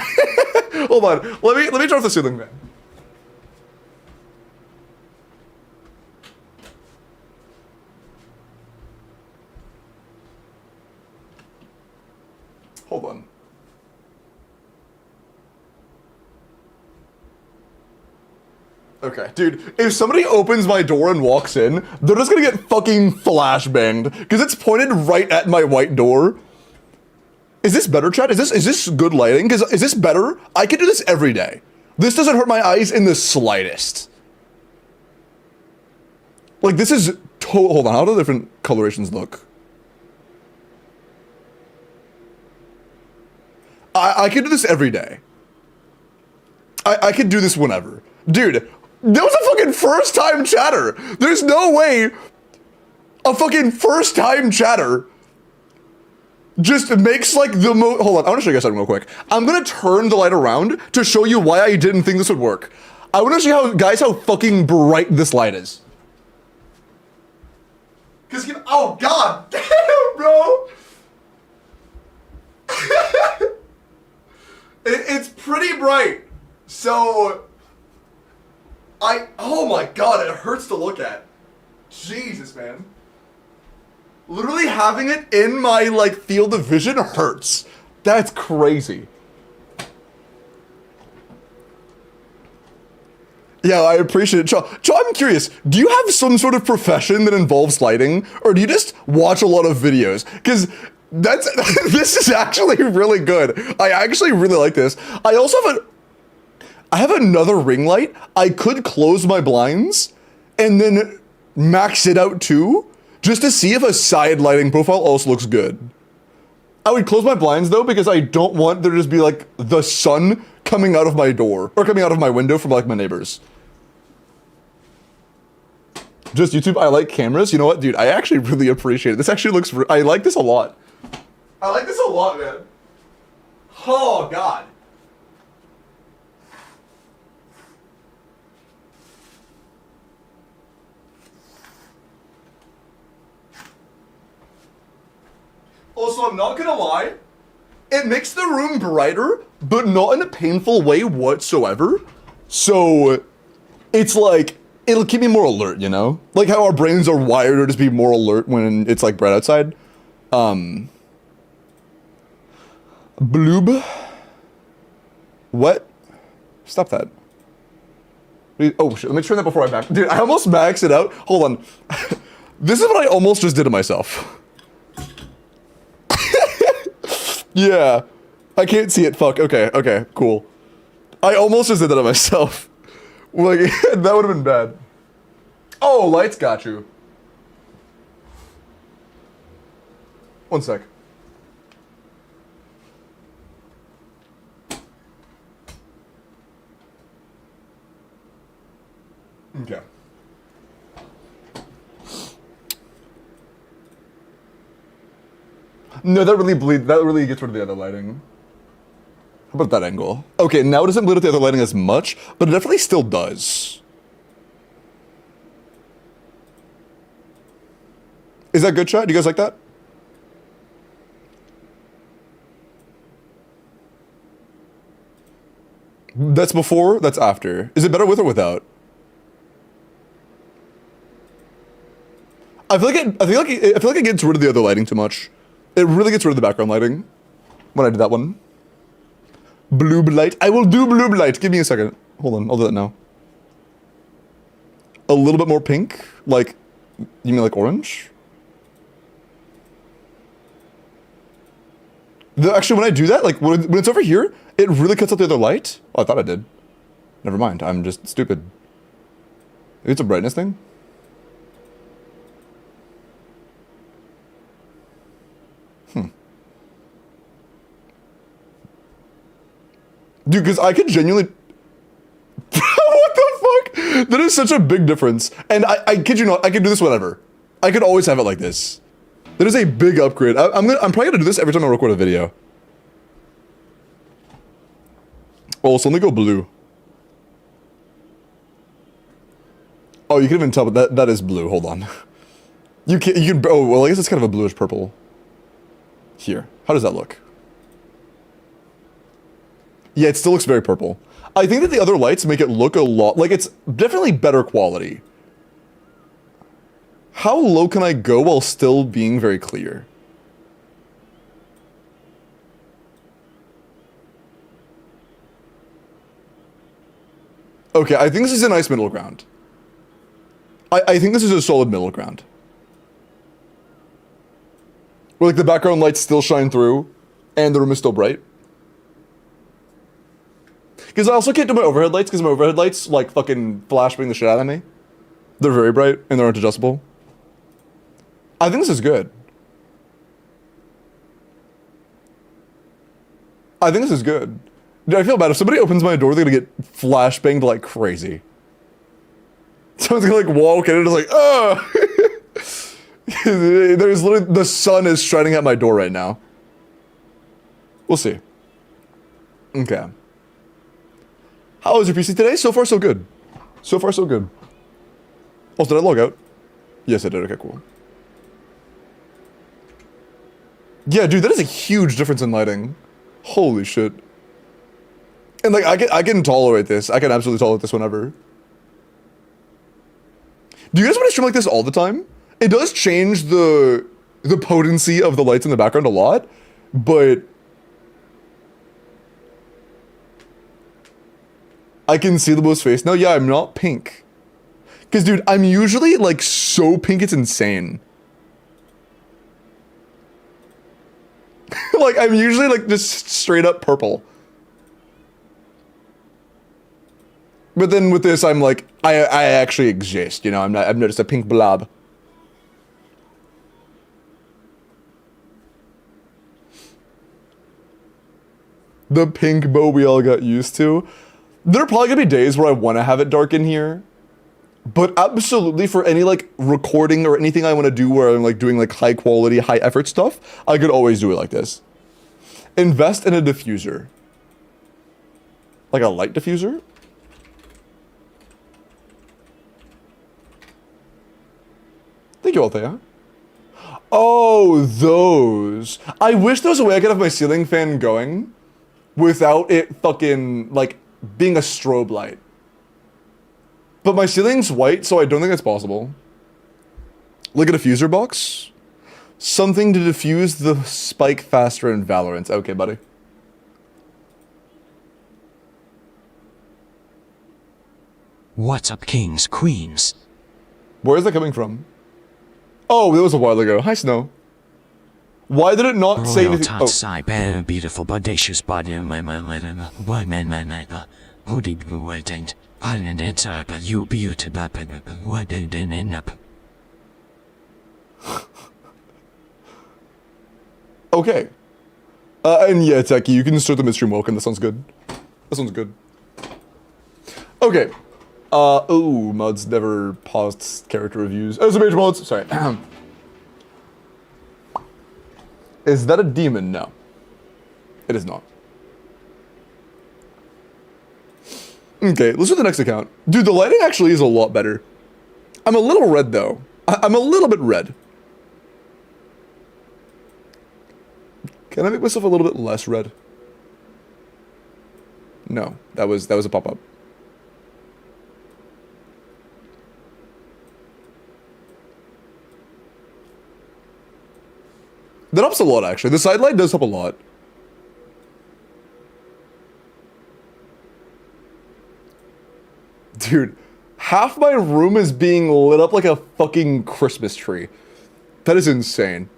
Hold on, let me turn off the ceiling fan. Hold on. Okay, dude, if somebody opens my door and walks in, they're just gonna get fucking flashbanged, because it's pointed right at my white door. Is this better, chat? Is this good lighting? Because is this better? I can do this every day. This doesn't hurt my eyes in the slightest. Like, this is hold on, how do the different colorations look? I could do this every day. I could do this whenever. Dude, that was a fucking first time chatter. There's no way a fucking first time chatter just makes like the most, hold on, I wanna show you guys something real quick. I'm gonna turn the light around to show you why I didn't think this would work. I wanna show you how fucking bright this light is. Cause, oh god damn, bro. It's pretty bright. So, oh my god, it hurts to look at. Jesus, man. Literally having it in my, like, field of vision hurts. That's crazy. Yeah, I appreciate it. Cho, I'm curious, do you have some sort of profession that involves lighting? Or do you just watch a lot of videos? Because that's, this is actually really good. I actually really like this. I also have another ring light. I could close my blinds and then max it out too, just to see if a side lighting profile also looks good. I would close my blinds though, because I don't want there to just be like the sun coming out of my door or coming out of my window from like my neighbors. Just YouTube, I like cameras. You know what, dude? I actually really appreciate it. This actually looks, I like this a lot. I like this a lot, man. Oh, God. Also, I'm not gonna lie, it makes the room brighter, but not in a painful way whatsoever. So, it's like, it'll keep me more alert, you know? Like how our brains are wired to just be more alert when it's like bright outside. Bloob. What? Stop that. Oh shit, let me turn that before I back. Dude, I almost maxed it out. Hold on. This is what I almost just did to myself. Yeah. I can't see it, fuck. Okay, cool. I almost just did that to myself. Like, that would have been bad. Oh, lights got you. One sec. Okay. No, that really gets rid of the other lighting. How about that angle? Okay, now it doesn't bleed out the other lighting as much, but it definitely still does. Is that good, chat? Do you guys like that? That's before, that's after. Is it better with or without? I feel like it gets rid of the other lighting too much. It really gets rid of the background lighting when I do that one. Blue light. I will do blue light. Give me a second. Hold on, I'll do that now. A little bit more pink? Like, you mean like orange? Actually, when I do that, like, when it's over here, it really cuts out the other light? Oh, I thought I did. Never mind, I'm just stupid. Maybe it's a brightness thing? Dude, because I could genuinely... What the fuck? That is such a big difference. And I kid you not, I could do this whenever. I could always have it like this. That is a big upgrade. I'm probably gonna do this every time I record a video. Oh, so let me go blue. Oh, you can even tell, but that is blue. Hold on. You can, oh, well, I guess it's kind of a bluish purple. Here. How does that look? Yeah, it still looks very purple. I think that the other lights make it look a lot, like it's definitely better quality. How low can I go while still being very clear? Okay, I think this is a nice middle ground. I think this is a solid middle ground. Where like the background lights still shine through and the room is still bright. Because I also can't do my overhead lights, because my overhead lights, like, fucking flashbang the shit out of me. They're very bright, and they aren't adjustable. I think this is good. I think this is good. Dude, I feel bad. If somebody opens my door, they're gonna get flashbanged like crazy. Someone's gonna, like, walk in and it's like, oh! There's literally, the sun is shining at my door right now. We'll see. Okay. How was your PC today? So far, so good. So far, so good. Oh, did I log out? Yes, I did. Okay, cool. Yeah, dude, that is a huge difference in lighting. Holy shit. And, like, I can tolerate this. I can absolutely tolerate this whenever. Do you guys want to stream like this all the time? It does change the potency of the lights in the background a lot, but... I can see the most face. No, yeah, I'm not pink. Because, dude, I'm usually, like, so pink it's insane. Like, I'm usually, like, just straight up purple. But then with this, I'm like, I actually exist, you know? I'm not just a pink blob. The pink bow we all got used to. There are probably gonna be days where I want to have it dark in here, but absolutely for any like recording or anything I want to do where I'm like doing like high quality, high effort stuff, I could always do it like this. Invest in a diffuser. Like a light diffuser? Thank you, Althea. Oh, those. I wish there was a way I could have my ceiling fan going without it fucking like being a strobe light. But my ceiling's white, so I don't think that's possible. Like a diffuser box? Something to diffuse the spike faster in Valorant. Okay, buddy. What's up, kings, queens? Where is that coming from? Oh, it was a while ago. Hi, Snow. Why did it not say Royal anything? tots, I bear beautiful, bodacious body, why man, who did wait and island it's up, you beautiful, what did it end up? Okay. And yeah, Techie, you can start the midstream welcome. That sounds good. That sounds good. Okay. Oh, mods never paused character reviews. Oh, some major mods. Sorry. Is that a demon? No. It is not. Okay, let's do the next account. Dude, the lighting actually is a lot better. I'm a little red, though. I'm a little bit red. Can I make myself a little bit less red? No, that was a pop-up. That helps a lot, actually. The side light does help a lot. Dude, half my room is being lit up like a fucking Christmas tree. That is insane.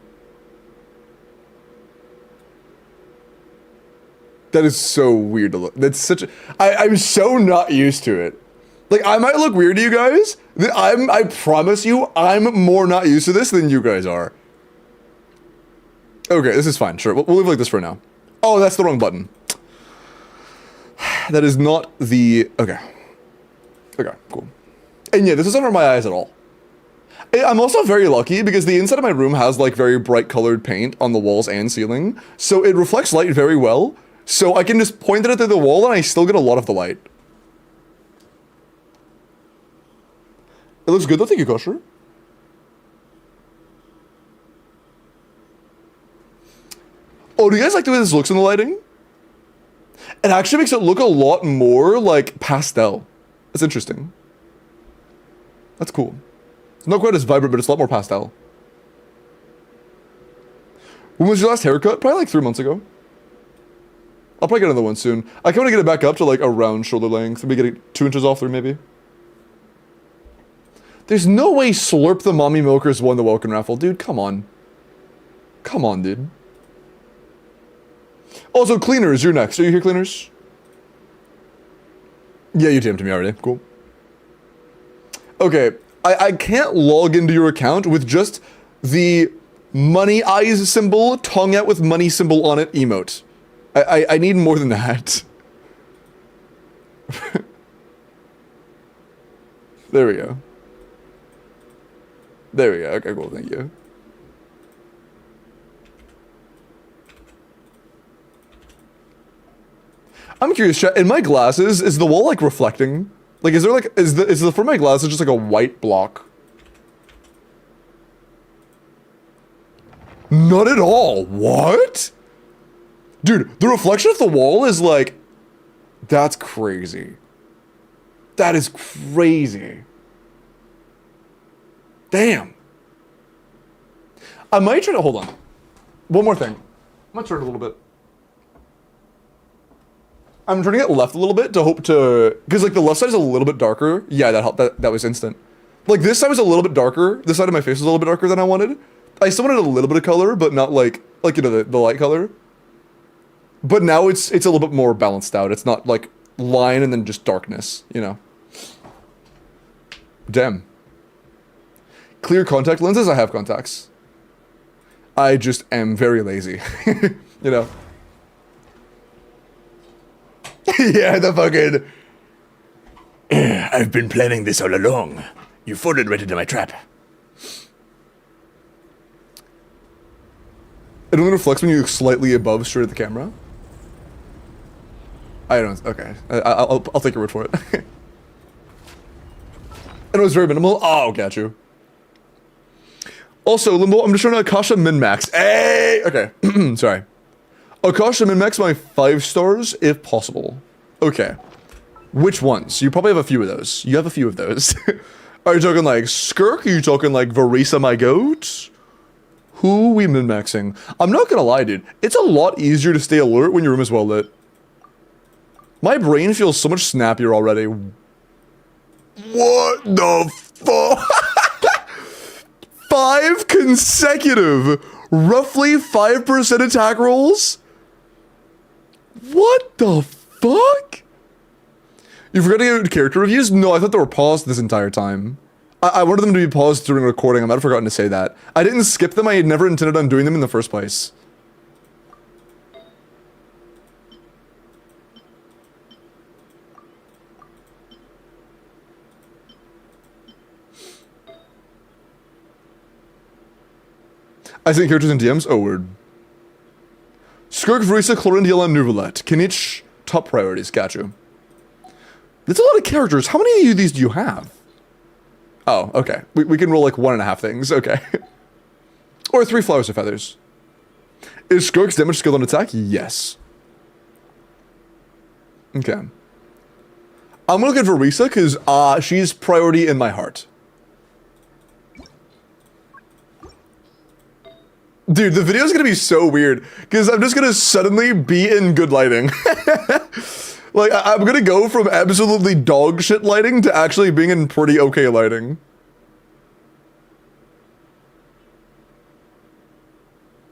That is so weird to look. That's such a... I'm so not used to it. Like, I might look weird to you guys. I promise you, I'm more not used to this than you guys are. Okay, this is fine. Sure, we'll leave it like this for now. Oh, that's the wrong button. That is not the... Okay. Okay, cool. And yeah, this isn't under my eyes at all. I'm also very lucky because the inside of my room has like very bright colored paint on the walls and ceiling. So it reflects light very well. So I can just point it at the wall and I still get a lot of the light. It looks good though, thank you, Kosher. Oh, do you guys like the way this looks in the lighting? It actually makes it look a lot more like pastel. That's interesting. That's cool. It's not quite as vibrant, but it's a lot more pastel. When was your last haircut? Probably like 3 months ago. I'll probably get another one soon. I kind of want to get it back up to like around shoulder length. Maybe get it 2 inches off there, maybe. There's no way Slurp the Mommy Milkers won the Welkin raffle. Dude, come on. Come on, dude. Also, Cleaners, you're next. Are you here, Cleaners? Yeah, you TM'd me already. Cool. Okay, I can't log into your account with just the money eyes symbol, tongue out with money symbol on it emote. I need more than that. There we go. There we go. Okay, cool. Thank you. I'm curious, chat, in my glasses, is the wall like reflecting? Like, is there like, is the front of my glasses just like a white block? Not at all. What? Dude, the reflection of the wall is like, that's crazy. That is crazy. Damn. I might try to, hold on. One more thing. I'm gonna turn it a little bit. I'm turning it left a little bit to hope to, because like the left side is a little bit darker. Yeah, that helped. That was instant. Like this side was a little bit darker. This side of my face was a little bit darker than I wanted. I still wanted a little bit of color, but not like you know the light color. But now it's a little bit more balanced out. It's not like line and then just darkness, you know. Damn. Clear contact lenses. I have contacts. I just am very lazy, you know. Yeah, the fucking... I've been planning this all along. You fallen right into my trap. It only reflects when you look slightly above straight at the camera. I don't... Okay. I'll take your word for it. And it was very minimal. Oh, got you. Also, Limbo, I'm just trying to Akasha min-max. Hey! Okay. Sorry. Akasha min-max my 5 stars, if possible. Okay. Which ones? You probably have a few of those. You have a few of those. Are you talking like Skirk? Are you talking like Varisa my goat? Who we min-maxing? I'm not gonna lie, dude. It's a lot easier to stay alert when your room is well lit. My brain feels so much snappier already. What the fuck? 5 consecutive, roughly 5% attack rolls? What the fuck? You forgot to get character reviews? No, I thought they were paused this entire time. I wanted them to be paused during recording. I might have forgotten to say that. I didn't skip them. I had never intended on doing them in the first place. I think characters and DMs? Oh, word. Skirk, Vrisa, Chlorindil, and Nuvolet. Kinich, top priorities. Got you. That's a lot of characters. How many of these do you have? Oh, okay. We can roll like 1.5 things. Okay. Or 3 flowers of feathers. Is Skirk's damage skill on attack? Yes. Okay. I'm gonna look at Vrisa because she's priority in my heart. Dude, the video is gonna be so weird because I'm just gonna suddenly be in good lighting. Like, I'm gonna go from absolutely dog shit lighting to actually being in pretty okay lighting.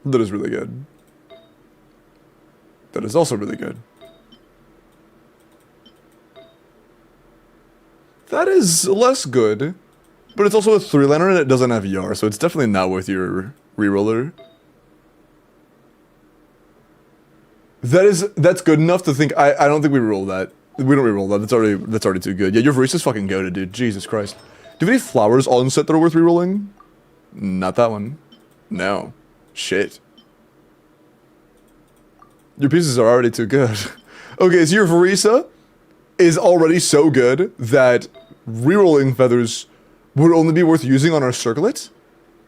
That is really good. That is also really good. That is less good, but it's also a 3-liner and it doesn't have ER, so it's definitely not worth your reroller. That's good enough to think. I don't think we reroll that. We don't reroll that. That's already too good. Yeah, your Vrisa's fucking goated, dude. Jesus Christ. Do you have any flowers on set that are worth rerolling? Not that one. No. Shit. Your pieces are already too good. Okay, so your Vrisa is already so good that rerolling feathers would only be worth using on our circlet,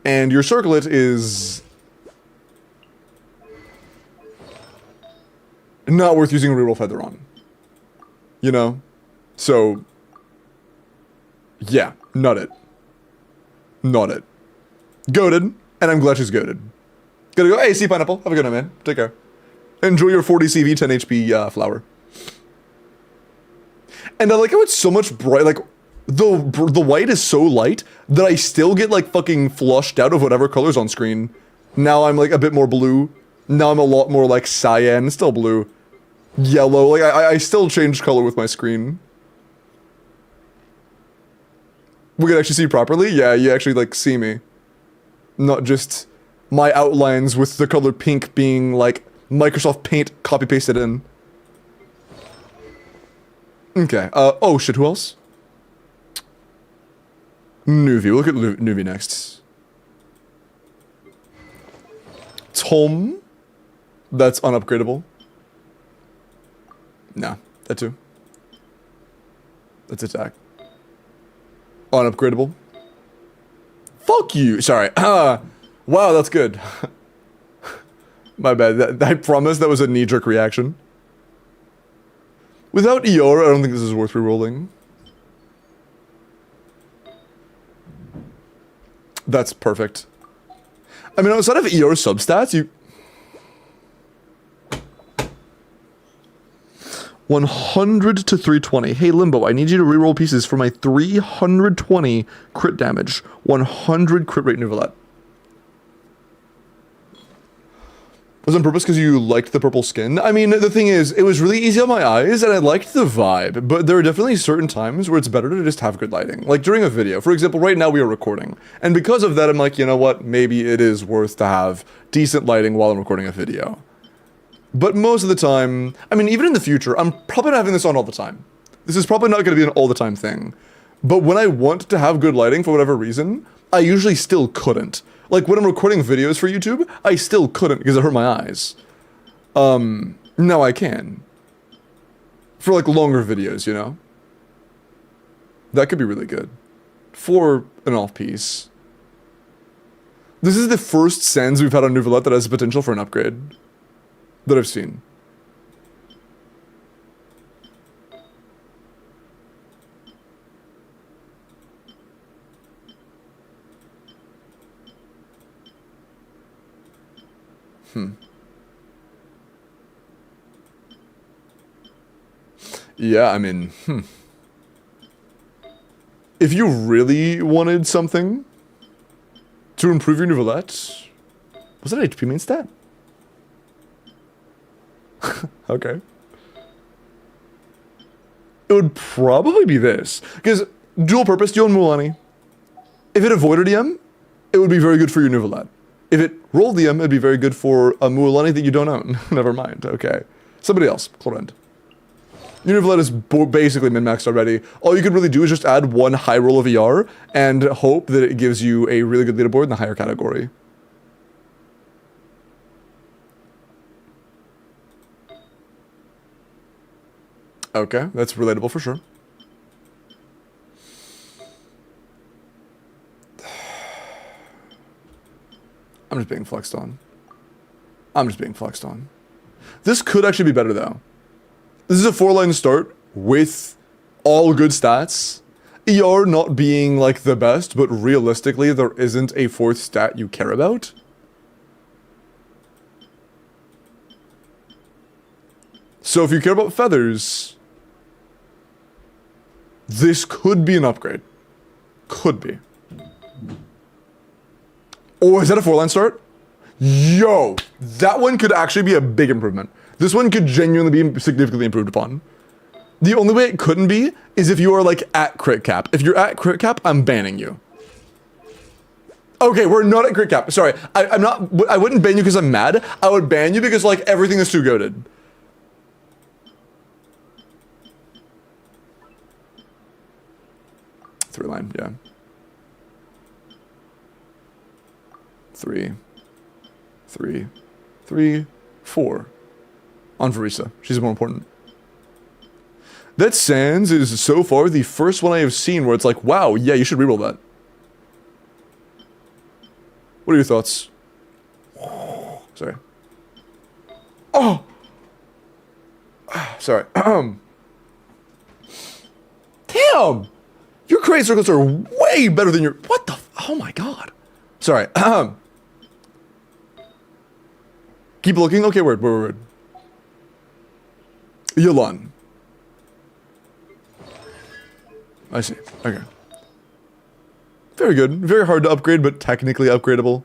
and your circlet is not worth using a reroll feather on. You know? So, yeah, not it. Not it. Goated, and I'm glad she's goated. Gotta go, hey, sea pineapple, have a good night, man. Take care. Enjoy your 40 CV, 10 HP flower. And I like how it's so much bright, like, the white is so light that I still get, like, fucking flushed out of whatever color's on screen. Now I'm, like, a bit more blue. Now I'm a lot more, like, cyan, still blue. Yellow, like, I still change color with my screen. We can actually see properly? Yeah, you actually, like, see me. Not just my outlines with the color pink being, like, Microsoft Paint copy-pasted in. Okay, oh shit, who else? Nuvi, we'll look at Nuvi next. Tom. That's unupgradable. Nah, that too. That's attack. Unupgradable. Fuck you! Sorry. Wow, that's good. My bad. I promise that was a knee-jerk reaction. Without Eora, I don't think this is worth rerolling. That's perfect. I mean, outside of Eora substats, you... 100 to 320. Hey, Limbo, I need you to reroll pieces for my 320 crit damage. 100 crit rate Nuvolet. Was it on purpose because you liked the purple skin? I mean, the thing is, it was really easy on my eyes, and I liked the vibe, but there are definitely certain times where it's better to just have good lighting. Like during a video. For example, right now we are recording. And because of that, I'm like, you know what? Maybe it is worth to have decent lighting while I'm recording a video. But most of the time, I mean, even in the future, I'm probably not having this on all the time. This is probably not going to be an all-the-time thing. But when I want to have good lighting for whatever reason, I usually still couldn't. Like, when I'm recording videos for YouTube, I still couldn't because it hurt my eyes. Now I can. For, like, longer videos, you know? That could be really good. For an off-piece. This is the first Sans we've had on Nuvolet that has the potential for an upgrade. That I've seen. Yeah, I mean, if you really wanted something to improve your Novelette, was that HP main stat? Okay. It would probably be this. Because dual purpose, you own Mulan. If it avoided EM, it would be very good for your Novelette. If it rolled EM, it'd be very good for a Mulan that you don't own. Never mind, okay. Somebody else, Clorend. Your Novelette is basically min-maxed already. All you could really do is just add one high roll of ER and hope that it gives you a really good leaderboard in the higher category. Okay, that's relatable for sure. I'm just being flexed on. This could actually be better though. This is a 4-line start with all good stats. ER not being like the best, but realistically there isn't a 4th stat you care about. So if you care about feathers, this could be an upgrade. Could be. Oh, is that a 4-line start? Yo, that one could actually be a big improvement. This one could genuinely be significantly improved upon. The only way it couldn't be is if you are like at crit cap. If you're at crit cap, I'm banning you. Okay, we're not at crit cap. Sorry, I wouldn't ban you because I'm mad. I would ban you because like everything is too goated. Three line, yeah. 3, 3, 3, 4. On Varisa. She's more important. That Sans is so far the first one I have seen where it's like, wow, yeah, you should reroll that. What are your thoughts? Sorry. Oh! Sorry. Damn! Your credit circles are way better than your... What the... Oh my god. Sorry. Keep looking. Okay, word. Yelan. I see. Okay. Very good. Very hard to upgrade, but technically upgradable.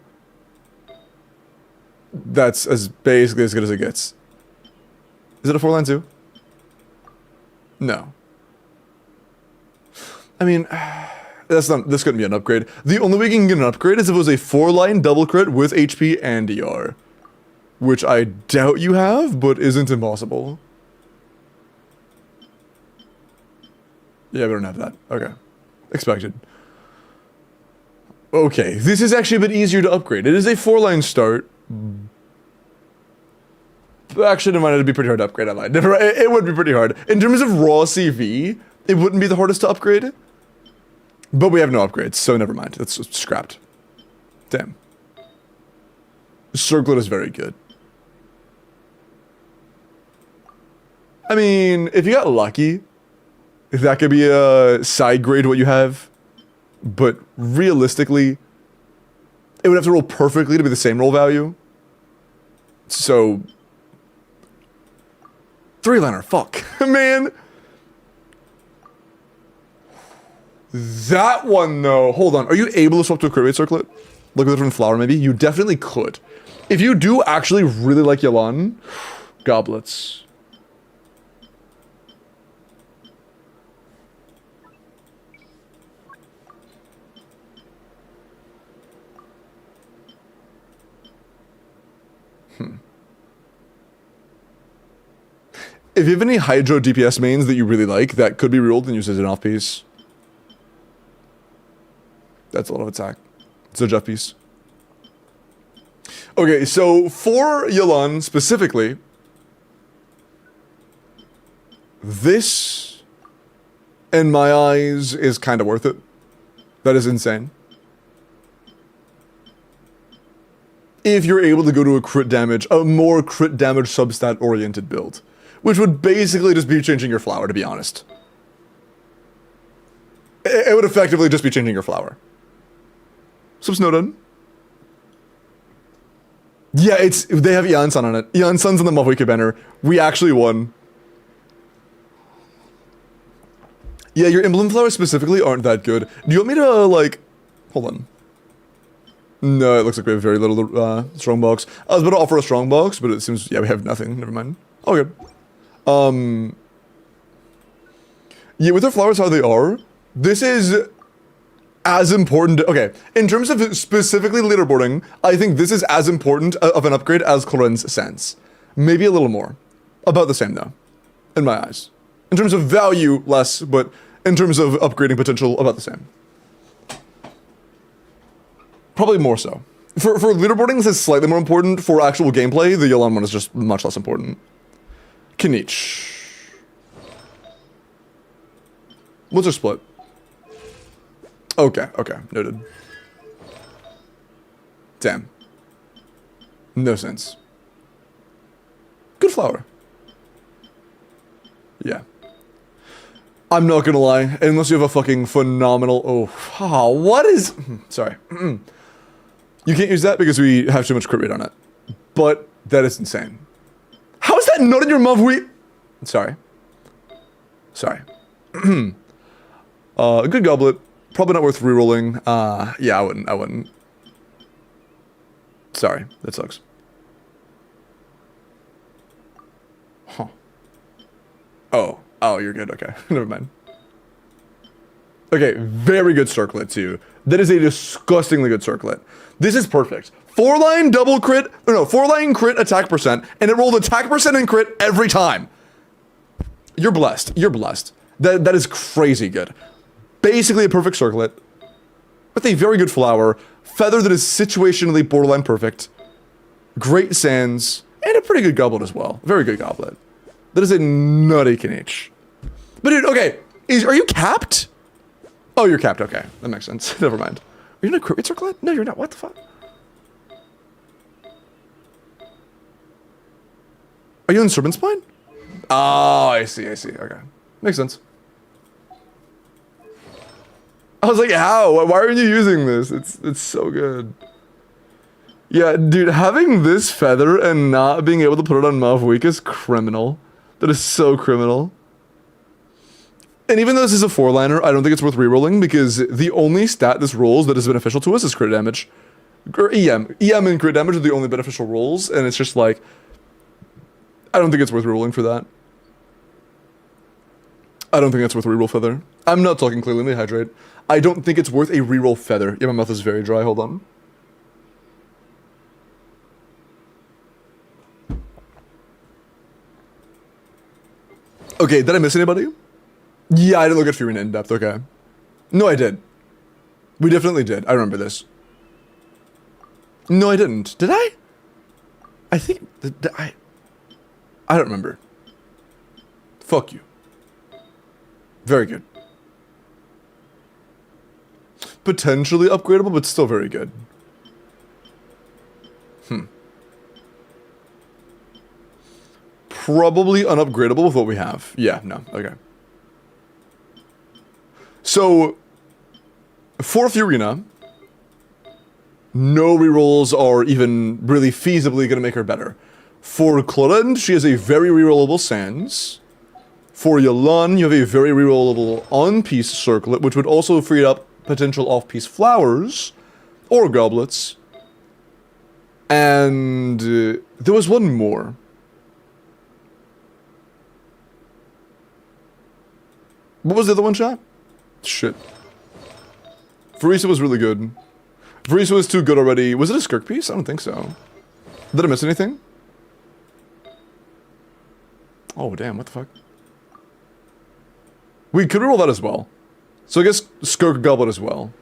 That's as basically as good as it gets. Is it a 4-line too? No. I mean, this couldn't be an upgrade. The only way you can get an upgrade is if it was a 4-line double crit with HP and ER. Which I doubt you have, but isn't impossible. Yeah, we don't have that. Okay. Expected. Okay, this is actually a bit easier to upgrade. It is a 4-line start. Actually, never mind, it'd be pretty hard to upgrade, I lied. It would be pretty hard. In terms of raw CV, it wouldn't be the hardest to upgrade. But we have no upgrades, so never mind. That's scrapped. Damn. Circlet is very good. I mean, if you got lucky, that could be a side grade what you have. But realistically, it would have to roll perfectly to be the same roll value. So, 3-liner, fuck. Man. That one, though. Hold on. Are you able to swap to a crit rate circlet? Like with a different flower, maybe? You definitely could. If you do actually really like Yelan, goblets. If you have any Hydro DPS mains that you really like, that could be ruled and used as an off-piece. That's a lot of attack. It's a Jeff piece. Okay, so for Yelan specifically, this, in my eyes, is kind of worth it. That is insane. If you're able to go to a more crit damage substat oriented build. Which would basically just be changing your flower, to be honest. It would effectively just be changing your flower. So Snowdon. Yeah, they have Eon Sun on it. Eon Sun's on the Mavwika banner. We actually won. Yeah, your emblem flowers specifically aren't that good. Do you want me to, like... Hold on. No, it looks like we have very little strongbox. I was about to offer a strongbox, but it seems... Yeah, we have nothing. Never mind. Oh, good. Yeah, with their flowers how they are, this is as important... Okay, in terms of specifically leaderboarding, I think this is as important of an upgrade as Cloren's Sands. Maybe a little more. About the same, though. In my eyes. In terms of value, less, but in terms of upgrading potential, about the same. Probably more so. For leaderboarding, this is slightly more important. For actual gameplay, the Yelan one is just much less important. Kinich. What's our split? Okay, noted. Damn. No sense. Good flower. Yeah. I'm not gonna lie, unless you have a fucking phenomenal... Oh, what is... Sorry. You can't use that because we have too much crit rate on it. But that is insane. How is that not in your Mavwi? Sorry. A good goblet. Probably not worth rerolling. Yeah, I wouldn't. Sorry, that sucks. Huh. Oh, you're good, okay. Never mind. Okay, very good circlet too. That is a disgustingly good circlet. This is perfect. 4-line double crit, 4-line crit attack percent, and it rolled attack percent and crit every time. You're blessed. That is crazy good. Basically a perfect circlet with a very good flower, feather that is situationally borderline perfect, great sands, and a pretty good goblet as well. Very good goblet. That is a nutty Kinich. But dude, okay, are you capped? Oh, you're capped, okay. That makes sense. Never mind. Are you in a crit rate circlet? No, you're not. What the fuck? Are you in Serpent Spine? Oh, I see. Okay. Makes sense. I was like, how? Why aren't you using this? It's so good. Yeah, dude, having this feather and not being able to put it on Mavwika is criminal. That is so criminal. And even though this is a 4-liner, I don't think it's worth rerolling because the only stat this rolls that is beneficial to us is crit damage. Or EM. EM and crit damage are the only beneficial rolls, and it's just like... I don't think it's worth rerolling for that. I don't think that's worth a reroll feather. I'm not talking clearly, let me hydrate. I don't think it's worth a reroll feather. Yeah, my mouth is very dry, hold on. Okay, did I miss anybody? Yeah, I didn't look at Furina in depth, okay. No, I did. We definitely did, I remember this. No, I didn't. Did I? I think, I don't remember. Fuck you. Very good. Potentially upgradable, but still very good. Probably unupgradable with what we have. Yeah, no, okay. So, for Furina, no rerolls are even really feasibly going to make her better. For Clorend, she has a very rerollable Sands. For Yelan, you have a very rerollable on-piece Circlet, which would also free up potential off-piece flowers or goblets. And there was one more. What was the other one, chat? Shit. Farisa was really good. Farisa was too good already. Was it a Skirk piece? I don't think so. Did I miss anything? Oh, damn, what the fuck? We could reroll that as well. So I guess Skirk Goblet as well.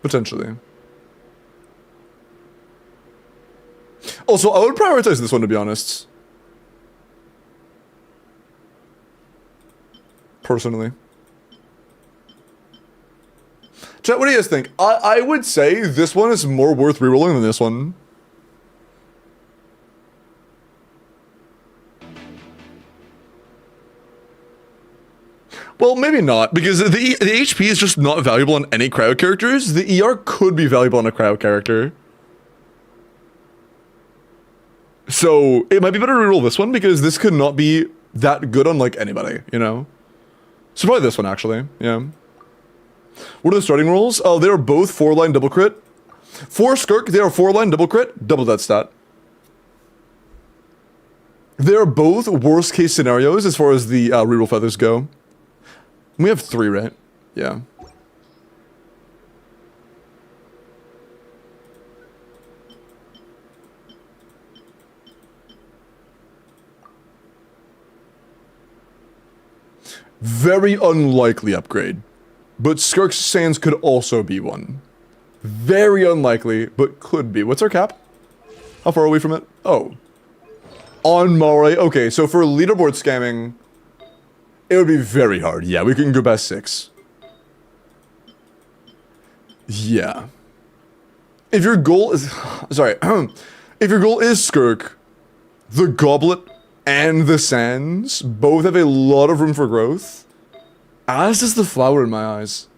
Potentially. Also, I would prioritize this one, to be honest. Personally. Chat, what do you guys think? I would say this one is more worth rerolling than this one. Well, maybe not, because the HP is just not valuable on any crowd characters. The ER could be valuable on a crowd character. So it might be better to reroll this one because this could not be that good on like anybody, you know? So probably this one actually, yeah. What are the starting rolls? Oh, they're both 4-line double crit. For Skirk, they are 4-line double crit, double that stat. They're both worst case scenarios as far as the reroll feathers go. We have 3, right? Yeah. Very unlikely upgrade. But Skirk's Sands could also be one. Very unlikely, but could be. What's our cap? How far are we from it? Oh. On Mare. Okay, so for leaderboard scamming, it would be very hard. Yeah, we can go past 6. Yeah. If your goal is... Sorry. If your goal is Skirk, the Goblet and the Sands both have a lot of room for growth. As does the Flower in my eyes.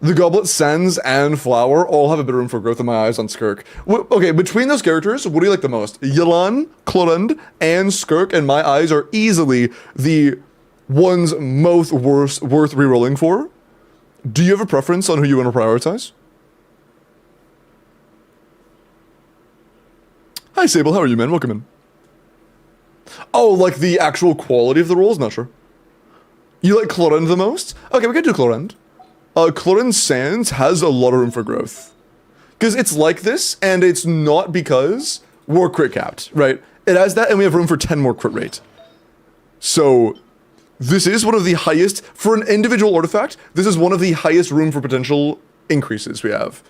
The Goblet, Sands, and Flower all have a bit of room for growth in my eyes on Skirk. Okay, between those characters, what do you like the most? Yelan, Clorund, and Skirk in my eyes are easily the ones most worth rerolling for. Do you have a preference on who you want to prioritize? Hi Sable, how are you, man? Welcome in. Oh, like the actual quality of the rolls? Not sure. You like Clorund the most? Okay, we can do Clorund. Clorund Sands has a lot of room for growth. Because it's like this, and it's not because we're crit capped, right? It has that, and we have room for 10 more crit rate. So, this is one of the highest, for an individual artifact, this is one of the highest room for potential increases we have.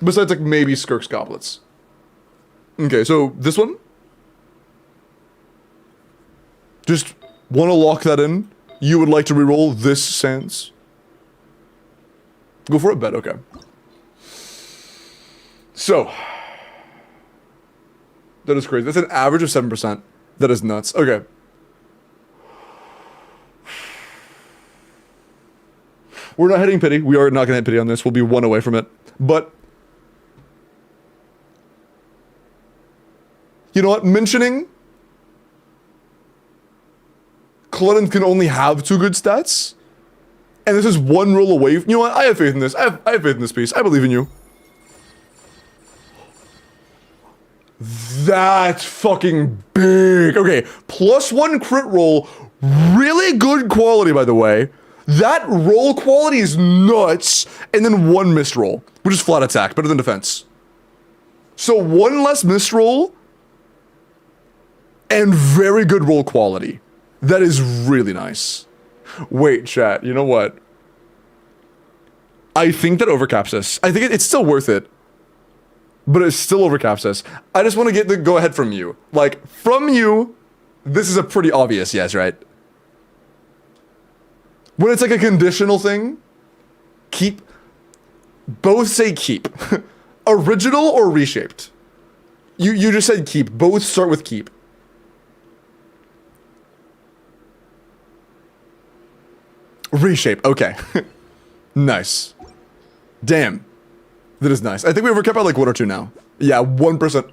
Besides, like, maybe Skirk's Goblets. Okay, so this one? Just want to lock that in? You would like to reroll this Sands? Go for it, bet, okay. So. That is crazy. That's an average of 7%. That is nuts. Okay. We're not hitting pity. We are not going to hit pity on this. We'll be 1 away from it. But. You know what? Mentioning. Clorund can only have 2 good stats. And this is 1 roll away. You know what? I have faith in this. I have faith in this piece. I believe in you. That's fucking big. Okay, +1 crit roll. Really good quality, by the way. That roll quality is nuts. And then 1 missed roll, which is flat attack, better than defense. So 1 less missed roll. And very good roll quality. That is really nice. Wait, chat, you know what? I think that overcaps us. I think it's still worth it. But it still overcaps us. I just want to get the go-ahead from you. Like, from you, this is a pretty obvious yes, right? When it's like a conditional thing, keep. Both say keep. Original or reshaped? You just said keep. Both start with keep. Reshape, okay. Nice. Damn. That is nice. I think we overkept by like 1 or 2 now. Yeah, 1%.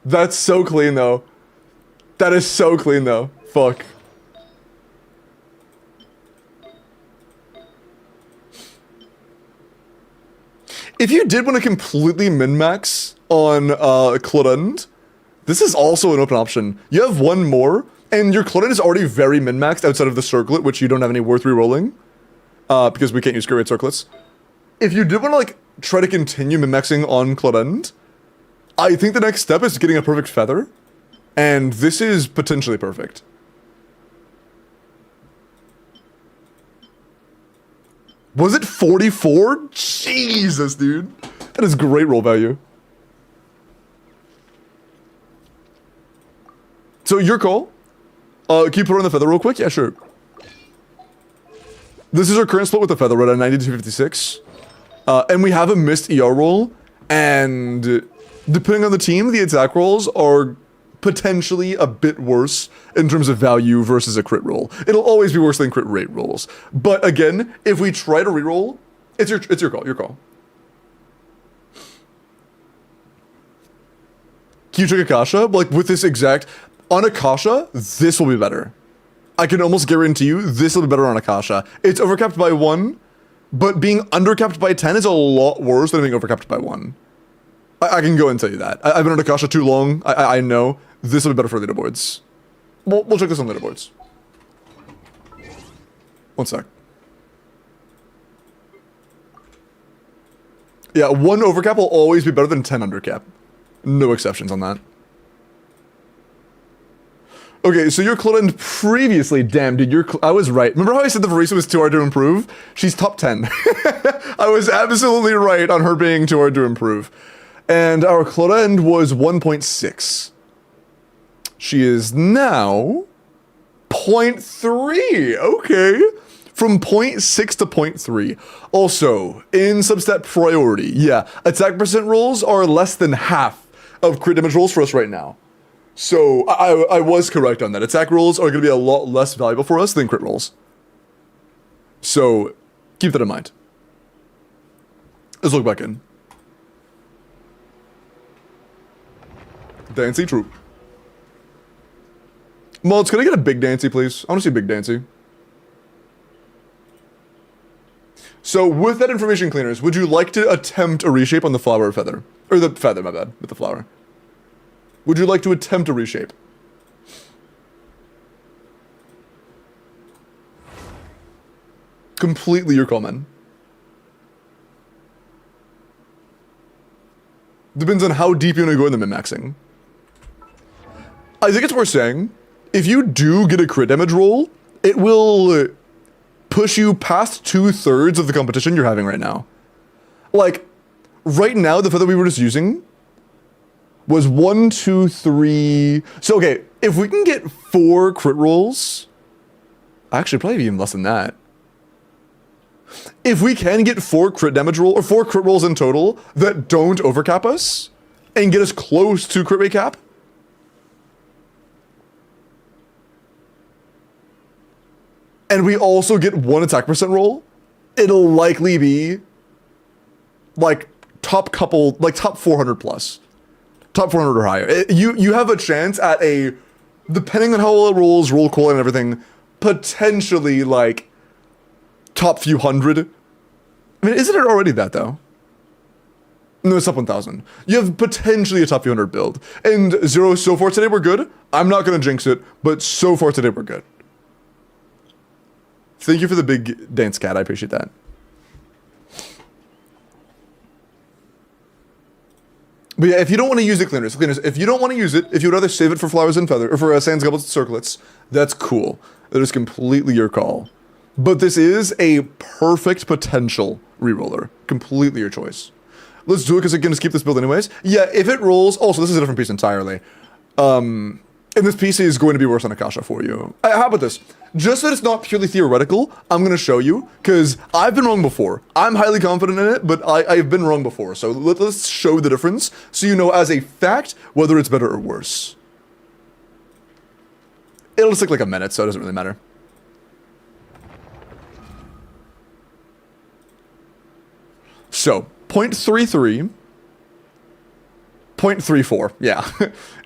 That's so clean though. That is so clean though. Fuck. If you did want to completely min-max on Clorund, this is also an open option. You have 1 more. And your Clorund is already very min-maxed outside of the circlet, which you don't have any worth re-rolling. Because we can't use crit rate circlets. If you did want to, like, try to continue min-maxing on Clorund, I think the next step is getting a perfect feather. And this is potentially perfect. Was it 44? Jesus, dude. That is great roll value. So, your call. Can you put her on the feather real quick? Yeah, sure. This is our current split with the feather, right at 92.56. And we have a missed ER roll, and depending on the team, the attack rolls are potentially a bit worse in terms of value versus a crit roll. It'll always be worse than crit rate rolls. But again, if we try to reroll, it's your call, your call. Can you check Akasha? Like, with this exact... On Akasha, this will be better. I can almost guarantee you this will be better on Akasha. It's overcapped by 1, but being undercapped by 10 is a lot worse than being overcapped by 1. I can go and tell you that. I've been on Akasha too long. I know. This will be better for leaderboards. We'll check this on leaderboards. One sec. Yeah, 1 overcap will always be better than 10 undercap. No exceptions on that. Okay, so your Clodend previously, damn, dude, I was right. Remember how I said the Varisa was too hard to improve? She's top 10. I was absolutely right on her being too hard to improve. And our Clodend was 1.6. She is now 0.3. Okay. From 0.6 to 0.3. Also, in substat priority, yeah, attack percent rolls are less than half of crit damage rolls for us right now. So, I was correct on that. Attack rolls are going to be a lot less valuable for us than crit rolls. So, keep that in mind. Let's look back in. Dancy troop. Mods, can I get a big Dancy, please? I want to see big Dancy. So, with that information, cleaners, would you like to attempt a reshape on the flower or feather? Or the feather, my bad, with the flower. Would you like to attempt a reshape? Completely your call, man. Depends on how deep you want to go in the min-maxing. I think it's worth saying, if you do get a crit damage roll, it will push you past 2/3 of the competition you're having right now. Like, right now, the feather we were just using was 1, 2, 3... So, okay, if we can get 4 crit rolls... Actually, probably even less than that. If we can get 4 crit damage roll, or 4 crit rolls in total, that don't overcap us, and get us close to crit rate cap, and we also get 1 attack percent roll, it'll likely be, like, top 400 plus. Top 400 or higher. You have a chance at a, depending on how well it rolls, roll quality and everything, potentially, like, top few hundred. I mean, isn't it already that, though? No, it's top 1,000. You have potentially a top few hundred build. And Zero, so far today we're good. I'm not going to jinx it, but so far today we're good. Thank you for the big dance, cat. I appreciate that. But yeah, if you don't want to use it, cleaners, if you don't want to use it, if you would rather save it for flowers and feather, or for sands, goblets, and circlets, that's cool. That is completely your call. But this is a perfect potential reroller. Completely your choice. Let's do it because I'm going to keep this build anyways. Yeah, if it rolls... Also, this is a different piece entirely. And this piece is going to be worse on Akasha for you. How about this? Just so that it's not purely theoretical, I'm going to show you, because I've been wrong before. I'm highly confident in it, but I've been wrong before. So let's show the difference, so you know as a fact whether it's better or worse. It'll just take like a minute, so it doesn't really matter. So, 0.33... 0.34, yeah.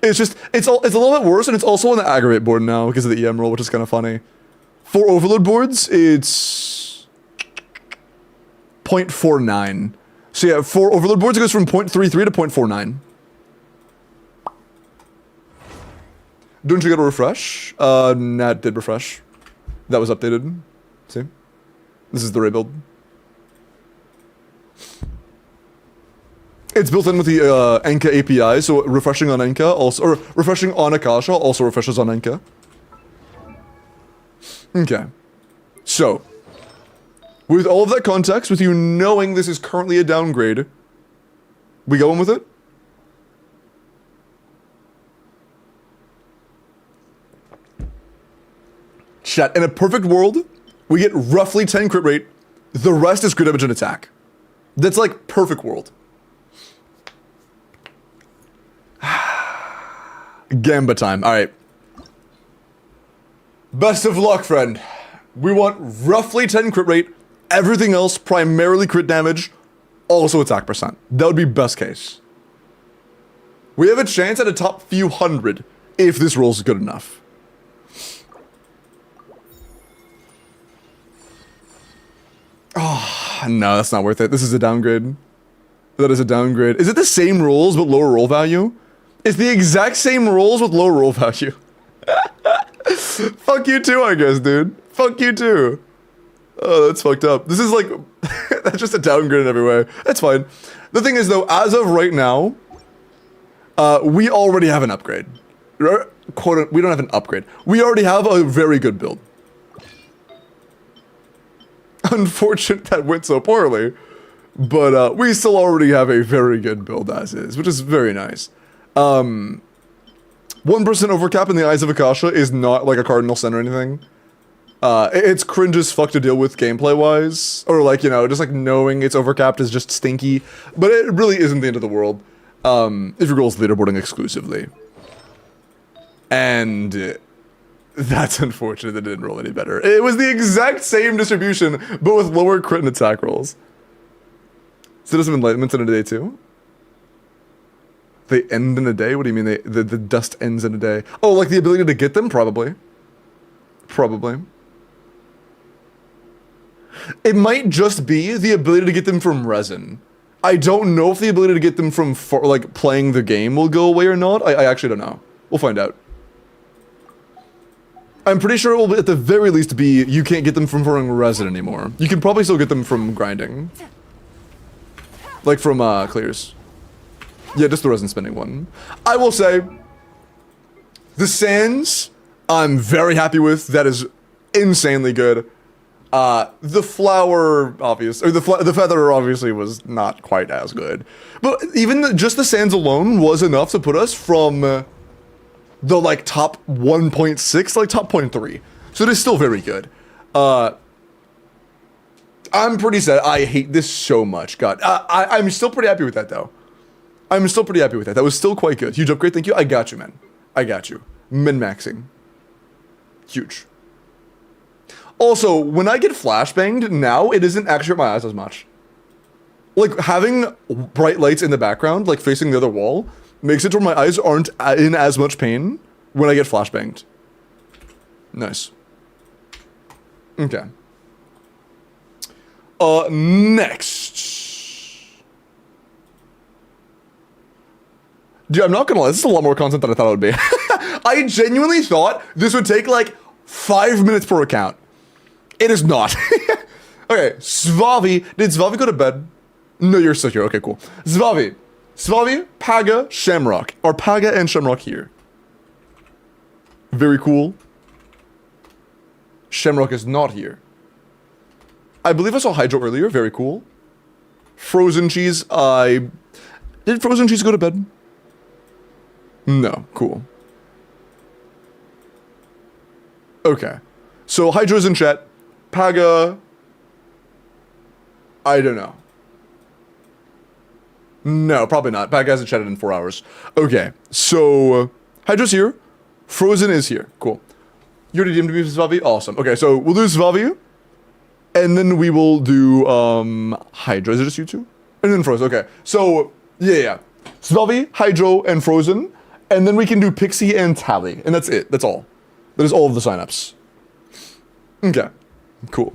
It's just, it's a little bit worse, and it's also on the aggravate board now because of the EM roll, which is kind of funny. For overload boards, it's 0.49. So yeah, for overload boards, it goes from 0.33 to 0.49. Don't you get a refresh? Nat did refresh. That was updated. See? This is the rebuild. It's built in with the Enka API, so refreshing on Enka also, or refreshing on Akasha also refreshes on Enka. Okay. So, with all of that context, with you knowing this is currently a downgrade, we going with it? Chat, in a perfect world, we get roughly 10 crit rate, the rest is crit damage and attack. That's like perfect world. Gamba time. Alright. Best of luck, friend. We want roughly 10 crit rate, everything else primarily crit damage, also attack percent. That would be best case. We have a chance at a top few hundred if this roll's good enough. Oh, no, that's not worth it. This is a downgrade. That is a downgrade. Is it the same rolls but lower roll value? It's the exact same rolls with lower roll value. Fuck you too, I guess, dude. Fuck you too. Oh, that's fucked up. This is like... that's just a downgrade in every way. That's fine. The thing is, though, as of right now, we already have an upgrade. Quote, we don't have an upgrade. We already have a very good build. Unfortunate that went so poorly, but we still already have a very good build as is, which is very nice. 1% overcap in the Eyes of Akasha is not like a cardinal sin or anything. It's cringe as fuck to deal with gameplay-wise, or like, you know, just like knowing it's overcapped is just stinky, but it really isn't the end of the world if your goal is leaderboarding exclusively. And that's unfortunate that it didn't roll any better. It was the exact same distribution, but with lower crit and attack rolls. Citizen Enlightenment in a day too? They end in a day? What do you mean the dust ends in a day? Oh, like the ability to get them? Probably. Probably. It might just be the ability to get them from resin. I don't know if the ability to get them from like playing the game will go away or not. I actually don't know. We'll find out. I'm pretty sure it will at the very least be you can't get them from throwing resin anymore. You can probably still get them from grinding. Like from clears. Yeah, just the resin spending one. I will say, the sands, I'm very happy with. That is insanely good. The flower, obvious, or the feather obviously was not quite as good. But even just the sands alone was enough to put us from the like top 1.6, like top 0.3. So it is still very good. I'm pretty sad. I hate this so much. God, I'm still pretty happy with that though. I'm still pretty happy with that. That was still quite good. Huge upgrade, thank you. I got you, man. I got you. Min-maxing. Huge. Also, when I get flashbanged now, it isn't actually hurt my eyes as much. Like, having bright lights in the background, like facing the other wall, makes it where my eyes aren't in as much pain when I get flashbanged. Nice. Okay. Next. Dude, I'm not gonna lie, this is a lot more content than I thought it would be. I genuinely thought this would take like 5 minutes per account. It is not. Okay, Svavi. Did Svavi go to bed? No, you're still here. Okay, cool. Svavi, Paga, Shamrock. Are Paga and Shamrock here? Very cool. Shamrock is not here. I believe I saw Hydro earlier. Very cool. Frozen Cheese. Did Frozen Cheese go to bed? No. Cool. Okay. So Hydro's in chat. Paga. I don't know. No, probably not. Paga hasn't chatted in 4 hours. Okay. So Hydro's here. Frozen is here. Cool. You already DM'd me with Svavi? Awesome. Okay, so we'll do Svavi. And then we will do Hydro. Is it just you two? And then Frozen. Okay. So yeah. Svavi, Hydro, and Frozen. And then we can do Pixie and Tally. And that's it. That's all. That is all of the signups. Okay. Cool.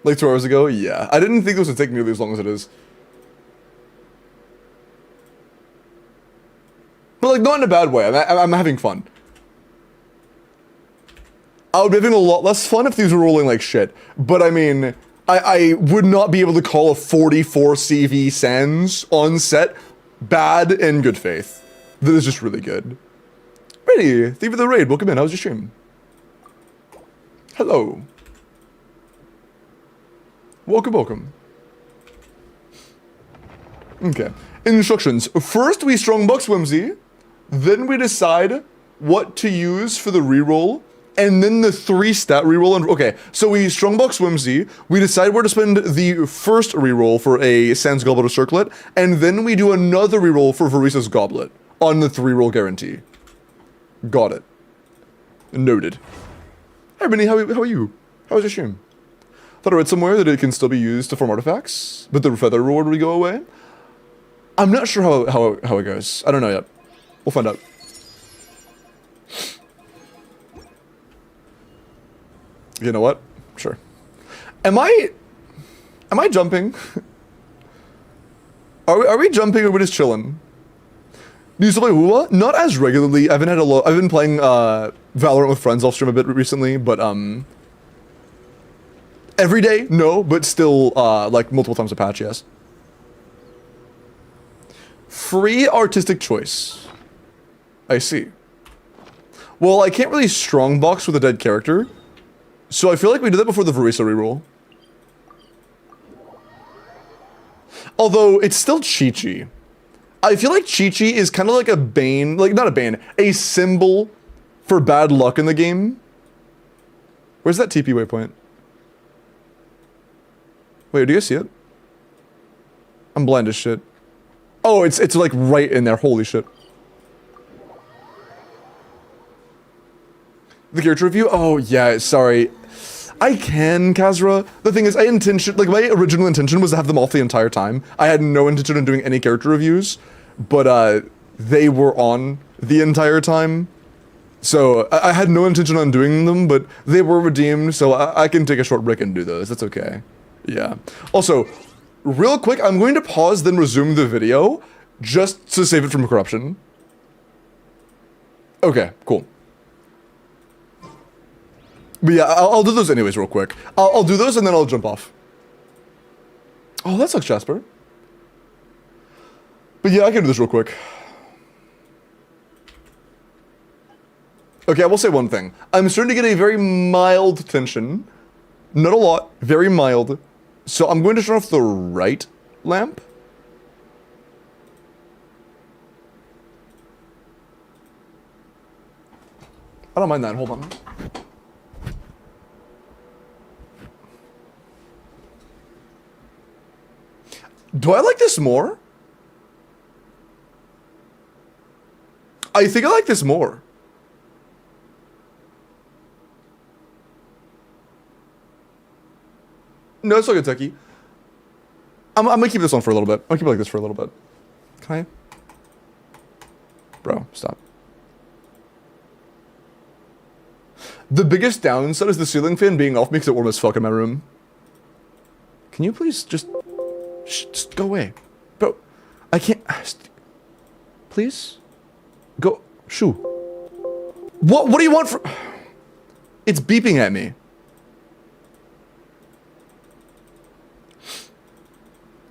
Like 2 hours ago? Yeah. I didn't think this would take nearly as long as it is. But like, not in a bad way. I'm having fun. I would be having a lot less fun if these were rolling like shit. But I mean, I would not be able to call a 44 CV Sans on set bad in good faith. That is just really good. Ready, thank you for the raid. Welcome in. How was your stream? Hello. Welcome, welcome. Okay. Instructions. First, we strongbox Whimsy. Then we decide what to use for the reroll. And then the 3 stat reroll. And okay, so we strongbox Whimsy. We decide where to spend the first reroll for a Sans Goblet or Circlet. And then we do another reroll for Varisa's Goblet on the 3-roll guarantee. Got it. Noted. Hey, Benny, how are you? How was your stream? Thought I read somewhere that it can still be used to farm artifacts, but the feather reward would go away. I'm not sure how it goes. I don't know yet. We'll find out. You know what? Sure. Am I jumping? Are we jumping or are we just chilling? Do you still play WoWa? Not as regularly. I've been playing Valorant with friends off stream a bit recently, but every day, no, but still like multiple times a patch, yes. Free artistic choice. I see. Well, I can't really strongbox with a dead character, so I feel like we did that before the Verisa reroll. Although it's still Chi-Chi. I feel like Chi-Chi is kind of like a bane, like not a bane, a symbol for bad luck in the game. Where's that TP waypoint? Wait, do you guys see it? I'm blind as shit. Oh, it's like right in there. Holy shit. The character review? Oh, yeah, sorry. I can, Kazra. The thing is, my original intention was to have them off the entire time. I had no intention of doing any character reviews, but they were on the entire time. So I had no intention on doing them, but they were redeemed, so I can take a short break and do those. That's okay. Yeah. Also, real quick, I'm going to pause, then resume the video, just to save it from corruption. Okay, cool. But yeah, I'll do those anyways real quick. I'll do those and then I'll jump off. Oh, that sucks, Jasper. But yeah, I can do this real quick. Okay, I will say one thing. I'm starting to get a very mild tension. Not a lot, very mild. So I'm going to turn off the right lamp. I don't mind that, hold on. Do I like this more? I think I like this more. No, it's okay, Techie. I'm gonna keep this on for a little bit. I'll keep it like this for a little bit. Can I? Bro, stop. The biggest downside is the ceiling fan being off makes it warm as fuck in my room. Can you please just go away? Bro, I can't... Please? Go... Shoo. What do you want for... It's beeping at me.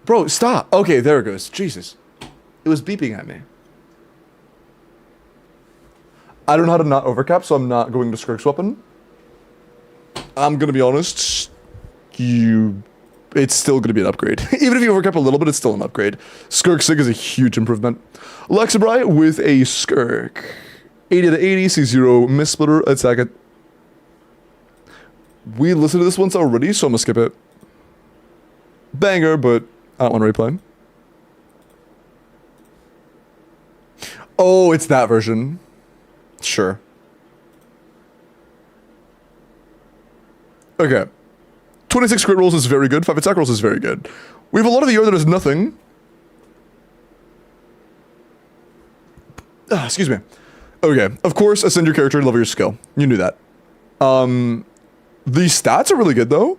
Bro, stop. Okay, there it goes. Jesus. It was beeping at me. I don't know how to not overcap, so I'm not going to Skirk's weapon. I'm gonna be honest. It's still gonna be an upgrade. Even if you overcap a little bit, it's still an upgrade. Skirk Sig is a huge improvement. Lexabri with a Skirk. 80 to 80, C0, Miss Splitter, attack it. We listened to this once already, so I'm gonna skip it. Banger, but I don't want to replay. Oh, it's that version. Sure. Okay. 26 crit rolls is very good. 5 attack rolls is very good. We have a lot of the year that is nothing. Excuse me. Okay. Of course, ascend your character and level your skill. You knew that. The stats are really good, though.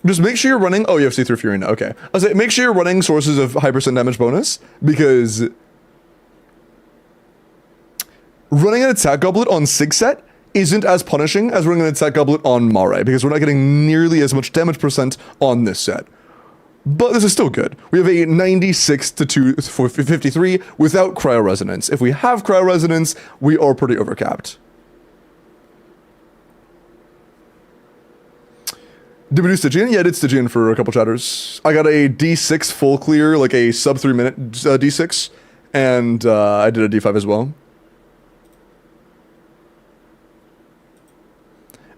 Just make sure you're running... Oh, you have C3 Fury now. Okay. I was like, make sure you're running sources of high percent damage bonus, because... running an attack goblet on Sigset isn't as punishing as running an attack goblet on Mare, because we're not getting nearly as much damage percent on this set. But this is still good. We have a 96 to 53 without Cryo Resonance. If we have Cryo Resonance, we are pretty overcapped. Did we do Stygian? Yeah, I did Stygian for a couple chatters. I got a D6 full clear, like a sub 3 minute D6, and I did a D5 as well.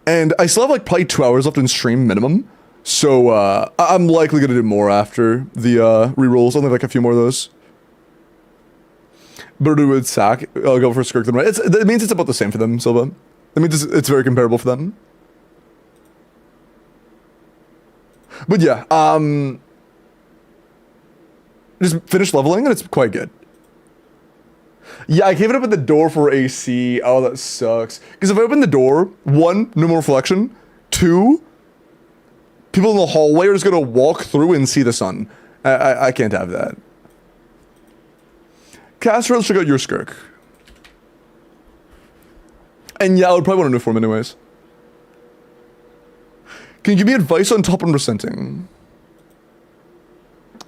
And I still have like probably 2 hours left in stream minimum, so I'm likely gonna do more after the rerolls. I'll have like a few more of those. Better do with Sack. I'll go for Skirk then, right? That means it's about the same for them, Silva. That means it's very comparable for them. But yeah, just finish leveling and it's quite good. Yeah, I gave it up at the door for AC. Oh, that sucks. Because if I open the door, 1, no more reflection. 2, people in the hallway are just gonna walk through and see the sun. I can't have that. Caster, let's check out your skirk. And yeah, I would probably want a new form anyways. Can you give me advice on top and presenting?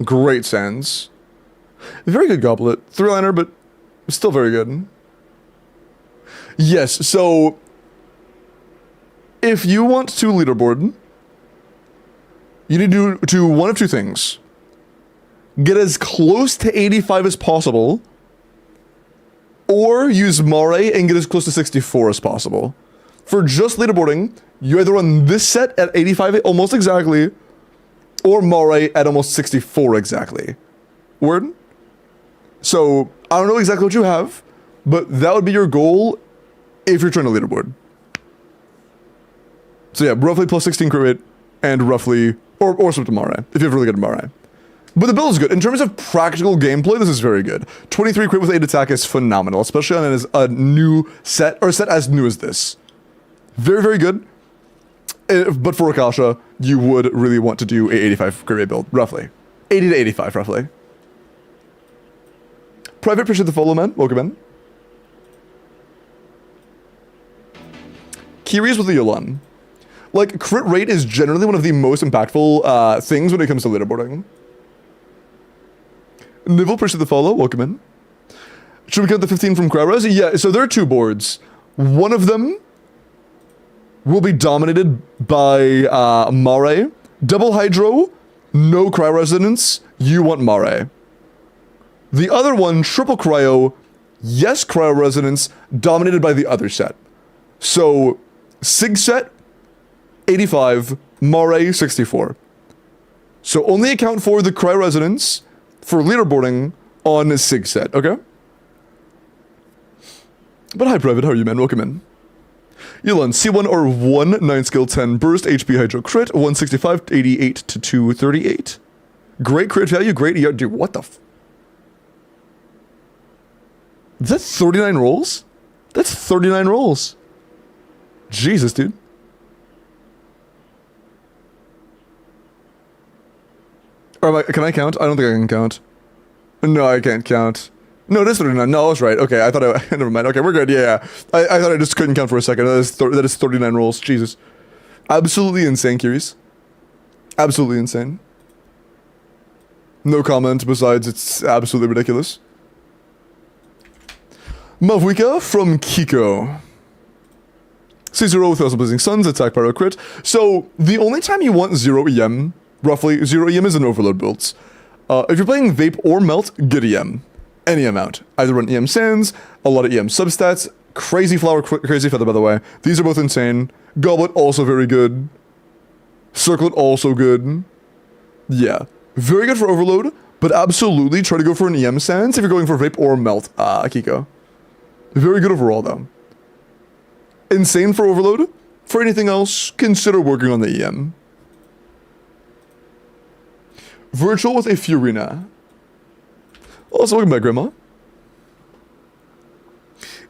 Great Sans. Very good goblet. 3-liner, but still very good. Yes, so if you want to leaderboard, you need to do one of two things. Get as close to 85 as possible, or use Mare and get as close to 64 as possible. For just leaderboarding, you either run this set at 85 almost exactly, or Mare at almost 64 exactly. Word? So, I don't know exactly what you have, but that would be your goal if you're trying to leaderboard. So yeah, roughly plus 16 crit rate, and roughly, or swap to Mare, if you have really good Mare. But the build is good. In terms of practical gameplay, this is very good. 23 crit with 8 attack is phenomenal, especially on a new set, or a set as new as this. Very, very good. But for Akasha, you would really want to do a 85 crit rate build, roughly. 80 to 85, roughly. Private, appreciate the follow, man. Welcome in. Curious with the Yolan. Like, crit rate is generally one of the most impactful things when it comes to leaderboarding. Nivell, appreciate the follow. Welcome in. Should we count the 15 from Crowres? Yeah, so there are 2 boards. One of them will be dominated by Mare. Double Hydro, no Cryo Resonance. You want Mare. The other one, Triple Cryo, yes Cryo Resonance, dominated by the other set. So, Sig set, 85, Mare, 64. So only account for the Cryo Resonance for leaderboarding on a Sig set, okay? But hi, Private, how are you, man? Welcome in. Elon, C1 or 1, 9 skill 10 burst, HP Hydro crit, 165, 88 to 238. Great crit value, great ER. Dude, what the f... That's 39 rolls? That's 39 rolls. Jesus, dude. Or can I count? I don't think I can count. No, I can't count. No, this 39. No, I was right. Okay, I thought I... Never mind. Okay, we're good. Yeah. I thought I just couldn't count for a second. That is 39 rolls. Jesus. Absolutely insane, Curious. Absolutely insane. No comment besides it's absolutely ridiculous. Mavwika from Kiko. C0 with Blazing Suns, attack pyro crit. So, the only time you want 0 EM, roughly, 0 EM is in overload builds. If you're playing Vape or Melt, get EM. Any amount. Either run EM Sands, a lot of EM substats, Crazy Flower, Crazy Feather, by the way. These are both insane. Goblet, also very good. Circlet, also good. Yeah. Very good for overload, but absolutely try to go for an EM Sands if you're going for Vape or Melt, Akiko. Very good overall, though. Insane for overload. For anything else, consider working on the EM. Virtual with a Furina. Also, welcome back, Grandma.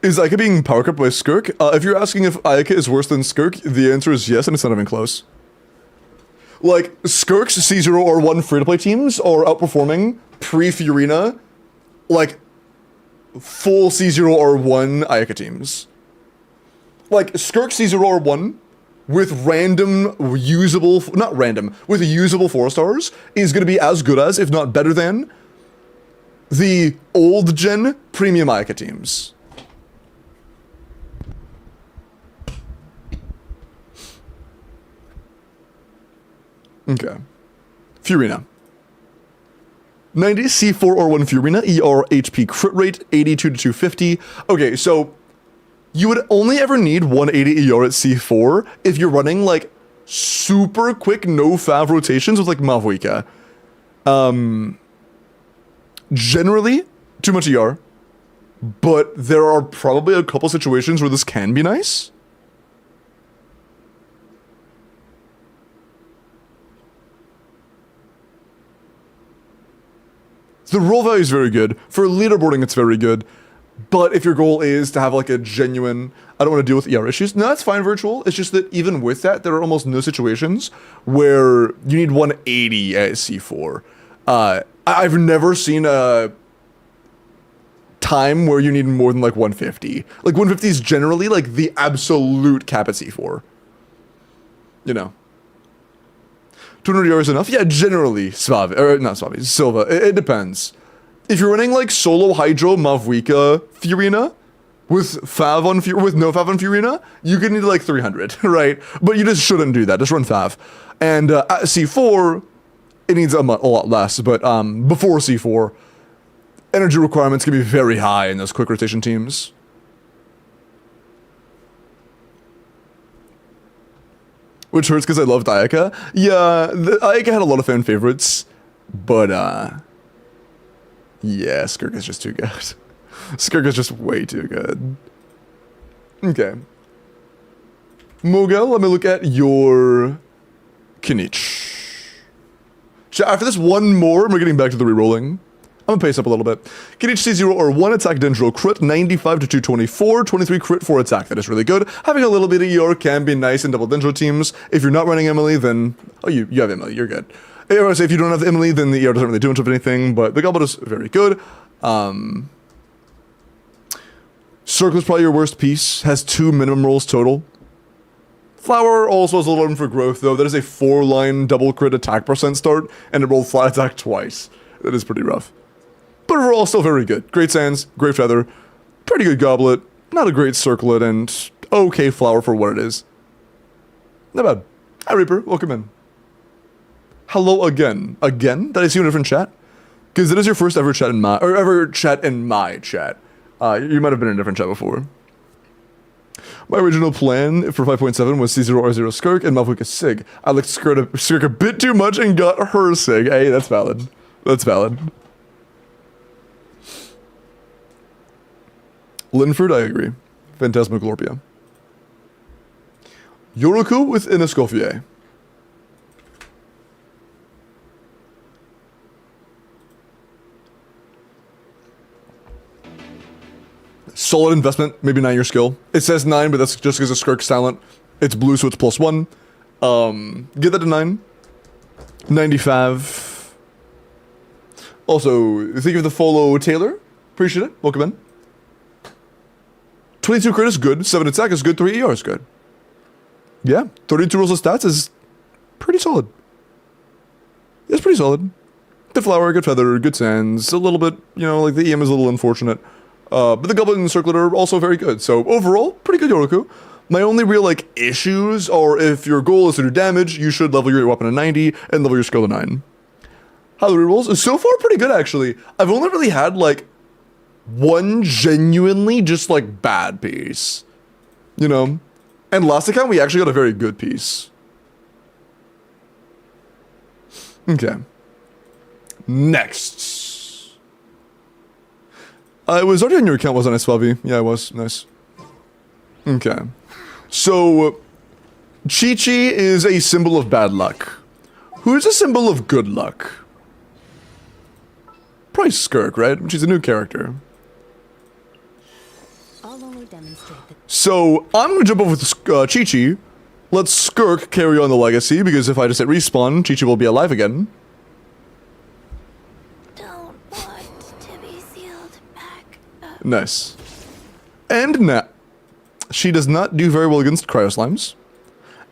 Is Ayaka being power cut by Skirk? If you're asking if Ayaka is worse than Skirk, the answer is yes, and it's not even close. Like, Skirk's C0 or 1 free-to-play teams are outperforming pre-Furina, like, full C0 or 1 Ayaka teams. Like, Skirk C0 or 1 with random usable, not random, with usable 4-stars is going to be as good as, if not better than, the old gen premium Ayaka teams. Okay. Furina. 90 C4 or 1 Furina, ER HP crit rate, 82 to 250. Okay, so you would only ever need 180 ER at C4 if you're running, like, super quick no-fav rotations with, like, Mavwika. Generally, too much ER, but there are probably a couple situations where this can be nice. The roll value is very good. For leaderboarding, it's very good. But if your goal is to have like a genuine, I don't want to deal with ER issues, no, that's fine, virtual. It's just that even with that, there are almost no situations where you need 180 at C4. I've never seen a time where you need more than like 150. Like 150 is generally like the absolute cap at C4. You know. 200 euros enough? Yeah, generally, Suave, or not Suave, Silva. It depends. If you're running like solo Hydro Mavwika Furina with Fav on with no Fav on Furina, you could need like 300, right? But you just shouldn't do that. Just run Fav. And at C4, it needs a lot less. But before C4, energy requirements can be very high in those quick rotation teams. Which hurts because I loved Ayaka. Yeah, Ayaka had a lot of fan favorites, but yeah, Skirk is just too good. Skirk is just way too good. Okay. Mogel, let me look at your Kinich. After this one more, we're getting back to the rerolling. I'm gonna pace up a little bit. Kinich C0 or 1 attack Dendro crit, 95 to 224, 23 crit 4 attack. That is really good. Having a little bit of ER can be nice in double Dendro teams. If you're not running Emily, then... Oh, you have Emily, you're good. If you don't have Emily, then the ER doesn't really do much of anything, but the Goblet is very good. Circle is probably your worst piece. Has 2 minimum rolls total. Flower also has a little room for growth, though. That is a 4-line double crit attack percent start, and it rolled flat attack twice. That is pretty rough. But overall, still very good. Great Sands, great Feather, pretty good Goblet, not a great Circlet, and okay Flower for what it is. Not bad. Hi Reaper, welcome in. Hello again. Again? Did I see you in a different chat? Because it is your first ever chat in my, or ever chat in my chat. You might have been in a different chat before. My original plan for 5.7 was C0R0 Skirk and Malvika Sig. I liked Skirk a bit too much and got her Sig. Hey, that's valid. That's valid. Linford, I agree. Phantasmagoria. Yoroku with Inescoffier. Solid investment, maybe 9 your skill. It says 9, but that's just because of Skirk's talent. It's blue, so it's +1. Get that to 9. 95. Also, thank you for the follow, Taylor. Appreciate it. Welcome in. 22 crit is good, 7 attack is good, 3 ER is good. Yeah, 32 rolls of stats is pretty solid. It's pretty solid. Good Flower, good Feather, good Sands, a little bit, you know, like the EM is a little unfortunate. But the Goblet and the Circlet are also very good. So overall, pretty good Yoroku. My only real like issues are if your goal is to do damage, you should level your weapon to 90 and level your skill to 9. How the rerolls? So far pretty good actually. I've only really had like one genuinely just like bad piece. You know? And last account we actually got a very good piece. Okay. Next. I was already on your account, wasn't I, Swavi? Yeah, I was. Nice. Okay. So, Chi-Chi is a symbol of bad luck. Who's a symbol of good luck? Probably Skirk, right? She's a new character. I'll only demonstrate that. So, I'm gonna jump over with Chi-Chi. Let Skirk carry on the legacy, because if I just hit respawn, Chi-Chi will be alive again. Nice. And now, she does not do very well against Cryo Slimes.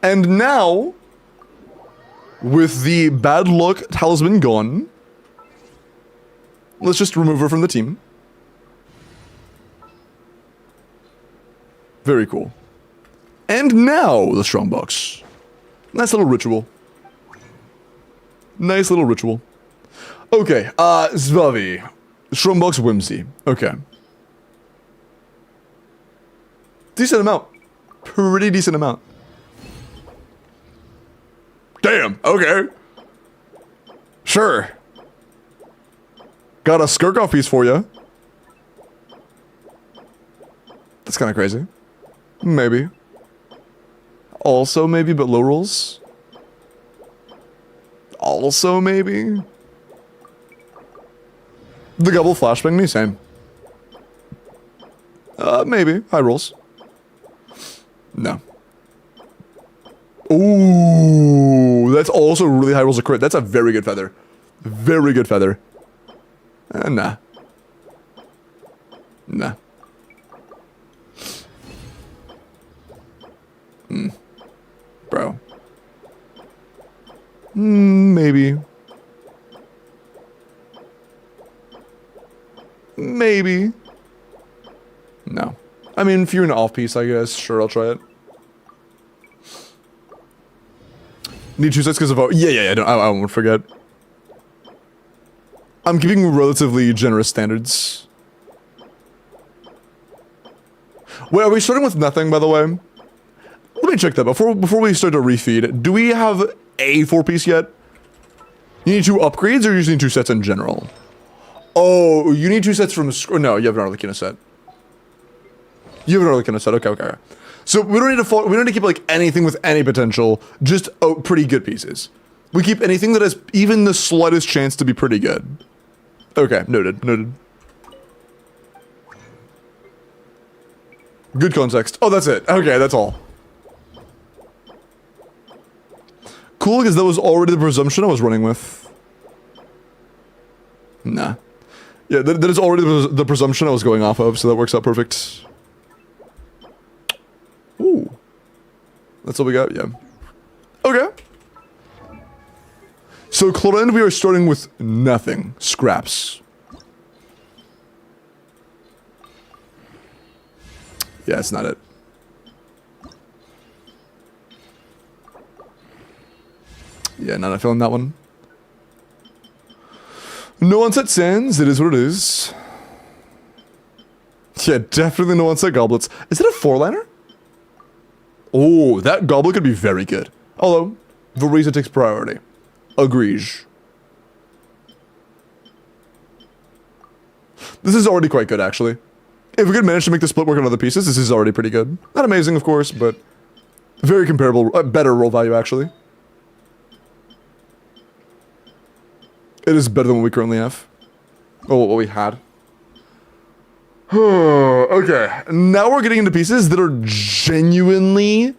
And now, with the bad luck talisman gone, let's just remove her from the team. Very cool. And now, the Strongbox. Nice little ritual. Nice little ritual. Okay, Zvavi. Strongbox Whimsy. Okay. Decent amount. Pretty decent amount. Damn, okay. Sure. Got a Skirk off piece for you. That's kind of crazy. Maybe. Also maybe, but low rolls. Also maybe. The Gobble flashbang me, same. Maybe. High rolls. No. Ooh, that's also really high rolls of crit. That's a very good feather. Very good feather. Nah. Nah. Bro. Maybe. Maybe. No. I mean, if you're an off-piece, I guess, sure, I'll try it. Need 2 sets because of... Yeah, I won't forget. I'm keeping relatively generous standards. Wait, are we starting with nothing, by the way? Let me check that before we start to refeed. Do we have a 4-piece yet? You need 2 upgrades, or you just need 2 sets in general? Oh, you need 2 sets from... No, you have an Arlecchino set. You have an Arlecchino set. Okay. So we don't need to we don't need to keep like anything with any potential. Just pretty good pieces. We keep anything that has even the slightest chance to be pretty good. Okay, noted. Good context. Oh, that's it. Okay, that's all. Cool, because that was already the presumption I was running with. Nah. Yeah, that is already the presumption I was going off of, so that works out perfect. Ooh. That's all we got? Yeah. Okay. So, Clorend, we are starting with nothing. Scraps. Yeah, that's not it. Yeah, not feeling that one. No Onset Sands, it is what it is. Yeah, definitely no Onset Goblets. Is it a 4-liner? Oh, that goblet could be very good. Although, Variza takes priority. Agrees. This is already quite good, actually. If we could manage to make the split work on other pieces, this is already pretty good. Not amazing, of course, but very comparable, better roll value, actually. It is better than what we currently have. Oh, what we had. Okay, now we're getting into pieces that are genuinely...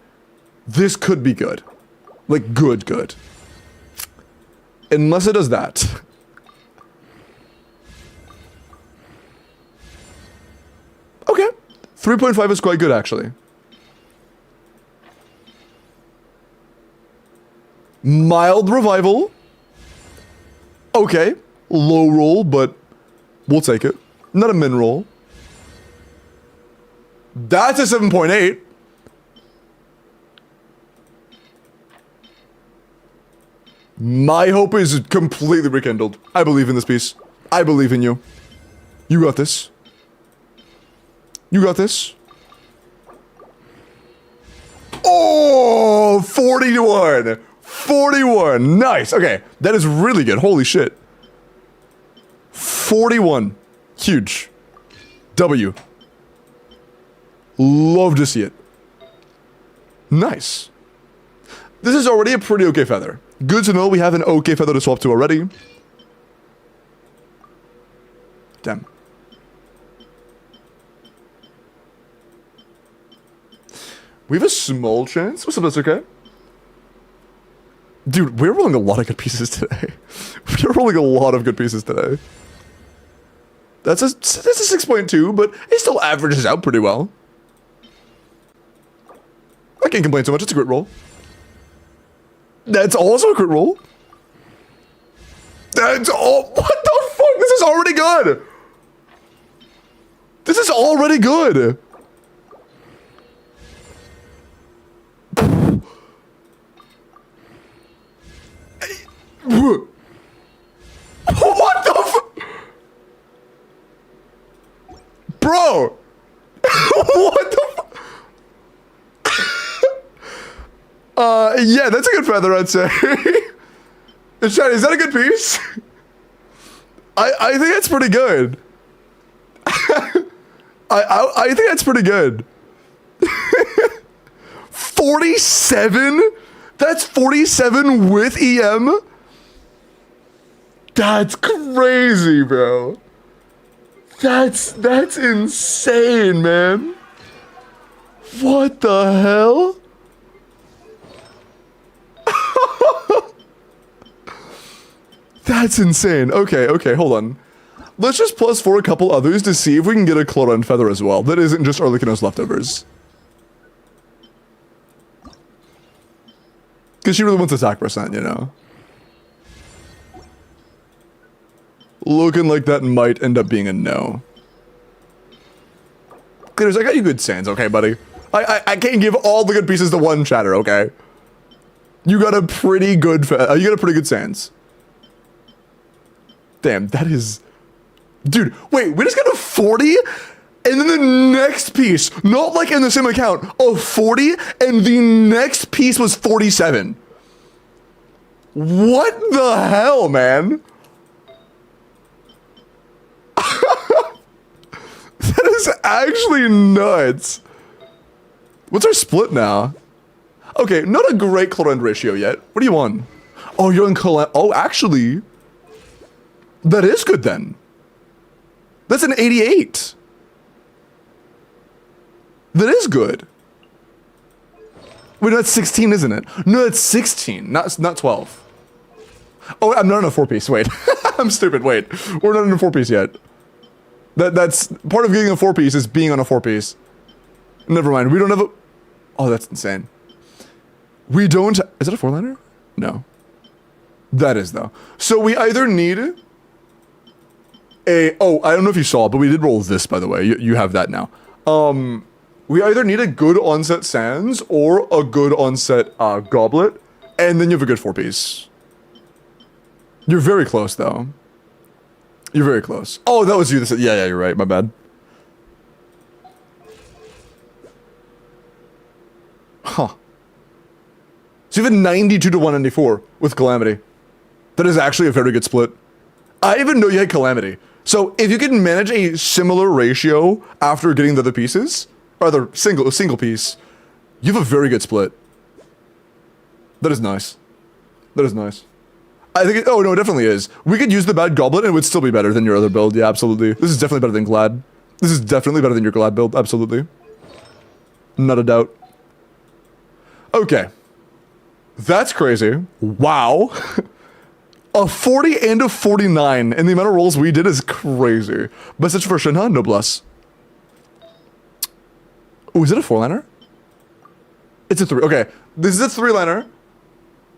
This could be good. Like, good. Unless it does that. Okay. 3.5 is quite good, actually. Mild revival. Okay. Low roll, but we'll take it. Not a min roll. That's a 7.8. My hope is completely rekindled. I believe in this piece. I believe in you. You got this. You got this. Oh, 41. 41. Nice. Okay, that is really good. Holy shit. 41. Huge. W. Love to see it. Nice. This is already a pretty okay feather. Good to know we have an okay feather to swap to already. Damn. We have a small chance. What's up, that's okay? Dude, we're rolling a lot of good pieces today. We're rolling a lot of good pieces today. That's a 6.2, but it still averages out pretty well. I can't complain so much. It's a crit roll. That's also a crit roll. That's all. What the fuck? This is already good. This is already good. What the fuck? Bro. What the fuck? Yeah, that's a good feather, I'd say. Shiny, is that a good piece? I think that's pretty good. I think that's pretty good. 47? That's 47 with EM? That's crazy, bro. That's insane, man. What the hell? That's insane. Okay, hold on. Let's just plus 4 a couple others to see if we can get a Clorund Feather as well. That isn't just Arlecchino's leftovers. Because she really wants attack percent, you know? Looking like that might end up being a no. Glitters, I got you good sands, okay, buddy? I can't give all the good pieces to one chatter, okay? You got a pretty good, sands. Damn, that is... Dude, wait, we just got a 40? And then the next piece, not like in the same account, a 40, and the next piece was 47. What the hell, man? That is actually nuts. What's our split now? Okay, not a great Clorund ratio yet. What are you on? Oh, you're on Oh, actually, that is good then. That's an 88. That is good. Wait, no, that's 16, isn't it? No, that's 16, not 12. Oh, I'm not in a 4-piece, wait. I'm stupid, wait. We're not in a 4-piece yet. That's part of getting a 4-piece is being on a 4-piece. Never mind, we don't have a... Oh, that's insane. We don't... Is it a 4-liner? No. That is, though. So we either need a... Oh, I don't know if you saw it, but we did roll this, by the way. You have that now. We either need a good onset sands or a good onset goblet, and then you have a good 4-piece. You're very close, though. You're very close. Oh, that was you. Yeah, you're right. My bad. Huh. So you have a 92 to 194 with Calamity. That is actually a very good split. I didn't even know you had Calamity. So if you can manage a similar ratio after getting the other pieces, or the single piece, you have a very good split. That is nice. That is nice. I think oh no, it definitely is. We could use the bad goblet and it would still be better than your other build. Yeah, absolutely. This is definitely better than Glad. This is definitely better than your Glad build. Absolutely. Not a doubt. Okay. That's crazy. Wow. A 40 and a 49, and the amount of rolls we did is crazy. Message for Shinha, Noblesse. Oh, is it a 4-liner? It's a 3. Okay, this is a 3-liner.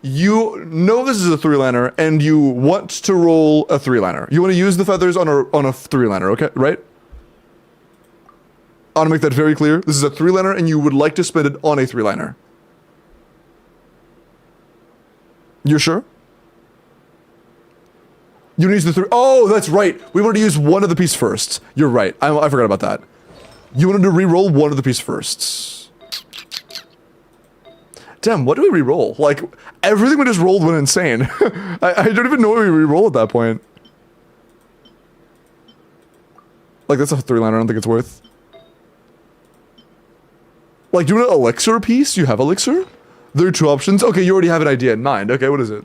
You know this is a 3-liner, and you want to roll a 3-liner. You want to use the feathers on a 3-liner, okay? Right? I want to make that very clear. This is a 3-liner, and you would like to spend it on a 3-liner. You're sure? You want to use the 3... Oh, that's right. We wanted to use one of the piece first. You're right. I forgot about that. You wanted to re-roll one of the piece first. Damn, what do we re-roll? Like, everything we just rolled went insane. I don't even know what we re-roll at that point. Like, that's a 3-liner I don't think it's worth. Like, do you want an elixir piece? You have elixir? There are 2 options. Okay, you already have an idea in mind. Okay, what is it?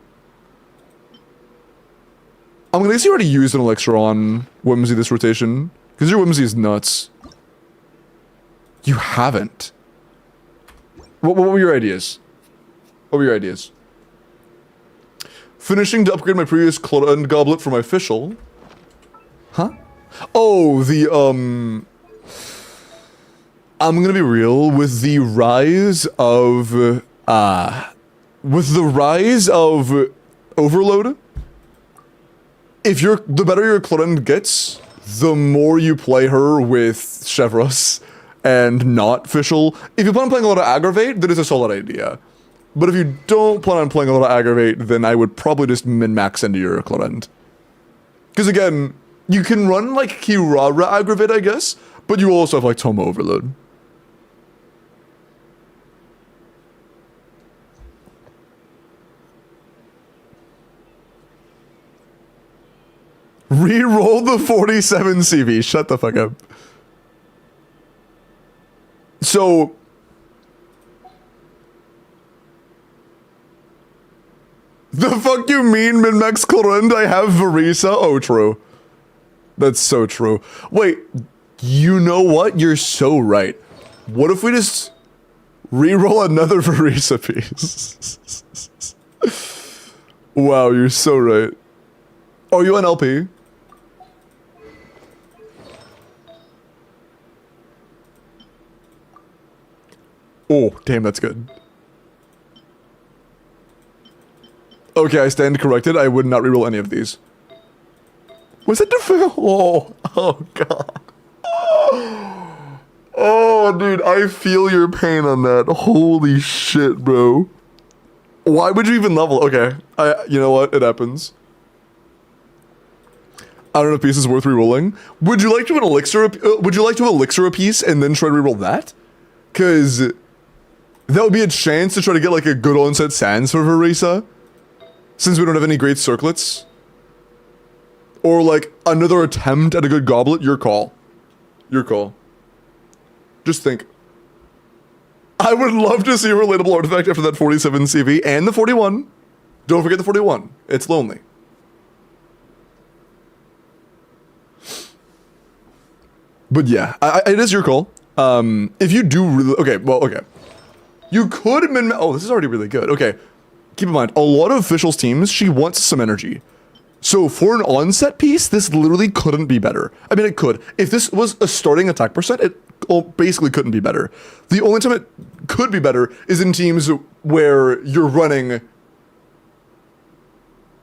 I'm gonna guess you already used an elixir on Whimsy this rotation. Because your Whimsy is nuts. You haven't. What were your ideas? What were your ideas? Finishing to upgrade my previous Clorund goblet for my official. Huh? Oh, the, I'm gonna be real, with the rise of, Overload, the better your Clorund gets, the more you play her with Chevros and not official. If you plan on playing a lot of Aggravate, that is a solid idea. But if you don't plan on playing a lot of Aggravate, then I would probably just min-max into your Clorund. Because again, you can run like Kirara Aggravate, I guess, but you also have like Toma Overload. Re-roll the 47 CV. Shut the fuck up. So... The fuck you mean, min-max Clorund? I have Verisa? Oh, true. That's so true. Wait, you know what? You're so right. What if we just reroll another Verisa piece? Wow, you're so right. Oh, you on LP? Oh, damn, that's good. Okay, I stand corrected. I would not reroll any of these. Was it the oh god. Oh, dude, I feel your pain on that. Holy shit, bro. Why would you even level? Okay, you know what? It happens. I don't know if piece is worth rerolling. Would you like to an elixir? Would you like to elixir a piece and then try to reroll that? Cause that would be a chance to try to get like a good onset sands for Verisa, since we don't have any great circlets. Or like another attempt at a good goblet. Your call. Your call. Just think. I would love to see a relatable artifact after that 47 CV and the 41. Don't forget the 41. It's lonely. But yeah, it is your call. If you do really, okay. You could oh, this is already really good. Okay, keep in mind, a lot of officials teams, she wants some energy. So for an onset piece, this literally couldn't be better. I mean, it could. If this was a starting attack percent, it basically couldn't be better. The only time it could be better is in teams where you're running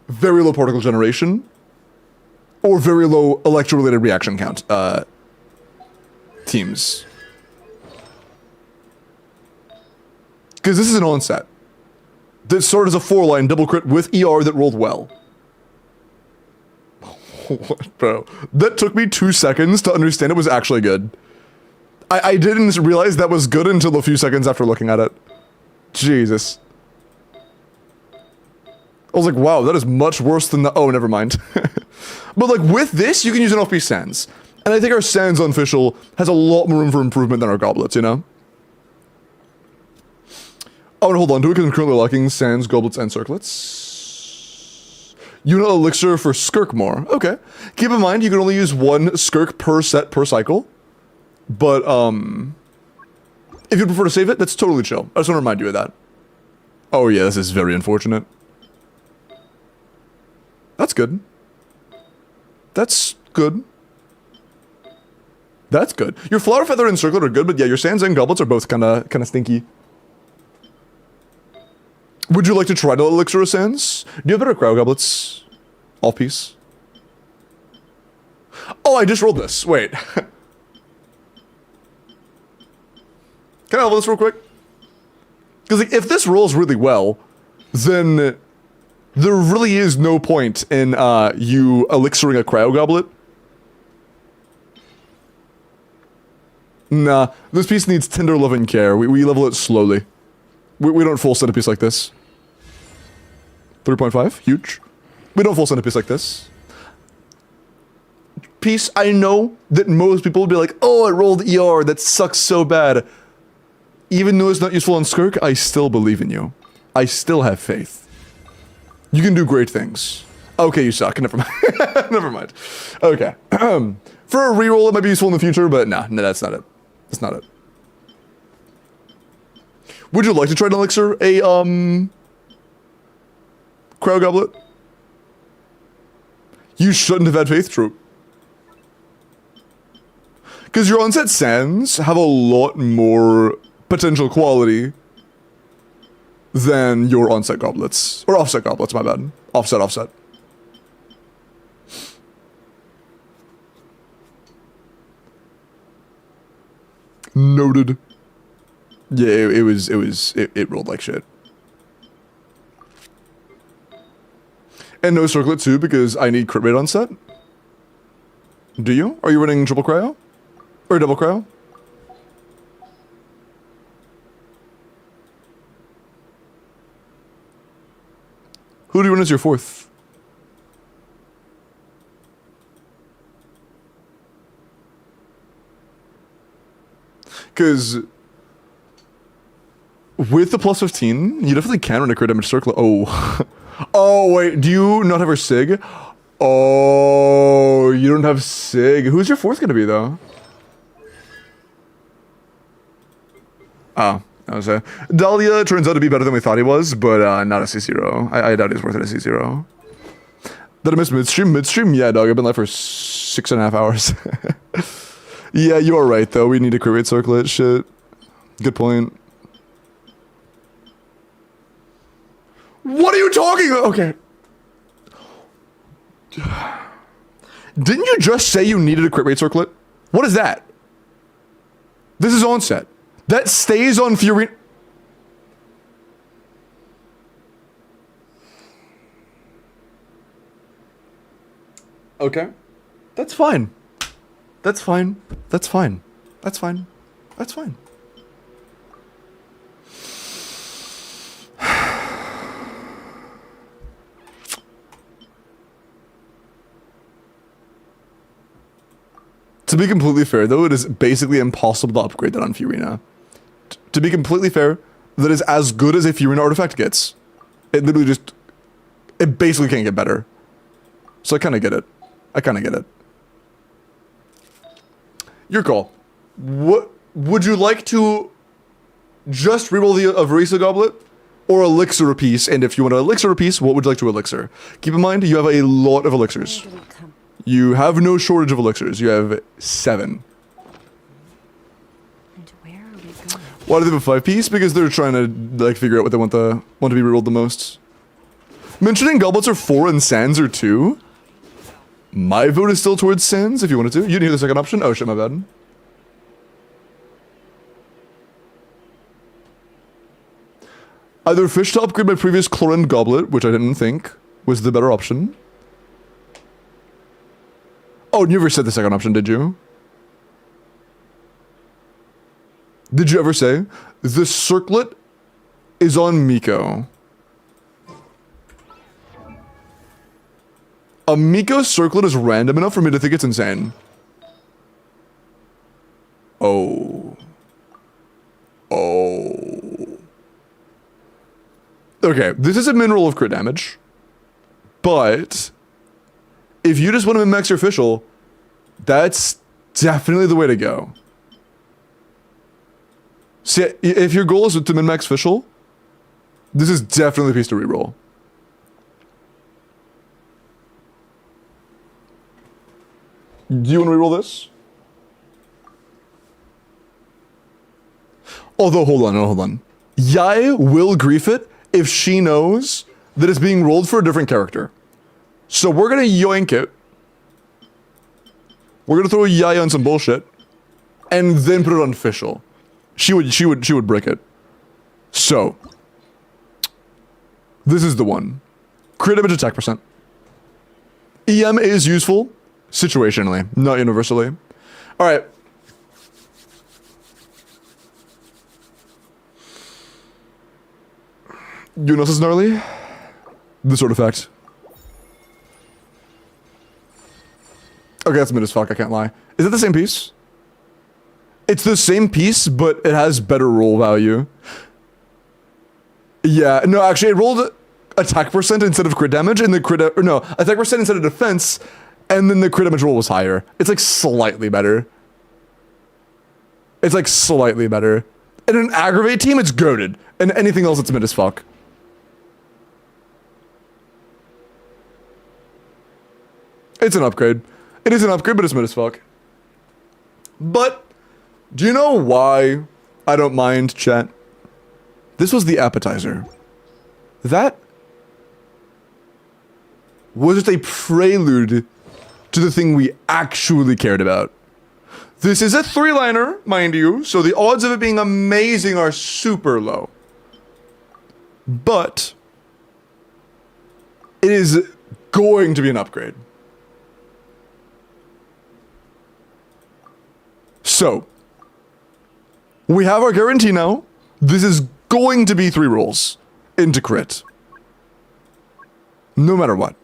very low particle generation or very low electro-related reaction count teams. Because this is an onset that started as a 4-line double crit with ER that rolled well. What, bro? That took me 2 seconds to understand it was actually good. I didn't realize that was good until a few seconds after looking at it. Jesus. I was like, wow, that is much worse than the... Oh, never mind. But like with this, you can use an LP Sands. And I think our Sands Unofficial has a lot more room for improvement than our Goblets, you know? Oh, and hold on to it because I'm currently locking Sands, Goblets, and Circlets. Unit Elixir for Skirk more. Okay. Keep in mind, you can only use 1 Skirk per set per cycle. But, if you prefer to save it, that's totally chill. I just want to remind you of that. Oh yeah, this is very unfortunate. That's good. That's good. That's good. Your Flower Feather and Circlet are good, but yeah, your Sands and Goblets are both kinda stinky. Would you like to try the Elixir of Sands? Do you have better Cryo Goblets? Off piece. Oh, I just rolled this. Wait. Can I level this real quick? Because like, if this rolls really well, then there really is no point in you elixiring a Cryo Goblet. Nah, this piece needs tender love and care. We level it slowly. We don't full set a piece like this. 3.5, huge. We don't full set a piece like this. Piece, I know that most people will be like, oh, it rolled ER, that sucks so bad. Even though it's not useful on Skirk, I still believe in you. I still have faith. You can do great things. Okay, you suck. Never mind. Never mind. Okay. For a reroll, it might be useful in the future, but no, that's not it. That's not it. Would you like to try to elixir a, Cryo Goblet? You shouldn't have had faith, true. Because your onset Sands have a lot more potential quality than your onset Goblets. Or offset Goblets, my bad. Offset. Noted. Yeah, it rolled like shit. And no Circlet too, because I need crit rate on set. Do you? Are you running triple cryo? Or double cryo? Who do you run as your 4th? Because with the plus 15, you definitely can run a crit damage circle. Oh. Oh, wait, do you not have her Sig? Oh, you don't have Sig. Who's your fourth gonna be though? Oh, that was a Dahlia. Turns out to be better than we thought he was, but not a C0. I doubt he's worth it a C0. Did I miss midstream? Midstream? Yeah, dog. I've been live for 6.5 hours. Yeah, you are right though. We need a crit rate circlet. Shit. Good point. What are you talking about? Okay. Didn't you just say you needed a crit rate circlet? What is that? This is onset. That stays on Fury. Okay. That's fine. That's fine. That's fine. That's fine. That's fine. To be completely fair, though, it is basically impossible to upgrade that on Furina. To be completely fair, that is as good as a Furina artifact gets. It literally just... It basically can't get better. So I kind of get it. I kind of get it. Your call. What would you like to just reroll the Avarisa Goblet or elixir a piece? And if you want to elixir a piece, what would you like to elixir? Keep in mind, you have a lot of elixirs. You have no shortage of elixirs. You have 7. And where are we going? Why do they have a 5-piece? Because they're trying to like figure out what they want to be rerolled the most. Mentioning goblets are 4 and sands are 2. My vote is still towards sands if you wanted to. You didn't hear the second option? Oh shit, my bad. Either fish to upgrade my previous Chlorine Goblet, which I didn't think was the better option. Oh, you never said the second option, did you? Did you ever say, the circlet is on Miko? A Miko circlet is random enough for me to think it's insane. Oh. Oh. Okay, this is a mineral of crit damage. But if you just want to min-max your official, that's definitely the way to go. See, if your goal is to min-max official, this is definitely a piece to reroll. Do you want to reroll this? Although, hold on. Yai will grief it if she knows that it's being rolled for a different character. So we're gonna yoink it. We're gonna throw Yai on some bullshit, and then put it on official. She would break it. So this is the one. Crit damage attack percent. EM is useful situationally, not universally. All right. You know this is gnarly? This artifact. Okay, that's mid as fuck, I can't lie. Is it the same piece? It's the same piece, but it has better roll value. Yeah, no, actually, it rolled attack percent instead of crit damage, and the crit, or no, attack percent instead of defense, and then the crit damage roll was higher. It's like slightly better. It's like slightly better. In an aggravate team, it's goated, and anything else, it's mid as fuck. It's an upgrade. It is an upgrade, but it's mid as fuck. But, do you know why I don't mind, chat? This was the appetizer. That was just a prelude to the thing we actually cared about. This is a 3-liner, mind you, so the odds of it being amazing are super low. But, it is going to be an upgrade. So, we have our guarantee now. This is going to be 3 rolls into crit. No matter what.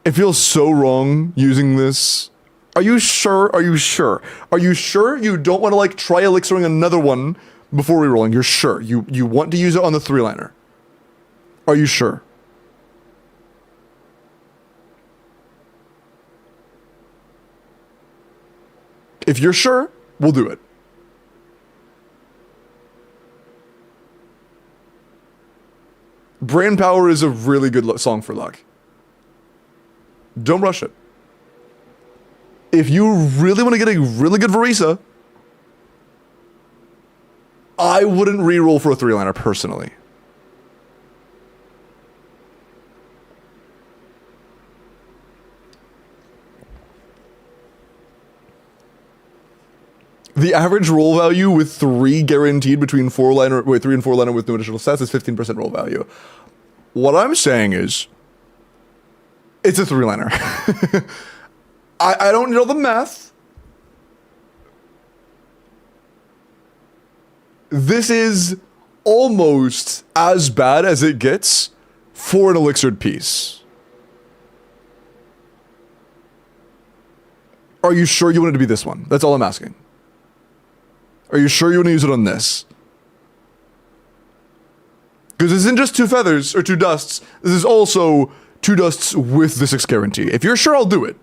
It feels so wrong using this. Are you sure? Are you sure? Are you sure you don't want to like try elixiring another one before rerolling. You're sure. You want to use it on the 3-liner. Are you sure? If you're sure, we'll do it. Brain Power is a really good song for luck. Don't rush it. If you really want to get a really good Varisa, I wouldn't reroll for a 3-liner personally. The average roll value with 3 guaranteed between 3 and 4-liner with no additional stats is 15% roll value. What I'm saying is, it's a 3-liner. I don't know the math. This is almost as bad as it gets for an elixired piece. Are you sure you want it to be this one? That's all I'm asking. Are you sure you want to use it on this? Because this isn't just 2 feathers or 2 dusts. This is also 2 dusts with the 6 guarantee. If you're sure, I'll do it.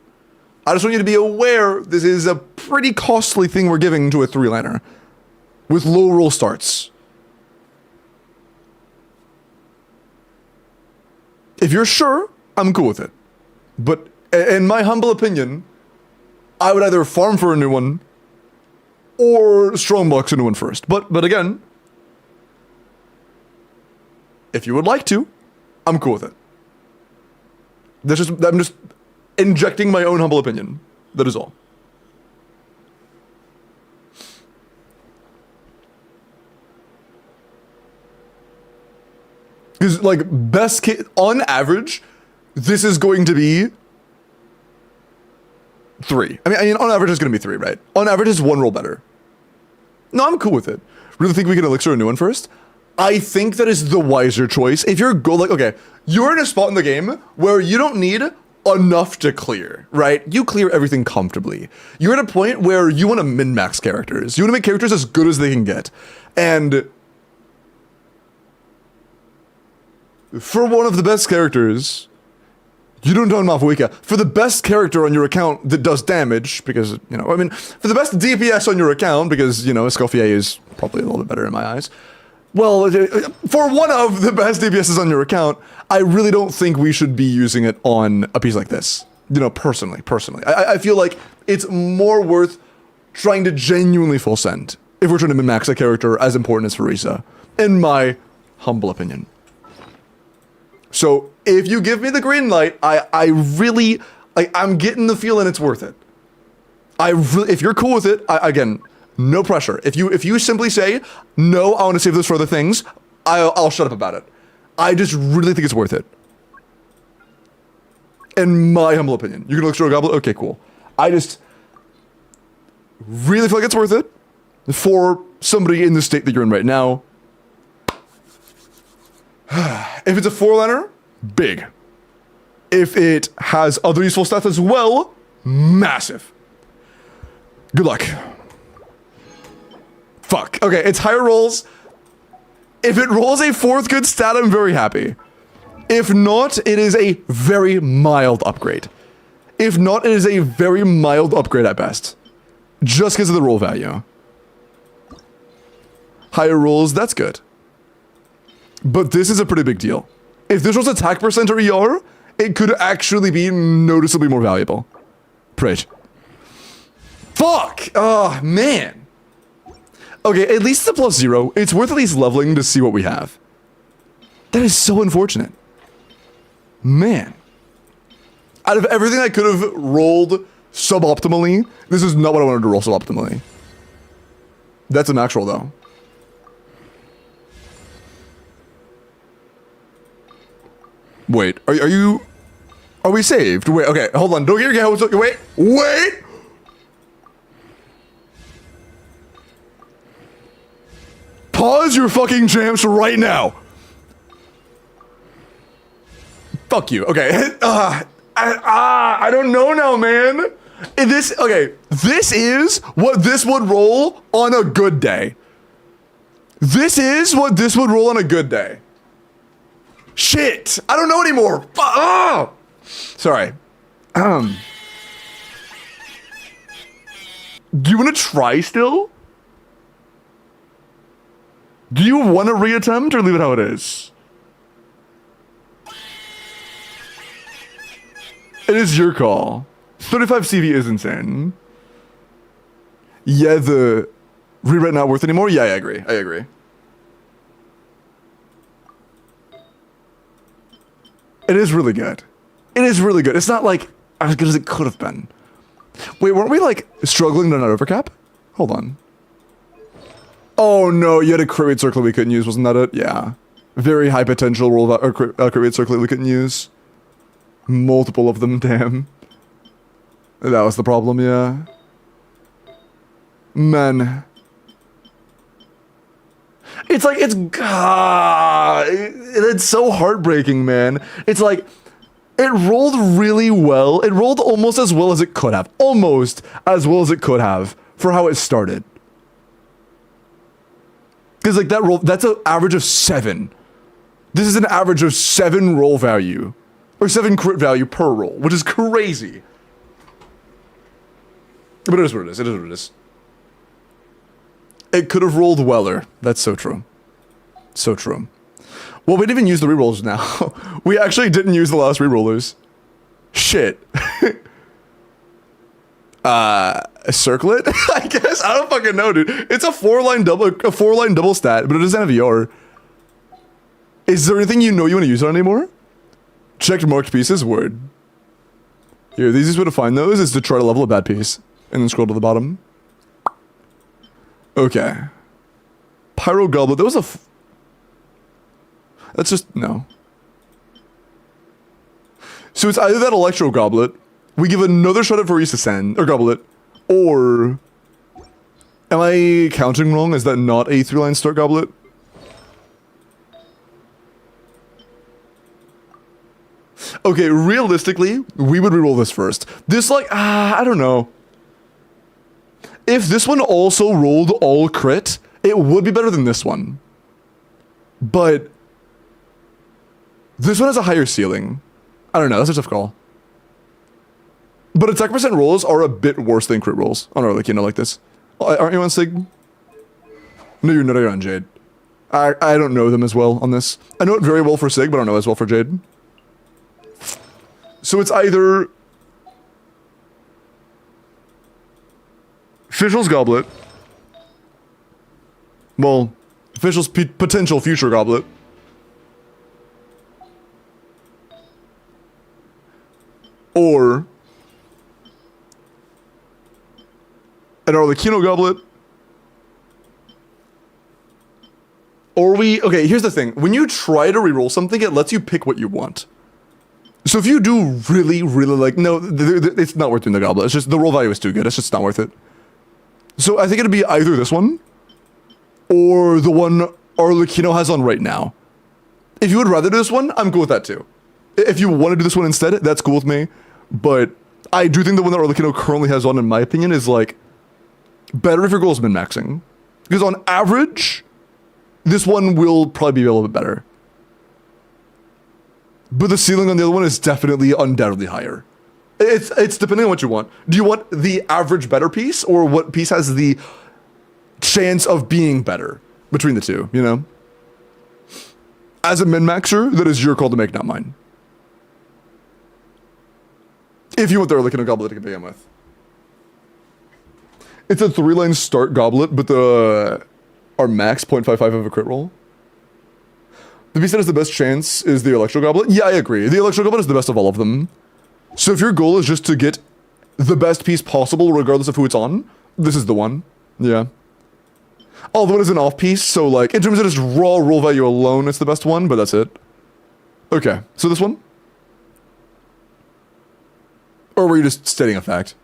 I just want you to be aware this is a pretty costly thing we're giving to a 3-liner with low roll starts. If you're sure, I'm cool with it. But in my humble opinion, I would either farm for a new one or strongbox a new one first. But again, if you would like to, I'm cool with it. I'm just injecting my own humble opinion. That is all. Because, like, best case, on average, this is going to be 3. I mean, on average, it's going to be 3, right? On average, it's 1 roll better. No, I'm cool with it. Really think we can elixir a new one first? I think that is the wiser choice. If you're okay, you're in a spot in the game where you don't need enough to clear, right? You clear everything comfortably. You're at a point where you want to min-max characters. You want to make characters as good as they can get. And for one of the best characters, you don't own Mavuika. For the best character on your account that does damage, because, you know, I mean, for the best DPS on your account, because, you know, Escoffier is probably a little bit better in my eyes. Well, for one of the best DPSs on your account, I really don't think we should be using it on a piece like this. You know, personally. I feel like it's more worth trying to genuinely full send if we're trying to min-max a character as important as Farisa, in my humble opinion. So, if you give me the green light, I really, I'm getting the feeling it's worth it. If you're cool with it, again, no pressure. If you simply say, no, I want to save this for other things, I'll shut up about it. I just really think it's worth it. In my humble opinion. You're gonna look through a goblet? Okay, cool. I just really feel like it's worth it for somebody in the state that you're in right now. If it's a 4-liner, big. If it has other useful stats as well, massive. Good luck. Fuck. Okay, it's higher rolls. If it rolls a 4th good stat, I'm very happy. If not, it is a very mild upgrade. If not, it is a very mild upgrade at best. Just because of the roll value. Higher rolls, that's good. But this is a pretty big deal. If this was attack percent or ER, it could actually be noticeably more valuable. Preach. Fuck! Oh, man. Okay, at least it's a +0. It's worth at least leveling to see what we have. That is so unfortunate. Man. Out of everything I could have rolled suboptimally, this is not what I wanted to roll suboptimally. That's a max roll, though. Wait, are we saved? Wait, okay, hold on. Don't get your hopes up. Wait! Pause your fucking jams right now. Fuck you. Okay. I don't know now, man. This is what this would roll on a good day. This is what this would roll on a good day. Shit! I don't know anymore! Oh! Sorry. Do you want to try still? Do you want to reattempt or leave it how it is? It is your call. 35 CV is insane. Yeah, the rewrite not worth anymore? Yeah, I agree. I agree. It is really good. It is really good. It's not like as good as it could have been. Wait, weren't we like struggling to not overcap? Hold on. Oh no, you had a crit rate circle we couldn't use, wasn't that it? Yeah. Very high potential roll crit rate circle we couldn't use. Multiple of them, damn. That was the problem, yeah. Man. It's like, it's so heartbreaking, man. It's like, it rolled really well. It rolled almost as well as it could have. Almost as well as it could have for how it started. Because like that roll, that's an average of 7. This is an average of 7 roll value. Or 7 crit value per roll, which is crazy. But it is what it is. It is what it is. It could have rolled weller. That's so true. So true. Well, we didn't even use the rerolls now. We actually didn't use the last rerollers. Shit. Circle it? I guess. I don't fucking know, dude. It's a 4-line double stat, but it doesn't have ER. Is there anything you know you want to use it on anymore? Checked marked pieces? Word. Here, the easiest way to find those is to try to level a bad piece. And then scroll to the bottom. Okay. Pyro Goblet. That was a that's just, no. So it's either that Electro Goblet, we give another shot at Varese Ascend, or Goblet, or... Am I counting wrong? Is that not a 3-line start Goblet? Okay, realistically, we would reroll this first. This, like, I don't know. If this one also rolled all crit, it would be better than this one. But this one has a higher ceiling. I don't know, that's a tough call. But attack percent rolls are a bit worse than crit rolls on Arlecchino like this. Aren't you on Sig? No, you're not. You're on Jade. I don't know them as well on this. I know it very well for Sig, but I don't know as well for Jade. So it's either Fischl's Goblet. Well, Fischl's potential future Goblet. Or an Arlecchino Goblet. Or okay, here's the thing. When you try to reroll something, it lets you pick what you want. So if you do really, really like, no, it's not worth doing the Goblet. It's just, the roll value is too good. It's just not worth it. So I think it'd be either this one, or the one Arlecchino has on right now. If you would rather do this one, I'm cool with that too. If you want to do this one instead, that's cool with me. But I do think the one that Arlecchino currently has on, in my opinion, is like, better if your goal is min-maxing. Because on average, this one will probably be a little bit better. But the ceiling on the other one is definitely undoubtedly higher. It's depending on what you want. Do you want the average better piece, or what piece has the chance of being better between the two, you know? As a min-maxer, that is your call to make, not mine. If you want the Arlecchino Goblet to begin with. It's a 3-line start Goblet, but our max 0.55 of a crit roll. The piece that has the best chance is the Electro Goblet. Yeah, I agree. The Electro Goblet is the best of all of them. So if your goal is just to get the best piece possible, regardless of who it's on, this is the one. Yeah. Although it is an off piece, so like, in terms of just raw roll value alone, it's the best one, but that's it. Okay, so this one? Or were you just stating a fact?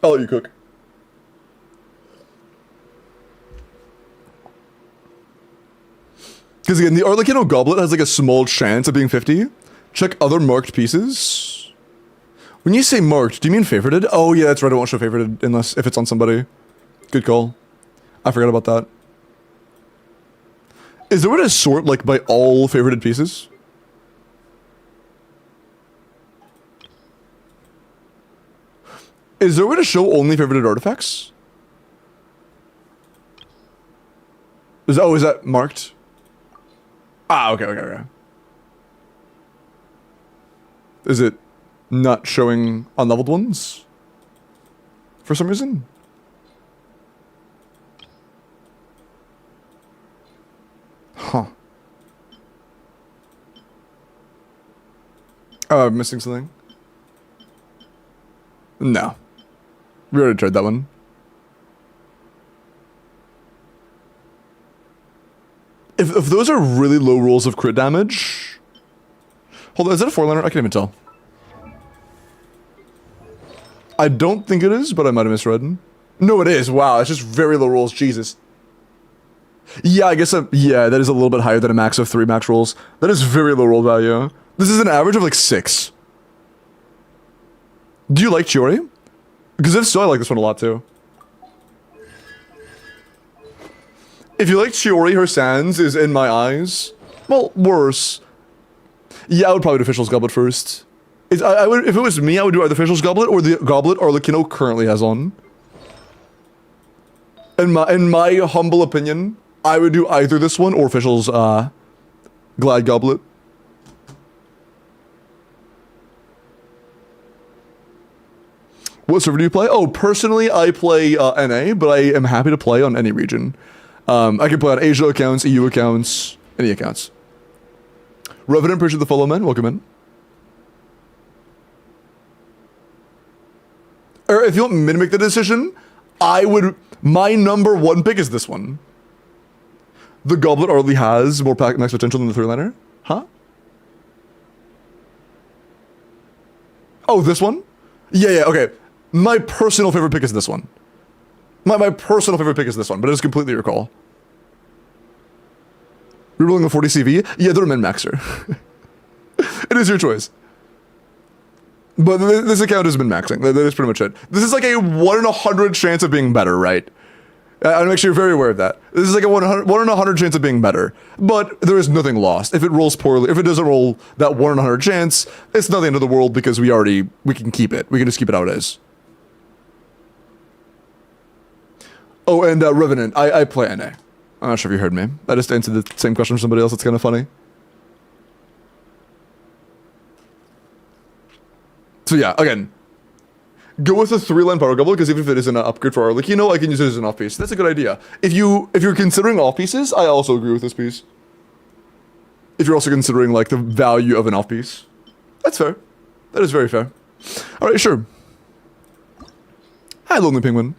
I'll let you cook. Because again, the Arlecchino Goblet has like a small chance of being 50. Check other marked pieces. When you say marked, do you mean favorited? Oh yeah, that's right, I won't show favorited unless if it's on somebody. Good call. I forgot about that. Is there a way to sort, like, by all favorited pieces? Is there a way to show only favorited artifacts? Is that marked? Ah, okay. Is it not showing unleveled ones? For some reason? Huh. Oh, I'm missing something? No. We already tried that one. If those are really low rolls of crit damage... Hold on, is that a 4-liner? I can't even tell. I don't think it is, but I might have misread. No, it is. Wow, it's just very low rolls. Jesus. Yeah, I guess, yeah, that is a little bit higher than a max of 3 max rolls. That is very low roll value. This is an average of like 6. Do you like Chiori? Because if so, I like this one a lot too. If you like Chiori, her sans is in my eyes. Well, worse. Yeah, I would probably do Official's Goblet first. I would, if it was me, I would do either Official's Goblet or the Goblet Arlecchino currently has on. In my humble opinion, I would do either this one or Official's Glad Goblet. What server do you play? Oh, personally, I play NA, but I am happy to play on any region. I can play on Asia accounts, EU accounts, any accounts. Revenant, appreciate the follow, man. Welcome in. Or if you want me to make the decision, I would... My number 1 pick is this one. The Goblet already has more max potential than the 3-liner. Huh? Oh, this one? Yeah, okay. My personal favorite pick is this one. My personal favorite pick is this one, but it is completely your call. Rerolling a 40 CV? Yeah, they're a min-maxer. It is your choice. But this account has been maxing. That is pretty much it. This is like a 1 in 100 chance of being better, right? I want to make sure you're very aware of that. This is like a 1 in 100 chance of being better. But there is nothing lost. If it rolls poorly, if it doesn't roll that 1 in 100 chance, it's not the end of the world because we can keep it. We can just keep it how it is. Oh, and Revenant, I play NA. I'm not sure if you heard me. I just answered the same question from somebody else. It's kind of funny. So yeah, again, go with a 3-line Power Goblet, because even if it isn't an upgrade for Arlecchino, I can use it as an off-piece. That's a good idea. If you're considering off-pieces, I also agree with this piece. If you're also considering, like, the value of an off-piece. That's fair. That is very fair. Alright, sure. Hi, Lonely Penguin.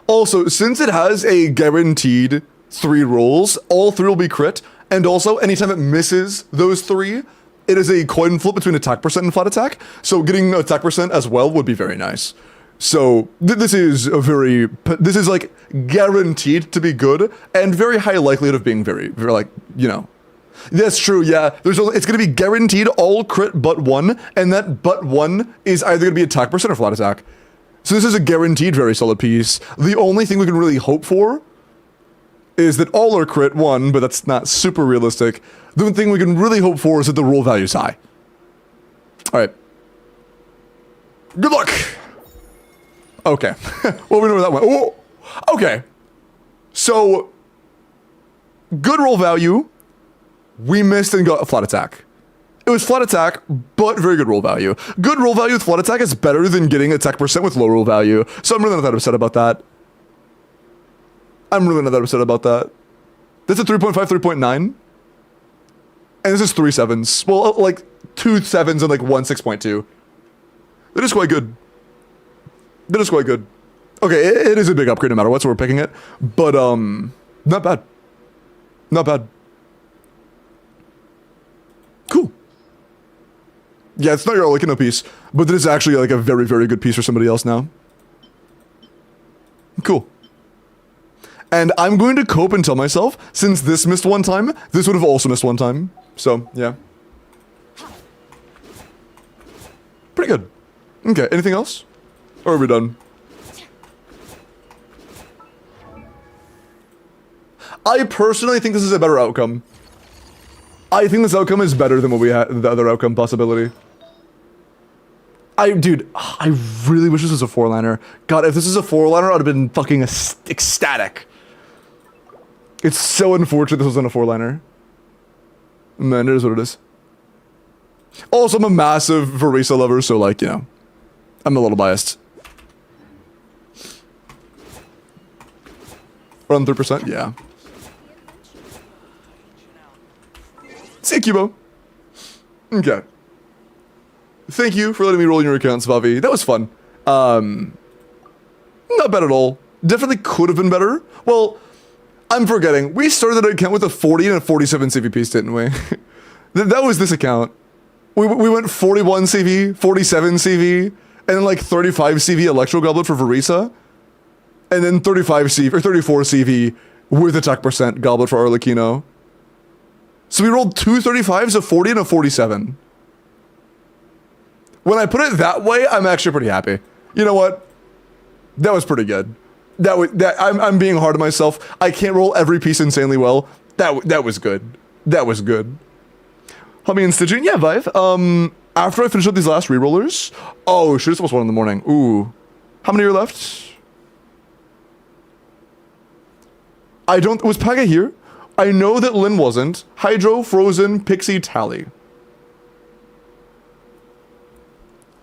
Also, since it has a guaranteed 3 rolls, all 3 will be crit, and also, anytime it misses those 3, it is a coin flip between attack percent and flat attack, so getting attack percent as well would be very nice. So, this is like, guaranteed to be good, and very high likelihood of being very, like, you know. That's true, yeah. It's gonna be guaranteed all crit but 1, and that but 1 is either gonna be attack percent or flat attack. So this is a guaranteed very solid piece. The only thing we can really hope for is that all are crit 1, but that's not super realistic. The only thing we can really hope for is that the roll value is high. Alright. Good luck! Okay. Well, we know where that went. Oh! Okay. So, good roll value. We missed and got a flat attack. It was flat attack, but very good roll value. Good roll value with flat attack is better than getting attack percent with low roll value. So I'm really not that upset about that. I'm really not that upset about that. That's a 3.5, 3.9. And this is 3 7s. Well, like 2 7s and like 1 6.2. That is quite good. That is quite good. Okay, it is a big upgrade no matter what, so we're picking it. But, not bad. Not bad. Cool. Yeah, it's not your Arlecchino piece, but this is actually like a very, very good piece for somebody else now. Cool. And I'm going to cope and tell myself, since this missed 1 time, this would have also missed 1 time. So, yeah. Pretty good. Okay, anything else? Or are we done? I personally think this is a better outcome. I think this outcome is better than what we had, the other outcome possibility. Dude, I really wish this was a 4-liner. God, if this is a 4-liner, I'd have been fucking ecstatic. It's so unfortunate this wasn't a 4-liner. Man, it is what it is. Also, I'm a massive Verisa lover, so like, you know, I'm a little biased. Around 3%? Yeah. See you, Cubo. Okay. Thank you for letting me roll in your account, Svavi. That was fun. Not bad at all. Definitely could have been better. Well, I'm forgetting. We started an account with a 40 and a 47 CV piece, didn't we? That was this account. We went 41 CV, 47 CV, and then like 35 CV Electro Goblet for Verisa. And then 35 CV, or 34 CV with attack percent Goblet for Arlecchino. So we rolled two 35s, a 40, and a 47. When I put it that way, I'm actually pretty happy. You know what? That was pretty good. I'm being hard on myself. I can't roll every piece insanely well. That was good. That was good. Hummy and Stygian? Yeah, Vive. After I finish up these last rerollers. Oh, shit, it's almost 1 in the morning. Ooh. How many are left? Was Paga here? I know that Lynn wasn't. Hydro, Frozen, Pixie, Tally.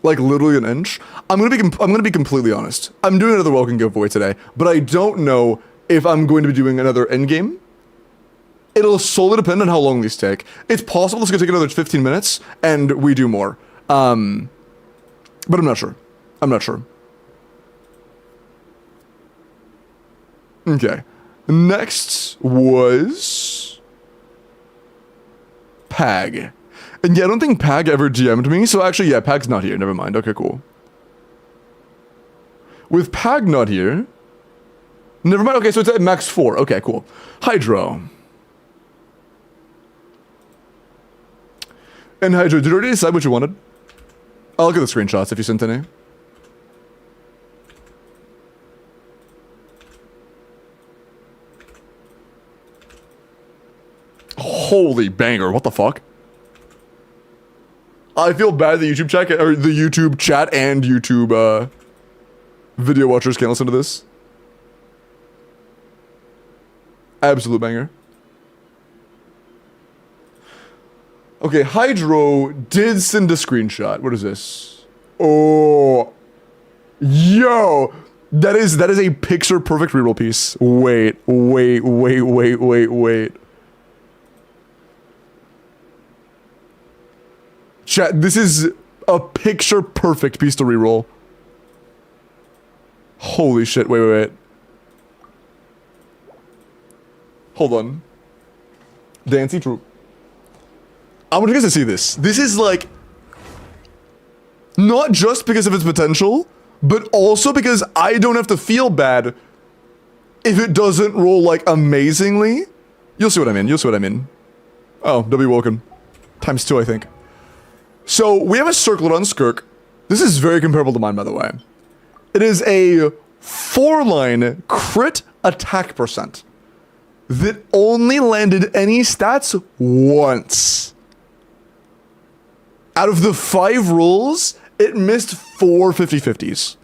Like literally an inch. I'm gonna be completely honest. I'm doing another Welkin giveaway today, but I don't know if I'm going to be doing another endgame. It'll solely depend on how long these take. It's possible it's gonna take another 15 minutes and we do more. But I'm not sure. I'm not sure. Okay. Next was Pag. And yeah, I don't think Pag ever DM'd me, so actually, yeah, Pag's not here. Never mind. Okay, cool. With Pag not here... Never mind. Okay, so it's at max 4. Okay, cool. Hydro. And Hydro, did you already decide what you wanted? I'll look at the screenshots if you sent any. Holy banger, what the fuck? I feel bad the YouTube chat and YouTube video watchers can't listen to this. Absolute banger. Okay, Hydro did send a screenshot. What is this? Oh, yo, that is a picture perfect reroll piece. Wait. Chat, this is a picture perfect piece to reroll. Holy shit, wait. Hold on. Dancy Troop. I want you guys to see this. This is like... Not just because of its potential, but also because I don't have to feel bad if it doesn't roll, like, amazingly. You'll see what I mean. Oh, W Welkin. ×2, I think. So, we have a circlet on Skirk. This is very comparable to mine, by the way. It is a 4-line crit attack percent that only landed any stats once. Out of the 5 rolls, it missed 4 50/50s.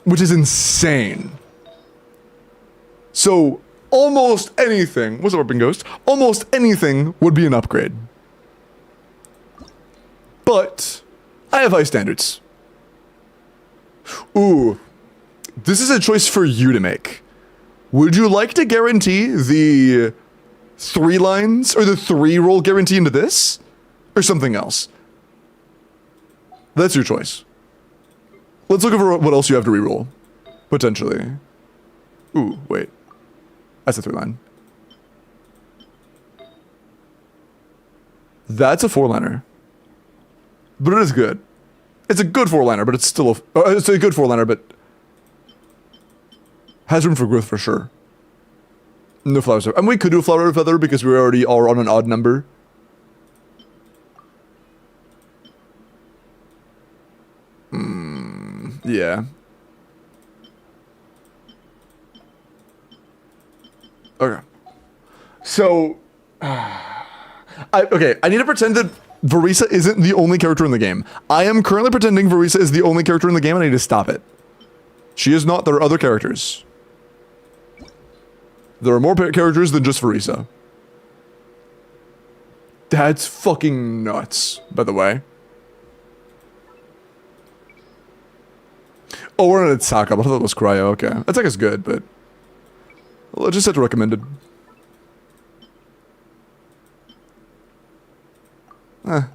Which is insane. So, almost anything, what's up, Urban Ghost? Almost anything would be an upgrade. But, I have high standards. Ooh. This is a choice for you to make. Would you like to guarantee the 3 lines, or the 3 roll guarantee into this? Or something else? That's your choice. Let's look over what else you have to reroll. Potentially. Ooh, wait. That's a 3-line. That's a 4-liner. But it is good. It's a good 4-liner, but it's still it's a good 4-liner, but has room for growth for sure. No flowers. And we could do a flower feather because we already are on an odd number. Yeah. Okay. So, I need to pretend that Verisa isn't the only character in the game. I am currently pretending Verisa is the only character in the game, and I need to stop it. She is not. There are other characters. There are more characters than just Verisa. That's fucking nuts, by the way. Oh, we're in Attack Up. I thought that was Cryo. Okay. Attack is good, but... Well, I just said recommended. Ah.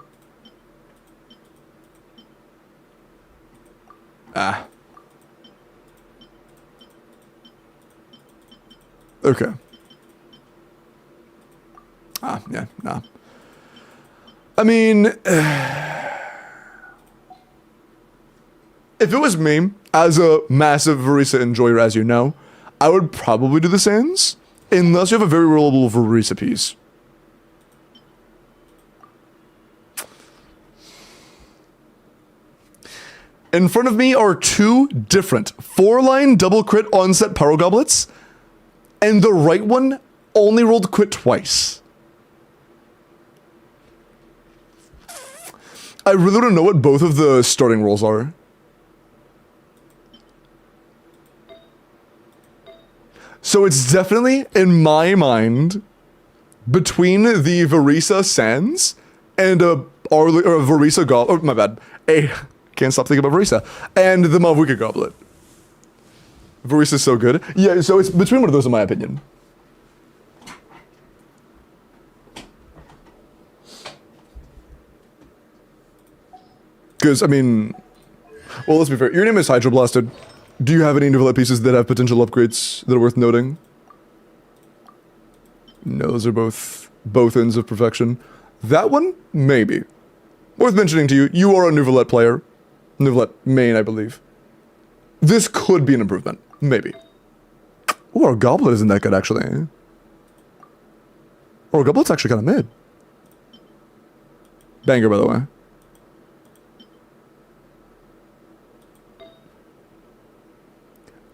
Okay. Ah, yeah, nah. I mean... if it was me, as a massive Verisa enjoyer, as you know, I would probably do the Sands, unless you have a very reliable Verisa piece. In front of me are two different 4-line double crit onset power goblets, and the right one only rolled crit twice. I really don't know what both of the starting rolls are. So it's definitely, in my mind, between the Verisa Sands and a Verisa Goblet. Oh, my bad. Can't stop thinking about Verisa. And the Mavuka Goblet. Verisa's so good. Yeah, so it's between one of those, in my opinion. Because, I mean... Well, let's be fair. Your name is Hydroblasted. Do you have any Novelette pieces that have potential upgrades that are worth noting? No, those are both ends of perfection. That one? Maybe. Worth mentioning to you, you are a Novelette player. Novelette main, I believe. This could be an improvement. Maybe. Oh, our Goblet isn't that good, actually. Our Goblet's actually kind of mid. Banger, by the way.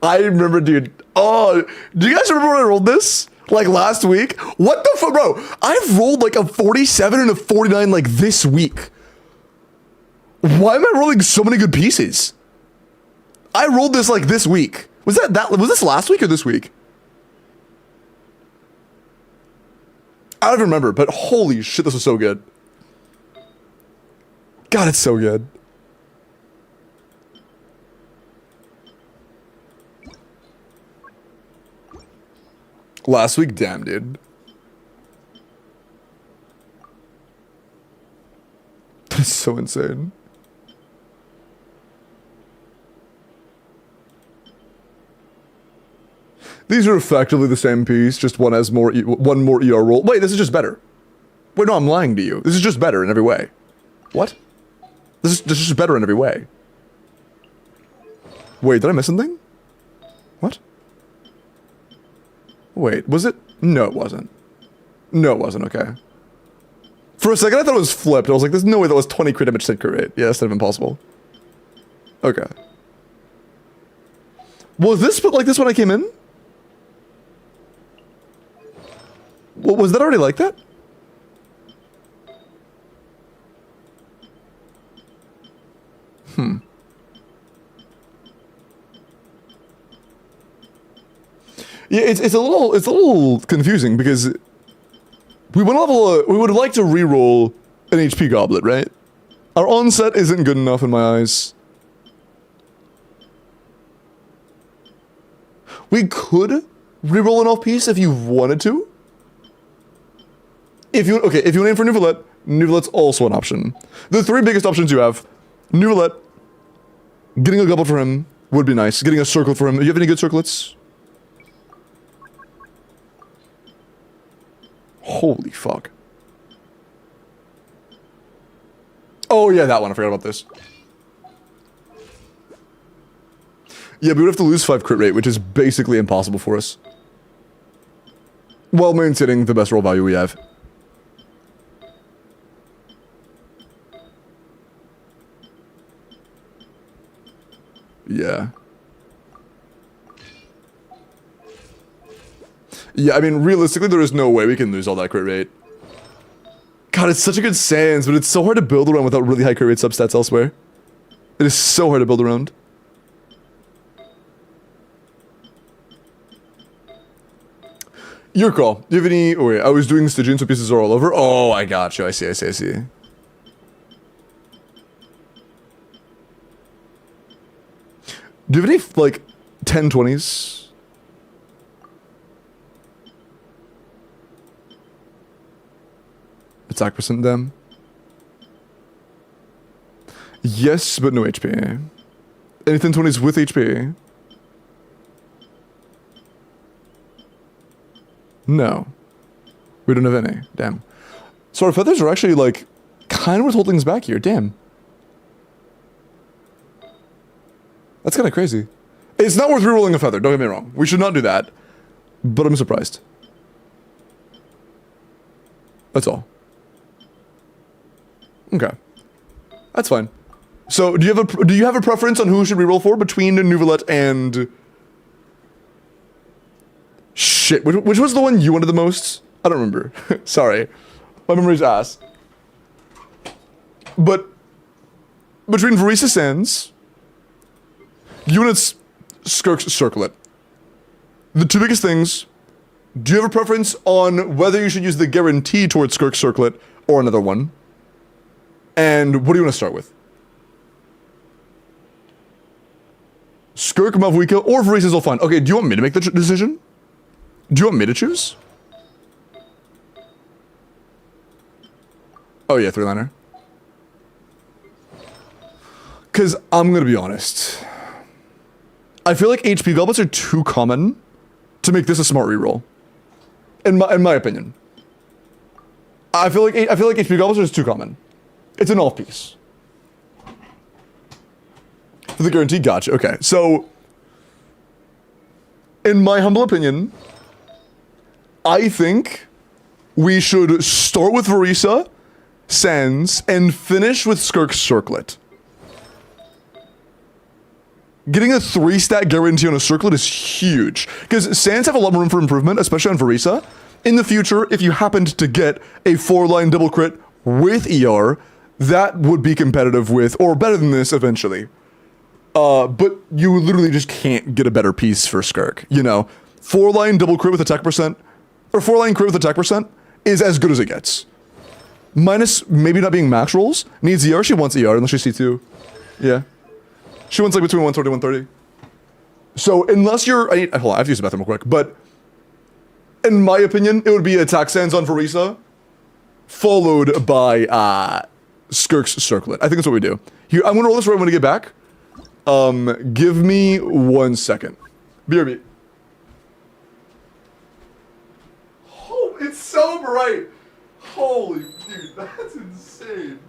I remember, dude. Oh, do you guys remember when I rolled this? Like last week? What the fuck, bro? I've rolled like a 47 and a 49 like this week. Why am I rolling so many good pieces? I rolled this like this week. Was this last week or this week? I don't even remember, but holy shit, this was so good. God, it's so good. Last week, damn, dude. That's so insane. These are effectively the same piece, just one has more, one more ER roll. Wait, this is just better. Wait, no, I'm lying to you. This is just better in every way. What? This is just better in every way. Wait, did I miss something? What? Wait, was it? No, it wasn't. No, it wasn't, okay. For a second, I thought it was flipped. I was like, there's no way that was 20 crit damage, 10 crit rate. Yeah, that's not even possible. Okay. Was this like this when I came in? Well, was that already like that? Yeah, it's a little confusing because we would like to re-roll an HP goblet, right? Our onset isn't good enough in my eyes. We could re-roll an off-piece if you wanted to. If you want to aim for Novelette, Novelette's also an option. The three biggest options you have: Novelette, getting a goblet for him would be nice. Getting a circle for him. Do you have any good circlets? Holy fuck. Oh yeah, that one. I forgot about this. Yeah, we would have to lose 5 crit rate, which is basically impossible for us. While maintaining the best roll value we have. Yeah. Yeah, I mean, realistically, there is no way we can lose all that crit rate. God, it's such a good sans, but it's so hard to build around without really high crit rate substats elsewhere. It is so hard to build around. Your call. Do you have any... Oh, wait, I was doing Stygian, so pieces are all over. Oh, I got you. I see. Do you have any, like, 10/20s? Attack percent them? Yes, but no HP. Any 10/20s with HP? No. We don't have any. Damn. So our feathers are actually, like, kind of what's holding us back here. Damn. That's kind of crazy. It's not worth rerolling a feather, don't get me wrong. We should not do that. But I'm surprised. That's all. Okay. That's fine. So, do you have a preference on who should reroll for between Nuvolette and... Shit, which was the one you wanted the most? I don't remember. Sorry. My memory's ass. But between Verisa Sands, you wanted Skirk's Circlet. The two biggest things, do you have a preference on whether you should use the guarantee towards Skirk's Circlet or another one? And what do you want to start with? Skirk, Mavuika, or Verisa's all fine. Okay, do you want me to make the decision? Do you want me to choose? Oh yeah, 3-liner. Because I'm going to be honest. I feel like HP goblets are too common to make this a smart reroll. In my opinion. I feel like HP goblets are just too common. It's an off piece. For the guarantee, gotcha. Okay, so in my humble opinion, I think we should start with Verisa, Sans, and finish with Skirk's Circlet. Getting a 3-stat guarantee on a Circlet is huge, because Sans have a lot more room for improvement, especially on Verisa. In the future, if you happened to get a 4-line double crit with ER, that would be competitive with, or better than this eventually. But you literally just can't get a better piece for Skirk, you know? 4-line double crit with attack percent, or 4-line crit with attack percent, is as good as it gets. Minus maybe not being max rolls. Needs ER, she wants ER unless she's C2. Yeah. She wants like between 130 and 130. So unless you're, hold on, I have to use the bathroom real quick, but in my opinion, it would be attack Sans on Verisa, followed by Skirk's Circlet. I think that's what we do. Here, I'm gonna roll this right when I get back. Give me 1 second. BRB. Oh, it's so bright. Holy dude, that's insane.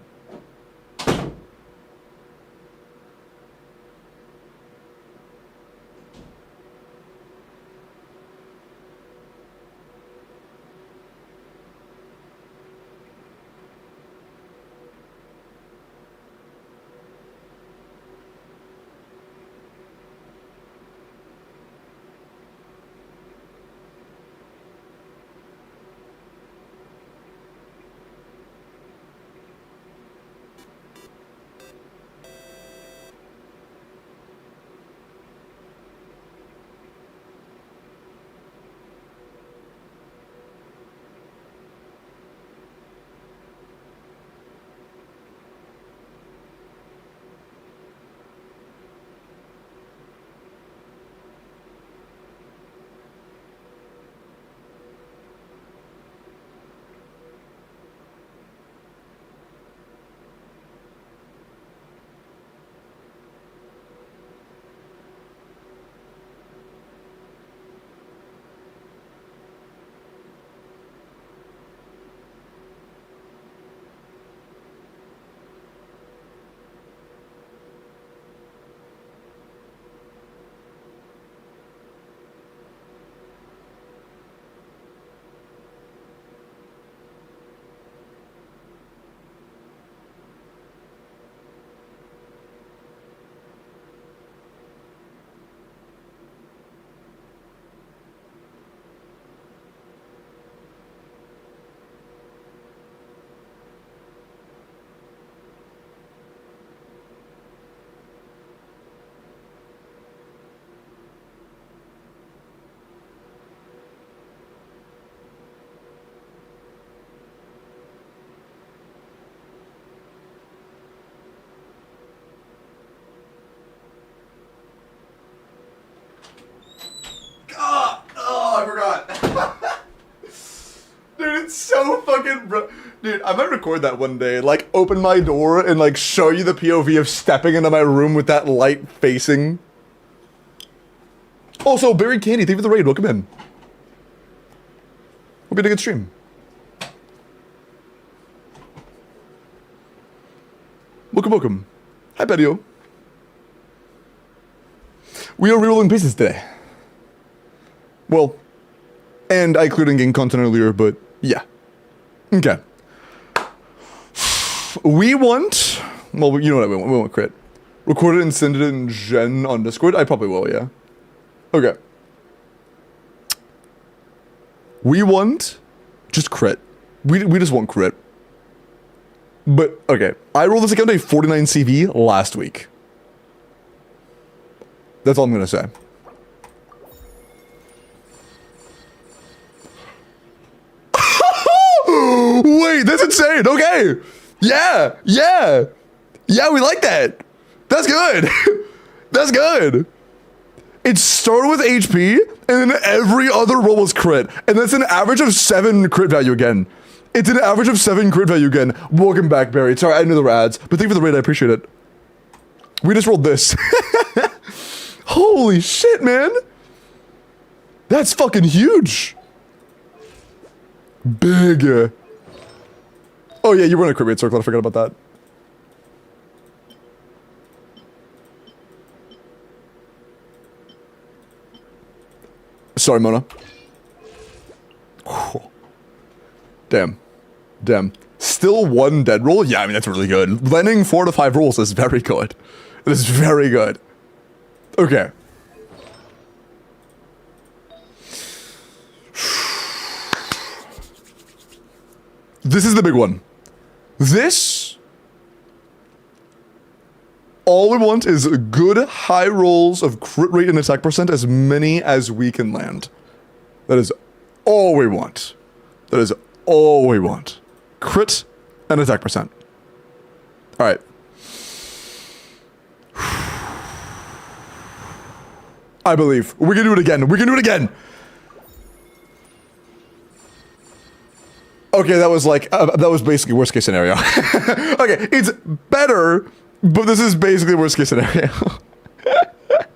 Dude, I might record that one day. Like, open my door and, like, show you the POV of stepping into my room with that light facing. Also, Barry Candy, thank you for the raid. Welcome in. Hope you had a good stream. Welcome, welcome. Hi, Betty-O. We are rerolling pieces today. Well, and I cleared in-game content earlier, but yeah. Okay. We want... Well, you know what we want. We want crit. Record it and send it in Gen on Discord? I probably will, yeah. Okay. We want... just crit. We just want crit. But, okay. I rolled this account a 49 CV last week. That's all I'm gonna say. Wait, that's insane. Okay. Yeah. Yeah. Yeah, we like that. That's good. That's good. It started with HP, and then every other roll was crit. And that's an average of 7 crit value again. It's an average of 7 crit value again. Welcome back, Barry. Sorry, I knew there were ads, but thank you for the raid. I appreciate it. We just rolled this. Holy shit, man. That's fucking huge. Big. Oh yeah, you were in a crit rate circle. I forgot about that. Sorry, Mona. Damn. Damn. Still 1 dead roll? Yeah, I mean, that's really good. Landing 4 to 5 rolls is very good. It is very good. Okay. This is the big one. This... all we want is good high rolls of crit rate and attack percent, as many as we can land. That is all we want. That is all we want. Crit and attack percent. Alright. I believe. We can do it again. We can do it again! Okay, that was like, that was basically worst case scenario. Okay, it's better, but this is basically worst case scenario.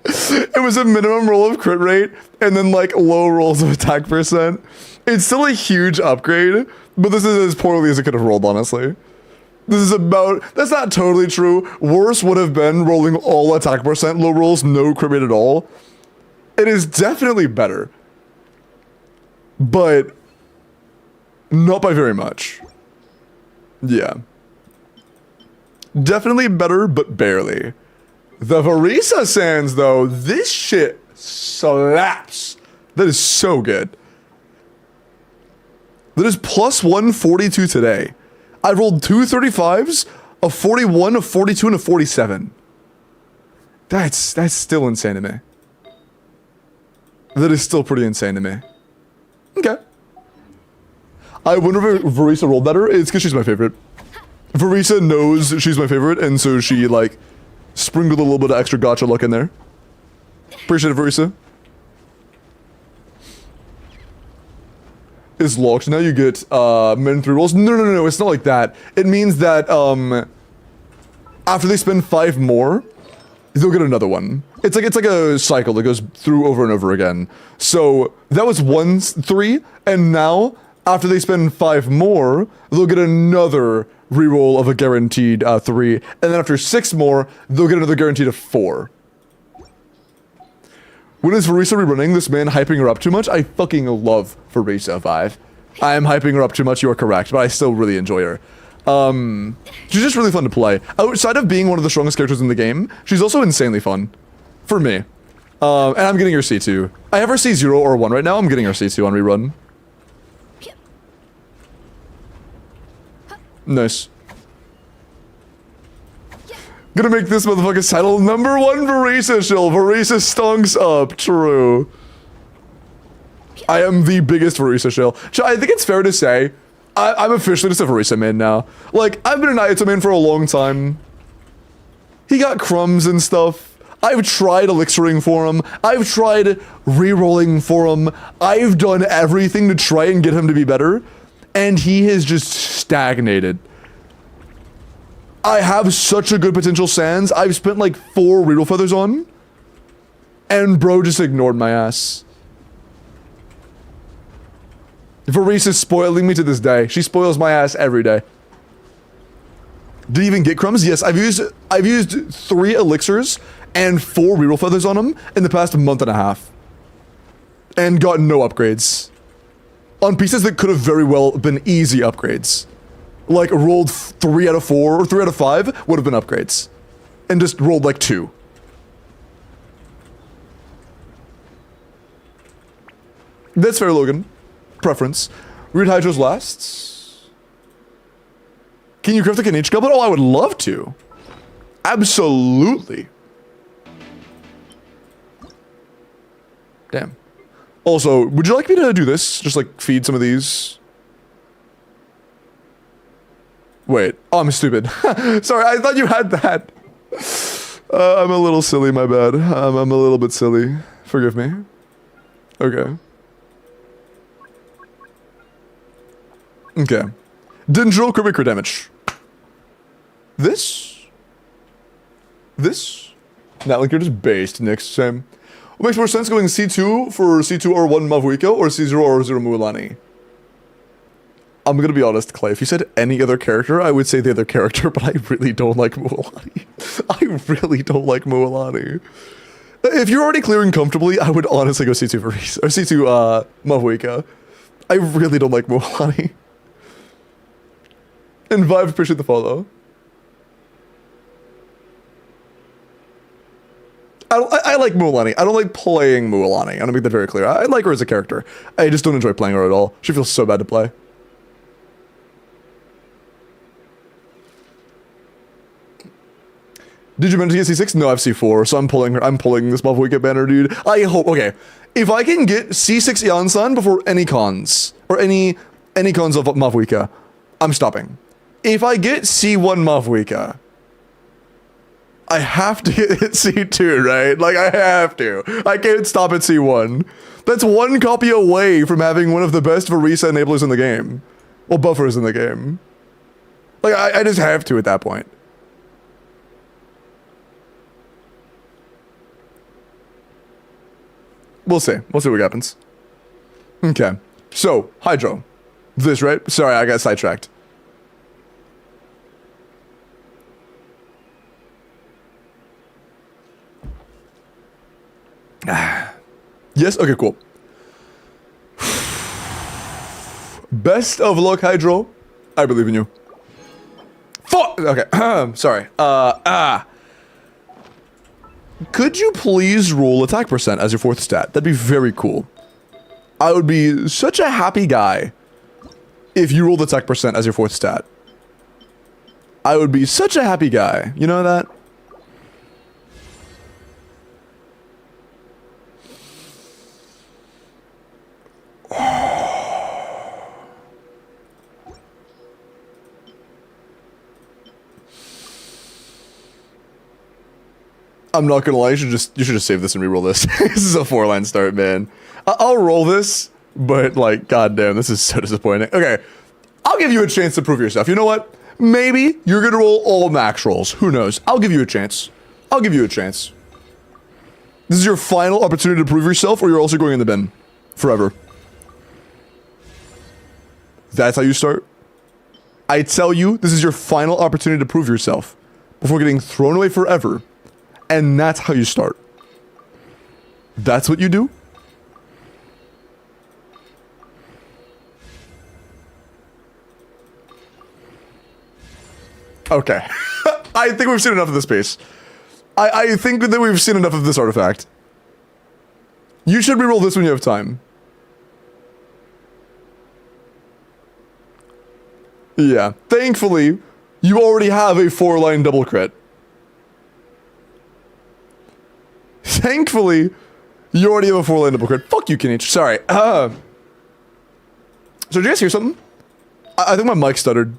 It was a minimum roll of crit rate, and then like low rolls of attack percent. It's still a huge upgrade, but this is as poorly as it could have rolled, honestly. This is about, that's not totally true. Worse would have been rolling all attack percent low rolls, no crit rate at all. It is definitely better. But... not by very much. Yeah. Definitely better, but barely. The Varisa Sands, though, this shit slaps. That is so good. That is plus 142 today. I rolled 2 35s, a 41, a 42, and a 47. That's still insane to me. That is still pretty insane to me. Okay. I wonder if Varisa rolled better. It's because she's my favorite. Varisa knows she's my favorite, and so she, like, sprinkled a little bit of extra gacha luck in there. Appreciate it, Varisa. Is locked. Now you get, min 3 rolls. No, it's not like that. It means that, after they spend 5 more, they'll get another one. It's like a cycle that goes through over and over again. So, that was 3, and now... after they spend 5 more, they'll get another reroll of a guaranteed 3, and then after 6 more, they'll get another guaranteed of 4. When is Varisa rerunning? This man hyping her up too much? I fucking love Varisa 5. I am hyping her up too much, you are correct, but I still really enjoy her. She's just really fun to play. Outside of being one of the strongest characters in the game, she's also insanely fun. For me. And I'm getting her C2. I have her C0 or 1 right now, I'm getting her C2 on rerun. Nice. Gonna make this motherfucker's title #1 Varisa shill. Varisa stonks up. True. I am the biggest Varisa shill. I think it's fair to say, I'm officially just a Varisa main now. Like, I've been an Ayato main for a long time. He got crumbs and stuff. I've tried elixiring for him. I've tried re-rolling for him. I've done everything to try and get him to be better. and he has just stagnated. I have such a good potential Sans. I've spent like 4 reroll feathers on, and bro just ignored my ass. Varese is spoiling me to this day. She spoils my ass every day. Did he even get crumbs? Yes, I've used 3 elixirs and 4 reroll feathers on him in the past month and a half. And got no upgrades. On pieces that could have very well been easy upgrades. Like rolled 3 out of 4 or 3 out of 5 would have been upgrades. And just rolled like 2. That's fair, Logan. Preference. Read Hydro's lasts. Can you craft the Kenichi Goblet? Oh, I would love to. Absolutely. Damn. Also, would you like me to do this? Just like feed some of these? Wait. Oh, I'm stupid. Sorry, I thought you had that. I'm a little silly, my bad. I'm a little bit silly. Forgive me. Okay. Okay. Didn't drill crit damage. This? That link here is based, next same. What makes more sense going C2 for C2 or 1 Mavuika or C0 or 0 Mualani? I'm gonna be honest, Clay. If you said any other character, I would say the other character, but I really don't like Mualani. I really don't like Mualani. If you're already clearing comfortably, I would honestly go C2 for Reese, or C2 Mavuika. I really don't like Mualani. And Vibe, appreciate the follow. I like Mualani. I don't like playing Mualani. I want to make that very clear. I like her as a character. I just don't enjoy playing her at all. She feels so bad to play. Did you manage to get C6? No, I have C4, so I'm pulling her. I'm pulling this Mavuika banner, dude. I hope. Okay, if I can get C6 Yansan before any cons or any cons of Mavuika, I'm stopping. If I get C1 Mavuika, I have to hit C2, right? Like, I have to. I can't stop at C1. That's 1 copy away from having one of the best Varisa enablers in the game. Well, buffers in the game. Like, I just have to at that point. We'll see. We'll see what happens. Okay. So, Hydro. This, right? Sorry, I got sidetracked. Yes? Okay, cool. Best of luck, Hydro. I believe in you. Fuck! Okay, sorry. Could you please roll attack percent as your 4th stat? That'd be very cool. I would be such a happy guy if you rolled attack percent as your 4th stat. I would be such a happy guy. You know that? I'm not gonna lie, you should just save this and reroll this. This is a 4-line start, man. I'll roll this, but like, goddamn, this is so disappointing. Okay, I'll give you a chance to prove yourself. You know what? Maybe you're gonna roll all max rolls. Who knows? I'll give you a chance. I'll give you a chance. This is your final opportunity to prove yourself, or you're also going in the bin. Forever. That's how you start? I tell you, this is your final opportunity to prove yourself before getting thrown away forever. And that's how you start. That's what you do? Okay. I think we've seen enough of this piece. I think that we've seen enough of this artifact. You should reroll this when you have time. Yeah. Thankfully, you already have a 4-line double crit. Thankfully, you already have a 4-line double crit. Fuck you, Kenichi. Sorry. So did you guys hear something? I think my mic stuttered.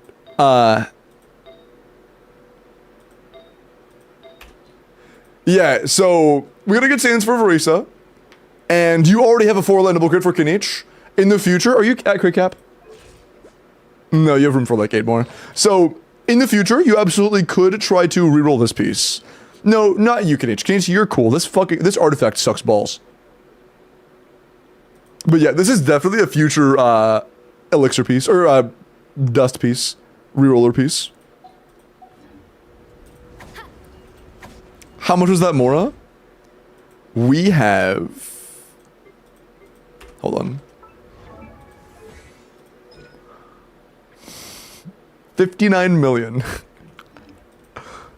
Yeah, so we got a good stance for Varisa. And you already have a 4-line double crit for Kenichi. In the future, are you at crit cap? No, you have room for like 8 more. So, in the future, you absolutely could try to reroll this piece. No, not you, Kenichi. Kenichi, you're cool. This artifact sucks balls. But yeah, this is definitely a future, elixir piece, or, dust piece. Reroller piece. How much was that, Mora? We have... Hold on. 59 million.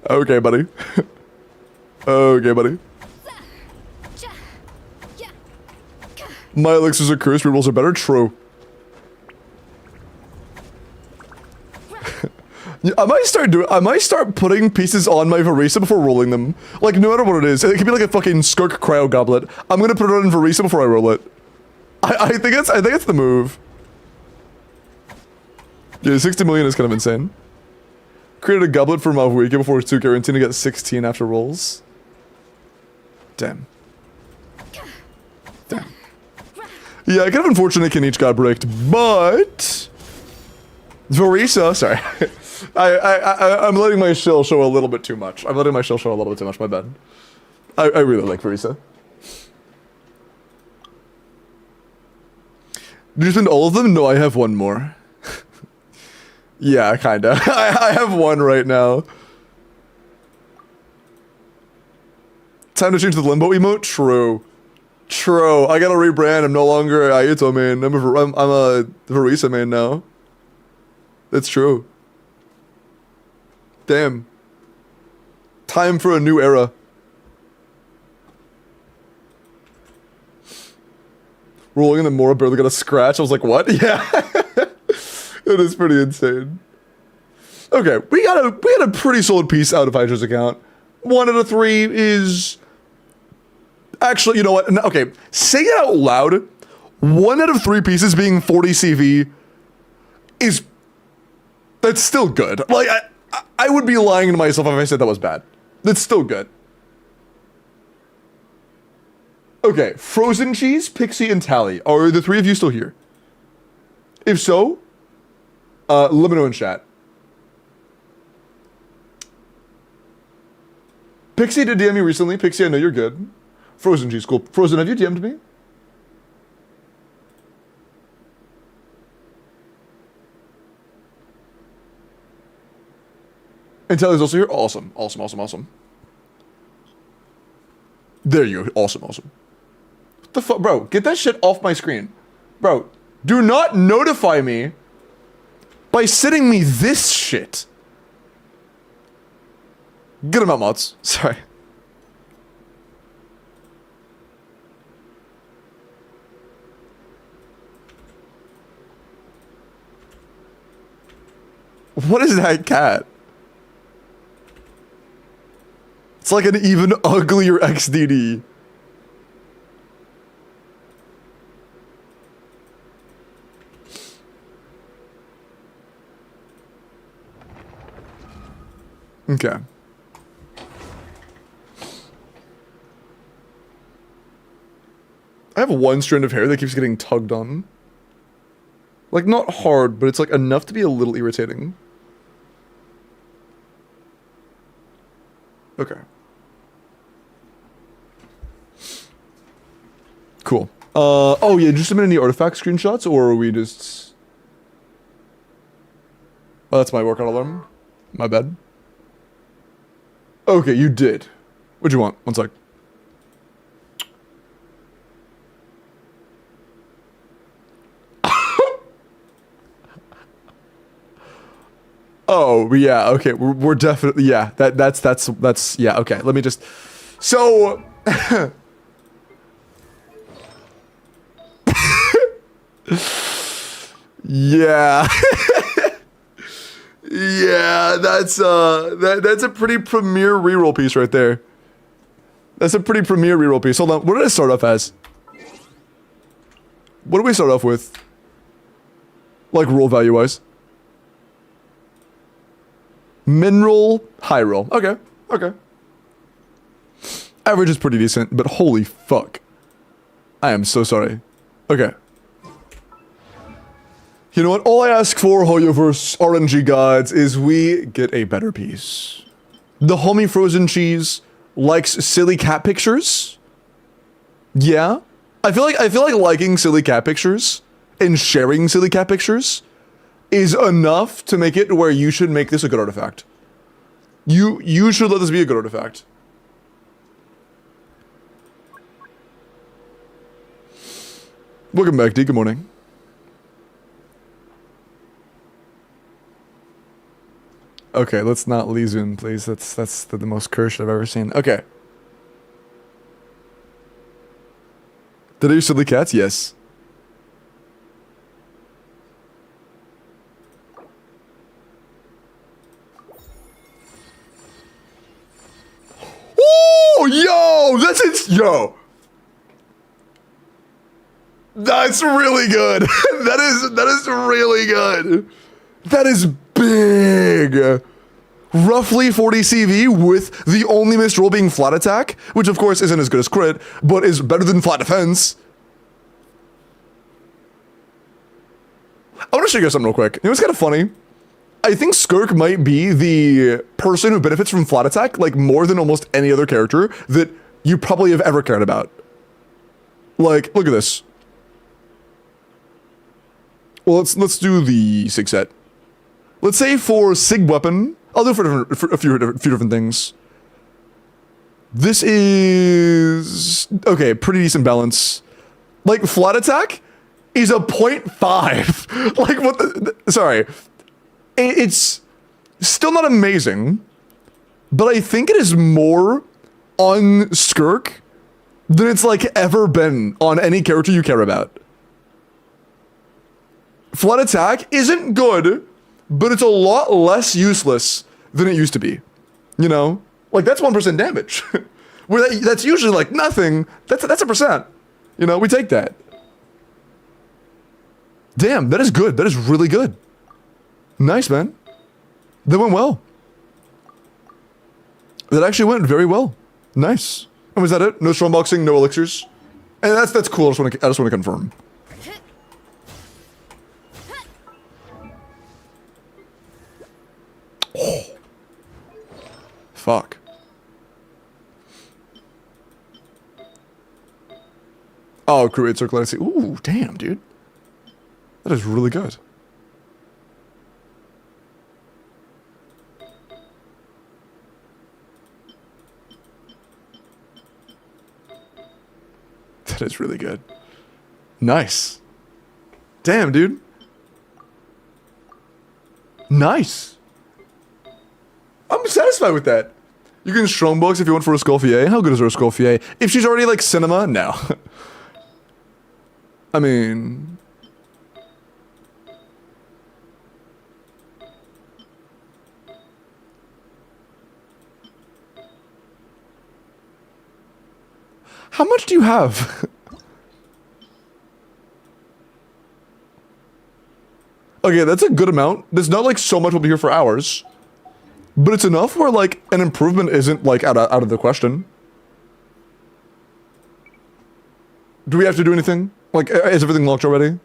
Okay, buddy. Okay, buddy. My elixirs are cursed, rerolls are better? True. I might start putting pieces on my Varisa before rolling them. Like, no matter what it is. It could be like a fucking Skirk Cryo Goblet. I'm gonna put it on Varisa before I roll it. I think it's the move. Yeah, 60 million is kind of insane. Created a goblet for Mavuika before it's 2 guaranteed to get 16 after rolls. Damn. Damn. Yeah, kind of unfortunate Kenichi got bricked, but... Varisa, sorry. I'm letting my shill show a little bit too much. I'm letting my shill show a little bit too much, my bad. I really like Varisa. Did you spend all of them? No, I have one more. Yeah, kinda. I have one right now. Time to change the limbo emote? True. True. I gotta rebrand. I'm no longer a Ayuto main. I'm a Varisa main now. That's true. Damn. Time for a new era. Rolling in the Mora barely got a scratch. I was like, what? Yeah. It is pretty insane. Okay, we got a pretty solid piece out of Hydra's account. 1 out of 3 is... Actually, you know what? No, okay, say it out loud. 1 out of 3 pieces being 40 CV is... That's still good. Like, I would be lying to myself if I said that was bad. That's still good. Okay, Frozen Cheese, Pixie, and Tally. Are the 3 of you still here? If so, let me know in chat. Pixie did DM me recently. Pixie, I know you're good. Frozen Cheese, cool. Frozen, have you DM'd me? And Tally's also here? Awesome. Awesome, awesome, awesome. There you go. Awesome, awesome. What the fuck? Bro, get that shit off my screen. Bro, do not notify me by sending me this shit. Get him out, mods. Sorry. What is that cat? It's like an even uglier XDD. Okay. I have one strand of hair that keeps getting tugged on. Like, not hard, but it's like enough to be a little irritating. Okay. Cool. Oh yeah, just submit any artifact screenshots, or are we just... Oh, that's my workout alarm. My bad. Okay, you did. What'd you want? One sec. Oh, yeah, okay, we're definitely, yeah, that's, yeah, okay, let me just, so, yeah, yeah, that's a pretty premier reroll piece right there. That's a pretty premier reroll piece. Hold on, what did I start off as? What did we start off with? Like, roll value-wise? Mineral, high roll. Okay, okay. Average is pretty decent, but holy fuck. I am so sorry. Okay. You know what? All I ask for, Hoyoverse RNG gods, is we get a better piece. The homie frozen cheese likes silly cat pictures. Yeah. I feel like liking silly cat pictures and sharing silly cat pictures is enough to make it where you should make this a good artifact. You should let this be a good artifact. Welcome back, D. Good morning. Okay, let's not Lee Zun, please. That's the most cursed I've ever seen. Okay. Did I use silly cats? Yes. Oh, yo, yo. That's really good. that is really good. That is big. Roughly 40 CV with the only missed roll being flat attack, which of course isn't as good as crit, but is better than flat defense. I want to show you guys something real quick. You know what's kind of funny? I think Skirk might be the person who benefits from flat attack like more than almost any other character that you probably have ever cared about. Like, look at this. Well, let's do the Sig set. Let's say for Sig weapon, I'll do it for a few different things. This is okay, pretty decent balance. Like flat attack is a 0.5. Like what the sorry. It's still not amazing, but I think it is more on Skirk than it's like ever been on any character you care about. Flat attack isn't good, but it's a lot less useless than it used to be. You know? Like that's 1% damage. Where that's usually like nothing. That's a percent. You know, we take that. Damn, that is good. That is really good. Nice, man. That went well. That actually went very well. Nice. And was that it? No strong boxing, no elixirs? And that's cool. I just want to confirm. Oh. Fuck. Oh, crew 8 circle. Ooh, damn, dude. That is really good. That is really good. Nice. Damn, dude. Nice. I'm satisfied with that. You can strongbox if you want for a Scolfier. How good is our Scolfier? If she's already like cinema, no. I mean... How much do you have? Okay, that's a good amount. There's not like so much we'll be here for hours. But it's enough where like an improvement isn't like out of the question. Do we have to do anything? Like, is everything locked already?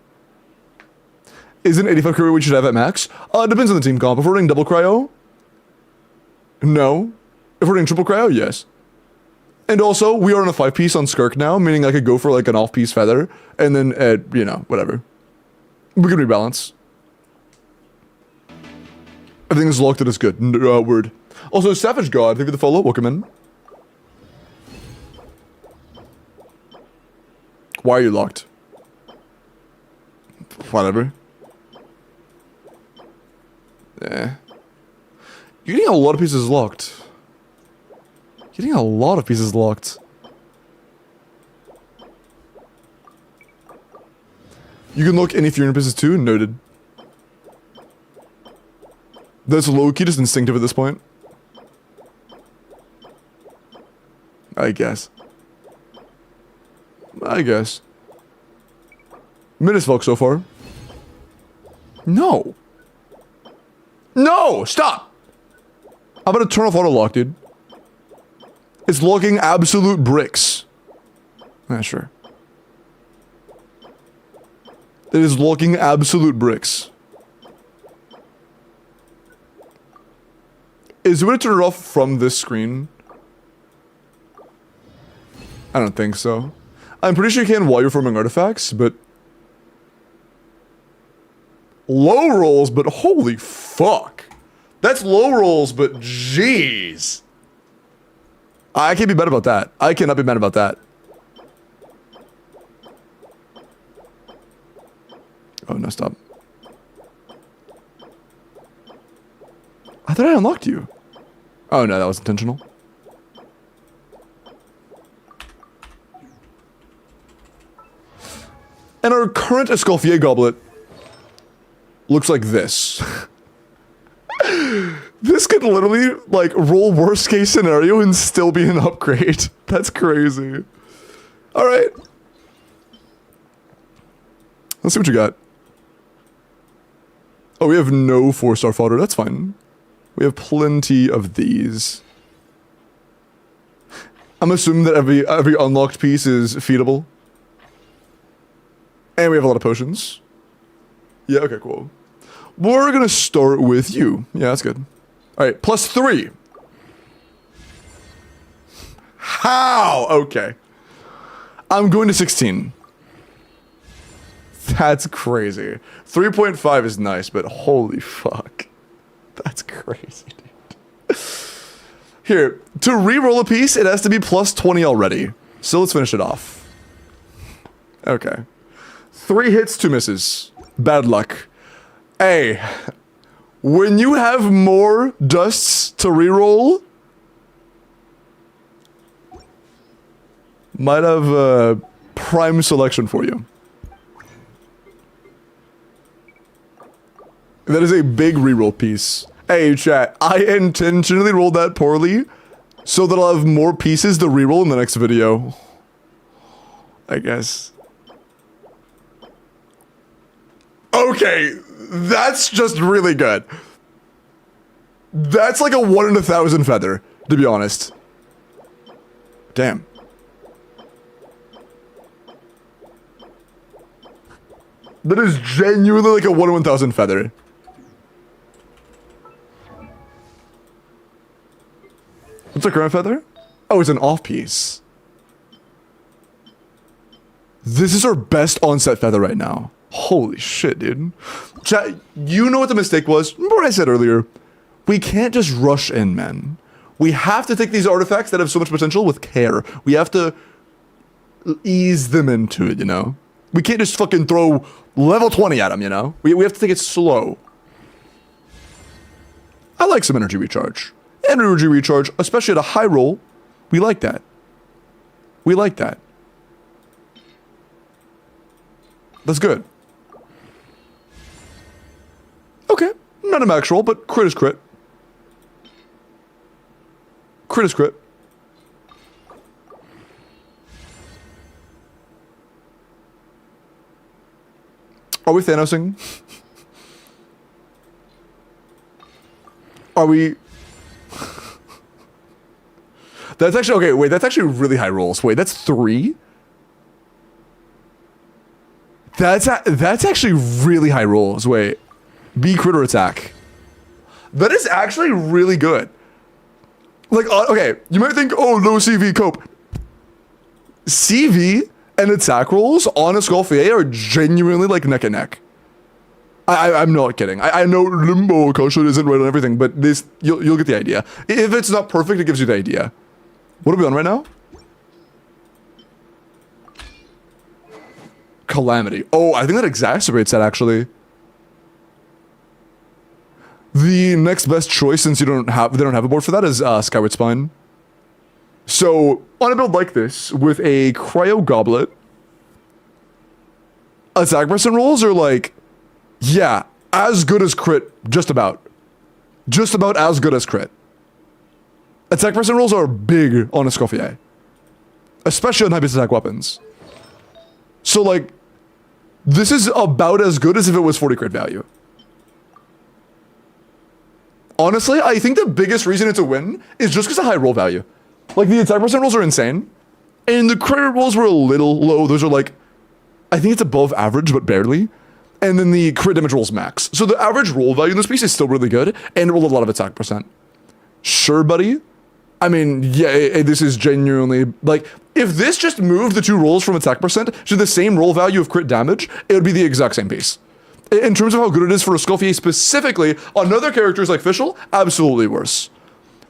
Isn't 85 cryo we should have at max? Depends on the team comp. If we're running double cryo? No. If we're running triple cryo? Yes. And also, we are on a 5-piece on Skirk now, meaning I could go for like an off-piece feather, and then, you know, whatever. We can rebalance. Everything is locked, it is good. Word. Also, Savage God, thank you for the follow. Welcome in. Why are you locked? Whatever. Yeah. You're getting a lot of pieces locked. Getting a lot of pieces locked. You can lock any Fury pieces too, noted. That's low-key just instinctive at this point. I guess. Minusvolk so far. No. No! Stop! I'm gonna turn off auto lock, dude. It's locking absolute bricks. Ah, sure. It is looking absolute bricks. Is it going to turn it off from this screen? I don't think so. I'm pretty sure you can while you're forming artifacts, but... Low rolls, but holy fuck. That's low rolls, but jeez. I can't be mad about that. I cannot be mad about that. Oh, no, stop. I thought I unlocked you. Oh, no, that was intentional. And our current Escoffier goblet looks like this. This could literally, like, roll worst case scenario and still be an upgrade. That's crazy. Alright. Let's see what you got. Oh, we have no 4-star fodder. That's fine. We have plenty of these. I'm assuming that every unlocked piece is feedable. And we have a lot of potions. Yeah, okay, cool. We're gonna start with you. Yeah, that's good. Alright, +3. How? Okay. I'm going to 16. That's crazy. 3.5 is nice, but holy fuck. That's crazy, dude. Here, to re-roll a piece, it has to be +20 already. So let's finish it off. Okay. 3 hits, 2 misses. Bad luck. Hey, when you have more dusts to re-roll, might have a prime selection for you. That is a big reroll piece. Hey, chat, I intentionally rolled that poorly so that I'll have more pieces to reroll in the next video. I guess. Okay, that's just really good. That's like a 1 in 1,000 feather, to be honest. Damn. That is genuinely like a 1 in 1,000 feather. What's a current feather? Oh, it's an off piece. This is our best onset feather right now. Holy shit, dude. Chat, you know what the mistake was? Remember what I said earlier? We can't just rush in, man. We have to take these artifacts that have so much potential with care. We have to ease them into it, you know? We can't just fucking throw level 20 at them, you know? We have to take it slow. I like some energy recharge. Energy recharge, especially at a high roll, we like that. We like that. That's good. Okay, not a max roll, but crit is crit. Crit is crit. Are we Thanosing? Are we... That's actually... Okay, wait, that's actually really high rolls. Wait, that's 3? That's actually really high rolls. Wait. B crit or attack. That is actually really good. Like, okay, you might think, oh, low CV cope. CV and attack rolls on a Escoffier are genuinely like neck and neck. I'm not kidding. I know Limbo Kosho isn't right on everything, but this, you'll get the idea. If it's not perfect, it gives you the idea. What are we on right now? Calamity. Oh, I think that exacerbates that, actually. The next best choice, since they don't have a board for that, is Skyward Spine. So, on a build like this, with a Cryo Goblet, attack percent rolls are like, yeah, as good as crit, just about. Just about as good as crit. Attack percent rolls are big on a Escoffier. Especially on high-base attack weapons. So, like, this is about as good as if it was 40 crit value. Honestly, I think the biggest reason it's a win is just because of high roll value. Like, the attack percent rolls are insane. And the crit rolls were a little low. Those are like, I think it's above average, but barely. and then the crit damage rolls max. So the average roll value in this piece is still really good, and it rolled a lot of attack percent. Sure, buddy. I mean, yeah, this is genuinely, like, if this just moved the two rolls from attack percent to the same roll value of crit damage, it would be the exact same piece. In terms of how good it is for Escoffier specifically, on other characters like Fischl, absolutely worse.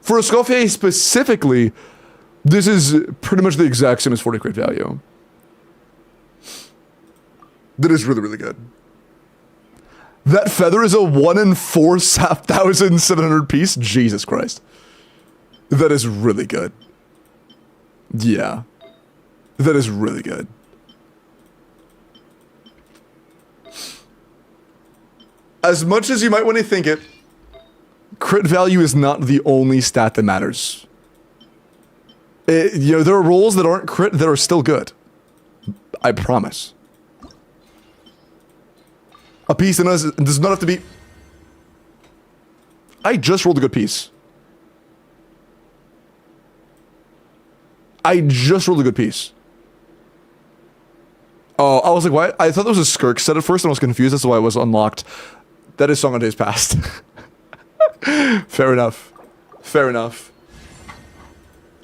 For Escoffier specifically, this is pretty much the exact same as 40 crit value. That is really, really good. That feather is a 1 in 4,700 piece? Jesus Christ. That is really good. Yeah. That is really good. As much as you might want to think it, crit value is not the only stat that matters. You know, there are rolls that aren't crit that are still good. I promise. A piece in us does not have to be... I just rolled a good piece. I just rolled a good piece. Oh, I was like, what? I thought there was a Skirk set at first and I was confused. That's why it was unlocked. That is Song on Days Past. Fair enough. Fair enough.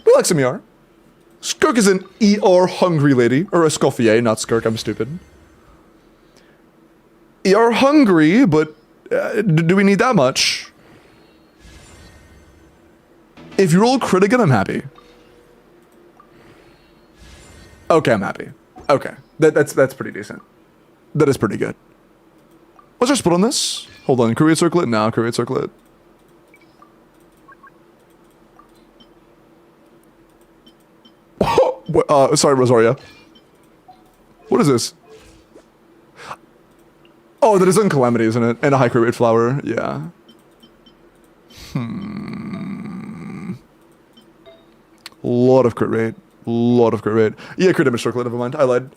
We like some ER. Skirk is an ER hungry lady. Or a Escoffier, not Skirk, I'm stupid. ER hungry, but do we need that much? If you roll crit again, I'm happy. Okay, I'm happy. Okay, that's pretty decent. That is pretty good. What's our split on this? Hold on, create circlet? No, create circlet. Oh, sorry, Rosaria. What is this? Oh, that is on Calamity, isn't it? And a high crit rate flower, yeah. Lot of crit rate. Lot of crit rate. Yeah, crit damage circlet, never mind. I lied.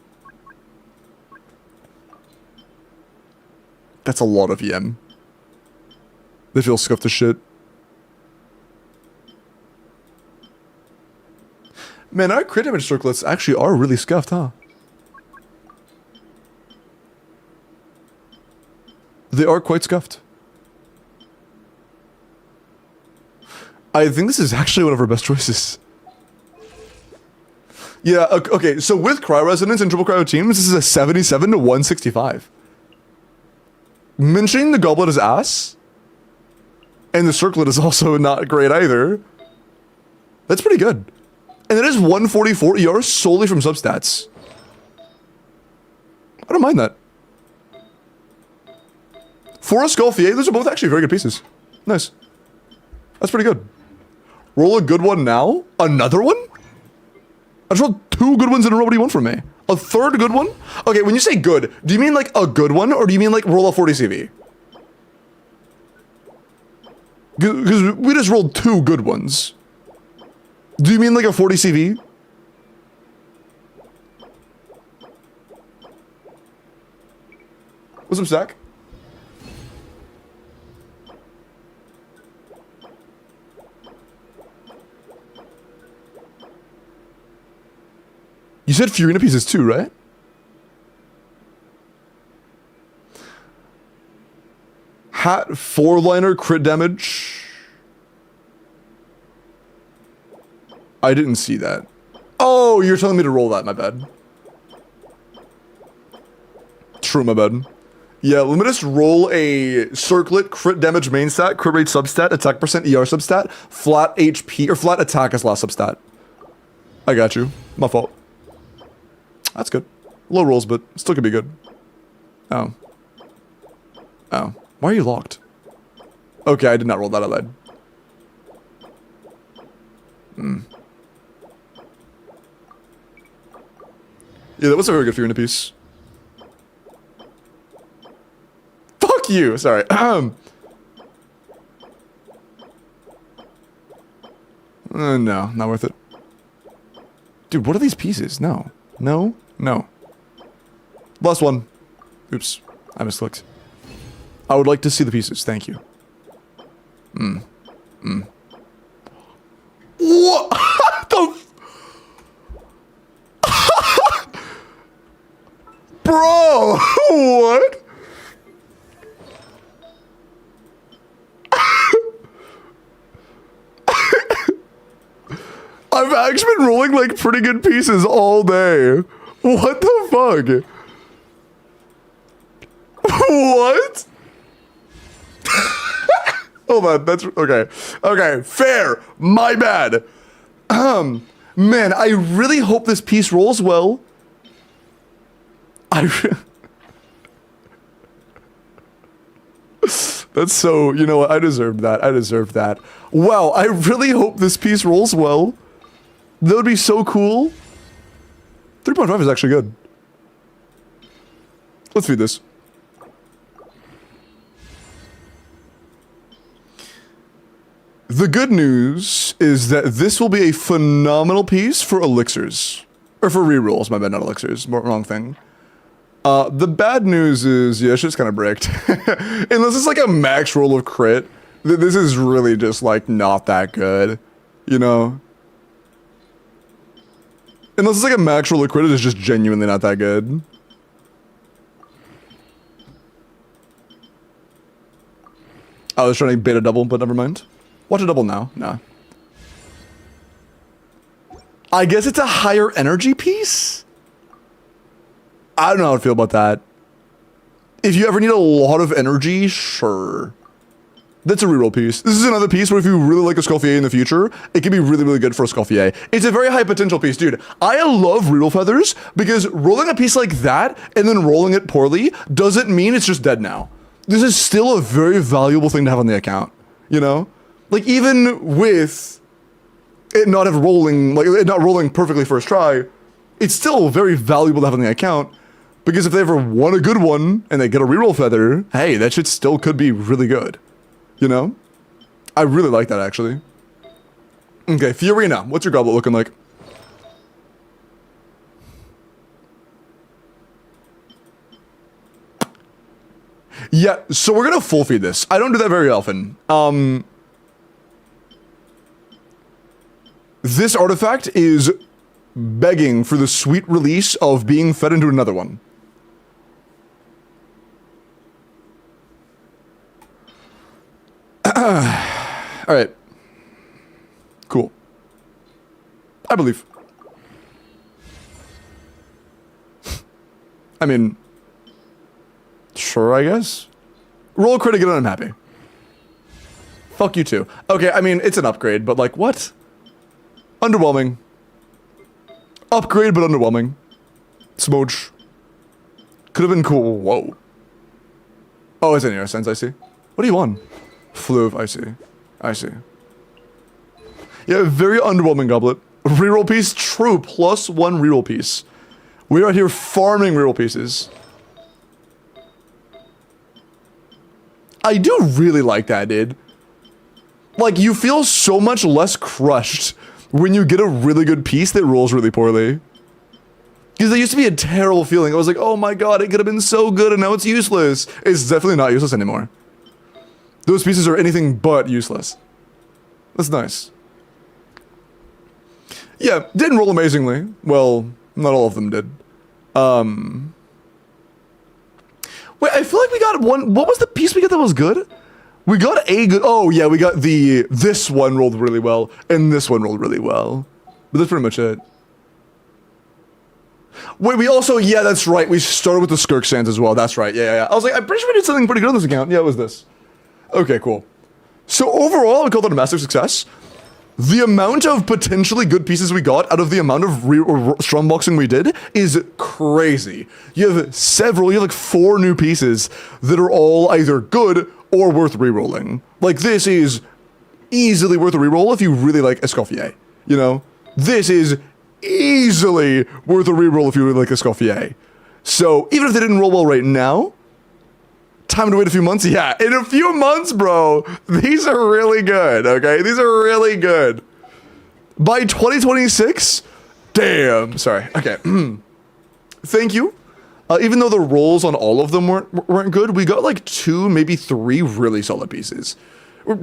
That's a lot of yen. They feel scuffed as shit. Man, our crit damage circlets actually are really scuffed, huh? They are quite scuffed. I think this is actually one of our best choices. Yeah, okay, so with Cryo Resonance and Triple Cryo Teams, this is a 77 to 165. Mentioning the Goblet is ass, and the Circlet is also not great either. That's pretty good. And it is 144 ER solely from substats. I don't mind that. For a Escoffier, those are both actually very good pieces. Nice. That's pretty good. Roll a good one now? Another one? I just rolled 2 good ones in a row. What do you want from me? A third good one? Okay, when you say good, do you mean like a good one, or do you mean like roll a 40 CV? Because we just rolled 2 good ones. Do you mean like a 40 CV? What's up, Zach? You said Furina pieces too, right? Hat 4-liner crit damage. I didn't see that. Oh, you're telling me to roll that, my bad. True, my bad. Yeah, let me just roll a circlet, crit damage main stat, crit rate substat, attack percent ER substat, flat HP, or flat attack as last substat. I got you. My fault. That's good. Low rolls, but still could be good. Oh. Oh. Why are you locked? Okay, I did not roll that, I lied. Yeah, that was a very good Furina piece. Fuck you! Sorry. No, not worth it. Dude, what are these pieces? No. No. No. Last one. Oops. I misclicked. I would like to see the pieces. Thank you. What the Bro! What? actually been rolling like pretty good pieces all day. What the fuck? What? Hold on, that's okay. Okay, fair. My bad. Man, I really hope this piece rolls well. That's so, you know what, I deserved that. I deserved that. Wow, I really hope this piece rolls well. That would be so cool. 3.5 is actually good. Let's feed this. The good news is that this will be a phenomenal piece for elixirs. Or for rerolls, my bad, not elixirs. Wrong thing. The bad news is, yeah, shit's kind of bricked. Unless it's like a max roll of crit, this is really just like not that good, you know? Unless it's like a max roll of crit, it's just genuinely not that good. I was trying to bait a double, but never mind. Watch a double now. Nah. I guess it's a higher energy piece? I don't know how I feel about that. If you ever need a lot of energy, sure. That's a reroll piece. This is another piece where if you really like a Escoffier in the future, it can be really, really good for a Escoffier. It's a very high potential piece, dude. I love reroll feathers because rolling a piece like that and then rolling it poorly doesn't mean it's just dead now. This is still a very valuable thing to have on the account, you know? Like, even with it not rolling, like, it not rolling perfectly first try, it's still very valuable to have on the account, because if they ever want a good one, and they get a reroll feather, hey, that shit still could be really good. You know? I really like that, actually. Okay, Fiorina, what's your goblet looking like? Yeah, so we're gonna full feed this. I don't do that very often. This artifact is begging for the sweet release of being fed into another one. Alright. Cool. I believe. I mean, sure, I guess. Roll a crit again and I'm happy. Fuck you too. Okay, I mean, it's an upgrade, but like, what? Underwhelming. Upgrade, but underwhelming. Smooch. Could have been cool. Whoa. Oh, it's an air sense, I see. What do you want? Fluve, I see. I see. Yeah, very underwhelming goblet. Reroll piece, true, +1 reroll piece. We're out here farming reroll pieces. I do really like that, dude. Like, you feel so much less crushed when you get a really good piece that rolls really poorly. Because that used to be a terrible feeling. I was like, oh my god, it could have been so good and now it's useless. It's definitely not useless anymore. Those pieces are anything but useless. That's nice. Yeah, didn't roll amazingly. Well, not all of them did. Wait, I feel like we got one. What was the piece we got that was good? We got a good. Oh, yeah, we got this one rolled really well, and this one rolled really well. But that's pretty much it. Wait, we also. Yeah, that's right. We started with the Skirk Sands as well. That's right. Yeah. I was like, I'm pretty sure we did something pretty good on this account. Yeah, it was this. Okay, cool. So overall, I would call that a massive success. The amount of potentially good pieces we got out of the amount of strumboxing we did is crazy. You have like 4 new pieces that are all either good or worth rerolling. Like, this is easily worth a reroll if you really like Escoffier, you know? This is easily worth a reroll if you really like Escoffier. So, even if they didn't roll well right now, time to wait a few months? Yeah, in a few months, bro, these are really good, okay? These are really good. By 2026? Damn. Sorry. Okay. Thank you. Even though the rolls on all of them weren't good, we got like 2, maybe 3 really solid pieces.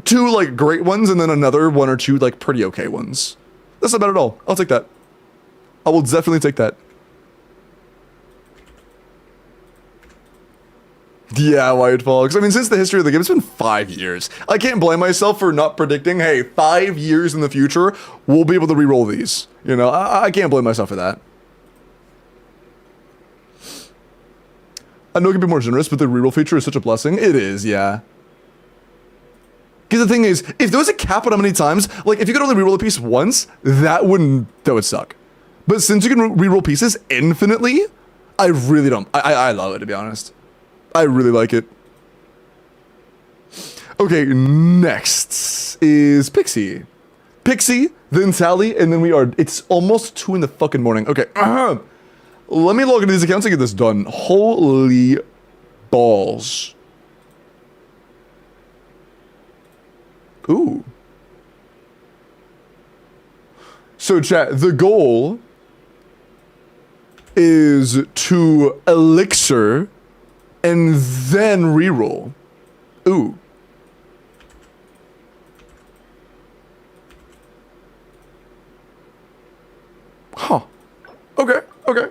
2 like great ones, and then another 1 or 2 like pretty okay ones. That's not bad at all. I'll take that. I will definitely take that. Yeah, Whitefall. Because, I mean, since the history of the game, it's been 5 years. I can't blame myself for not predicting, hey, 5 years in the future, we'll be able to re-roll these. You know, I can't blame myself for that. I know it can be more generous, but the reroll feature is such a blessing. It is, yeah. Because the thing is, if there was a cap on how many times, like, if you could only reroll a piece once, that would suck. But since you can reroll pieces infinitely, I really don't. I love it, to be honest. I really like it. Okay, next is Pixie. Pixie, then Sally, and then it's almost 2 in the fucking morning. Okay, let me log into these accounts and get this done. Holy balls. Ooh. So chat, the goal is to elixir and then reroll. Ooh. Huh. Okay, okay.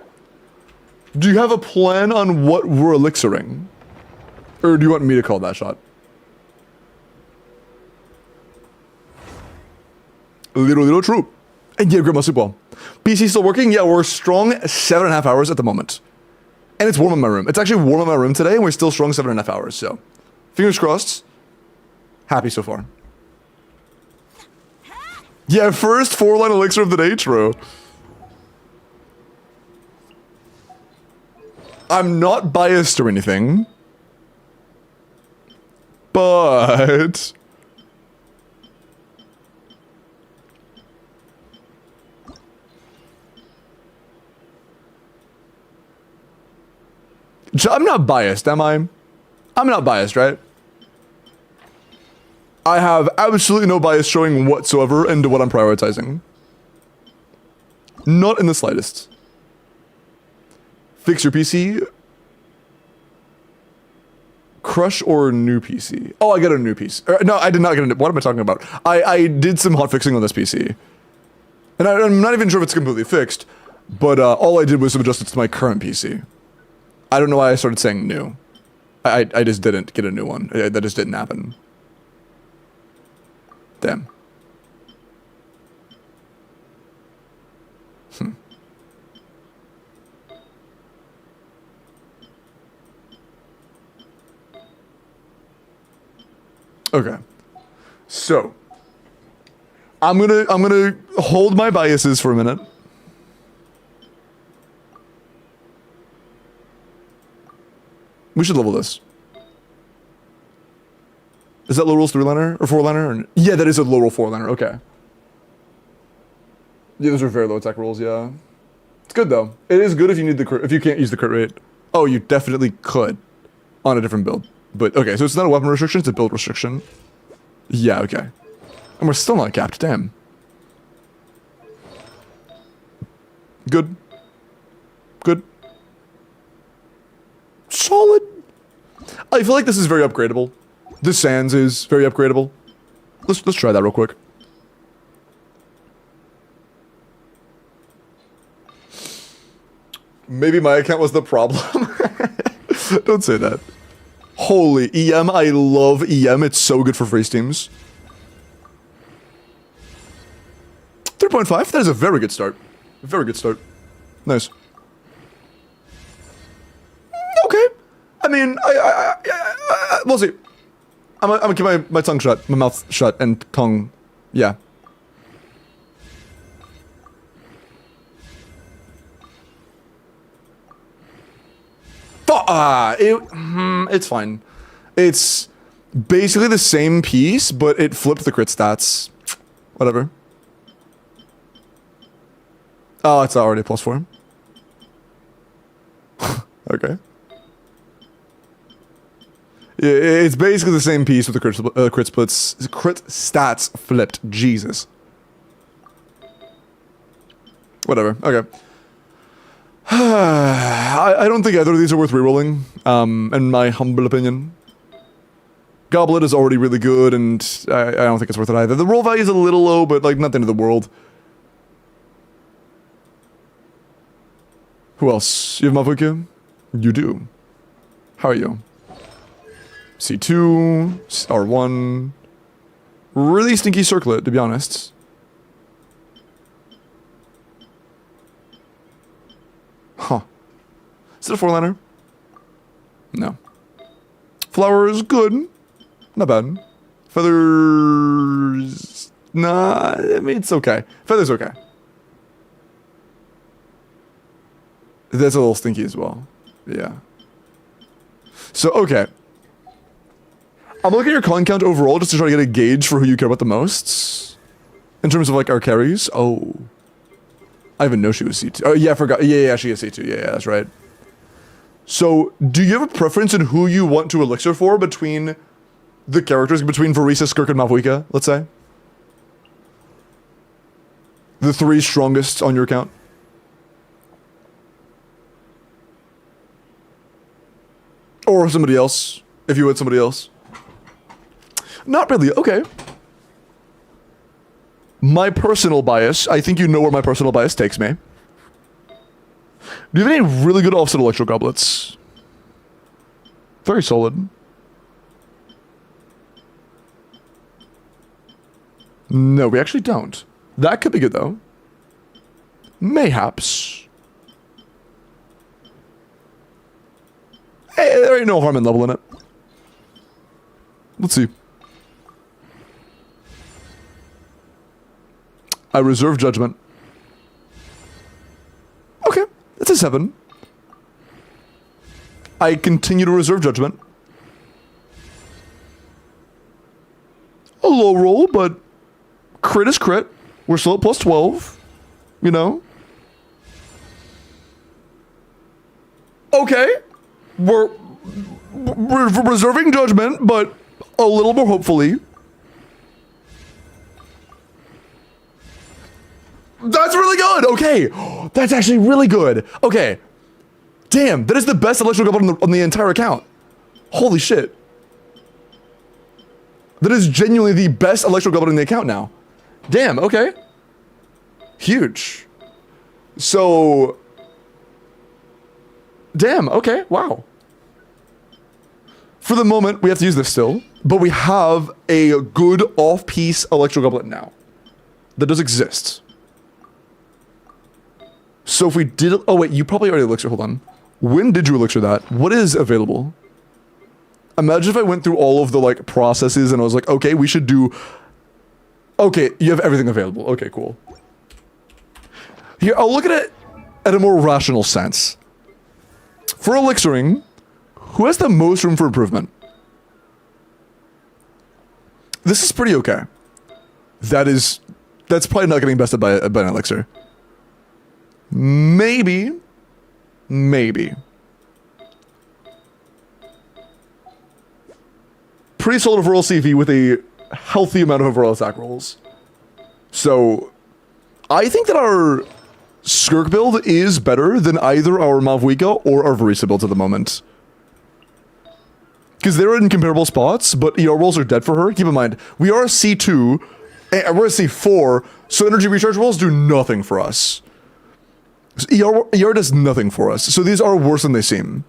Do you have a plan on what we're elixiring? Or do you want me to call that shot? Little true. And yeah, Grandma Super. PC still working? Yeah, we're strong 7.5 hours at the moment. And it's warm in my room. It's actually warm in my room today, and we're still strong 7.5 hours, so. Fingers crossed. Happy so far. Yeah, first 4-line elixir of the day, true. I'm not biased or anything. But... I'm not biased, am I? I'm not biased, right? I have absolutely no bias showing whatsoever into what I'm prioritizing. Not in the slightest. Fix your PC. Crush or new PC? Oh, I got a new PC. No, I did not get a new... What am I talking about? I did some hot fixing on this PC. And I'm not even sure if it's completely fixed, but all I did was adjust it to my current PC. I don't know why I started saying new. I just didn't get a new one. That just didn't happen. Damn. Okay. So I'm gonna hold my biases for a minute. We should level this. Is that low rolls 3-liner or 4-liner? Yeah, that is a low roll 4-liner. Okay. Yeah, those are very low attack rolls. Yeah, it's good though. It is good if you need the crit, if you can't use the crit rate. Oh, you definitely could on a different build. But okay, so it's not a weapon restriction; it's a build restriction. Yeah, okay. And we're still not capped. Damn. Good. Good. Solid. I feel like this is very upgradable. The Sands is very upgradable. Let's try that real quick. Maybe my account was the problem. Don't say that. Holy EM, I love EM. It's so good for freeze teams. 3.5. That is a very good start. Very good start. Nice. Okay. I mean, we'll see. I'm gonna keep my tongue shut, my mouth shut, and tongue, yeah. It's fine. It's basically the same piece, but it flipped the crit stats. Whatever. Oh, it's already +4. Okay. Yeah, it's basically the same piece with the crit splits. Crit stats flipped. Jesus. Whatever. Okay. I don't think either of these are worth rerolling, in my humble opinion. Goblet is already really good, and I don't think it's worth it either. The roll value is a little low, but like not the end of the world. Who else? You have Mavuka? You do. How are you? C2, R1. Really stinky circlet, to be honest. Huh. Is it a 4-liner? No. Flower is good. Not bad. Feathers... Nah, I mean, it's okay. Feathers okay. That's a little stinky as well. Yeah. So, okay. I'm looking at your coin count overall just to try to get a gauge for who you care about the most. In terms of, like, our carries. Oh. I even know she was C2. Oh, yeah, I forgot. Yeah, she is C2. Yeah, that's right. So, do you have a preference in who you want to elixir for between the characters, between Verisa, Skirk, and Mavuika, let's say? The 3 strongest on your account? Or somebody else, if you want somebody else. Not really, okay. My personal bias, I think you know where my personal bias takes me. Do you have any really good offset electro goblets? Very solid. No, we actually don't. That could be good though. Mayhaps. Hey, there ain't no harm in leveling it. Let's see. I reserve judgment. Okay, it's a 7. I continue to reserve judgment. A low roll, but crit is crit. We're still at plus 12, you know? Okay. We're reserving judgment, but a little more hopefully. That's really good. Okay. That's actually really good. Okay. Damn, that is the best electrical goblin on the entire account. Holy shit. That is genuinely the best electrical goblin in the account now. Damn, okay. Huge. So... Damn, okay, wow. For the moment, we have to use this still, but we have a good off-piece electro goblet now. That does exist. So if we did... Oh wait, you probably already elixir, hold on. When did you elixir that? What is available? Imagine if I went through all of the like processes and I was like, okay, we should do... Okay, you have everything available. Okay, cool. Here, I'll look at it at a more rational sense. For elixiring, who has the most room for improvement? This is pretty okay. That's probably not getting bested by an elixir. Maybe. Pretty solid overall CV with a healthy amount of overall attack rolls. So, I think that our Skirk build is better than either our Mavuika or our Verisa builds at the moment. Because they're in comparable spots, but ER rolls are dead for her. Keep in mind, we are C2, and we're at C4, so energy recharge rolls do nothing for us. So ER does nothing for us, so these are worse than they seem.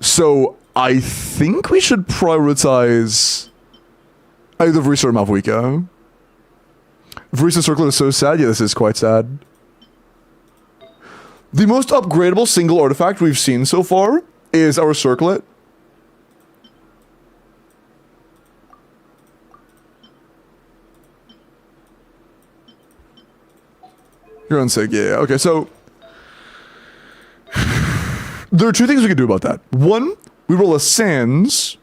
So, I think we should prioritize either Verisa or Mavuika. Verisa Circlet is so sad. Yeah, this is quite sad. The most upgradable single artifact we've seen so far is our Circlet. You're on Sig, yeah. Okay, so... There are two things we can do about that. One, we roll a Sans.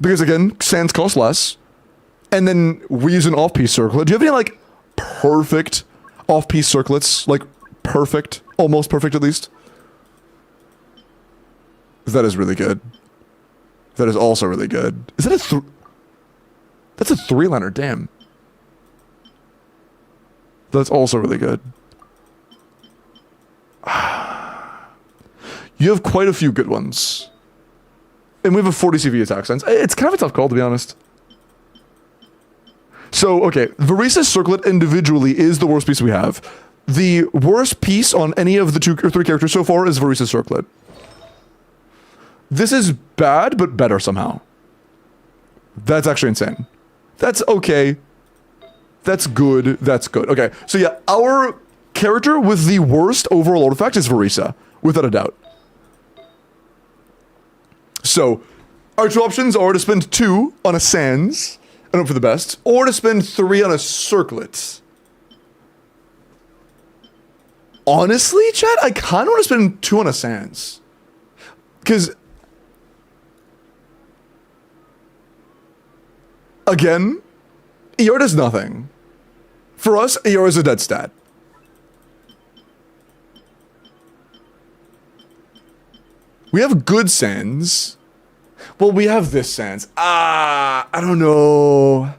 Because again, Sans cost less. And then we use an off-piece circlet. Do you have any, like, perfect off-piece circlets? Like, perfect? Almost perfect, at least? That is really good. That is also really good. Is that a That's a 3-liner, damn. That's also really good. You have quite a few good ones. And we have a 40 CV attack sense. It's kind of a tough call, to be honest. So, okay, Verisa's Circlet individually is the worst piece we have. The worst piece on any of the 2 or 3 characters so far is Verisa's Circlet. This is bad, but better somehow. That's actually insane. That's okay. That's good. That's good. Okay, so yeah, our character with the worst overall artifact is Verisa, without a doubt. So, our two options are to spend 2 on a Sans and hope for the best, or to spend 3 on a Circlet. Honestly, chat, I kind of want to spend 2 on a Sans. Because, again, ER does nothing. For us, ER is a dead stat. We have good Sans. Well, we have this Sans. I don't know.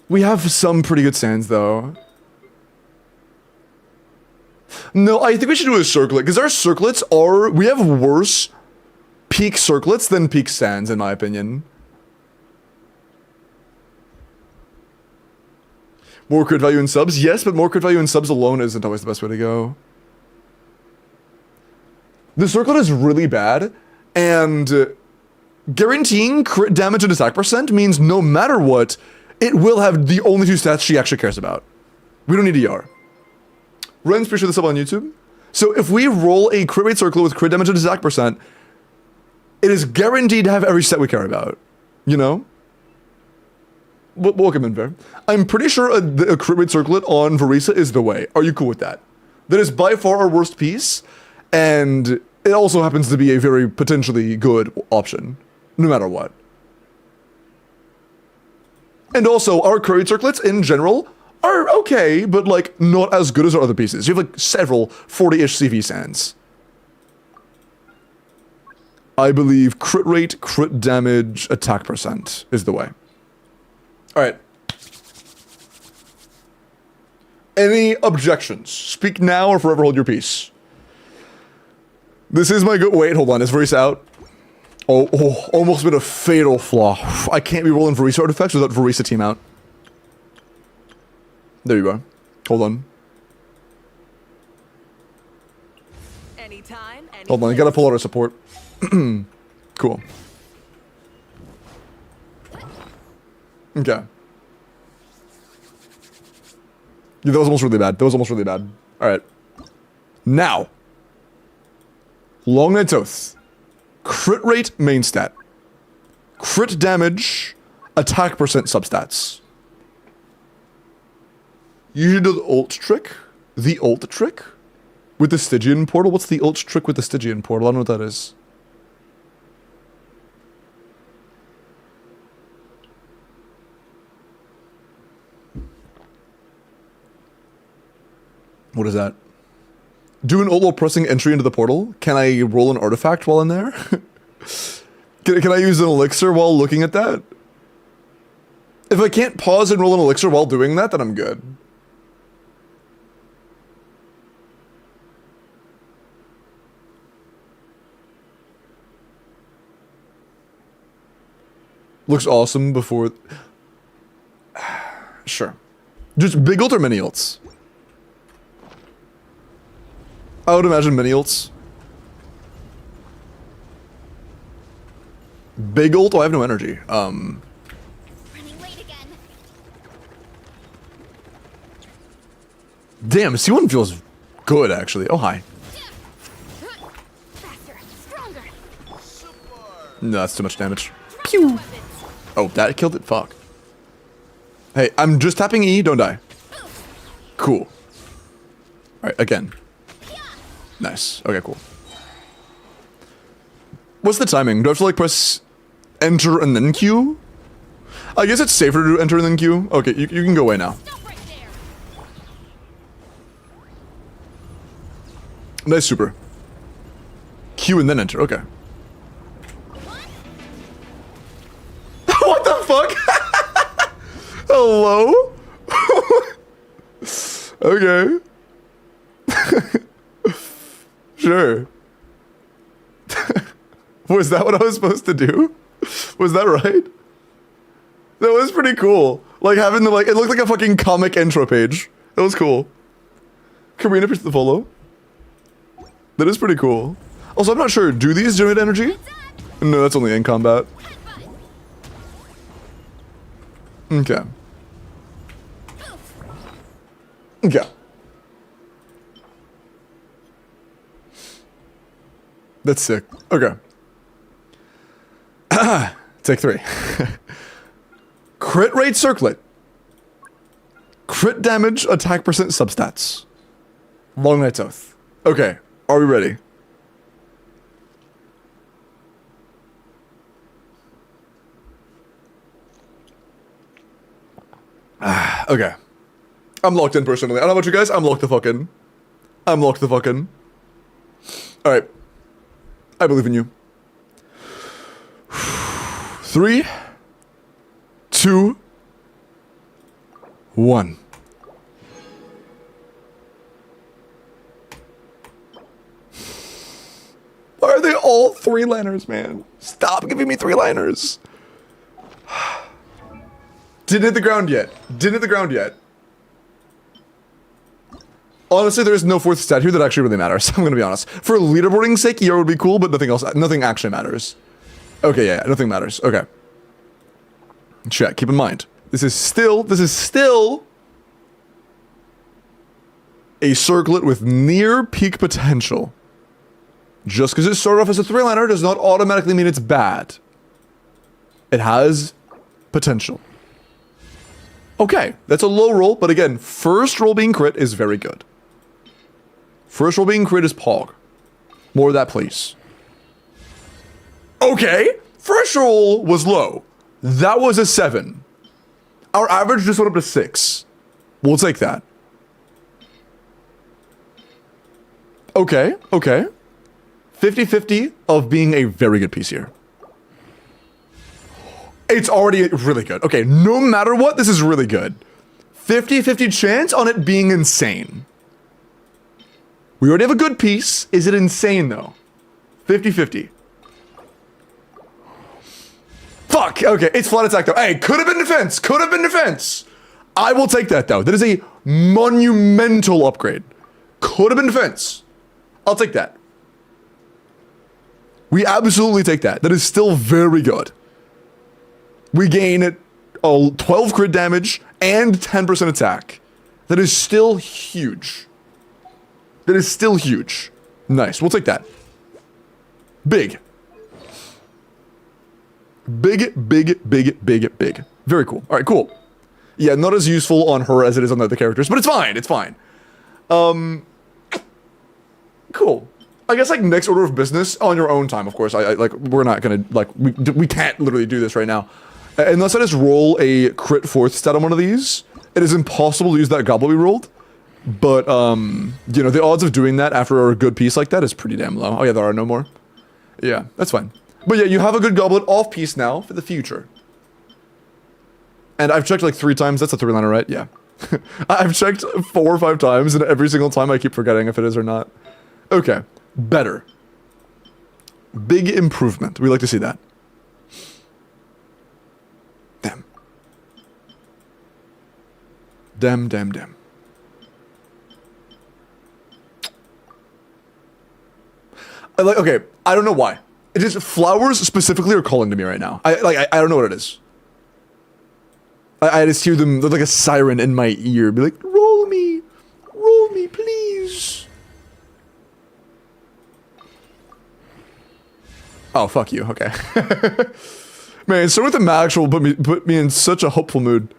We have some pretty good Sans, though. No, I think we should do a Circlet, because our Circlets are... We have worse peak Circlets than peak Sans, in my opinion. More crit value in subs? Yes, but more crit value in subs alone isn't always the best way to go. The Circlet is really bad, and guaranteeing crit damage and attack percent means no matter what, it will have the only 2 stats she actually cares about. We don't need ER. Ren's pretty sure this up on YouTube. So if we roll a crit rate Circlet with crit damage and attack percent, it is guaranteed to have every stat we care about. You know? Welcome in, Fair. I'm pretty sure a crit rate Circlet on Verisa is the way. Are you cool with that? That is by far our worst piece, and it also happens to be a very potentially good option, no matter what. And also, our crit rate Circlets in general are okay, but like not as good as our other pieces. You have like several 40-ish CV Sans. I believe crit rate, crit damage, attack percent is the way. Alright. Any objections? Speak now or forever hold your peace. This is my go- wait, hold on, is Verisa out? Oh, almost been a fatal flaw. I can't be rolling Verisa artifacts without Verisa team out. There you go. Hold on. Anytime, Hold on, I gotta pull out our support. Cool. Okay. Yeah, that was almost really bad. That was almost really bad. Alright. Now. Long Night's Oath. Crit rate main stat. Crit damage, attack percent substats. You should do the ult trick. The ult trick? With the Stygian portal? What's the ult trick with the Stygian portal? I don't know what that is. What is that? Do an ult while pressing entry into the portal? Can I roll an artifact while in there? Can I use an elixir while looking at that? If I can't pause and roll an elixir while doing that, then I'm good. Looks awesome before... Sure. Just big ult or mini ults? I would imagine mini ults. Big ult? Oh, I have no energy. Running late again. Damn, C1 feels good, actually. Oh, hi. Faster, stronger. No, that's too much damage. Pew! Oh, that killed it? Fuck. Hey, I'm just tapping E, don't die. Cool. Alright, again. Nice. Okay, cool. What's the timing? Do I have to, like, press enter and then Q? I guess it's safer to do enter and then Q. Okay, you can go away now. Nice super. Q and then enter, okay. What the fuck? Hello? Okay. Sure. Was that what I was supposed to do? Was that right? That was pretty cool. Like having the, like, it looked like a fucking comic intro page. That was cool. Karina, appreciate the follow. That is pretty cool. Also, I'm not sure, do these generate energy? No, that's only in combat. Okay. Okay. That's sick. Okay. Take 3. Crit rate circlet. Crit damage, attack percent, substats. Long Knight's Oath. Okay, are we ready? Okay. I'm locked in personally. I don't know about you guys, I'm locked the fuck in. I'm locked the fuck in. Alright. I believe in you. 3, 2, 1. Why are they all 3-liners, man? Stop giving me 3-liners. Didn't hit the ground yet. Didn't hit the ground yet. Honestly, there's no 4th stat here that actually really matters. I'm gonna be honest. For leaderboarding's sake, ER would be cool, but nothing else. Nothing actually matters. Okay, yeah, nothing matters. Okay. Check. Keep in mind, this is still a circlet with near peak potential. Just because it started off as a 3-liner does not automatically mean it's bad. It has potential. Okay, that's a low roll, but again, first roll being crit is very good. First roll being crit is Pog. More of that, please. Okay, first roll was low. That was a 7. Our average just went up to 6. We'll take that. Okay, okay. 50-50 of being a very good piece here. It's already really good. Okay, no matter what, this is really good. 50-50 chance on it being insane. We already have a good piece. Is it insane, though? 50-50. Fuck! Okay, it's flat attack, though. Hey, could have been defense! Could have been defense! I will take that, though. That is a monumental upgrade. Could have been defense. I'll take that. We absolutely take that. That is still very good. We gain 12 crit damage and 10% attack. That is still huge. That is still huge. Nice. We'll take that. Big. Big, big, big, big, big. Very cool. All right, cool. Yeah, not as useful on her as it is on the other characters, but it's fine. It's fine. Cool. I guess, like, next order of business on your own time, of course. Like, we're not gonna, like, we can't literally do this right now. Unless I just roll a crit 4th stat on one of these, it is impossible to use that goblet we rolled. But, you know, the odds of doing that after a good piece like that is pretty damn low. Oh yeah, there are no more. Yeah, that's fine. But yeah, you have a good goblet off piece now for the future. And I've checked like 3 times. That's a 3-liner, right? Yeah. I've checked 4 or 5 times, and every single time I keep forgetting if it is or not. Okay. Better. Big improvement. We like to see that. Damn. Damn, damn, damn. Okay, I don't know why. It just flowers specifically are calling to me right now. I don't know what it is. I just hear them like a siren in my ear, be like, roll me, please. Oh, fuck you. Okay. Man, so with the Max will put me in such a hopeful mood.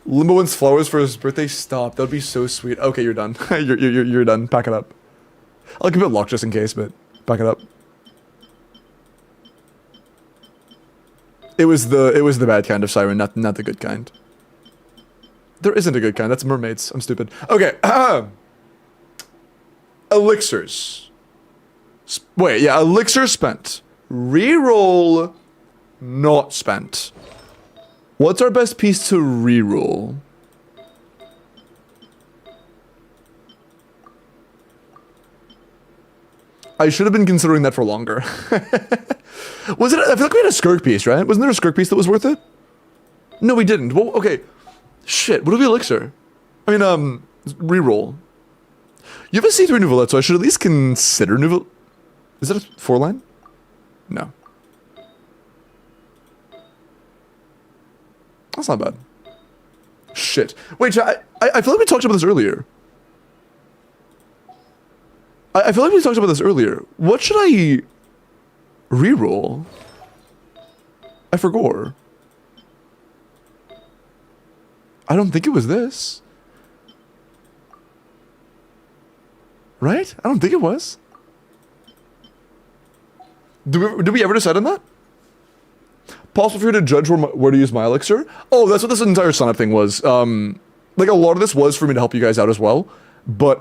Limbo wants flowers for his birthday. Stop. That would be so sweet. Okay, you're done. you're done. Pack it up. I'll keep it locked just in case, but pack it up. It was the bad kind of siren, not the good kind. There isn't a good kind. That's mermaids. I'm stupid. Okay. Elixirs. Wait, yeah, elixir spent. Reroll not spent. What's our best piece to reroll? I should have been considering that for longer. Was it? I feel like we had a skirk piece, right? Wasn't there a skirk piece that was worth it? No, we didn't. Well, okay. Shit, what do we elixir? I mean, reroll. You have a C3 Nouvelette, so I should at least consider Nouvelette. Is that a 4-line? No. That's not bad. Shit. Wait, I feel like we talked about this earlier. I feel like we talked about this earlier. What should I reroll? I forgot. I don't think it was this. Right? I don't think it was. Did we ever decide on that? Possible for you to judge where to use my elixir? Oh, that's what this entire sign-up thing was. Like, a lot of this was for me to help you guys out as well. But,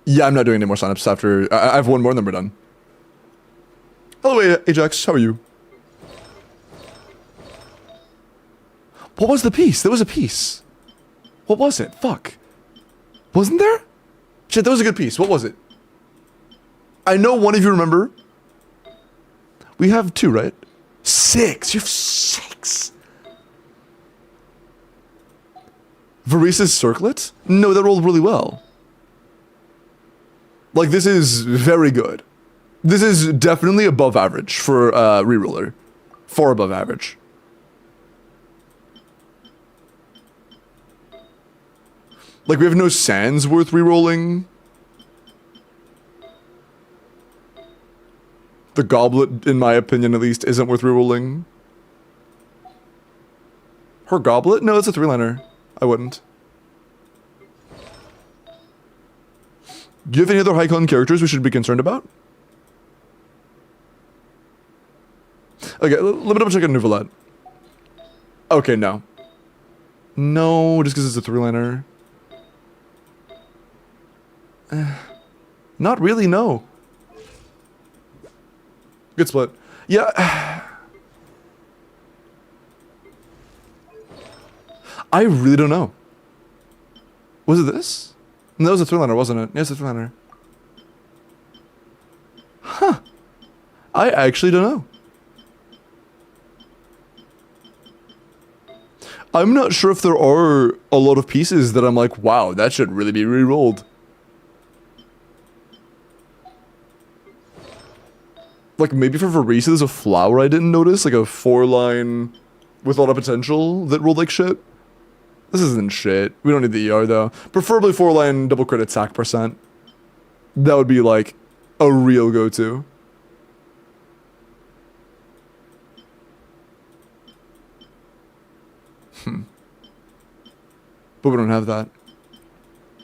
yeah, I'm not doing any more sign-ups after... I have one more and then we're done. Hello, Ajax. How are you? What was the piece? There was a piece. What was it? Fuck. Wasn't there? Shit, that was a good piece. What was it? I know one of you remember. We have 2, right? 6. You have 6. Varisa's Circlet? No, that rolled really well. Like, this is very good. This is definitely above average for reroller. Far above average. Like, we have no sands worth rerolling. The goblet, in my opinion at least, isn't worth rerolling. Her goblet? No, it's a 3-liner. I wouldn't. Do you have any other Hycon characters we should be concerned about? Okay, let me double check on Nouvelette. Okay, no. No, just because it's a 3-liner. Not really, no. Good split. Yeah. I really don't know. Was it this? No, it was a 3-liner, wasn't it? Yes, a 3-liner. Huh. I actually don't know. I'm not sure if there are a lot of pieces that I'm like, wow, that should really be re-rolled. Like, maybe for Varisa, there's a flower I didn't notice, like a 4-line with a lot of potential that rolled like shit. This isn't shit. We don't need the ER, though. Preferably 4-line double crit attack %. That would be, like, a real go-to. But we don't have that.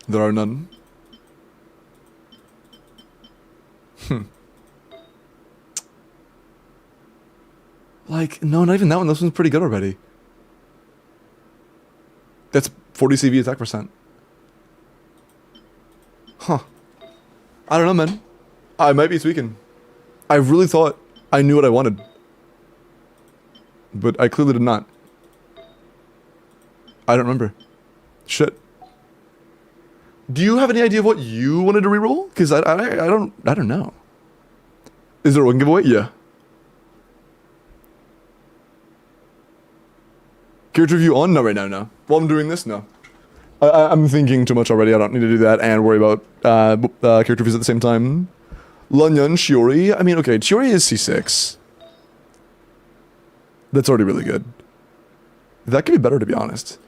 There are none. Like, no, not even that one. This one's pretty good already. That's 40 CV attack %. Huh. I don't know, man. I might be tweaking. I really thought I knew what I wanted. But I clearly did not. I don't remember. Shit. Do you have any idea of what you wanted to reroll? Because I don't know. Is there one giveaway? Yeah. Character review on? No, right now, no. While I'm doing this, no. I'm thinking too much already. I don't need to do that and worry about character reviews at the same time. Lunyon, Shiori. I mean, okay, Shiori is C6. That's already really good. That could be better, to be honest.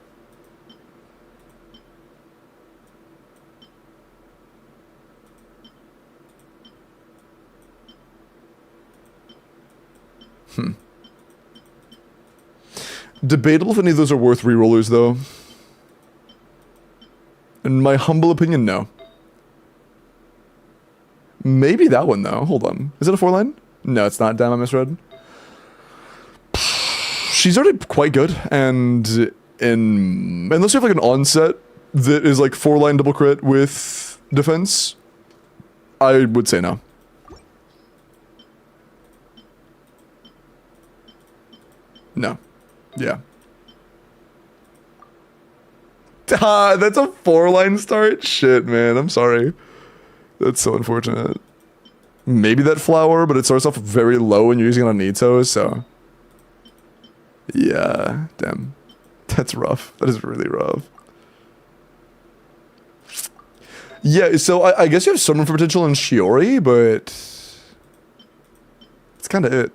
Debatable if any of those are worth rerollers, though. In my humble opinion, no. Maybe that one, though. Hold on. Is it a 4-line? No, it's not. Damn, I misread. She's already quite good, and unless you have like an onset that is like 4-line double crit with defense, I would say no. No. Yeah. That's a 4-line start? Shit, man. I'm sorry. That's so unfortunate. Maybe that flower, but it starts off very low and you're using it on Nito, so... Yeah, damn. That's rough. That is really rough. Yeah, so I guess you have some room for potential in Shiori, but it's kind of it.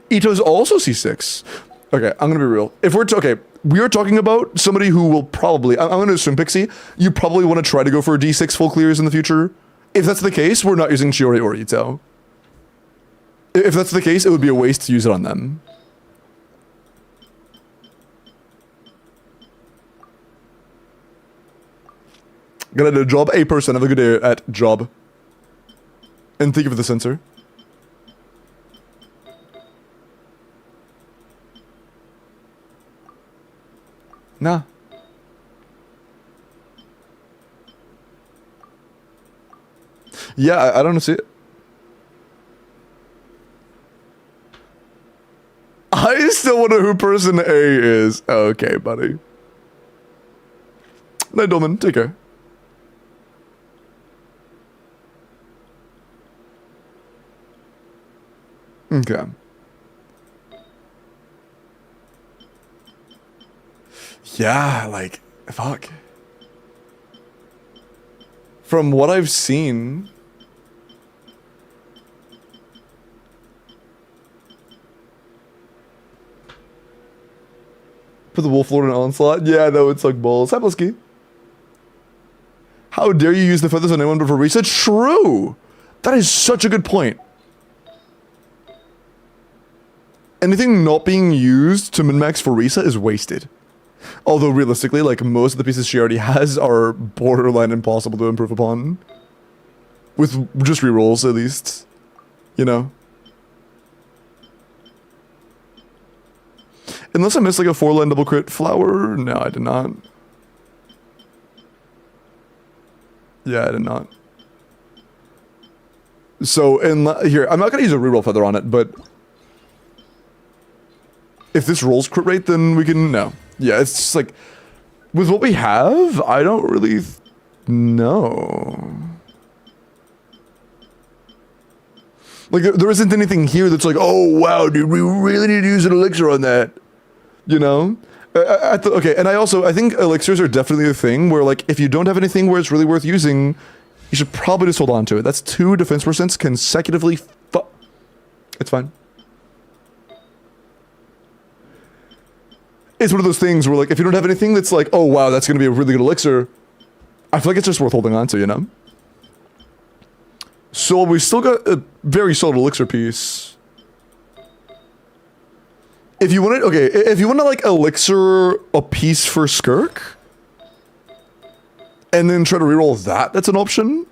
Ito's also C6. Okay, I'm gonna be real. If we're okay, we are talking about somebody who will probably. I'm gonna assume Pixie. You probably want to try to go for a D6 full clears in the future. If that's the case, we're not using Shiori or Ito. If that's the case, it would be a waste to use it on them. Gonna do a job. A person. Have a good day at job. And thank you for the sensor. Nah. Yeah, I don't see it. I still wonder who person A is. Okay, buddy. Night, Dolman. Take care. Okay. Yeah, like, fuck. From what I've seen... Put the Wolf Lord in Onslaught? Yeah, that would suck balls. Hi, Blisky. How dare you use the feathers on anyone but for reset? True! That is such a good point. Anything not being used to min-max for reset is wasted. Although realistically, like, most of the pieces she already has are borderline impossible to improve upon. With just rerolls, at least. You know? Unless I missed like a 4-line double crit flower? No, I did not. Yeah, I did not. So, here, I'm not gonna use a reroll feather on it, but... If this rolls crit rate, then we can... No. Yeah, it's just like... With what we have, I don't really... know. Like, there isn't anything here that's like, oh, wow, dude, we really need to use an elixir on that. You know? Okay, and I think elixirs are definitely a thing where, like, if you don't have anything where it's really worth using, you should probably just hold on to it. That's 2 defense percents consecutively. It's fine. It's one of those things where, like, if you don't have anything that's like, oh, wow, that's going to be a really good elixir, I feel like it's just worth holding on to, you know? So we still got a very solid elixir piece. If you want to, okay, if you want to, like, elixir a piece for Skirk, and then try to reroll that, that's an option.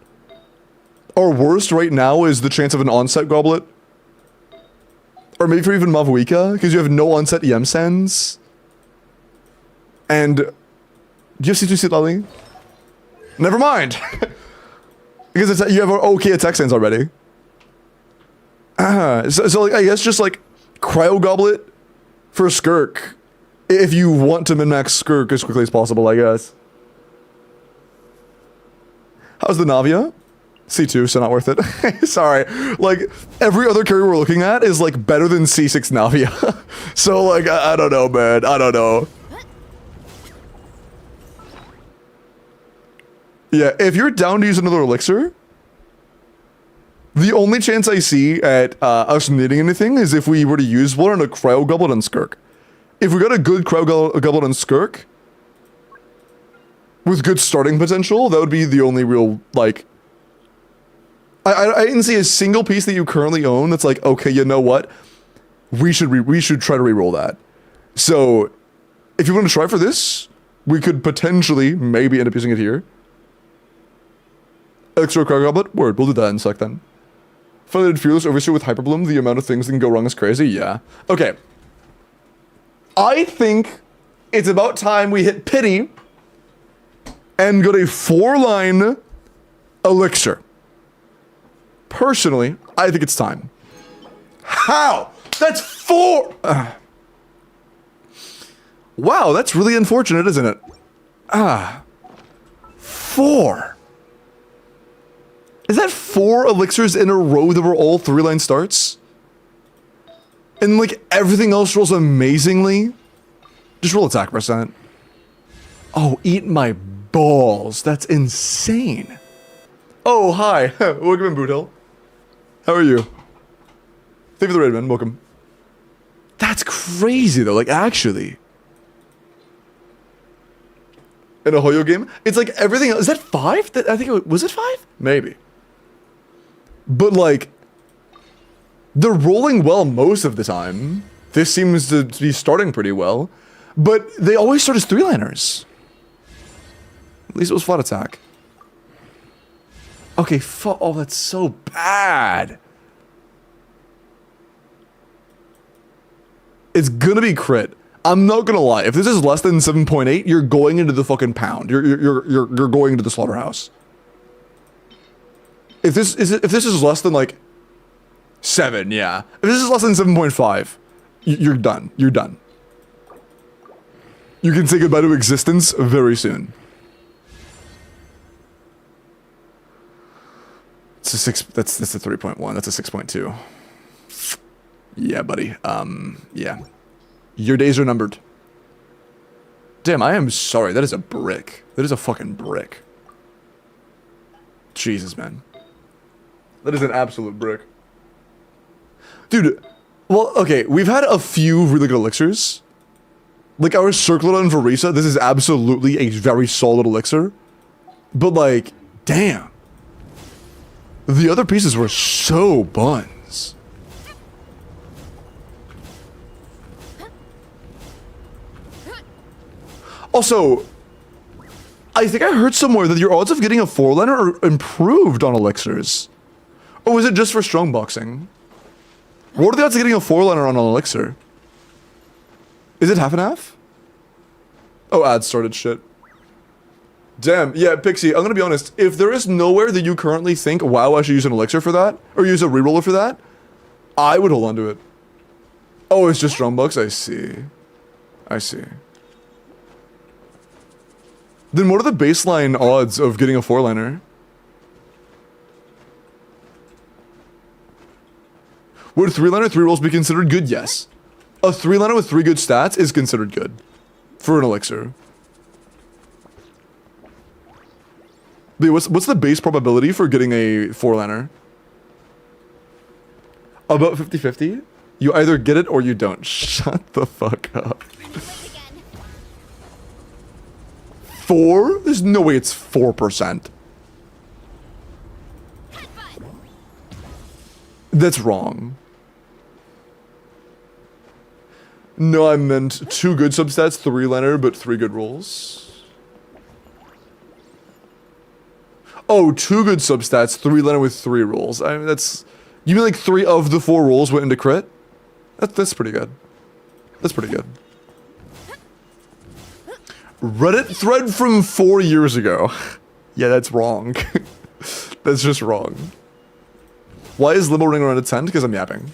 Our worst right now is the chance of an onset goblet. Or maybe for even Mavuika, because you have no onset EM sends. And... Do you have C2 Lali? Never mind! Because you have okay attack sands already. So like, I guess just like Cryo Goblet for Skirk. If you want to min-max Skirk as quickly as possible, I guess. How's the Navia? C2, so not worth it. Sorry. Like, every other carrier we're looking at is like better than C6 Navia. So like, I don't know, man. I don't know. Yeah, if you're down to use another elixir, the only chance I see at us needing anything is if we were to use one on a Cryo Goblet on Skirk. If we got a good Cryo Goblet on Skirk, with good starting potential, that would be the only real, like... I didn't see a single piece that you currently own that's like, okay, you know what? We should try to reroll that. So, if you want to try for this, we could potentially maybe end up using it here. Extra Cryo Goblet? Word, we'll do that in a sec then. Finally, Fearless Overseer with Hyperbloom, the amount of things that can go wrong is crazy, yeah. Okay. I think it's about time we hit Pity and got a 4-line elixir. Personally, I think it's time. How? That's 4! Wow, that's really unfortunate, isn't it? 4. Is that 4 elixirs in a row that were all 3-line starts? And like everything else rolls amazingly? Just roll attack percent. Oh, eat my balls. That's insane. Oh, hi. Welcome in, Boot Hill. How are you? Thank you for the raid, man. Welcome. That's crazy, though. Like, actually. In a Hoyo game? It's like everything else. Is that 5? I think was it 5? Maybe. But, like, they're rolling well most of the time. This seems to be starting pretty well. But they always start as 3-liners. At least it was flat attack. Okay, oh, that's so bad. It's gonna be crit. I'm not gonna lie. If this is less than 7.8, you're going into the fucking pound. You're going into the slaughterhouse. If this is less than like 7, yeah. If this is less than 7.5, you're done. You're done. You can say goodbye to existence very soon. It's a 6. That's a 3.1. That's a 6.2. Yeah, buddy. Yeah. Your days are numbered. Damn, I am sorry. That is a brick. That is a fucking brick. Jesus, man. That is an absolute brick. Dude, well, okay, we've had a few really good elixirs. Like our Circlet and Verisa, this is absolutely a very solid elixir. But like, damn. The other pieces were so buns. Also, I think I heard somewhere that your odds of getting a 4-liner are improved on elixirs. Or was it just for strong boxing? What are the odds of getting a 4-liner on an elixir? Is it half and half? Oh, ads started shit. Damn, yeah, Pixie, I'm gonna be honest. If there is nowhere that you currently think, wow, I should use an elixir for that, or use a reroller for that, I would hold on to it. Oh, it's just strong box? I see. I see. Then what are the baseline odds of getting a 4-liner? Would 3-liner 3 rolls be considered good? Yes. A 3-liner with 3 good stats is considered good. For an elixir. But what's the base probability for getting a 4-liner? About 50-50? You either get it or you don't. Shut the fuck up. 4? There's no way it's 4%. That's wrong. No, I meant 2 good substats, 3-liner, but 3 good rolls. Oh, 2 good substats, 3-liner with 3 rolls. I mean, that's... You mean like 3 of the 4 rolls went into crit? That's pretty good. That's pretty good. Reddit thread from 4 years ago. Yeah, that's wrong. That's just wrong. Why is Limbo Ring around a 10? Because I'm yapping.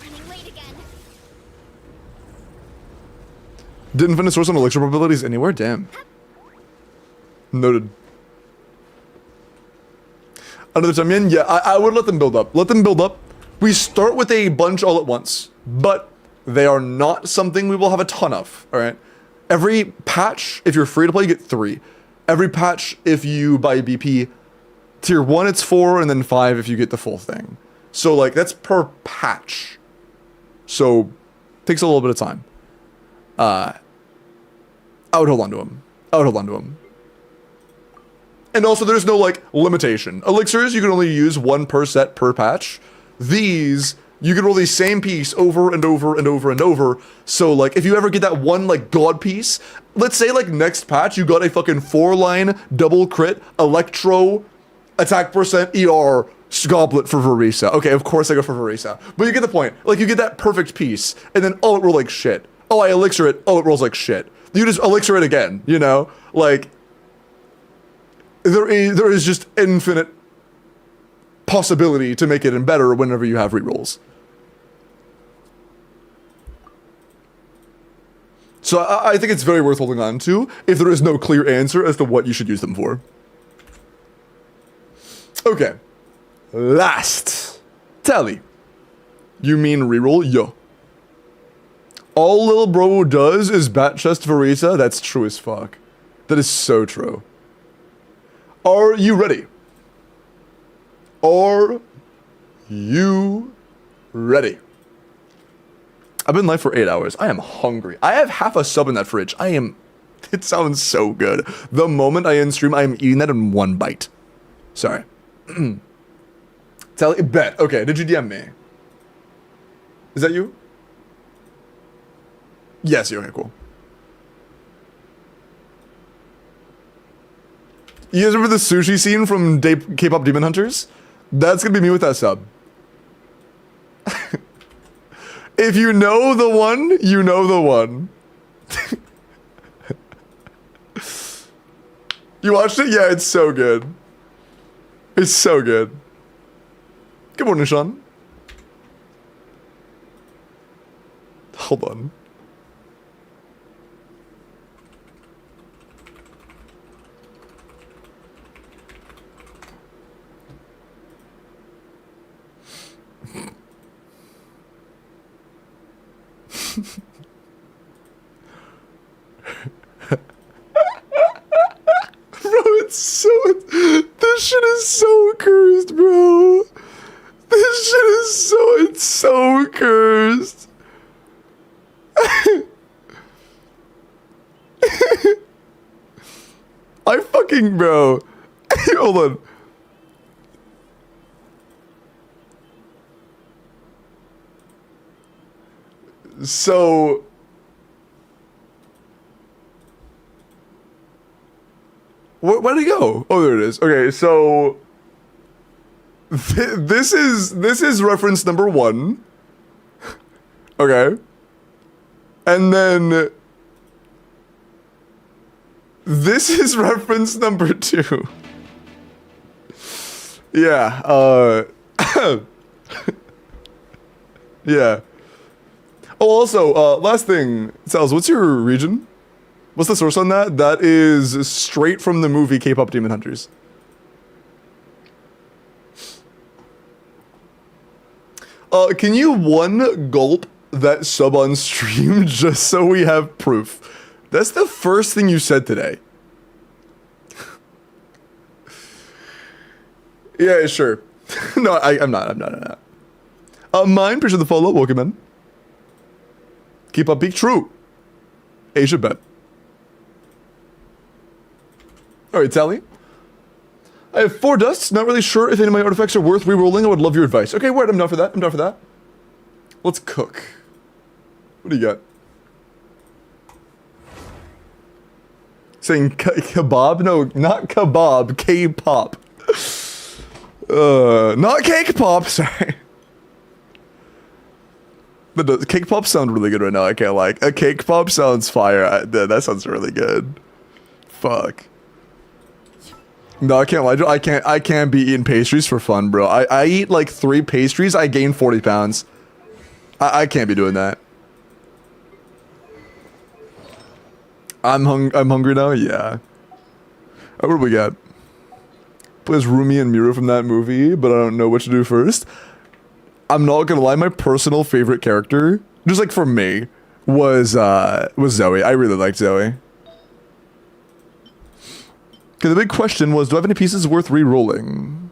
Didn't find a source on elixir probabilities anywhere? Damn. Noted. Another time in? Yeah, I would let them build up. Let them build up. We start with a bunch all at once, but they are not something we will have a ton of, alright? Every patch, if you're free to play, you get 3. Every patch, if you buy BP, tier 1 it's 4, and then 5 if you get the full thing. So, like, that's per patch. So, takes a little bit of time. I would hold on to them. I would hold on to them. And also, there's no, like, limitation. Elixirs, you can only use 1 per set per patch. These, you can roll the same piece over and over and over and over. So, like, if you ever get that one, like, god piece, let's say, like, next patch, you got a fucking 4-line, double crit, electro, attack percent, ER, goblet for Verisa. Okay, of course I go for Verisa. But you get the point. Like, you get that perfect piece, and then, oh, it rolled like shit. Oh, I elixir it, oh, it rolls like shit. You just elixir it again, you know? Like, there is just infinite possibility to make it better whenever you have rerolls. So I think it's very worth holding on to if there is no clear answer as to what you should use them for. Okay. Last. Tally. You mean reroll? Yo. All little bro does is bat chest Verisa? That's true as fuck. That is so true. Are you ready? Are you ready? I've been live for 8 hours. I am hungry. I have half a sub in that fridge. It sounds so good. The moment I end stream, I am eating that in one bite. Sorry. Bet. Okay, did you DM me? Is that you? Yes, okay, cool. You guys remember the sushi scene from K-pop Demon Hunters? That's gonna be me with that sub. If you know the one, you know the one. You watched it? Yeah, it's so good. It's so good. Good morning, Sean. Hold on. This shit is so cursed, bro. This shit is it's so cursed. I fucking, bro. Hold on. So where'd he go? Oh, there it is. Okay, so this is reference number 1. Okay. And then this is reference number 2. Yeah, yeah. Oh, also, last thing, Sals, what's your region? What's the source on that? That is straight from the movie K-pop Demon Hunters. Can you one gulp that sub on stream just so we have proof? That's the first thing you said today. Yeah, sure. No, I'm not. Mine, appreciate the follow. Welcome in. Keep up, peak true. Asia bet. Alright, Tally. I have 4 dusts. Not really sure if any of my artifacts are worth rerolling. I would love your advice. Okay, word. I'm down for that. Let's cook. What do you got? Saying kebab? No, not kebab. K-pop. Not cake pop. Sorry. But the cake pop sound really good right now. I can't like. A cake pop sounds fire. That sounds really good. Fuck. No, I can't lie. I can't be eating pastries for fun, bro. I eat like 3 pastries. I gain 40 pounds. I can't be doing that. I'm hungry now. Yeah. What do we got? Plays Rumi and Miru from that movie, but I don't know what to do first. I'm not gonna lie, my personal favorite character, just like for me, was Zoe. I really liked Zoe. Okay, the big question was, do I have any pieces worth re-rolling?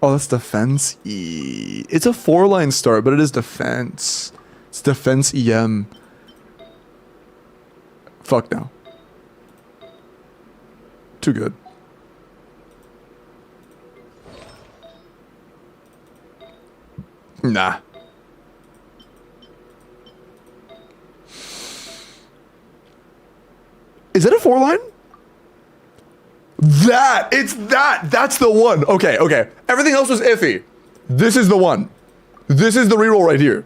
Oh, that's defense E. It's a 4-line start, but it is defense. It's defense EM. Fuck no. Too good. Nah. Is it a 4-line? That's the one. Okay. Everything else was iffy. This is the one. This is the reroll right here.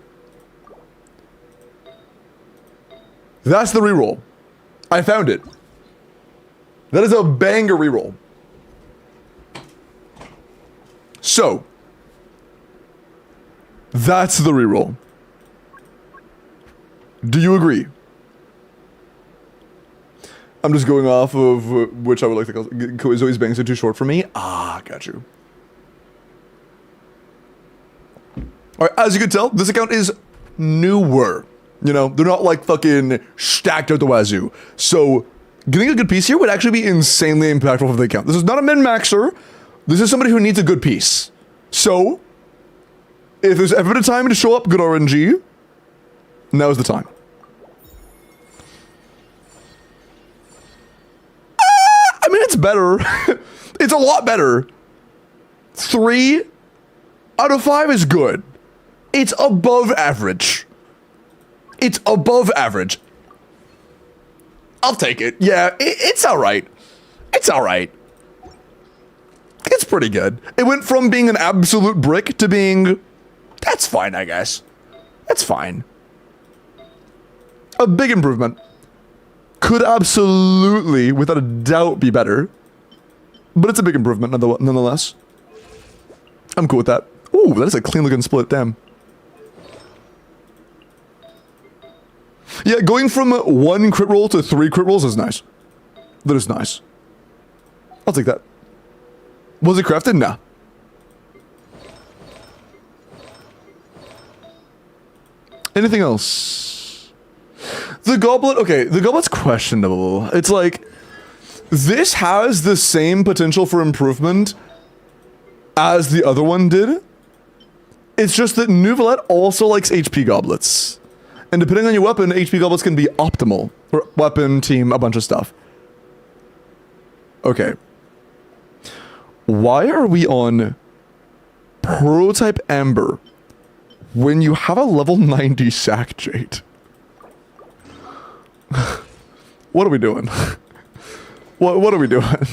That's the reroll. I found it. That is a banger reroll. So, that's the reroll. Do you agree? I'm just going off of which I would like to call. Zoe's bangs are too short for me. Ah, got you. Alright, as you can tell, this account is newer. You know, they're not like fucking stacked out the wazoo. So, Getting a good piece here would actually be insanely impactful for the account. This is not a min-maxer. This is somebody who needs a good piece. So, if there's ever a time to show up good RNG, now's the time. I mean, it's better. It's a lot better. 3 out of 5 is good. It's above average. It's above average. I'll take it. Yeah, it's alright. It's alright. It's pretty good. It went from being an absolute brick to being... That's fine, I guess. That's fine. A big improvement. Could absolutely, without a doubt, be better. But it's a big improvement, nonetheless. I'm cool with that. Ooh, that is a clean-looking split, damn. Yeah, going from 1 crit roll to 3 crit rolls is nice. That is nice. I'll take that. Was it crafted? Nah. Anything else? The goblet, okay, the goblet's questionable. It's like, this has the same potential for improvement as the other one did. It's just that Nouvelette also likes HP goblets. And depending on your weapon, HP goblets can be optimal. For weapon, team, a bunch of stuff. Okay. Why are we on Prototype Amber when you have a level 90 Sack Jade? What are we doing? What are we doing?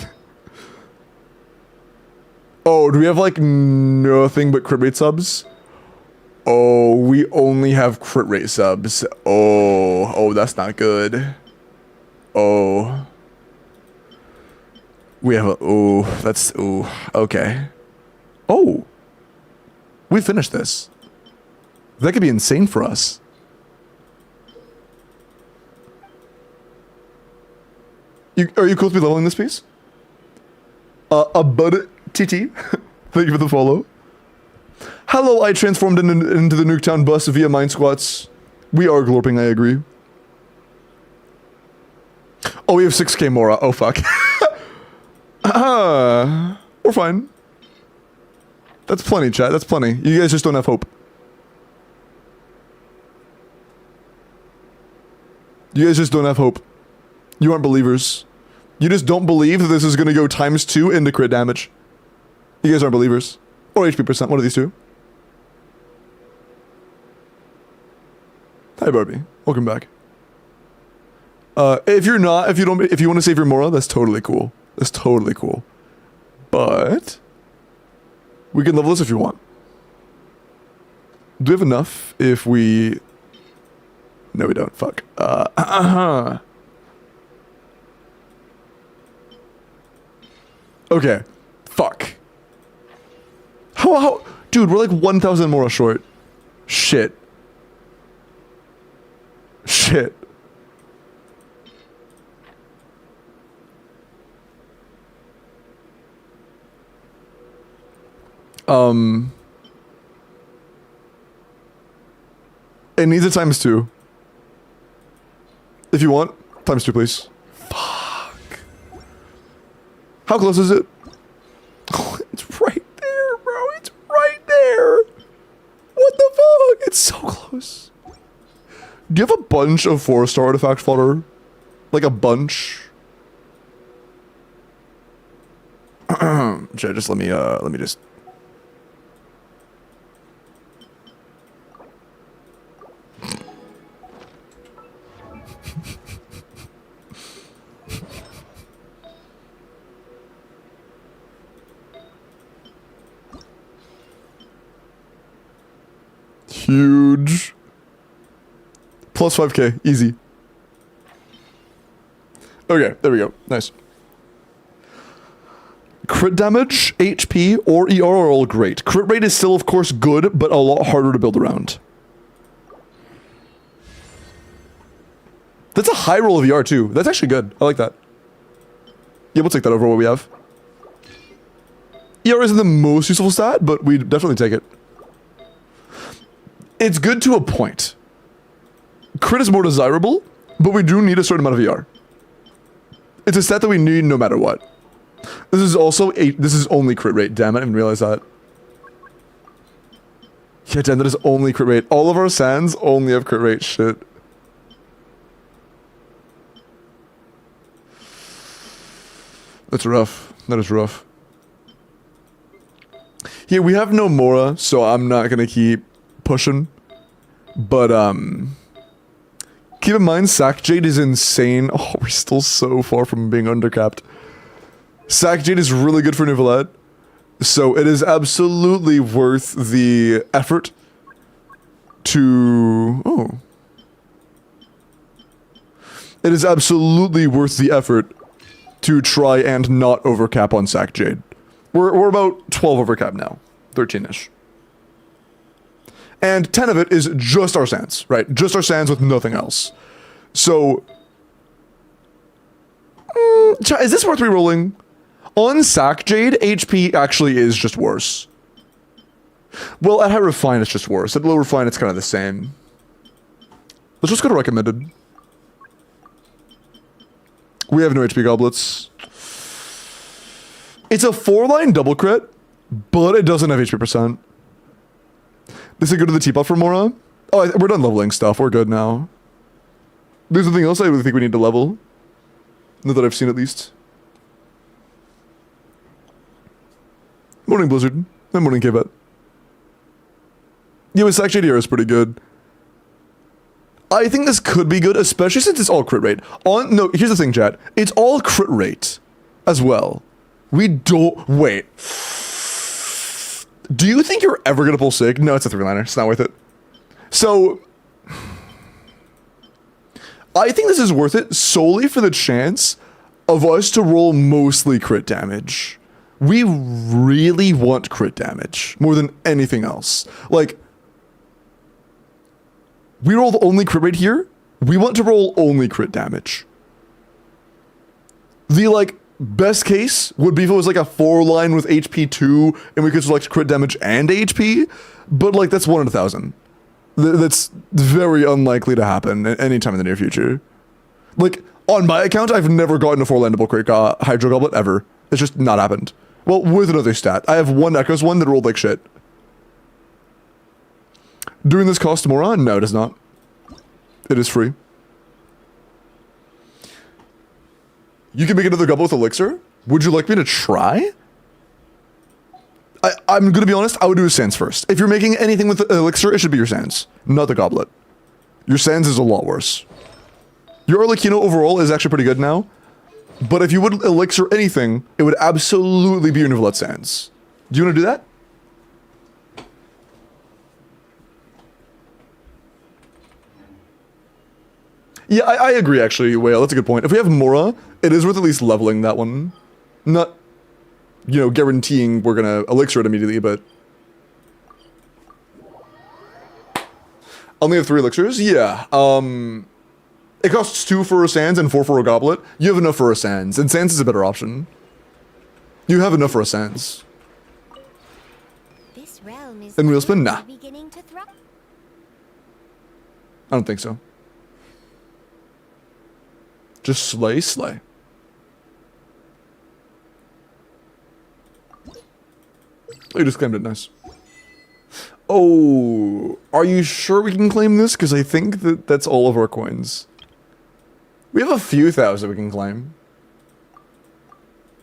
Oh, do we have like nothing but crit rate subs? Oh, we only have crit rate subs. Oh, that's not good. Oh. We have a, okay. Oh. We finished this. That could be insane for us. Are you cool to be leveling this piece? A bud TT. Thank you for the follow. Hello, I transformed into the Nuketown bus via Mind Squats. We are glorping, I agree. Oh, we have 6k Mora. Oh, fuck. We're fine. That's plenty, chat. That's plenty. You guys just don't have hope. You guys just don't have hope. You aren't believers. You just don't believe that this is going to go ×2 into crit damage. You guys aren't believers. Or HP percent, one of these two. Hi Barbie, welcome back. If you want to save your Mora, that's totally cool. That's totally cool. But we can level this if you want. Do we have enough if we... No, we don't. Fuck. Okay. Fuck. How? Dude, we're like 1,000 Mora short. Shit. Shit. It needs a ×2. If you want, ×2, please. Fuck. How close is it? Oh, it's right there, bro. It's right there. What the fuck? It's so close. Do you have a bunch of 4-star artifact fodder? Like a bunch? Just let me just... Huge. Plus 5k, easy. Okay, there we go. Nice. Crit damage, HP, or ER are all great. Crit rate is still, of course, good, but a lot harder to build around. That's a high roll of ER, too. That's actually good. I like that. Yeah, we'll take that over what we have. ER isn't the most useful stat, but we definitely take it. It's good to a point. Crit is more desirable, but we do need a certain amount of ER. It's a stat that we need no matter what. This is also this is only crit rate. Damn it, I didn't realize that. Yeah, damn, that is only crit rate. All of our sands only have crit rate. Shit. That's rough. That is rough. Here, we have no Mora, so I'm not gonna keep pushing. But, keep in mind, Sack Jade is insane. Oh, we're still so far from being undercapped. Sack Jade is really good for Neuvillette. So it is absolutely worth the effort to... Oh. It is absolutely worth the effort to try and not overcap on Sack Jade. We're about 12 overcap now. 13-ish. And 10 of it is just our sands, right? Just our sands with nothing else. So... is this worth rerolling? On Sack Jade, HP actually is just worse. Well, at High Refine, it's just worse. At Low Refine, it's kind of the same. Let's just go to Recommended. We have no HP goblets. It's a 4-line double crit, but it doesn't have HP percent. Does it go to the teapot for Mora? Oh, we're done leveling stuff. We're good now. There's nothing else I really think we need to level. Not that I've seen, at least. Morning, Blizzard. And morning, K-Bet. Yeah, with Sack Jade here is pretty good. I think this could be good, especially since it's all crit rate. No, here's the thing, chat. It's all crit rate as well. We don't... Wait. Do you think you're ever gonna pull Sig? No, it's a 3-liner. It's not worth it. So... I think this is worth it solely for the chance of us to roll mostly crit damage. We really want crit damage more than anything else. Like, we roll the only crit rate here. We want to roll only crit damage. The, like, best case would be if it was like a 4-line with HP 2 and we could select crit damage and HP, but like that's 1 in 1,000. That's very unlikely to happen anytime in the near future. Like, on my account, I've never gotten a 4-line double crit Hydro Goblet ever. It's just not happened. Well, with another stat. I have one Echoes one that rolled like shit. Doing this cost more on? No, it does not. It is free. You can make another goblet with Elixir? Would you like me to try? I'm gonna be honest, I would do a Sands first. If you're making anything with Elixir, it should be your Sands, not the goblet. Your Sands is a lot worse. Your Arlecchino overall is actually pretty good now. But if you would Elixir anything, it would absolutely be your Neuvillette Sands. Do you want to do that? Yeah, I agree, actually, Whale. That's a good point. If we have Mora, it is worth at least leveling that one. Not, you know, guaranteeing we're gonna Elixir it immediately, but... Only have 3 Elixirs? Yeah, it costs 2 for a Sands and 4 for a Goblet. You have enough for a Sands, and Sands is a better option. You have enough for a Sands. This realm is And Wheel Spin? Nah. beginning to thrive. I don't think so. Just slay. Oh, you just claimed it, nice. Oh, are you sure we can claim this? Because I think that's all of our coins. We have a few thousand we can claim.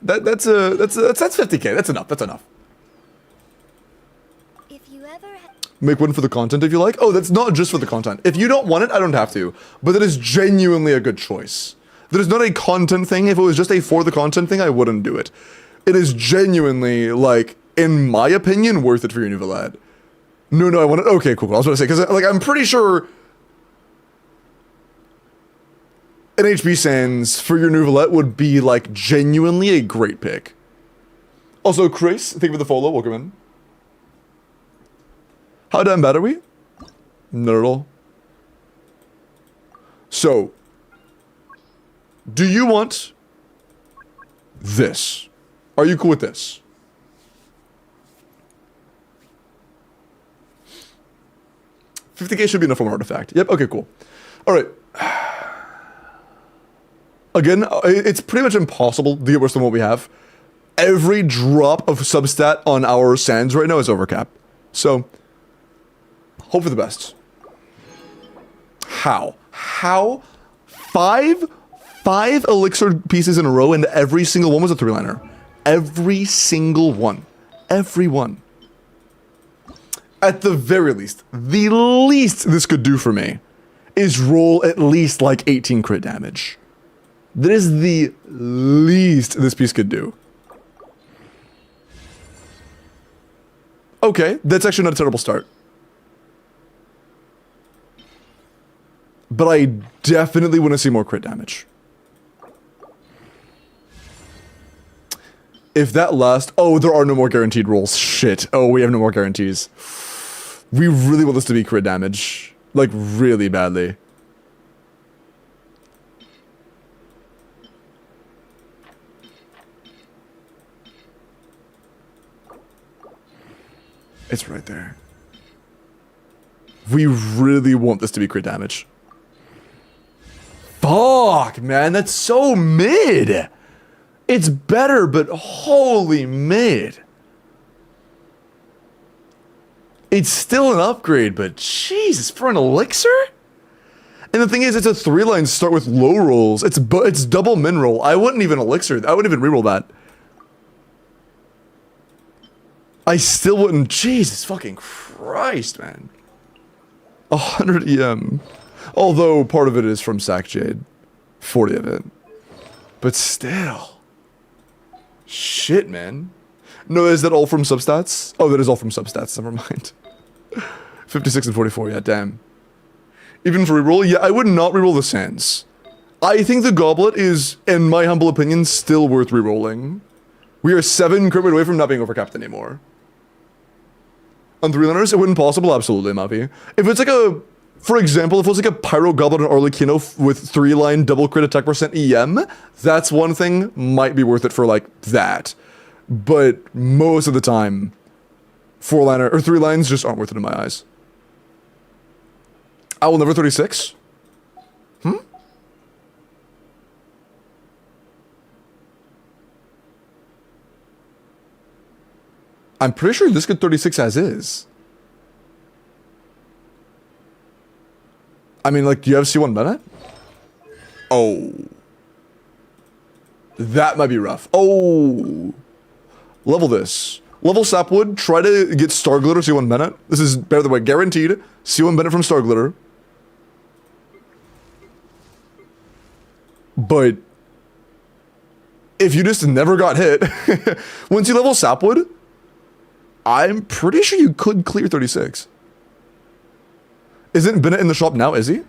That's 50k. That's enough. That's enough. If you ever Make one for the content if you like. Oh, that's not just for the content. If you don't want it, I don't have to. But that is genuinely a good choice. That is not a content thing. If it was just a for the content thing, I wouldn't do it. It is genuinely, like, in my opinion, worth it for your Neuvillette. No, I want it. Okay, cool. I was about to say, because, like, I'm pretty sure an HP Sands for your Neuvillette would be, like, genuinely a great pick. Also, Chris, thank you for the follow. Welcome in. How damn bad are we? Not at all. So, do you want this? Are you cool with this? $50k should be enough for an artifact. Yep, okay, cool. Alright. Again, it's pretty much impossible to get worse than what we have. Every drop of substat on our sands right now is overcap. So, hope for the best. How? How? Five elixir pieces in a row, and every single one was a 3-liner. Every single one. Every one. At the very least, the least this could do for me is roll at least like 18 crit damage. That is the least this piece could do. Okay, that's actually not a terrible start. But I definitely want to see more crit damage. If that lasts... Oh, there are no more guaranteed rolls. Shit. Oh, we have no more guarantees. We really want this to be crit damage. Like, really badly. It's right there. We really want this to be crit damage. Fuck, man, that's so mid. It's better, but holy mid. It's still an upgrade, but Jesus, for an elixir? And the thing is, it's a 3-line start with low rolls. It's double min roll. I wouldn't even elixir. I wouldn't even reroll that. I still wouldn't. Jesus fucking Christ, man. 100 EM. Although part of it is from Sack Jade. 40 of it. But still. Shit, man. No, is that all from substats? Oh, that is all from substats. Never mind. 56 and 44. Yeah, damn. Even for reroll? Yeah, I would not reroll the sands. I think the goblet is, in my humble opinion, still worth rerolling. We are 7 crit rate away from not being overcapped anymore. On 3-liners, it wouldn't possible? Absolutely, Mavi. If it's like a... For example, if it was like a Pyro Goblet and Arlecchino with 3-line double crit attack percent EM, that's one thing, might be worth it for like that. But most of the time, 4-liner or 3 lines just aren't worth it in my eyes. I will never 36? I'm pretty sure this could 36 as is. I mean, like, do you have C1 Bennett? Oh. That might be rough. Oh. Level this. Level Sapwood, try to get Star Glitter C1 Bennett. This is, by the way, guaranteed. C1 Bennett from Star Glitter. But if you just never got hit, once you level Sapwood, I'm pretty sure you could clear 36. Isn't Bennett in the shop now, is he?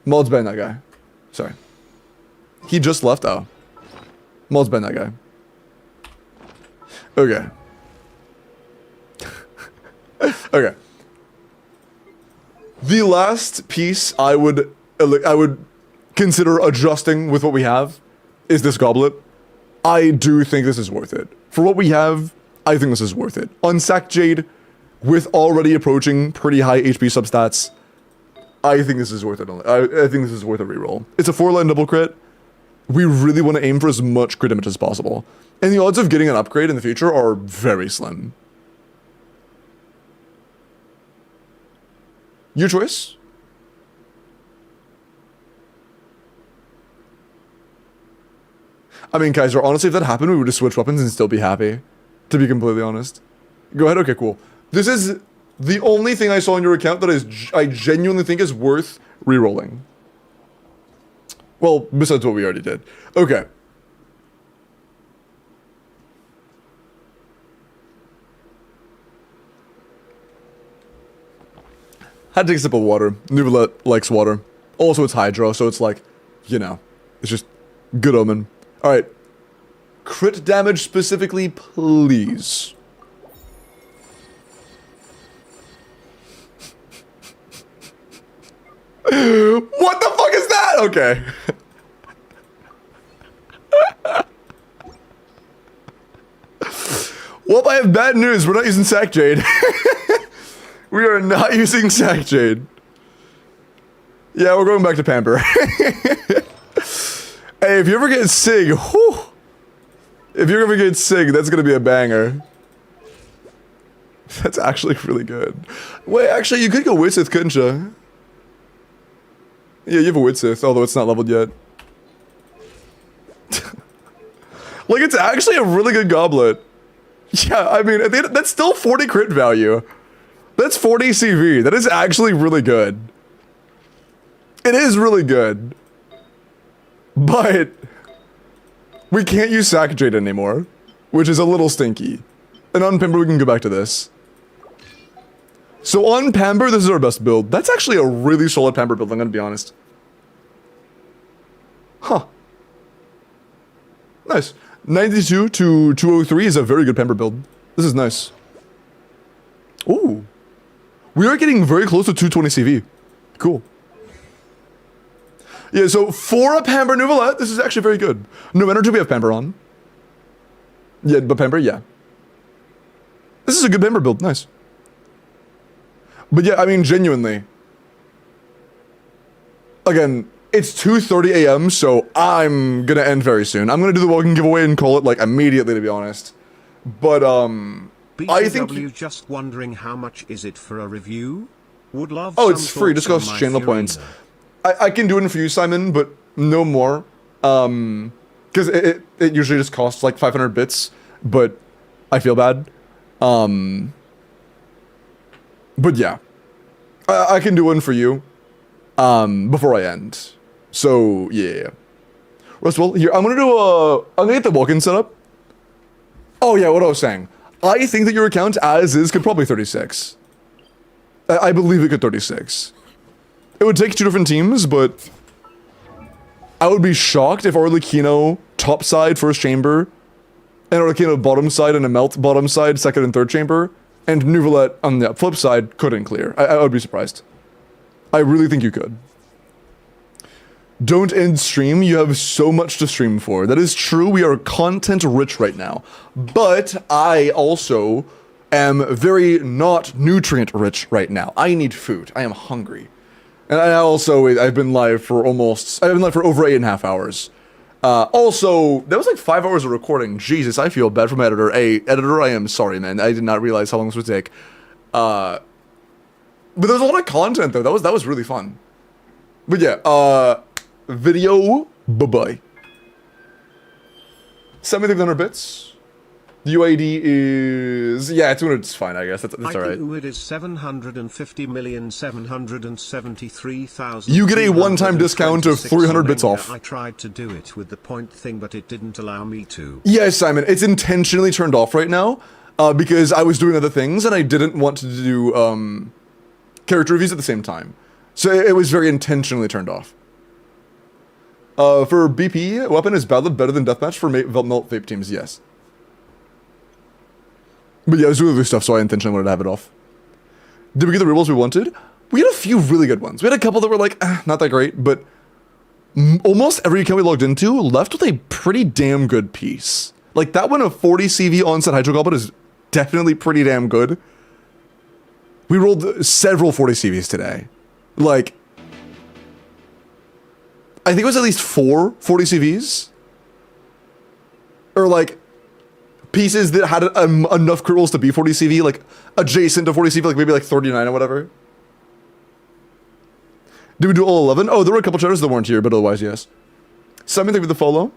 Maul's banned that guy. Sorry. He just left? Oh. Maul's banned that guy. Okay. Okay. The last piece I would consider adjusting with what we have is this goblet. I do think this is worth it. For what we have, I think this is worth it. On Sack Jade, with already approaching pretty high HP substats, I think this is worth it. I think this is worth a reroll. It's a 4-line double crit. We really want to aim for as much crit damage as possible. And the odds of getting an upgrade in the future are very slim. Your choice? I mean, Kaiser, honestly, if that happened, we would just switch weapons and still be happy. To be completely honest. Go ahead, okay, cool. This is the only thing I saw on your account that I genuinely think is worth rerolling. Well, besides what we already did. Okay. Had to take a sip of water. Nuvolet likes water. Also, it's hydro, so it's like, you know, it's just good omen. Alright. Crit damage specifically, please. What the fuck is that? Okay. Well, I have bad news. We're not using Sack Jade. We are not using Sack Jade. Yeah, we're going back to Pamper. Hey, if you ever get Sig, whew, if you ever get Sig, that's gonna be a banger. That's actually really good. Wait, actually, you could go Widsith, couldn't you? Yeah, you have a Widsith, although it's not leveled yet. Like, it's actually a really good goblet. Yeah, I mean, that's still 40 crit value. That's 40 CV. That is actually really good. It is really good. But we can't use Sack Jade anymore, which is a little stinky. And on Pamper, we can go back to this. So on Pamper, this is our best build. That's actually a really solid Pamper build, I'm gonna be honest. Huh. Nice. 92 to 203 is a very good Pamper build. This is nice. Ooh. We are getting very close to 220 CV. Cool. Yeah, so for a Pamper Nouvellette, this is actually very good. No energy, we have Pamper on. Yeah, but Pamper, yeah. This is a good Pamper build, nice. But yeah, I mean, genuinely. Again, it's 2:30 a.m., so I'm gonna end very soon. I'm gonna do the Welkin giveaway and call it, like, immediately, to be honest. But, I think... BTW just wondering how much is it for a review? Would love Oh, some it's free, just thoughts costs on channel my points. Fiorina. I can do it for you, Simon, but no more. Because it usually just costs like 500 bits, but I feel bad. But yeah. I can do one for you, before I end. So, yeah. Rustwell, here, I'm gonna get the Welkin set up. Oh yeah, what I was saying. I think that your account, as is, could probably 36. I believe it could 36. It would take 2 different teams, but I would be shocked if Arlecchino top side first chamber, and Arlecchino bottom side and a Melt bottom side second and third chamber, and Nouvellette on the flip side couldn't clear. I would be surprised. I really think you could. Don't end stream, you have so much to stream for. That is true, we are content rich right now. But I also am very not nutrient rich right now. I need food, I am hungry. And I also, I've been live for over 8.5 hours. Also, that was like 5 hours of recording. Jesus, I feel bad for my editor. Hey, editor, I am sorry, man. I did not realize how long this would take. But there was a lot of content, though. That was really fun. But yeah, video, bye-bye. 7,300 bits. The UID is... yeah, 200 is fine, I guess. That's alright. UID is 750,773,000. You get a one-time discount of 300 bits off. I tried to do it with the point thing, but it didn't allow me to. Yes, Simon, it's intentionally turned off right now, because I was doing other things and I didn't want to do character reviews at the same time. So it was very intentionally turned off. For BP, weapon is battled better than deathmatch for melt vape teams, yes. But yeah, I was doing other stuff, so I intentionally wanted to have it off. Did we get the rerolls we wanted? We had a few really good ones. We had a couple that were like, not that great, but almost every account we logged into left with a pretty damn good piece. Like, that one of 40 CV onset Hydro Goblet is definitely pretty damn good. We rolled several 40 CVs today. Like, I think it was at least 4 40 CVs. Or like, pieces that had enough crit rolls to be 40 CV, like adjacent to 40 CV, like maybe like 39 or whatever. Did we do all 11? Oh, there were a couple chatters that weren't here, but otherwise, yes. 7th with the follow.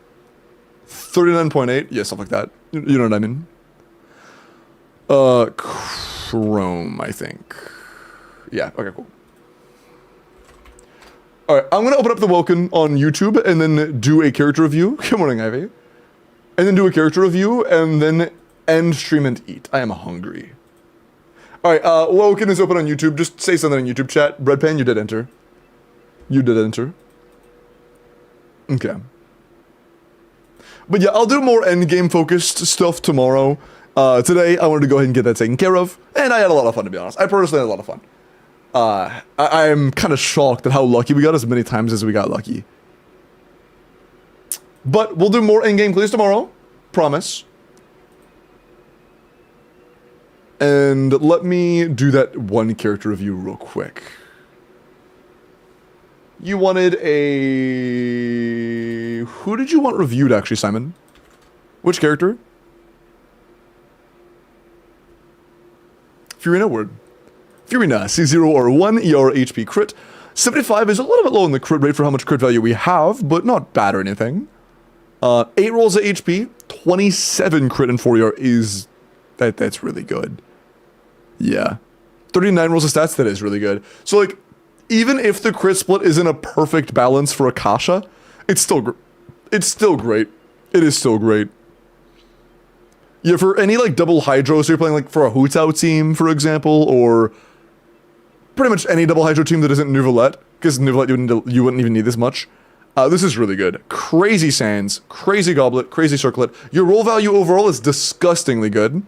39.8. Yeah, stuff like that. You know what I mean? Chrome, I think. Yeah, okay, cool. Alright, I'm gonna open up the Welkin on YouTube and then do a character review. Good morning, Ivy. And then do a character review, and then end stream and eat. I am hungry. Alright, Welkin is open on YouTube. Just say something in YouTube chat. Breadpan, you did enter. You did enter. Okay. But yeah, I'll do more endgame focused stuff tomorrow. Today, I wanted to go ahead and get that taken care of. And I had a lot of fun, to be honest. I personally had a lot of fun. I'm kind of shocked at how lucky we got as many times as we got lucky. But we'll do more in-game plays tomorrow. Promise. And let me do that one character review real quick. You wanted a... Who did you want reviewed, actually, Simon? Which character? Furina word. Furina, C0 or 1 ER HP crit. 75 is a little bit low in the crit rate for how much crit value we have, but not bad or anything. 8 rolls of HP, 27 crit and 4 ER is... That's really good. Yeah. 39 rolls of stats, that is really good. So, like, even if the crit split isn't a perfect balance for Akasha, it's still great. It is still great. Yeah, for any, like, double Hydro, so you're playing, like, for a Hutao team, for example, or pretty much any double Hydro team that isn't Neuvillette, because Neuvillette you wouldn't even need this much. This is really good. Crazy Sands, crazy Goblet, crazy Circlet. Your roll value overall is disgustingly good.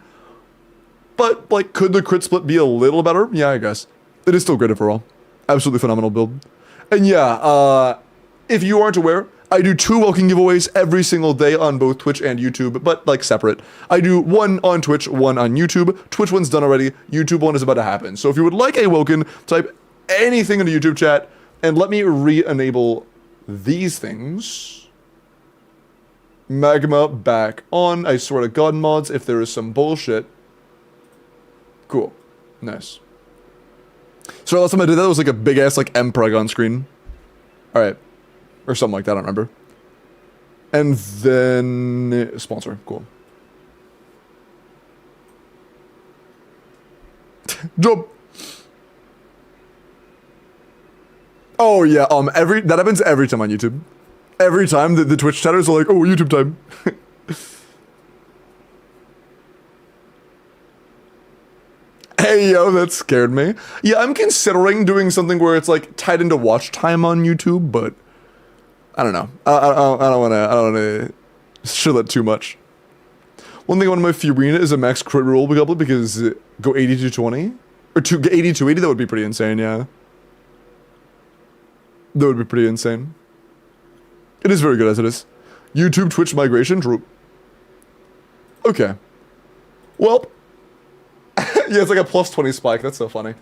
But, like, could the crit split be a little better? Yeah, I guess. It is still great overall. Absolutely phenomenal build. And yeah, if you aren't aware, I do 2 Welkin giveaways every single day on both Twitch and YouTube, but, like, separate. I do 1 on Twitch, 1 on YouTube. Twitch one's done already. YouTube one is about to happen. So if you would like a Welkin, type anything in the YouTube chat, and let me re-enable these things. Magma back on. I swear to God, mods, if there is some bullshit. Cool. Nice. So last time I did that, it was like a big-ass, like, M-Preg on screen. Alright. Or something like that, I don't remember. And then... Sponsor. Cool. Jump! Oh, yeah, that happens every time on YouTube. Every time the Twitch chatters are like, oh, YouTube time. Hey, yo, that scared me. Yeah, I'm considering doing something where it's, like, tied into watch time on YouTube, but I don't know. I don't wanna show that too much. One thing I want in my Furina is a max crit roll goblet because go 80 to 20? Or to 80 to 80, that would be pretty insane, yeah. That would be pretty insane. It is very good as it is. YouTube Twitch migration, true. Okay. Well... Yeah, it's like a plus 20 spike. That's so funny.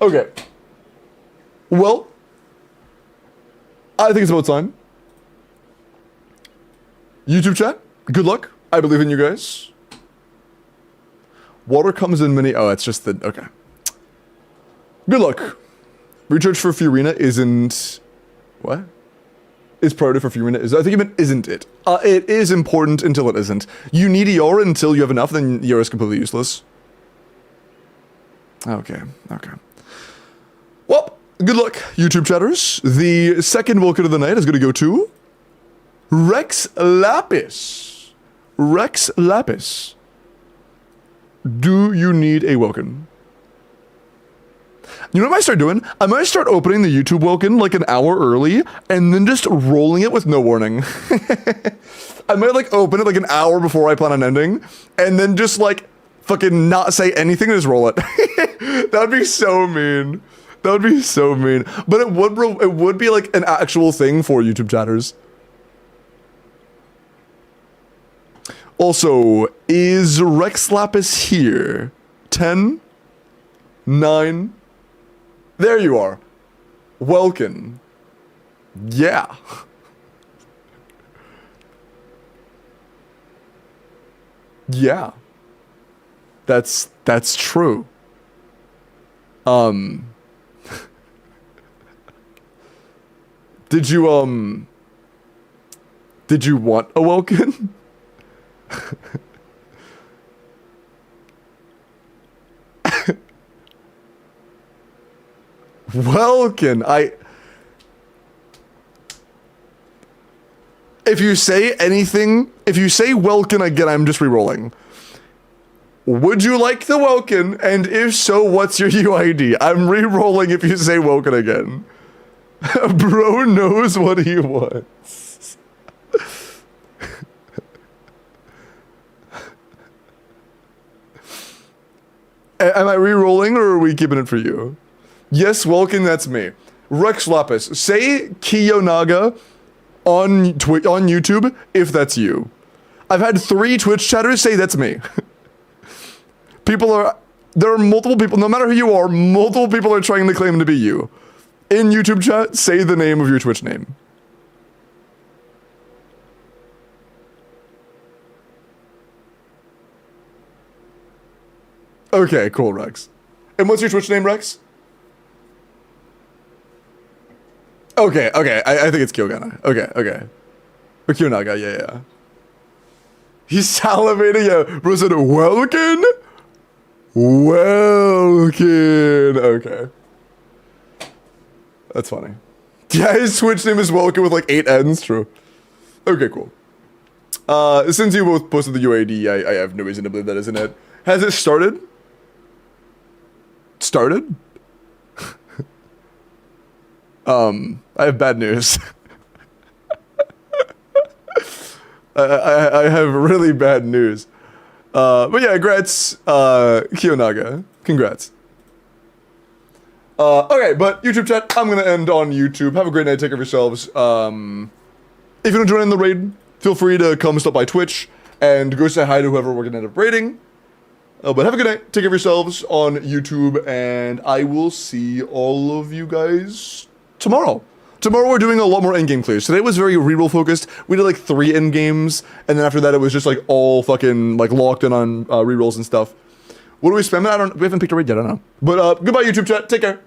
Okay. Well, I think it's about time. YouTube chat, good luck. I believe in you guys. Water comes in many... Oh, it's just the... Okay. Good luck. Recharge for Furina isn't... What? Is priority for Furina is... I think you meant isn't it. It is important until it isn't. You need ER until you have enough, then ER is completely useless. Okay, okay. Well, good luck, YouTube chatters. The second Welkin of the night is going to go to... Rex Lapis. Rex Lapis. Do you need a Welkin? You know what I might start doing? I might start opening the YouTube Welkin like an hour early, and then just rolling it with no warning. I might, like, open it like an hour before I plan on ending, and then just, like, fucking not say anything and just roll it. That would be so mean. That would be so mean. But it would be like an actual thing for YouTube chatters. Also, is Rex Lapis here? 10? 9? There you are. Welkin. Yeah. Yeah. That's true. Did you want a Welkin? Welkin, if you say anything, if you say Welkin again, I'm just re-rolling. Would you like the Welkin? And if so, what's your UID? I'm re-rolling if you say Welkin again. Bro knows what he wants. Am I re-rolling or are we keeping it for you? Yes, Welkin, that's me. Rex Lapis, say Kiyonaga on YouTube if that's you. I've had 3 Twitch chatters say that's me. People are There are multiple people, no matter who you are, multiple people are trying to claim to be you. In YouTube chat, say the name of your Twitch name. Okay, cool, Rex. And what's your Twitch name, Rex? Okay, I think it's Kyogana. Okay. Or Kyonaga, yeah. He's salivating, yeah. Bro said, Welkin? Welkin. Okay. That's funny. Yeah, his Twitch name is Welkin with like 8 N's, true. Okay, cool. Since you both posted the UAD, I have no reason to believe that isn't it. Has it started? Started? I have bad news. I have really bad news. But yeah, congrats, Kyonaga. Congrats. Okay, but YouTube chat, I'm gonna end on YouTube. Have a great night, take care of yourselves. If you don't join in the raid, feel free to come stop by Twitch and go say hi to whoever we're gonna end up raiding. But have a good night, take care of yourselves on YouTube, and I will see all of you guys tomorrow. Tomorrow we're doing a lot more endgame clears. Today was very reroll focused. We did like 3 endgames, and then after that it was just like all fucking like locked in on rerolls and stuff. What do we spam it? We haven't picked a raid yet, I don't know. But goodbye YouTube chat, take care.